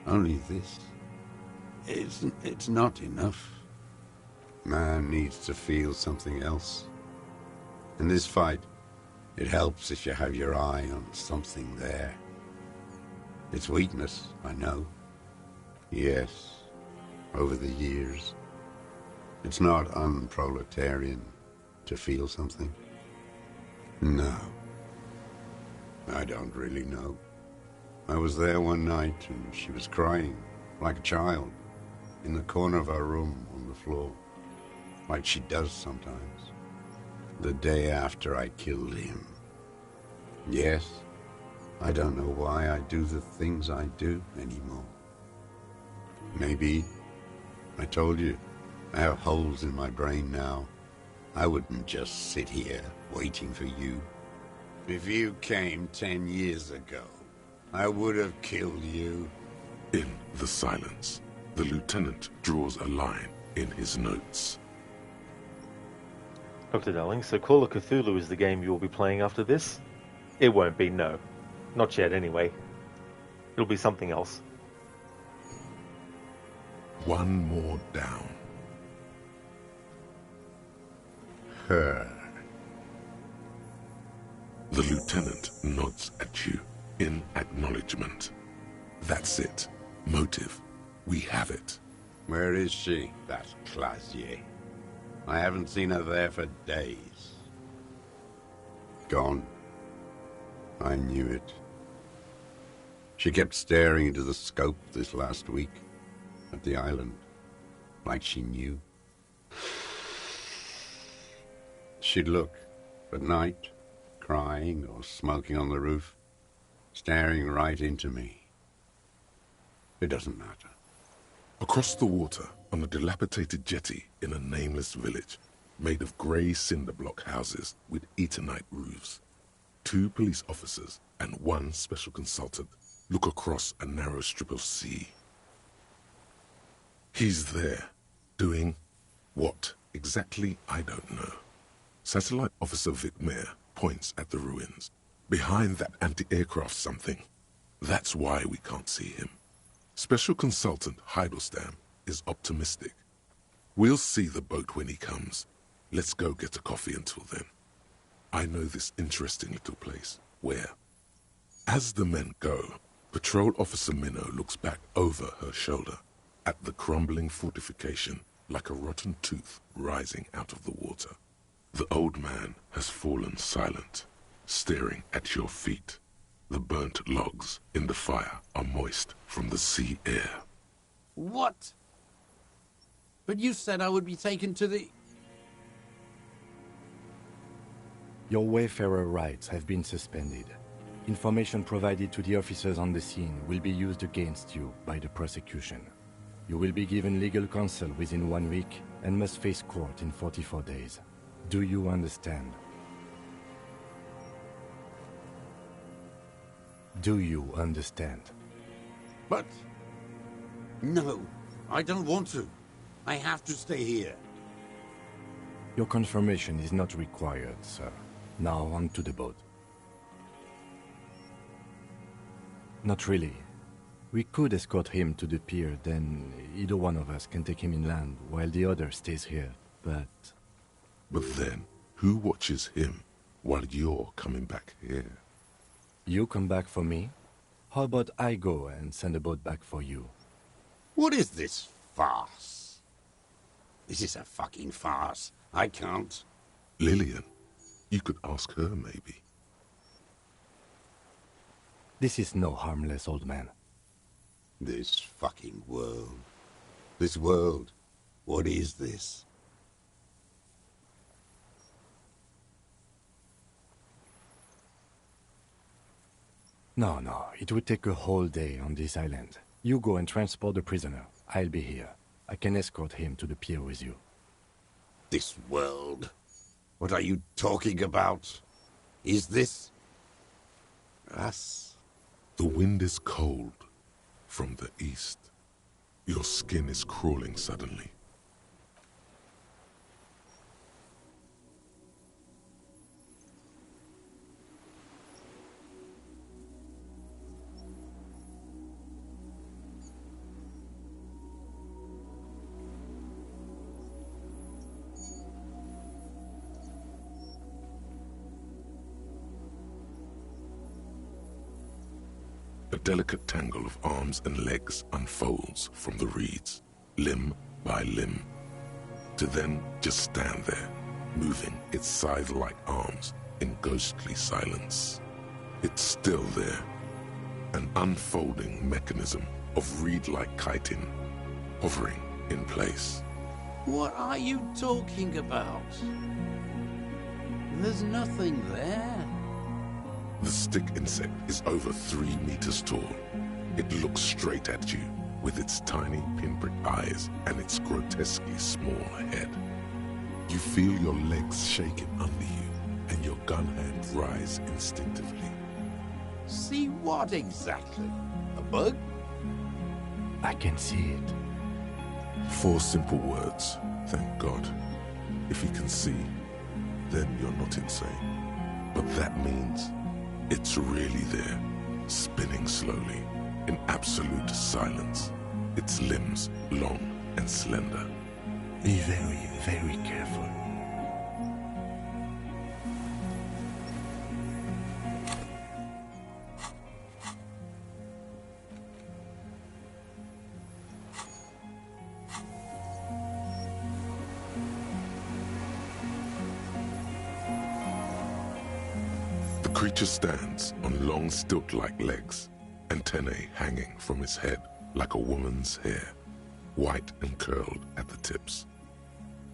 Only this. It's not enough. Man needs to feel something else. In this fight, it helps if you have your eye on something there. It's weakness, I know. Yes, over the years. It's not unproletarian to feel something. No. I don't really know. I was there one night and she was crying, like a child, in the corner of our room on the floor, like she does sometimes, the day after I killed him. Yes, I don't know why I do the things I do anymore. Maybe, I told you, I have holes in my brain now. I wouldn't just sit here waiting for you. If you came 10 years ago, I would have killed you. In the silence, the lieutenant draws a line in his notes. Dr. Darling, so Call of Cthulhu is the game you will be playing after this? It won't be, no. Not yet, anyway. It'll be something else. One more down. Her. The lieutenant nods at you in acknowledgement. That's it. Motive. We have it. Where is she, that Clasier? I haven't seen her there for days. Gone. I knew it. She kept staring into the scope this last week at the island, like she knew. She'd look at night, crying or smoking on the roof, staring right into me. It doesn't matter. Across the water, on a dilapidated jetty in a nameless village, made of grey cinder block houses with Eternite roofs, 2 police officers and 1 special consultant look across a narrow strip of sea. He's there, doing what exactly I don't know. Satellite Officer Vic Mayer points at the ruins. Behind that anti-aircraft something. That's why we can't see him. Special Consultant Heidelstein is optimistic. We'll see the boat when he comes. Let's go get a coffee until then. I know this interesting little place. Where? As the men go, Patrol Officer Minnow looks back over her shoulder at the crumbling fortification like a rotten tooth rising out of the water. The old man has fallen silent, staring at your feet. The burnt logs in the fire are moist from the sea air. What? But you said I would be taken to the... Your Wayfarer rights have been suspended. Information provided to the officers on the scene will be used against you by the prosecution. You will be given legal counsel within 1 week and must face court in 44 days. Do you understand? Do you understand? But... No, I don't want to. I have to stay here. Your confirmation is not required, sir. Now on to the boat. Not really. We could escort him to the pier, then either one of us can take him inland while the other stays here, but... But then, who watches him? while you're coming back here. You come back for me? How about I go and send a boat back for you? What is this farce? This is a fucking farce. I can't. Lillian, you could ask her maybe. This is no harmless old man. This fucking world. This world. What is this? No, it would take a whole day on this island. You go and transport the prisoner. I'll be here. I can escort him to the pier with you. This world? What are you talking about? Is this us? The wind is cold from the east. Your skin is crawling suddenly. A delicate tangle of arms and legs unfolds from the reeds, limb by limb, to then just stand there, moving its scythe-like arms in ghostly silence. It's still there, an unfolding mechanism of reed-like chitin, hovering in place. What are you talking about? There's nothing there. The stick insect is over 3 meters tall. It looks straight at you with its tiny pinprick eyes and its grotesquely small head. You feel your legs shaking under you and your gun hand rise instinctively. See what exactly? A bug? I can see it. 4 simple words, thank God. If you can see, then you're not insane. But that means it's really there, spinning slowly, in absolute silence, its limbs long and slender. Be very, very careful. The creature stands on long stilt-like legs, antennae hanging from its head like a woman's hair, white and curled at the tips.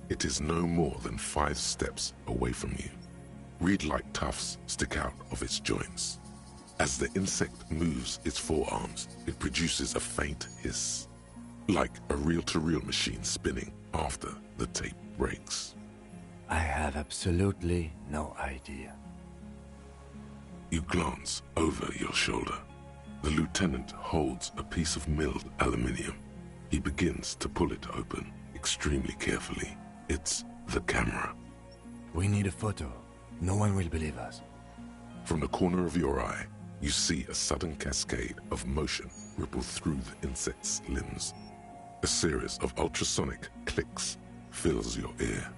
It is no more than 5 steps away from you. Reed-like tufts stick out of its joints. As the insect moves its forearms, it produces a faint hiss, like a reel-to-reel machine spinning after the tape breaks. I have absolutely no idea. You glance over your shoulder. The lieutenant holds a piece of milled aluminium. He begins to pull it open, extremely carefully. It's the camera. We need a photo. No one will believe us. From the corner of your eye, you see a sudden cascade of motion ripple through the insect's limbs. A series of ultrasonic clicks fills your ear.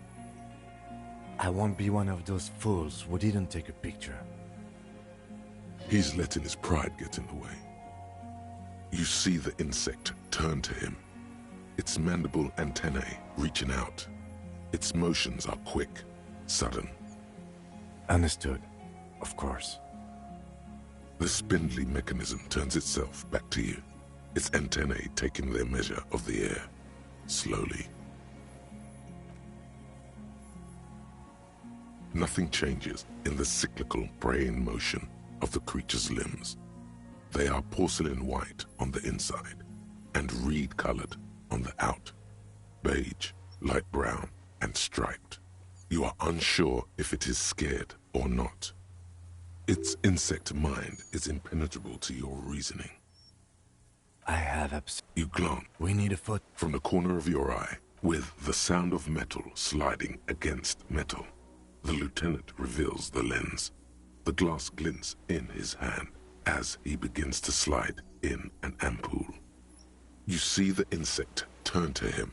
I won't be one of those fools who didn't take a picture. He's letting his pride get in the way. You see the insect turn to him, its mandible antennae reaching out. Its motions are quick, sudden. Understood, of course. The spindly mechanism turns itself back to you, its antennae taking their measure of the air, slowly. Nothing changes in the cyclical brain motion of the creature's limbs. They are porcelain white on the inside and reed-colored on the out, beige, light brown, and striped. You are unsure if it is scared or not. Its insect mind is impenetrable to your reasoning. I have You glance. We need a foot. From the corner of your eye, with the sound of metal sliding against metal, the lieutenant reveals the lens. The glass glints in his hand as he begins to slide in an ampoule. You see the insect turn to him,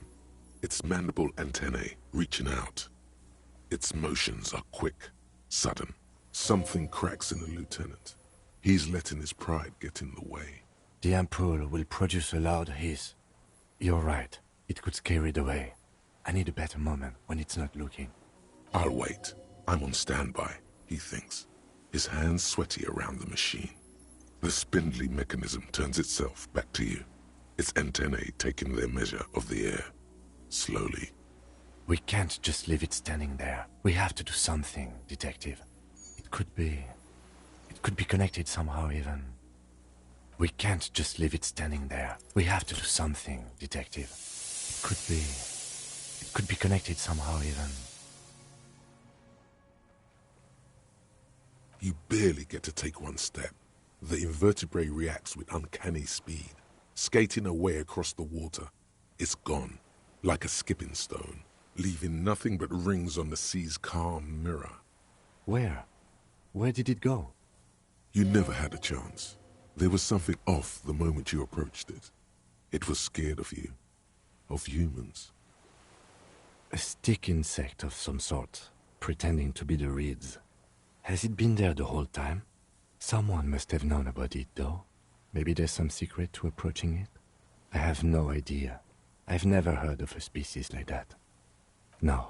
its mandible antennae reaching out. Its motions are quick, sudden. Something cracks in the lieutenant. He's letting his pride get in the way. The ampoule will produce a loud hiss. You're right. It could scare it away. I need a better moment when it's not looking. I'll wait. I'm on standby, he thinks, his hands sweaty around the machine. The spindly mechanism turns itself back to you, its antennae taking their measure of the air. Slowly. We can't just leave it standing there. We have to do something, Detective. It could be connected somehow even. We can't just leave it standing there. We have to do something, Detective. It could be connected somehow even. You barely get to take one step. The invertebrate reacts with uncanny speed, skating away across the water. It's gone, like a skipping stone, leaving nothing but rings on the sea's calm mirror. Where? Where did it go? You never had a chance. There was something off the moment you approached it. It was scared of you, of humans. A stick insect of some sort, pretending to be the reeds. Has it been there the whole time? Someone must have known about it, though. Maybe there's some secret to approaching it? I have no idea. I've never heard of a species like that. No,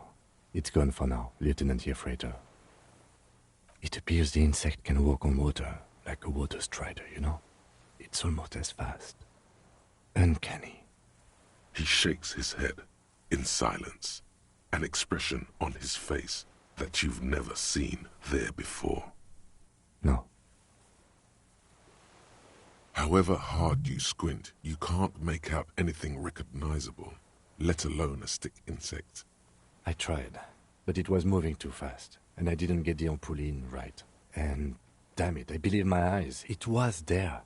it's gone for now, Lieutenant Freighter. It appears the insect can walk on water, like a water strider, you know? It's almost as fast. Uncanny. He shakes his head, in silence, an expression on his face that you've never seen there before. No. However hard you squint, you can't make out anything recognizable, let alone a stick insect. I tried, but it was moving too fast, and I didn't get the ampoule in right. And, damn it, I believe my eyes. It was there.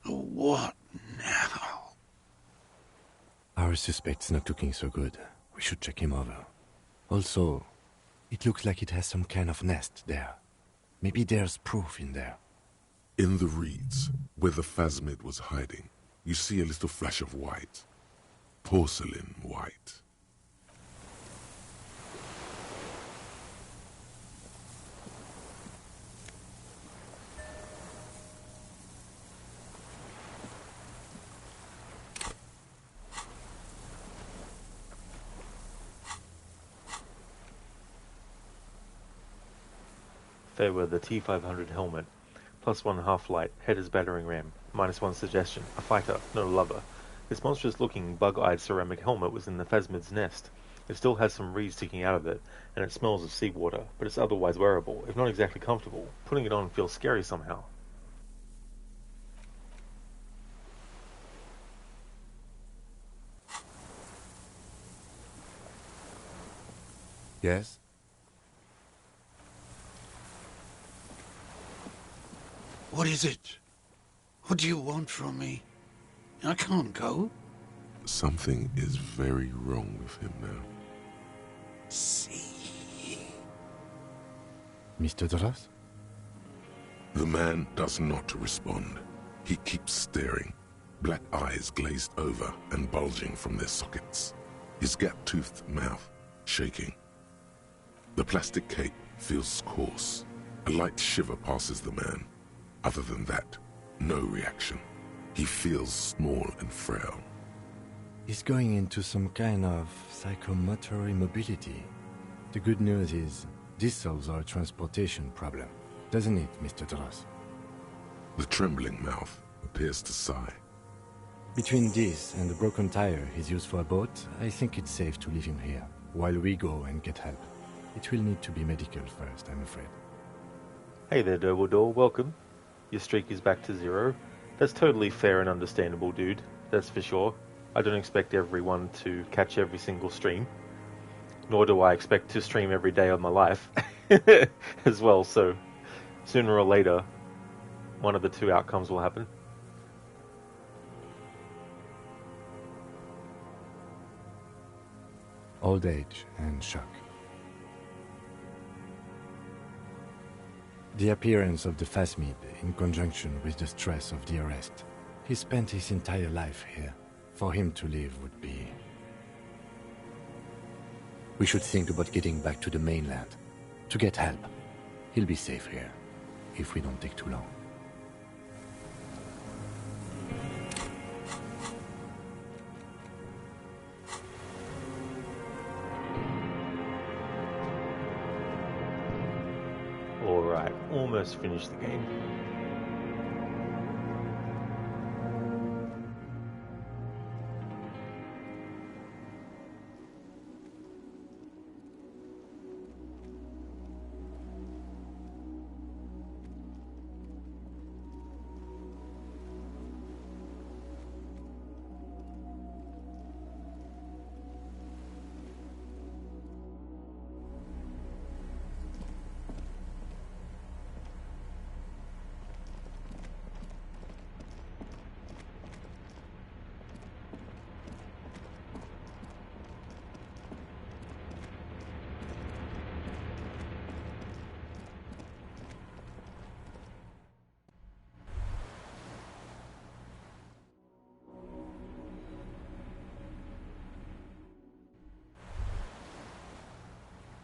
What now? Our suspect's not looking so good. We should check him over. Also, it looks like it has some kind of nest there. Maybe there's proof in there. In the reeds, where the phasmid was hiding, you see a little flash of white. Porcelain white. Favor the T-500 helmet. +1 half-light, head is battering ram. -1 suggestion, a fighter, not a lover. This monstrous-looking, bug-eyed ceramic helmet was in the phasmid's nest. It still has some reeds sticking out of it, and it smells of seawater, but it's otherwise wearable, if not exactly comfortable. Putting it on feels scary somehow. Yes? What is it? What do you want from me? I can't go. Something is very wrong with him now. See? Mr. Dross? The man does not respond. He keeps staring, black eyes glazed over and bulging from their sockets, his gap-toothed mouth shaking. The plastic cape feels coarse. A light shiver passes the man. Other than that, no reaction. He feels small and frail. He's going into some kind of psychomotor immobility. The good news is, this solves our transportation problem, doesn't it, Mr. Dross? The trembling mouth appears to sigh. Between this and the broken tire he's used for a boat, I think it's safe to leave him here, while we go and get help. It will need to be medical first, I'm afraid. Hey there, Dumbledore, welcome. Your streak is back to 0. That's totally fair and understandable, dude. That's for sure. I don't expect everyone to catch every single stream. Nor do I expect to stream every day of my life as well, so sooner or later, one of the two outcomes will happen. Old age and shock. The appearance of the phasmid in conjunction with the stress of the arrest. He spent his entire life here. For him to leave would be... We should think about getting back to the mainland, to get help. He'll be safe here, if we don't take too long. Alright, almost finished the game.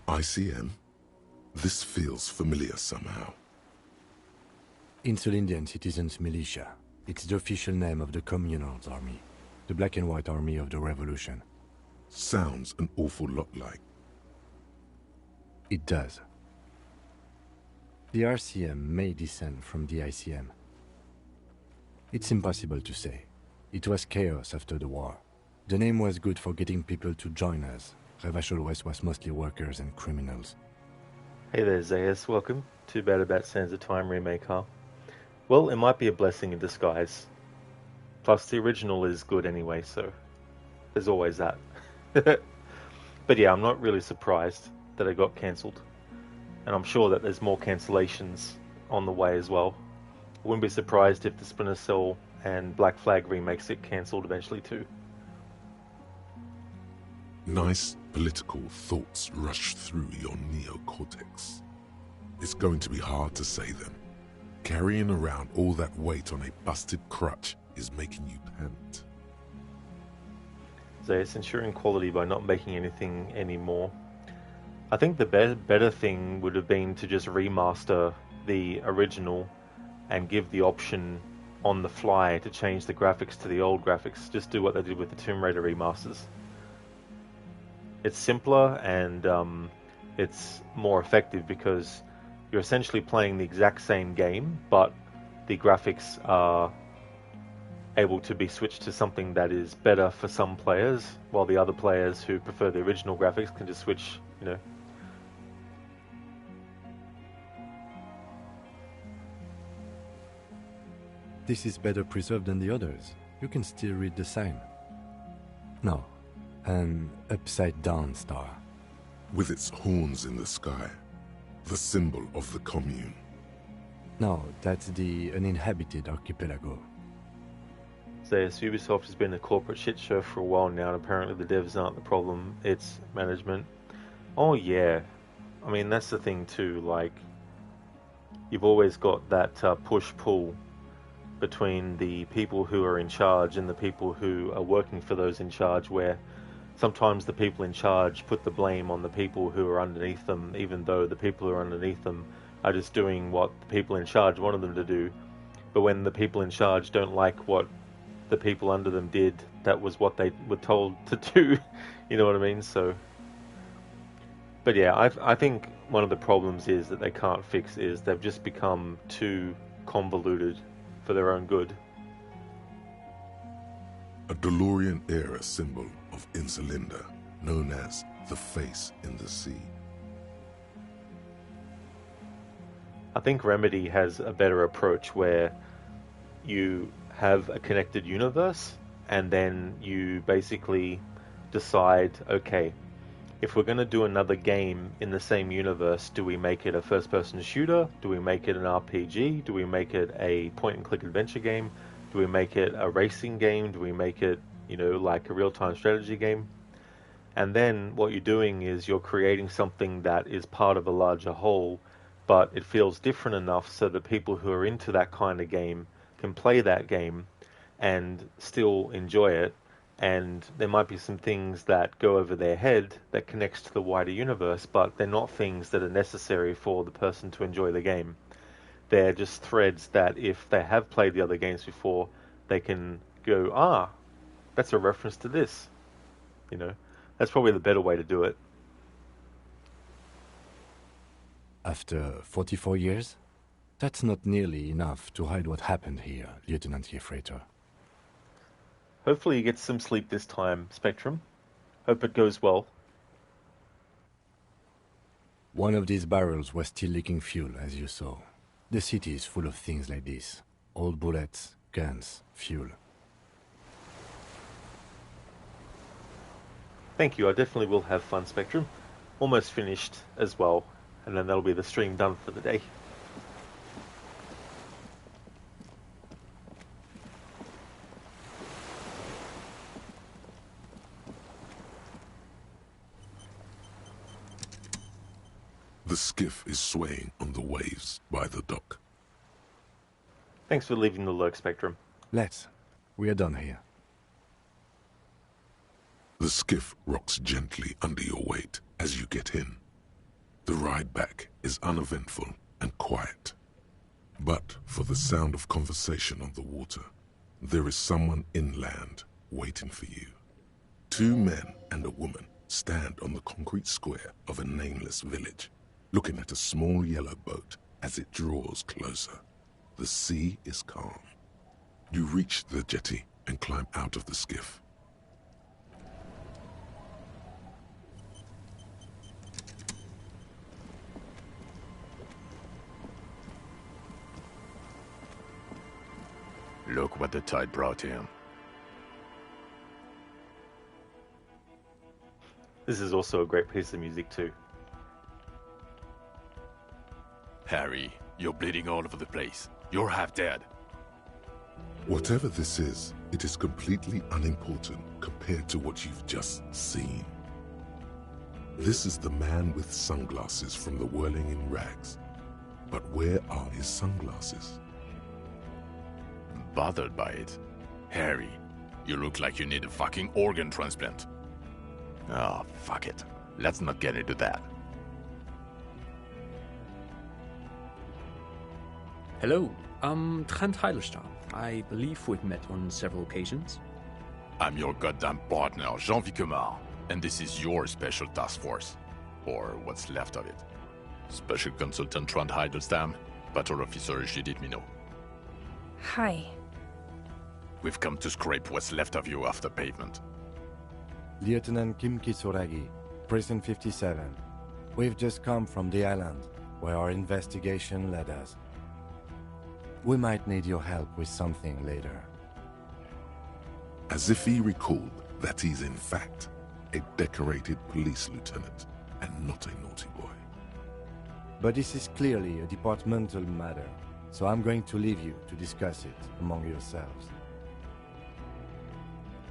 ICM? This feels familiar somehow. Insulindian Citizens Militia. It's the official name of the Communards Army, the black and white army of the Revolution. Sounds an awful lot like. It does. The RCM may descend from the ICM. It's impossible to say. It was chaos after the war. The name was good for getting people to join us. Revachol West was mostly workers and criminals. Hey there, Zayas. Welcome. Too bad about Sands of Time remake, huh? Well, it might be a blessing in disguise. Plus, the original is good anyway, so there's always that. But yeah, I'm not really surprised that it got cancelled. And I'm sure that there's more cancellations on the way as well. I wouldn't be surprised if the Splinter Cell and Black Flag remakes get cancelled eventually too. Nice political thoughts rush through your neocortex. It's going to be hard to say them. Carrying around all that weight on a busted crutch is making you pant. So it's ensuring quality by not making anything anymore. I think the better thing would have been to just remaster the original and give the option on the fly to change the graphics to the old graphics. Just do what they did with the Tomb Raider remasters. It's simpler and it's more effective because you're essentially playing the exact same game, but the graphics are able to be switched to something that is better for some players, while the other players who prefer the original graphics can just switch, you know. This is better preserved than the others. You can still read the sign. No, an upside-down star. With its horns in the sky, the symbol of the commune. No, that's the uninhabited archipelago. So yes, Ubisoft has been a corporate shit show for a while now, and apparently the devs aren't the problem, it's management. Oh yeah, I mean that's the thing too, like, you've always got that push-pull between the people who are in charge and the people who are working for those in charge, where sometimes the people in charge put the blame on the people who are underneath them, even though the people who are underneath them are just doing what the people in charge wanted them to do. But when the people in charge don't like what the people under them did, that was what they were told to do. You know what I mean? So, but yeah, I think one of the problems is that they can't fix is they've just become too convoluted for their own good. A DeLorean-era symbol of Insulinda, known as the face in the sea. I think Remedy has a better approach where you have a connected universe and then you basically decide, okay, if we're going to do another game in the same universe, do we make it a first-person shooter? Do we make it an RPG? Do we make it a point-and-click adventure game? Do we make it a racing game? Do we make it, you know, like a real-time strategy game? And then what you're doing is you're creating something that is part of a larger whole, but it feels different enough so that people who are into that kind of game can play that game and still enjoy it, and there might be some things that go over their head that connects to the wider universe, but they're not things that are necessary for the person to enjoy the game. They're just threads that if they have played the other games before, they can go, that's a reference to this. You know, that's probably the better way to do it. After 44 years, that's not nearly enough to hide what happened here, Lieutenant Yefrater. Hopefully you get some sleep this time, Spectrum. Hope it goes well. One of these barrels was still leaking fuel, as you saw. The city is full of things like this. Old bullets, guns, fuel. Thank you, I definitely will have fun, Spectrum. Almost finished as well, and then that'll be the stream done for the day. The skiff is swaying on the waves by the dock. Thanks for leaving the lurk, Spectrum. We are done here. The skiff rocks gently under your weight as you get in. The ride back is uneventful and quiet. But for the sound of conversation on the water, there is someone inland waiting for you. 2 men and a woman stand on the concrete square of a nameless village, looking at a small yellow boat as it draws closer. The sea is calm. You reach the jetty and climb out of the skiff. Look what the tide brought him. This is also a great piece of music too. Harry, you're bleeding all over the place. You're half dead. Whatever this is, it is completely unimportant compared to what you've just seen. This is the man with sunglasses from the Whirling in Rags. But where are his sunglasses? Bothered by it? Harry, you look like you need a fucking organ transplant. Oh, fuck it. Let's not get into that. Hello, I'm Trent Heidelstein. I believe we've met on several occasions. I'm your goddamn partner, Jean Vicomar, and this is your special task force. Or what's left of it. Special Consultant Trent Heidelstein, Battle Officer Judith Minot. Hi. We've come to scrape what's left of you off the pavement. Lieutenant Kim Kisuragi, Prison 57. We've just come from the island, where our investigation led us. We might need your help with something later. As if he recalled that he's in fact a decorated police lieutenant and not a naughty boy. But this is clearly a departmental matter, so I'm going to leave you to discuss it among yourselves.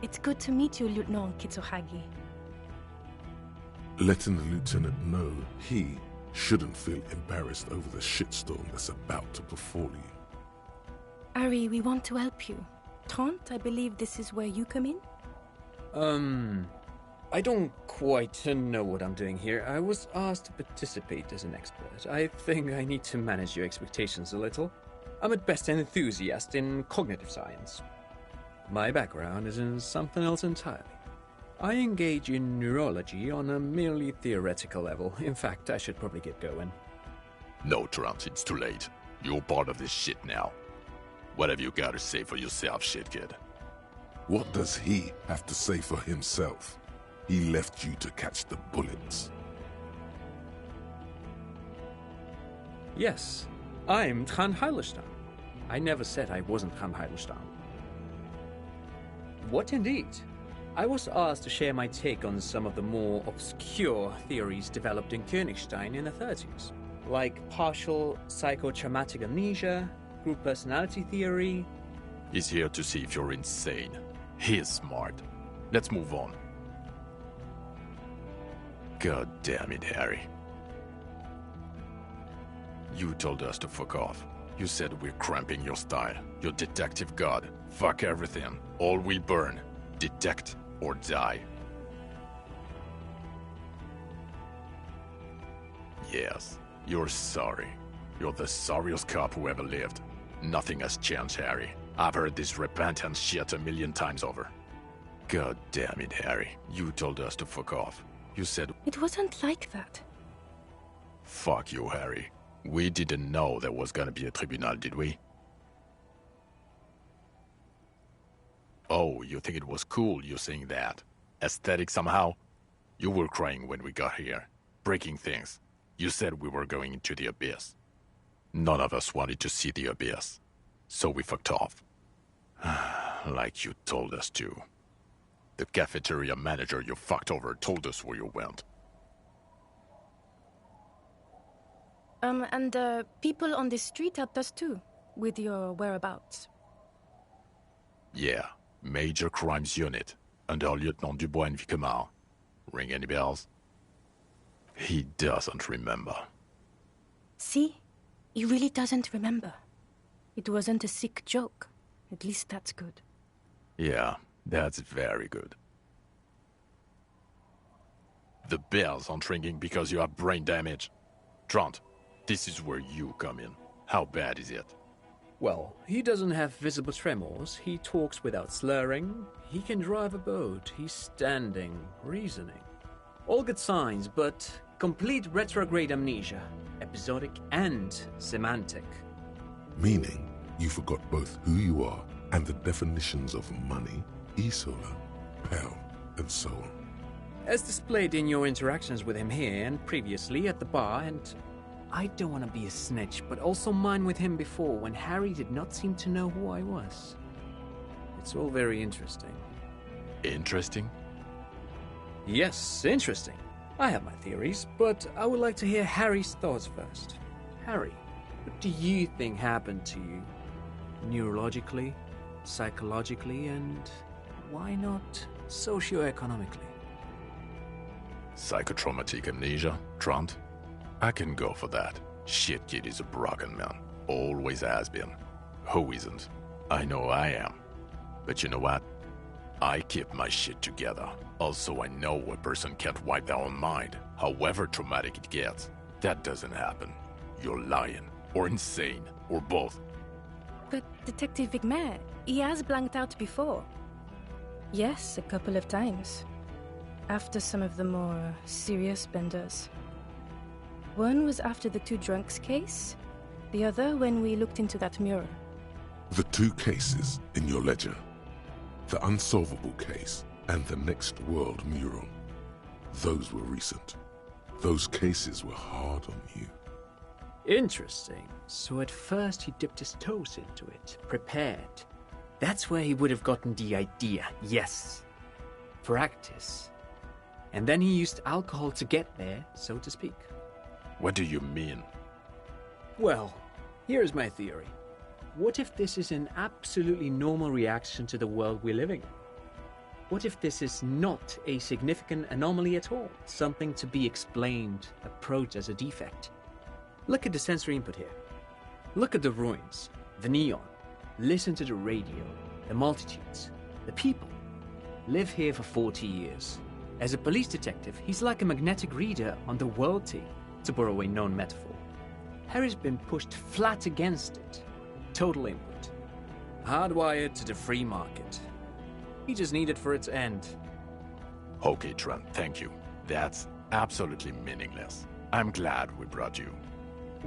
It's good to meet you, Lieutenant Kitsuhagi. Letting the lieutenant know he shouldn't feel embarrassed over the shitstorm that's about to befall you. Ari, we want to help you. Trent, I believe this is where you come in? I don't quite know what I'm doing here. I was asked to participate as an expert. I think I need to manage your expectations a little. I'm at best an enthusiast in cognitive science. My background is in something else entirely. I engage in neurology on a merely theoretical level. In fact, I should probably get going. No, Trent, it's too late. You're part of this shit now. What have you got to say for yourself, shit kid? What does he have to say for himself? He left you to catch the bullets. Yes, I'm Trent Heidelstein. I never said I wasn't Trent Heidelstein. What indeed? I was asked to share my take on some of the more obscure theories developed in Königstein in the 30s, like partial psychotraumatic amnesia, group personality theory. He's here to see if you're insane. He is smart. Let's move on. God damn it, Harry. You told us to fuck off. You said we're cramping your style. Your detective god. Fuck everything. All we burn. Detect or die. Yes, you're sorry. You're the sorriest cop who ever lived. Nothing has changed, Harry. I've heard this repentance shit a million times over. God damn it, Harry. You told us to fuck off. You said... It wasn't like that. Fuck you, Harry. We didn't know there was gonna be a tribunal, did we? Oh, you think it was cool you saying that? Aesthetic somehow? You were crying when we got here. Breaking things. You said we were going into the abyss. None of us wanted to see the abyss. So we fucked off. Like you told us to. The cafeteria manager you fucked over told us where you went. And people on the street helped us too, with your whereabouts. Yeah, Major Crimes Unit, under Lieutenant Dubois and Vicomar. Ring any bells? He doesn't remember. See? He really doesn't remember. It wasn't a sick joke. At least that's good. Yeah, that's very good. The bells aren't ringing because you have brain damage. Trant, this is where you come in. How bad is it? Well, he doesn't have visible tremors, he talks without slurring, he can drive a boat, he's standing, reasoning. All good signs, but complete retrograde amnesia, episodic and semantic. Meaning, you forgot both who you are and the definitions of money, e-solar, pound, and so on. As displayed in your interactions with him here and previously at the bar, and I don't want to be a snitch, but also mine with him before when Harry did not seem to know who I was. It's all very interesting. Interesting? Yes, interesting. I have my theories, but I would like to hear Harry's thoughts first. Harry, what do you think happened to you? Neurologically, psychologically, and why not socioeconomically? Psychotraumatic amnesia, Trant? I can go for that. Shit kid is a broken man. Always has been. Who isn't? I know I am. But you know what? I keep my shit together. Also, I know a person can't wipe their own mind, however traumatic it gets. That doesn't happen. You're lying, or insane, or both. But Detective Vigmer, he has blanked out before. Yes, a couple of times. After some of the more serious benders. One was after the two drunks case, the other when we looked into that mirror. The two cases in your ledger. The unsolvable case and the Next World mural. Those were recent. Those cases were hard on you. Interesting. So at first he dipped his toes into it, prepared. That's where he would have gotten the idea, yes. Practice. And then he used alcohol to get there, so to speak. What do you mean? Well, here's my theory. What if this is an absolutely normal reaction to the world we're living in? What if this is not a significant anomaly at all? Something to be explained, approached as a defect? Look at the sensory input here. Look at the ruins, the neon. Listen to the radio, the multitudes, the people. Live here for 40 years. As a police detective, he's like a magnetic reader on the world tape, to borrow a known metaphor. Harry's been pushed flat against it. Total input. Hardwired to the free market. He just needed for it to end. Okay, Trent, thank you. That's absolutely meaningless. I'm glad we brought you.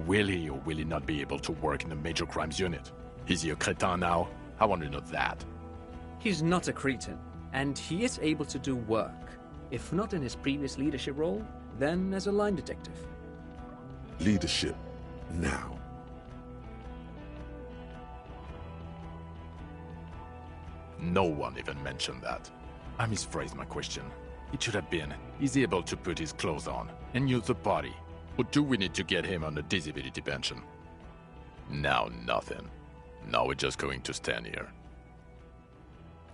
Will he or will he not be able to work in the Major Crimes Unit? Is he a cretin now? I want to know that. He's not a cretin, and he is able to do work. If not in his previous leadership role, then as a line detective. Leadership, now. No one even mentioned that. I misphrased my question. It should have been, is he able to put his clothes on and use the body? Or do we need to get him on a disability pension? Now nothing. Now we're just going to stand here.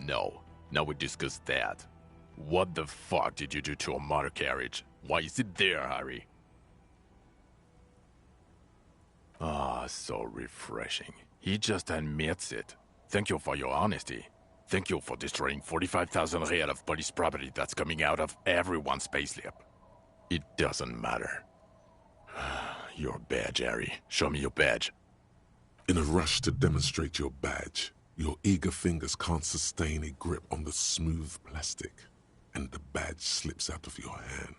No, now we discuss that. What the fuck did you do to a motor carriage? Why is it there, Harry? Ah, so refreshing. He just admits it. Thank you for your honesty. Thank you for destroying 45,000 real of police property that's coming out of everyone's payslip. It doesn't matter. Your badge, Harry. Show me your badge. In a rush to demonstrate your badge, your eager fingers can't sustain a grip on the smooth plastic, and the badge slips out of your hand.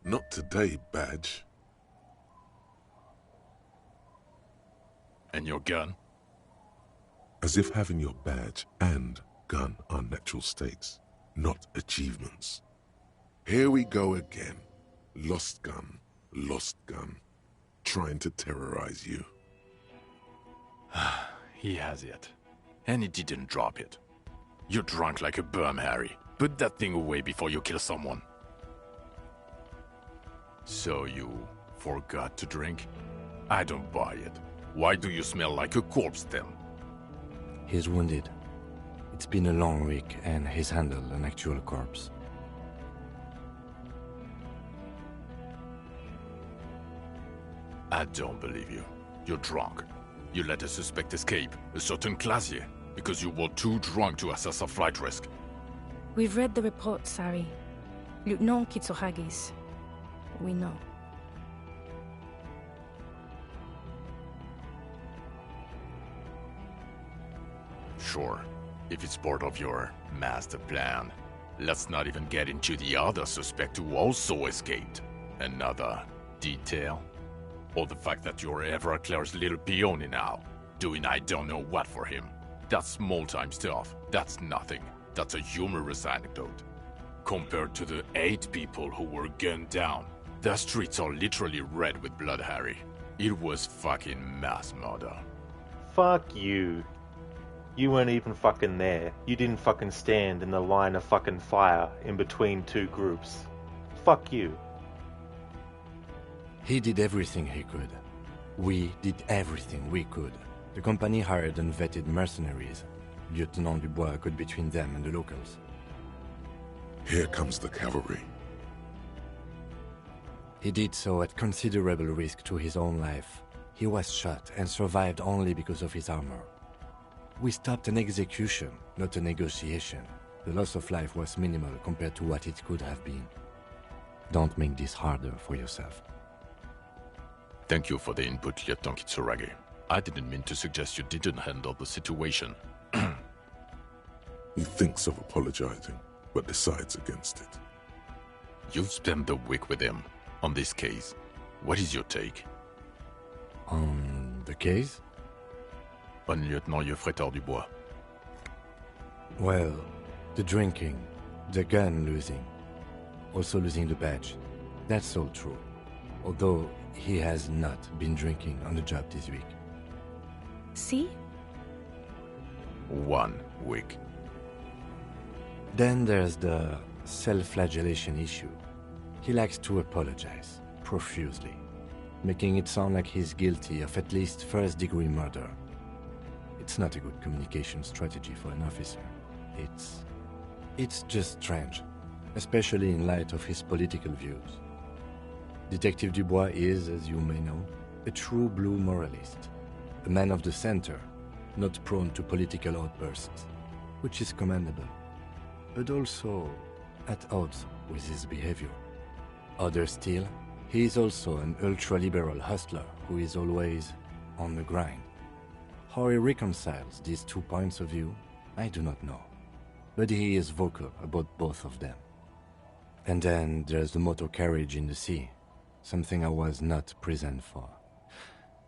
Not today, badge. And your gun? As if having your badge and gun are natural states, not achievements. Here we go again. Lost gun, trying to terrorize you. He has it. And he didn't drop it. You're drunk like a bum, Harry. Put that thing away before you kill someone. So you forgot to drink? I don't buy it. Why do you smell like a corpse then? He's wounded. It's been a long week and he's handled an actual corpse. I don't believe you. You're drunk. You let a suspect escape, a certain Classier, because you were too drunk to assess a flight risk. We've read the report, Sari. Lieutenant Kitsuragis. We know. Sure, if it's part of your master plan. Let's not even get into the other suspect who also escaped. Another detail? Or the fact that you're Everclear's little peony now, doing I don't know what for him. That's small-time stuff. That's nothing. That's a humorous anecdote. Compared to the 8 people who were gunned down, the streets are literally red with blood, Harry. It was fucking mass murder. Fuck you. You weren't even fucking there. You didn't fucking stand in the line of fucking fire in between 2 groups. Fuck you. He did everything he could. We did everything we could. The company hired and vetted mercenaries. Lieutenant Dubois got between them and the locals. Here comes the cavalry. He did so at considerable risk to his own life. He was shot and survived only because of his armor. We stopped an execution, not a negotiation. The loss of life was minimal compared to what it could have been. Don't make this harder for yourself. Thank you for the input, Lieutenant Kitsuragi. I didn't mean to suggest you didn't handle the situation. He thinks of apologizing, but decides against it. You've spent the week with him on this case. What is your take? On the case? On Lieutenant Geoffrey Dubois. Well, the drinking, the gun losing, also losing the badge. That's all true. Although he has not been drinking on the job this week. See? 1 week. Then there's the self-flagellation issue. He likes to apologize, profusely, making it sound like he's guilty of at least first-degree murder. It's not a good communication strategy for an officer. It's just strange, especially in light of his political views. Detective Dubois is, as you may know, a true blue moralist, a man of the center, not prone to political outbursts, which is commendable, but also at odds with his behavior. Other still, he is also an ultra-liberal hustler who is always on the grind. How he reconciles these 2 points of view, I do not know, but he is vocal about both of them. And then there's the motor carriage in the sea, something I was not present for.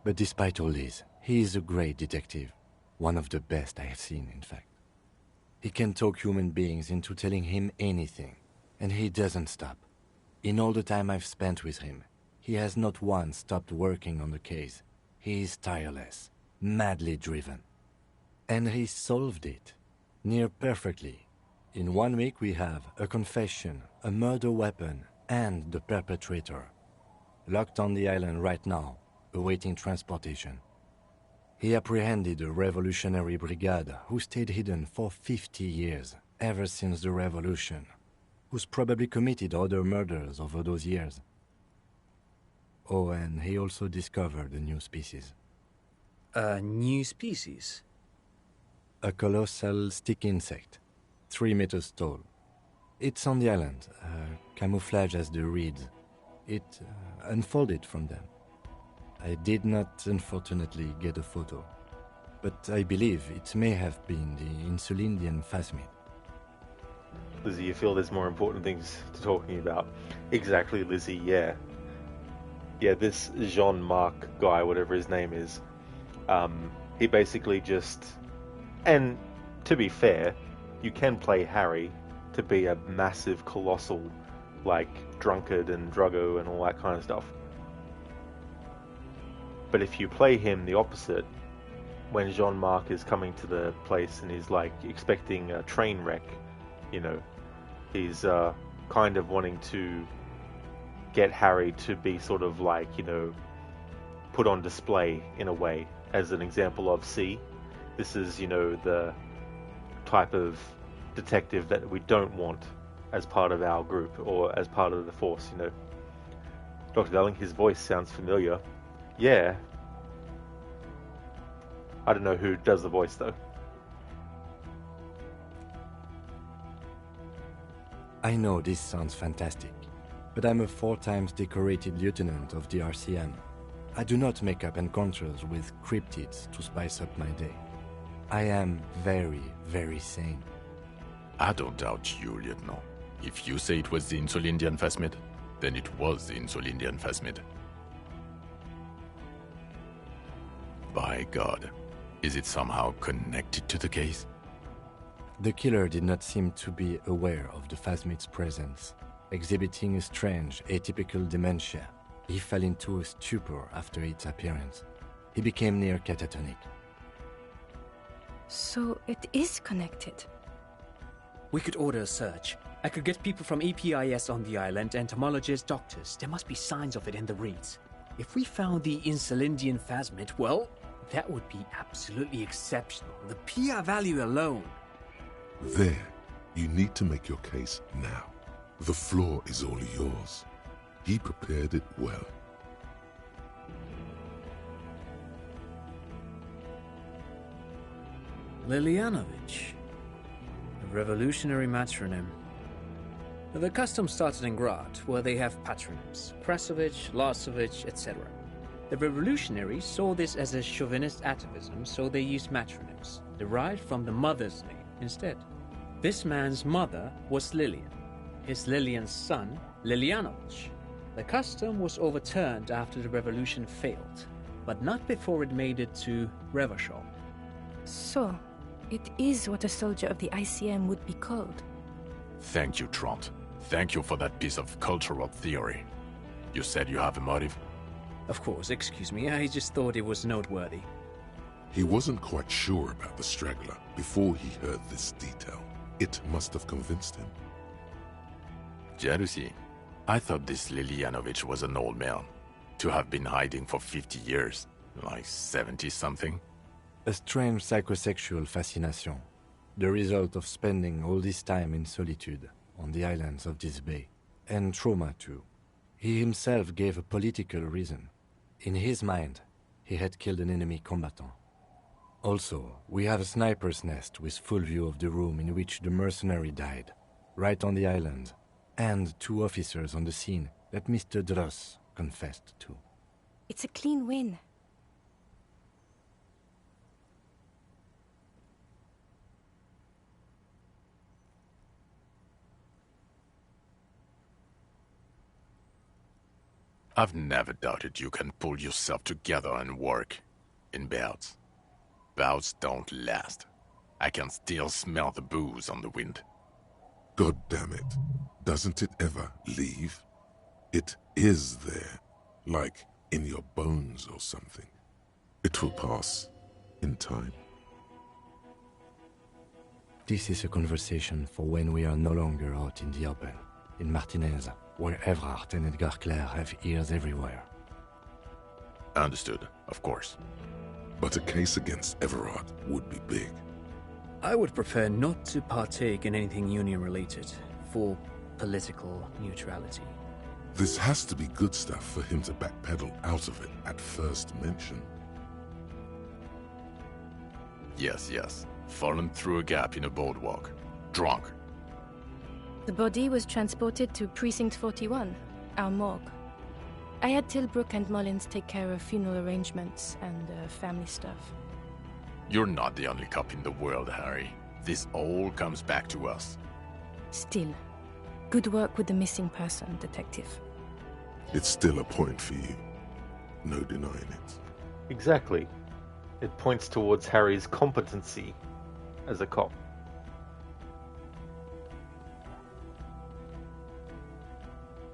But despite all this, he is a great detective, one of the best I have seen, in fact. He can talk human beings into telling him anything, and he doesn't stop. In all the time I've spent with him, he has not once stopped working on the case. He is tireless, madly driven. And he solved it, near perfectly. In 1 week we have a confession, a murder weapon, and the perpetrator. Locked on the island right now, awaiting transportation. He apprehended a revolutionary brigade who stayed hidden for 50 years, ever since the revolution, who's probably committed other murders over those years. Oh, and he also discovered a new species. A new species? A colossal stick insect, 3 meters tall. It's on the island, camouflage as the reeds. It unfolded from them. I did not, unfortunately, get a photo, but I believe it may have been the Insulindian phasmid. Lizzie, you feel there's more important things to talking about. Exactly, Lizzie, yeah. Yeah, this Jean-Marc guy, whatever his name is, he basically just... And to be fair, you can play Harry to be a massive, colossal, like, drunkard and druggo and all that kind of stuff. But if you play him the opposite, when Jean-Marc is coming to the place and he's, like, expecting a train wreck, you know, he's kind of wanting to get Harry to be sort of like, you know, put on display in a way as an example of, see, this is, you know, the type of detective that we don't want as part of our group or as part of the force, you know. Dr. Darling, his voice sounds familiar. Yeah. I don't know who does the voice though. I know this sounds fantastic, but I'm a 4 times decorated lieutenant of the RCM. I do not make up encounters with cryptids to spice up my day. I am very, very sane. I don't doubt you, Lieutenant. If you say it was the Insulindian phasmid, then it was the Insulindian phasmid. By God, is it somehow connected to the case? The killer did not seem to be aware of the phasmid's presence, exhibiting a strange, atypical dementia. He fell into a stupor after its appearance. He became near catatonic. So it is connected. We could order a search. I could get people from EPIS on the island, entomologists, doctors. There must be signs of it in the reeds. If we found the Insulindian phasmid, well, that would be absolutely exceptional. The PR value alone. There, you need to make your case now. The floor is all yours. He prepared it well. Lilianovich. A revolutionary matronym. The custom started in Grad, where they have patronyms. Krasovich, Lasovich, etc. The revolutionaries saw this as a chauvinist atavism, so they used matronyms, derived from the mother's name instead. This man's mother was Lilian. His Lilian's son, Lilianovich. The custom was overturned after the revolution failed, but not before it made it to Revachol. So, it is what a soldier of the ICM would be called. Thank you, Trant. Thank you for that piece of cultural theory. You said you have a motive? Of course, excuse me, I just thought it was noteworthy. He wasn't quite sure about the straggler before he heard this detail. It must have convinced him. Jealousy. I thought this Lilianovich was an old man, to have been hiding for 50 years, like 70-something. A strange psychosexual fascination, the result of spending all this time in solitude on the islands of this bay, and trauma too. He himself gave a political reason. In his mind, he had killed an enemy combatant. Also, we have a sniper's nest with full view of the room in which the mercenary died, right on the island, and 2 officers on the scene that Mr. Dross confessed to. It's a clean win. I've never doubted you can pull yourself together and work. In bouts. Bouts don't last. I can still smell the booze on the wind. God damn it. Doesn't it ever leave? It is there. Like in your bones or something. It will pass. In time. This is a conversation for when we are no longer out in the open. In Martinez, where Evrard and Edgar Clare have ears everywhere. Understood, of course. But a case against Everard would be big. I would prefer not to partake in anything union-related, for political neutrality. This has to be good stuff for him to backpedal out of it at first mention. Yes. Fallen through a gap in a boardwalk. Drunk. The body was transported to Precinct 41, our morgue. I had Tilbrook and Mullins take care of funeral arrangements and family stuff. You're not the only cop in the world, Harry. This all comes back to us. Still, good work with the missing person, Detective. It's still a point for you. No denying it. Exactly. It points towards Harry's competency as a cop.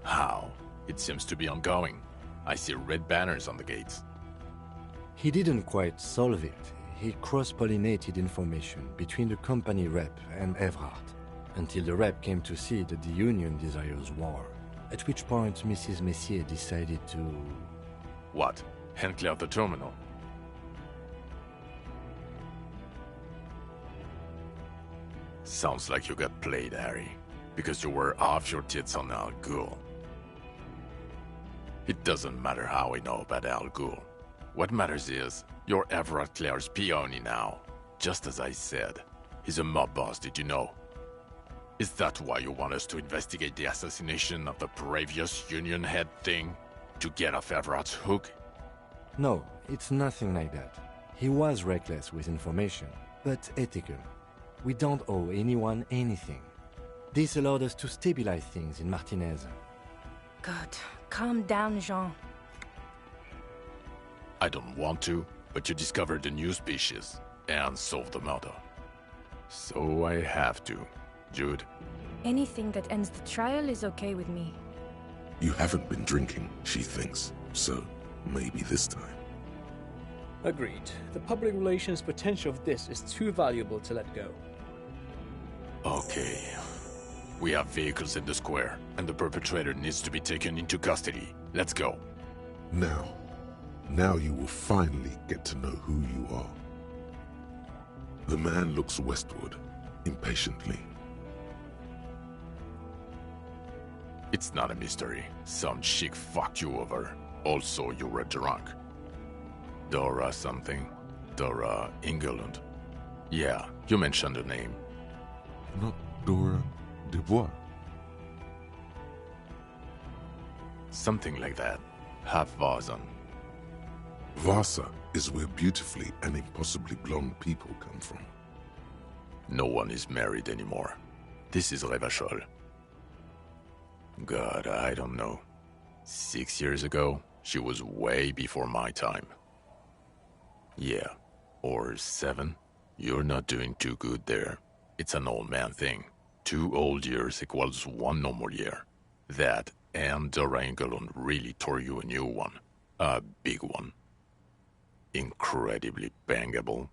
How? It seems to be ongoing. I see red banners on the gates. He didn't quite solve it. He cross-pollinated information between the company rep and Everhart, until the rep came to see that the Union desires war, at which point Mrs. Messier decided to... What? Hand clear the terminal? Sounds like you got played, Harry, because you were off your tits on Al Ghul. It doesn't matter how we know about Al Ghul. What matters is, you're Everett Clare's peony now. Just as I said. He's a mob boss, did you know? Is that why you want us to investigate the assassination of the previous Union head thing? To get off Everett's hook? No, it's nothing like that. He was reckless with information, but ethical. We don't owe anyone anything. This allowed us to stabilize things in Martinez. God, calm down, Jean. I don't want to, but you discovered a new species and solved the murder. So I have to, Jude. Anything that ends the trial is okay with me. You haven't been drinking, she thinks, so maybe this time. Agreed. The public relations potential of this is too valuable to let go. Okay. We have vehicles in the square, and the perpetrator needs to be taken into custody. Let's go. Now you will finally get to know who you are. The man looks westward, impatiently. It's not a mystery. Some chick fucked you over. Also, you were drunk. Dora something? Dora England. Yeah, you mentioned the name. Not Dora Dubois. Something like that. Half Vazan. Vasa is where beautifully and impossibly blonde people come from. No one is married anymore. This is Revachol. God, I don't know. 6 years ago, she was way before my time. Yeah, or 7. You're not doing too good there. It's an old man thing. 2 old years equals 1 normal year. That and Dora Engelund really tore you a new one. A big one. Incredibly bangable.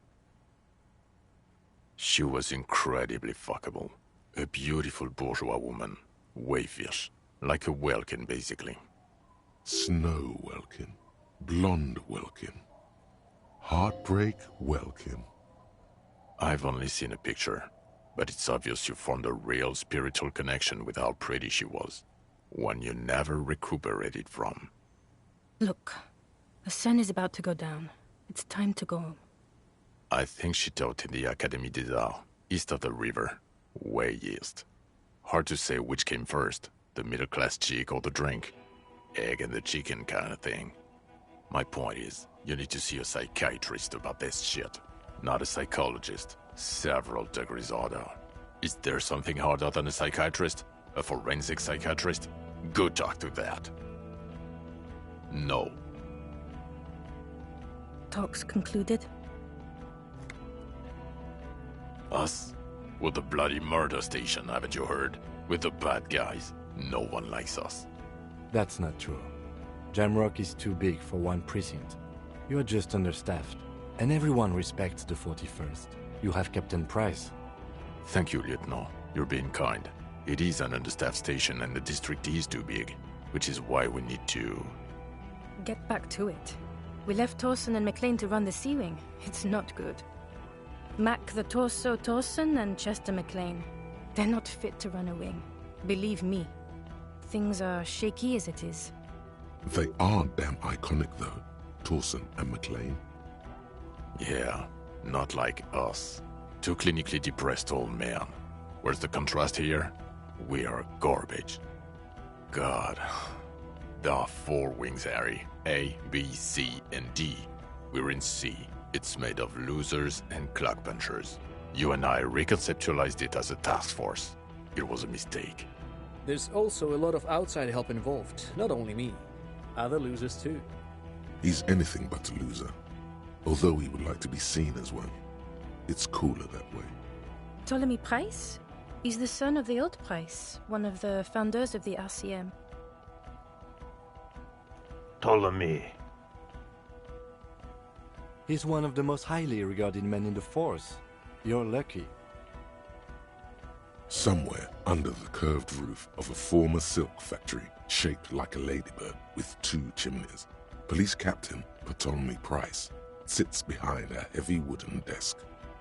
She was incredibly fuckable. A beautiful bourgeois woman. Wayfish. Like a Welkin, basically. Snow Welkin. Blonde Welkin. Heartbreak Welkin. I've only seen a picture, but it's obvious you formed a real spiritual connection with how pretty she was. One you never recuperated from. Look, the sun is about to go down. It's time to go home. I think she taught in the Académie des Arts, east of the river. Way east. Hard to say which came first, the middle-class chick or the drink. Egg and the chicken kind of thing. My point is, you need to see a psychiatrist about this shit. Not a psychologist. Several degrees harder. Is there something harder than a psychiatrist? A forensic psychiatrist? Go talk to that. No. Talks concluded? Us? We're the bloody murder station, haven't you heard? We're the bad guys. No one likes us. That's not true. Jamrock is too big for one precinct. You're just understaffed. And everyone respects the 41st. You have Captain Price. Thank you, Lieutenant. You're being kind. It is an understaffed station and the district is too big, which is why we need to... Get back to it. We left Torsen and McLean to run the Sea Wing. It's not good. Mac the Torso Torsen and Chester McLean. They're not fit to run a wing. Believe me. Things are shaky as it is. They are damn iconic, though. Torson and McLean. Yeah, not like us. Two clinically depressed old men. Where's the contrast here? We are garbage. God. There are 4 wings, Harry. A, B, C, and D. We're in C. It's made of losers and clock punchers. You and I reconceptualized it as a task force. It was a mistake. There's also a lot of outside help involved, not only me. Other losers too. He's anything but a loser. Although he would like to be seen as one. It's cooler that way. Ptolemy Price? He's the son of the old Price, one of the founders of the RCM. Ptolemy. He's one of the most highly regarded men in the force. You're lucky. Somewhere under the curved roof of a former silk factory, shaped like a ladybird with 2 chimneys, Police Captain Ptolemy Price sits behind a heavy wooden desk.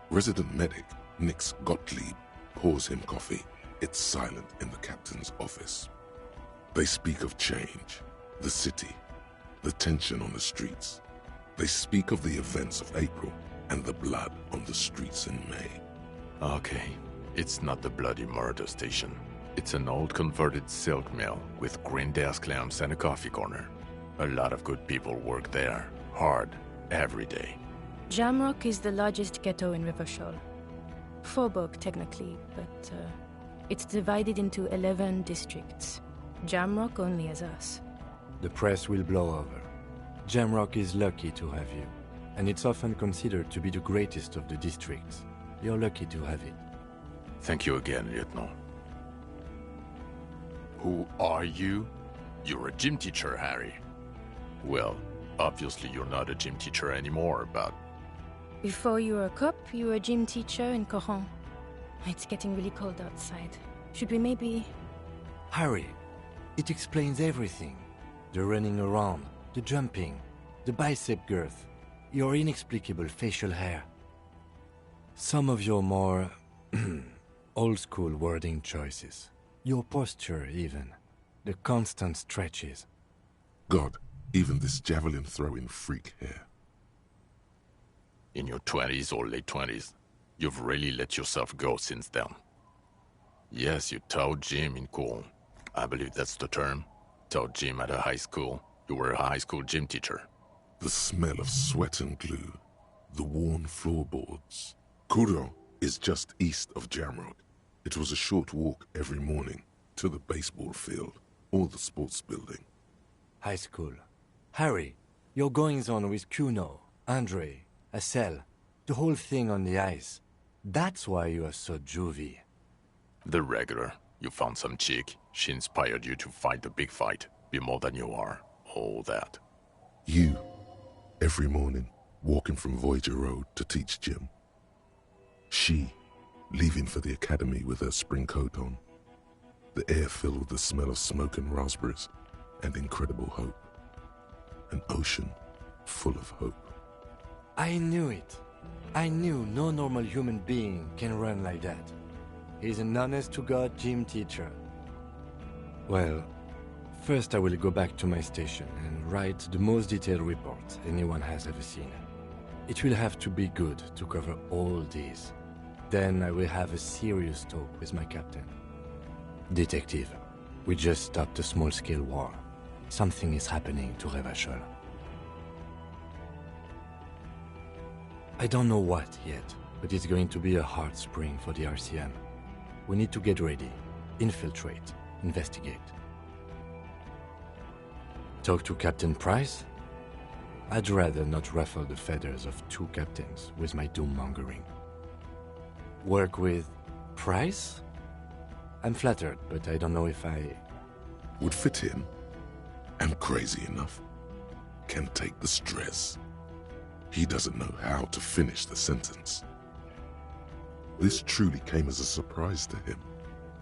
Resident medic Nix Gottlieb pours him coffee. It's silent in the captain's office. They speak of change, the city, the tension on the streets. They speak of the events of April and the blood on the streets in May. Okay, it's not the bloody murder station. It's an old converted silk mill with green desk lamps and a coffee corner. A lot of good people work there, hard, every day. Jamrock is the largest ghetto in Rivershaw. Faubourg, technically, but it's divided into 11 districts. Jamrock only has us. The press will blow over. Jamrock is lucky to have you, and it's often considered to be the greatest of the districts. You're lucky to have it. Thank you again, Lieutenant. Who are you? You're a gym teacher, Harry. Well, obviously you're not a gym teacher anymore, but... Before you were a cop, you were a gym teacher in Coron. It's getting really cold outside. Should we maybe... Harry, it explains everything. The running around, the jumping, the bicep girth, your inexplicable facial hair. Some of your more old-school wording choices. Your posture, even. The constant stretches. God, even this javelin-throwing freak here. In your 20s or late 20s, you've really let yourself go since then. Yes, you taught gym in Cool. I believe that's the term. Taught gym at a high school. You were a high school gym teacher. The smell of sweat and glue. The worn floorboards. Coudon is just east of Jamrock. It was a short walk every morning to the baseball field or the sports building. High school. Harry, your goings-on with Kuno, Andre, Assel, the whole thing on the ice. That's why you are so juvie. The regular. You found some chick. She inspired you to fight the big fight. Be more than you are. All that. You, every morning, walking from Voyager Road to teach gym. She, leaving for the academy with her spring coat on. The air filled with the smell of smoke and raspberries and incredible hope. An ocean full of hope. I knew it. I knew no normal human being can run like that. He's an honest-to-God gym teacher. Well, first I will go back to my station and write the most detailed report anyone has ever seen. It will have to be good to cover all these. Then I will have a serious talk with my captain. Detective, we just stopped a small-scale war. Something is happening to Revachol. I don't know what yet, but it's going to be a hard spring for the RCM. We need to get ready, infiltrate, investigate. Talk to Captain Price? I'd rather not ruffle the feathers of 2 captains with my doom-mongering. Work with Price? I'm flattered, but I don't know if I... Would fit in. Am crazy enough. Can take the stress. He doesn't know how to finish the sentence. This truly came as a surprise to him.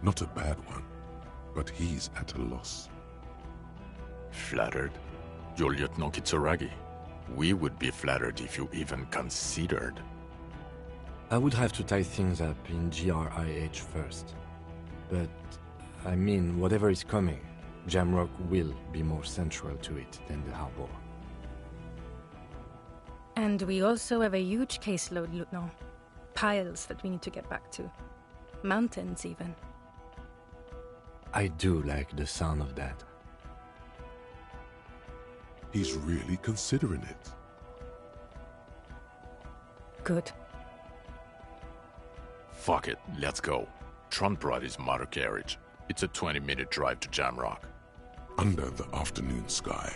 Not a bad one, but he's at a loss. Flattered? You're Lieutenant Kitsuragi. We would be flattered if you even considered. I would have to tie things up in GRIH first. But, I mean, whatever is coming, Jamrock will be more central to it than the harbor. And we also have a huge caseload, Lieutenant. Piles that we need to get back to. Mountains, even. I do like the sound of that. He's really considering it. Good. Fuck it, let's go. Tron brought his motor carriage. It's a 20-minute drive to Jamrock. Under the afternoon sky,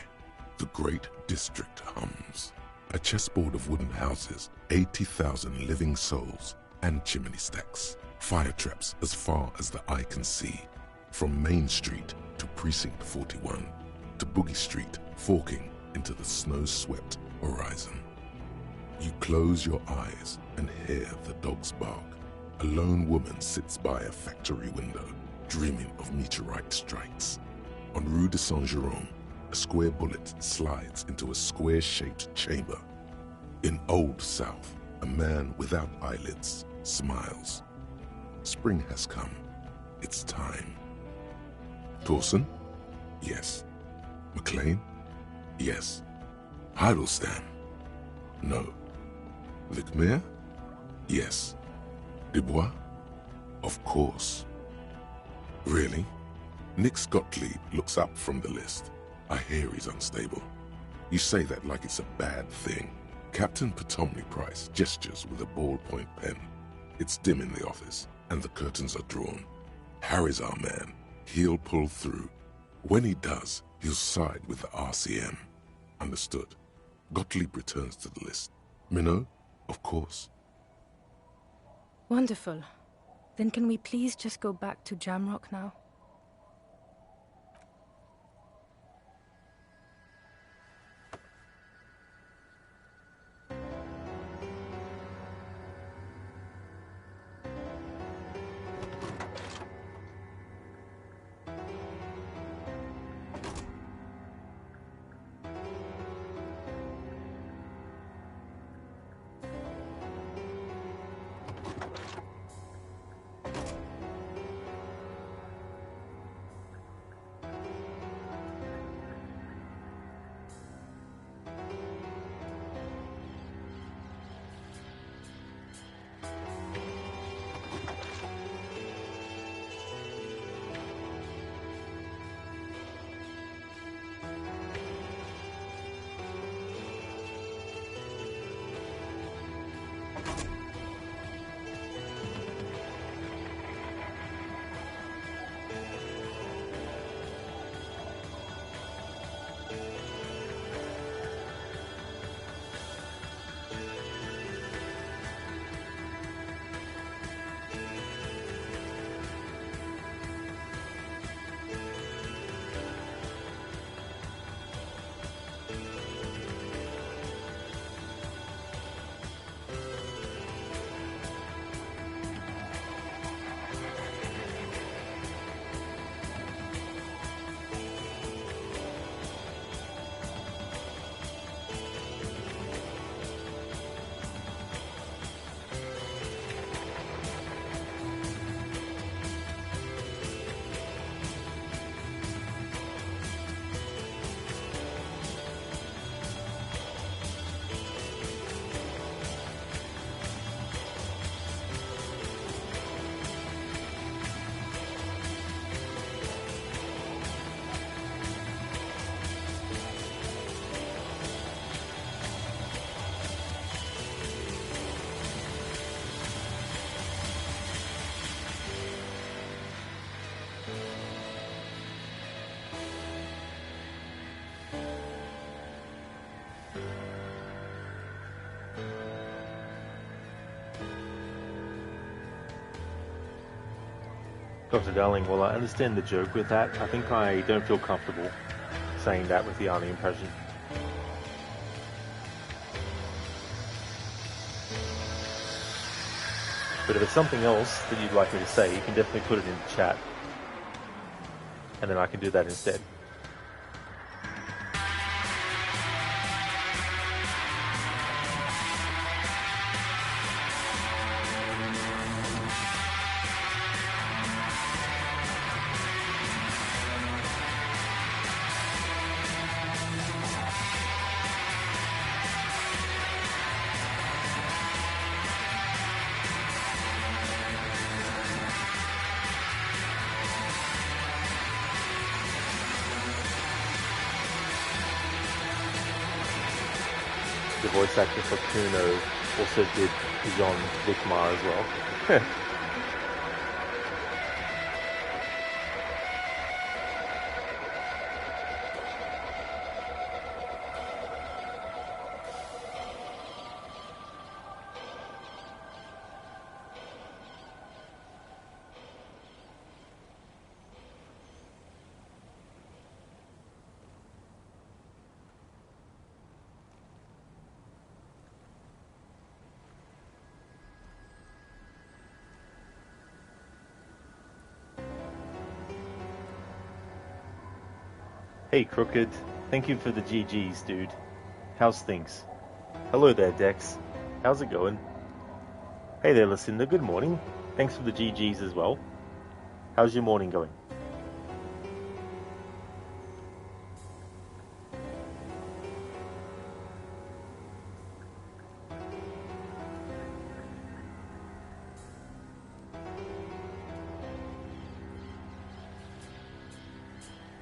the great district hums. A chessboard of wooden houses, 80,000 living souls, and chimney stacks. Fire traps as far as the eye can see. From Main Street to Precinct 41, to Boogie Street, forking into the snow-swept horizon. You close your eyes and hear the dogs bark. A lone woman sits by a factory window, dreaming of meteorite strikes. On Rue de Saint-Jérôme, a square bullet slides into a square-shaped chamber. In Old South, a man without eyelids smiles. Spring has come. It's time. Torsen? Yes. McLean? Yes. Heidelstein? No. Vicmere? Yes. Dubois? Of course. Really? Nix Gottlieb looks up from the list. I hear he's unstable. You say that like it's a bad thing. Captain Potomny Price gestures with a ballpoint pen. It's dim in the office, and the curtains are drawn. Harry's our man. He'll pull through. When he does, he'll side with the RCM. Understood. Gottlieb returns to the list. Minot? Of course. Wonderful. Then can we please just go back to Jamrock now? Dr. Darling, well, I understand the joke with that. I think I don't feel comfortable saying that with the Arnie impression. But if it's something else that you'd like me to say, you can definitely put it in the chat. And then I can do that instead. the voice actor for Kuno also did Jean Vicmar as well. Hey Crooked, thank you for the GGs, dude. How's things? Hello there, Dex. How's it going? Hey there, Lucinda, good morning. Thanks for the GGs as well. How's your morning going?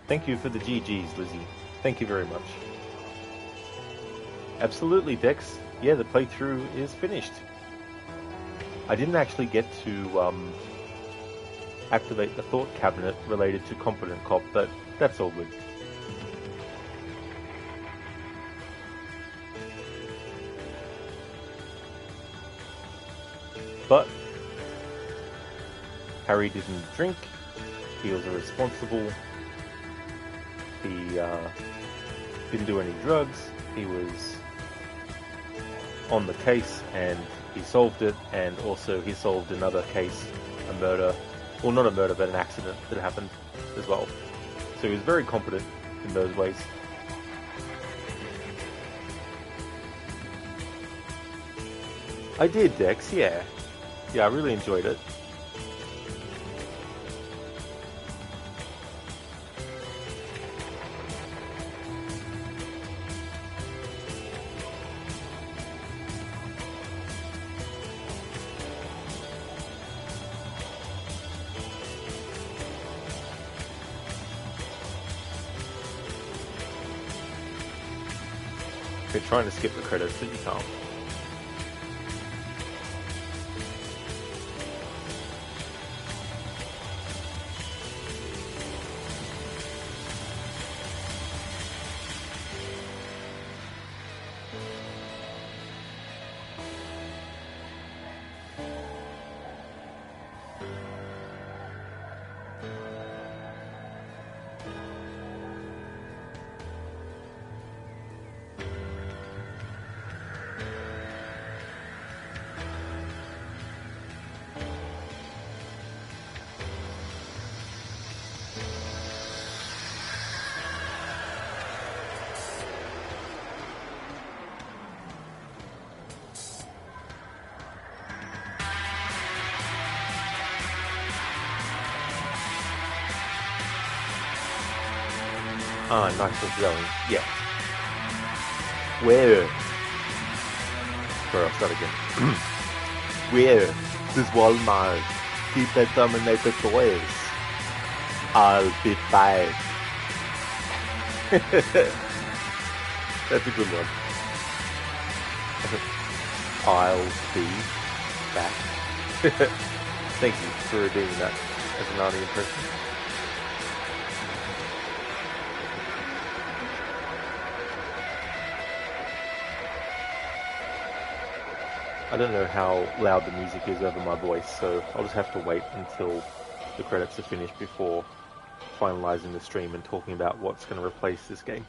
Thank you for the GGs, Lizzie. Thank you very much. Absolutely, Dex. Yeah, the playthrough is finished. I didn't actually get to activate the thought cabinet related to Competent Cop, but that's all good. But Harry didn't drink. He was irresponsible. He didn't do any drugs. He was on the case and he solved it, and also he solved another case, a murder, well, not a murder, but an accident that happened as well. So he was very competent in those ways. I did, Dex, yeah. Yeah, I really enjoyed it. If you're trying to skip the credits, but you can't. Ah, nice and yelling. Yeah. Where? Sorry, I'll start again. Where does Walmart keep the Terminator toys? I'll be back. That's a good one. I'll be back. Thank you for doing that as an audio impression. I don't know how loud the music is over my voice, so I'll just have to wait until the credits are finished before finalizing the stream and talking about what's going to replace this game.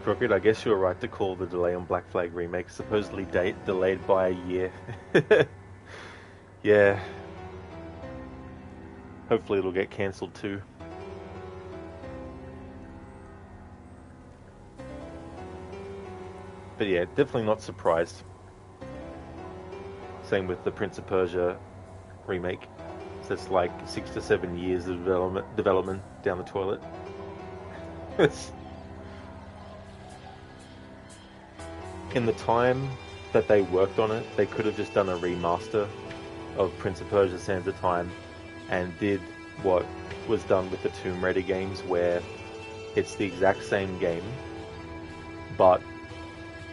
Crooked, I guess you were right to call the delay on Black Flag Remake supposedly delayed by a year. Yeah. Hopefully it'll get cancelled too. But yeah, definitely not surprised. Same with the Prince of Persia remake. So it's like 6 to 7 years of development down the toilet. in the time that they worked on it, they could have just done a remaster of Prince of Persia: Sands of Time and did what was done with the Tomb Raider games, where it's the exact same game, but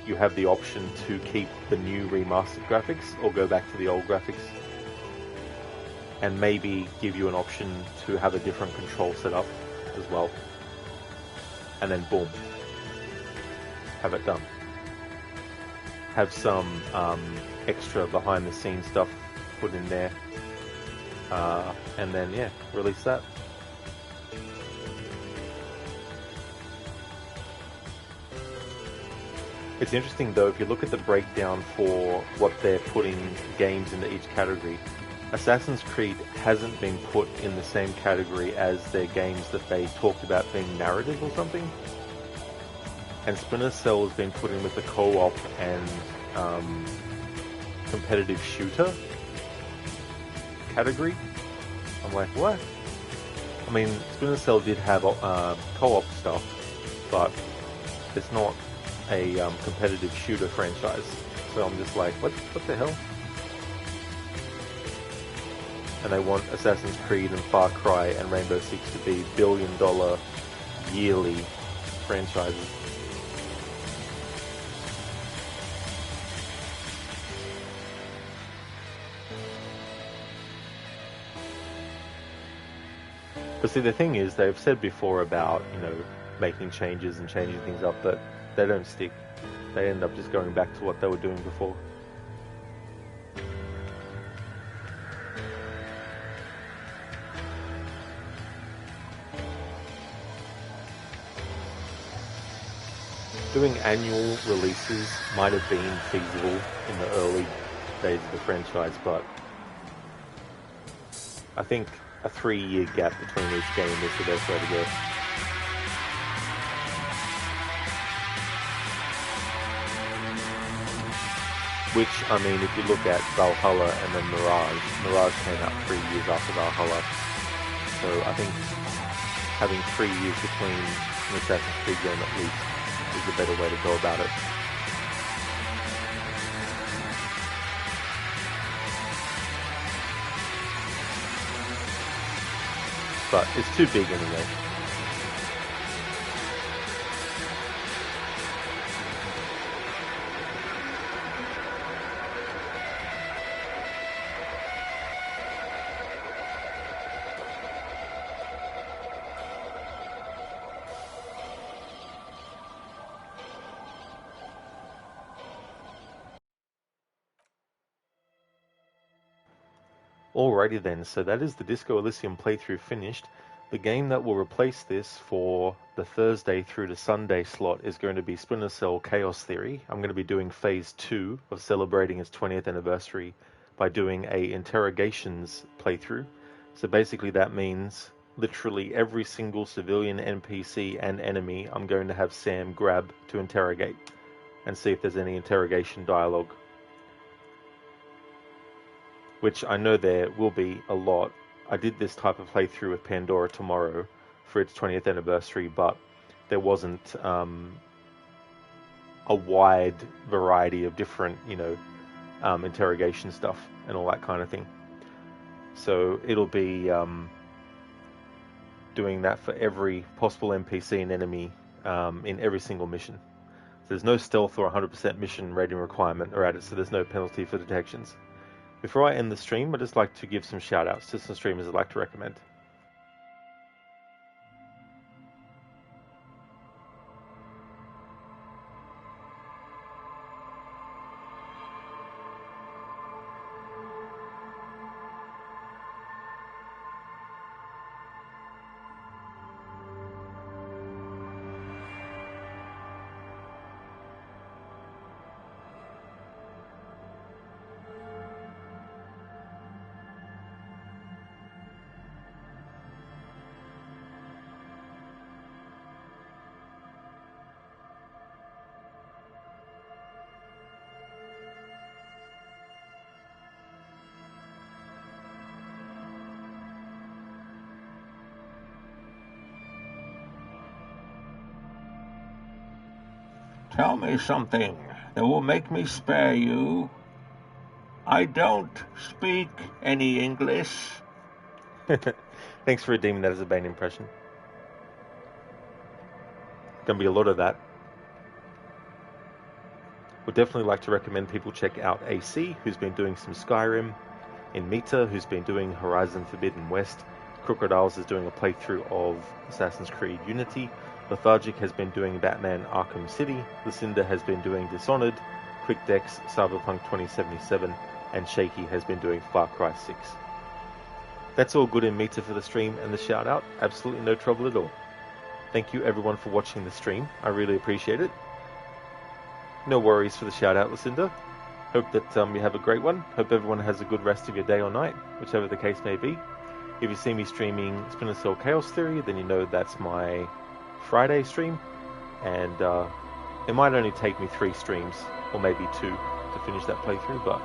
you have the option to keep the new remastered graphics or go back to the old graphics, and maybe give you an option to have a different control setup as well, and then boom, have it done. Have some extra behind the scenes stuff put in there, and then yeah, release that. It's interesting though, if you look at the breakdown for what they're putting games into each category, Assassin's Creed hasn't been put in the same category as their games that they talked about being narrative or something. And Splinter Cell has been put in with the co-op and competitive shooter category. I'm like, what? I mean, Splinter Cell did have co-op stuff, but it's not a competitive shooter franchise. So I'm just like, what the hell? And they want Assassin's Creed and Far Cry and Rainbow Six to be billion-dollar yearly franchises. But see, the thing is, they've said before about, making changes and changing things up, but they don't stick. They end up just going back to what they were doing before. Doing annual releases might have been feasible in the early days of the franchise, but I think a 3-year gap between each game is the best way to go. Which, I mean, if you look at Valhalla and then Mirage came out 3 years after Valhalla. So I think having 3 years between an Assassin's Creed game at least is a better way to go about it. But it's too big anyway. Alrighty then, so that is the Disco Elysium playthrough finished. The game that will replace this for the Thursday through to Sunday slot is going to be Splinter Cell Chaos Theory. I'm going to be doing Phase 2 of celebrating its 20th anniversary by doing a interrogations playthrough. So basically that means literally every single civilian, NPC and enemy I'm going to have Sam grab to interrogate and see if there's any interrogation dialogue. Which I know there will be a lot. I did this type of playthrough with Pandora Tomorrow for its 20th anniversary, but there wasn't a wide variety of different, interrogation stuff and all that kind of thing. So it'll be doing that for every possible NPC and enemy in every single mission. So there's no stealth or 100% mission rating requirement added, so there's no penalty for detections. Before I end the stream, I'd just like to give some shout-outs to some streamers I'd like to recommend. Tell me something that will make me spare you. I don't speak any English. Thanks for redeeming that as a Bane impression. Gonna be a lot of that. Would definitely like to recommend people check out AC, who's been doing some Skyrim, Inmita, who's been doing Horizon Forbidden West, Crocodiles is doing a playthrough of Assassin's Creed Unity, Lethargic has been doing Batman Arkham City, Lucinda has been doing Dishonored, QuickDex, Cyberpunk 2077, and Shaky has been doing Far Cry 6. That's all good in Mita for the stream and the shout out, absolutely no trouble at all. Thank you everyone for watching the stream, I really appreciate it. No worries for the shout out, Lucinda. Hope that you have a great one. Hope everyone has a good rest of your day or night, whichever the case may be. If you see me streaming Splinter Cell Chaos Theory, then you know that's my Friday stream, and it might only take me 3 streams, or maybe 2, to finish that playthrough, but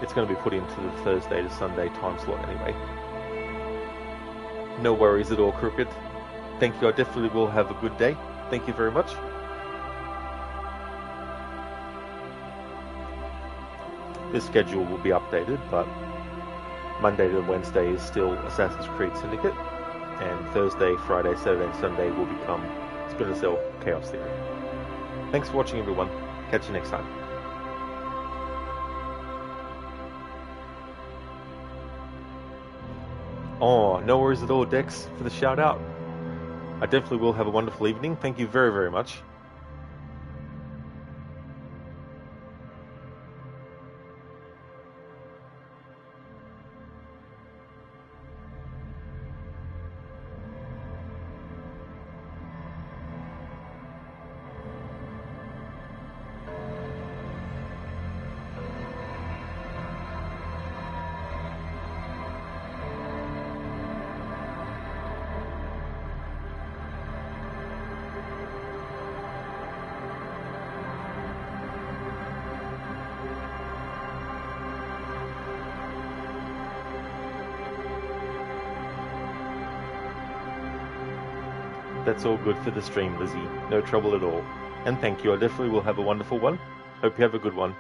it's going to be put into the Thursday to Sunday time slot anyway. No worries at all, Crooked. Thank you, I definitely will have a good day. Thank you very much. The schedule will be updated, but Monday to Wednesday is still Assassin's Creed Syndicate, and Thursday, Friday, Saturday, and Sunday will become Splinter Cell Chaos Theory. Thanks for watching, everyone. Catch you next time. Oh, no worries at all, Dex, for the shout out. I definitely will have a wonderful evening. Thank you very, very much. That's all good for the stream, Lizzie. No trouble at all. And thank you. I definitely will have a wonderful one. Hope you have a good one.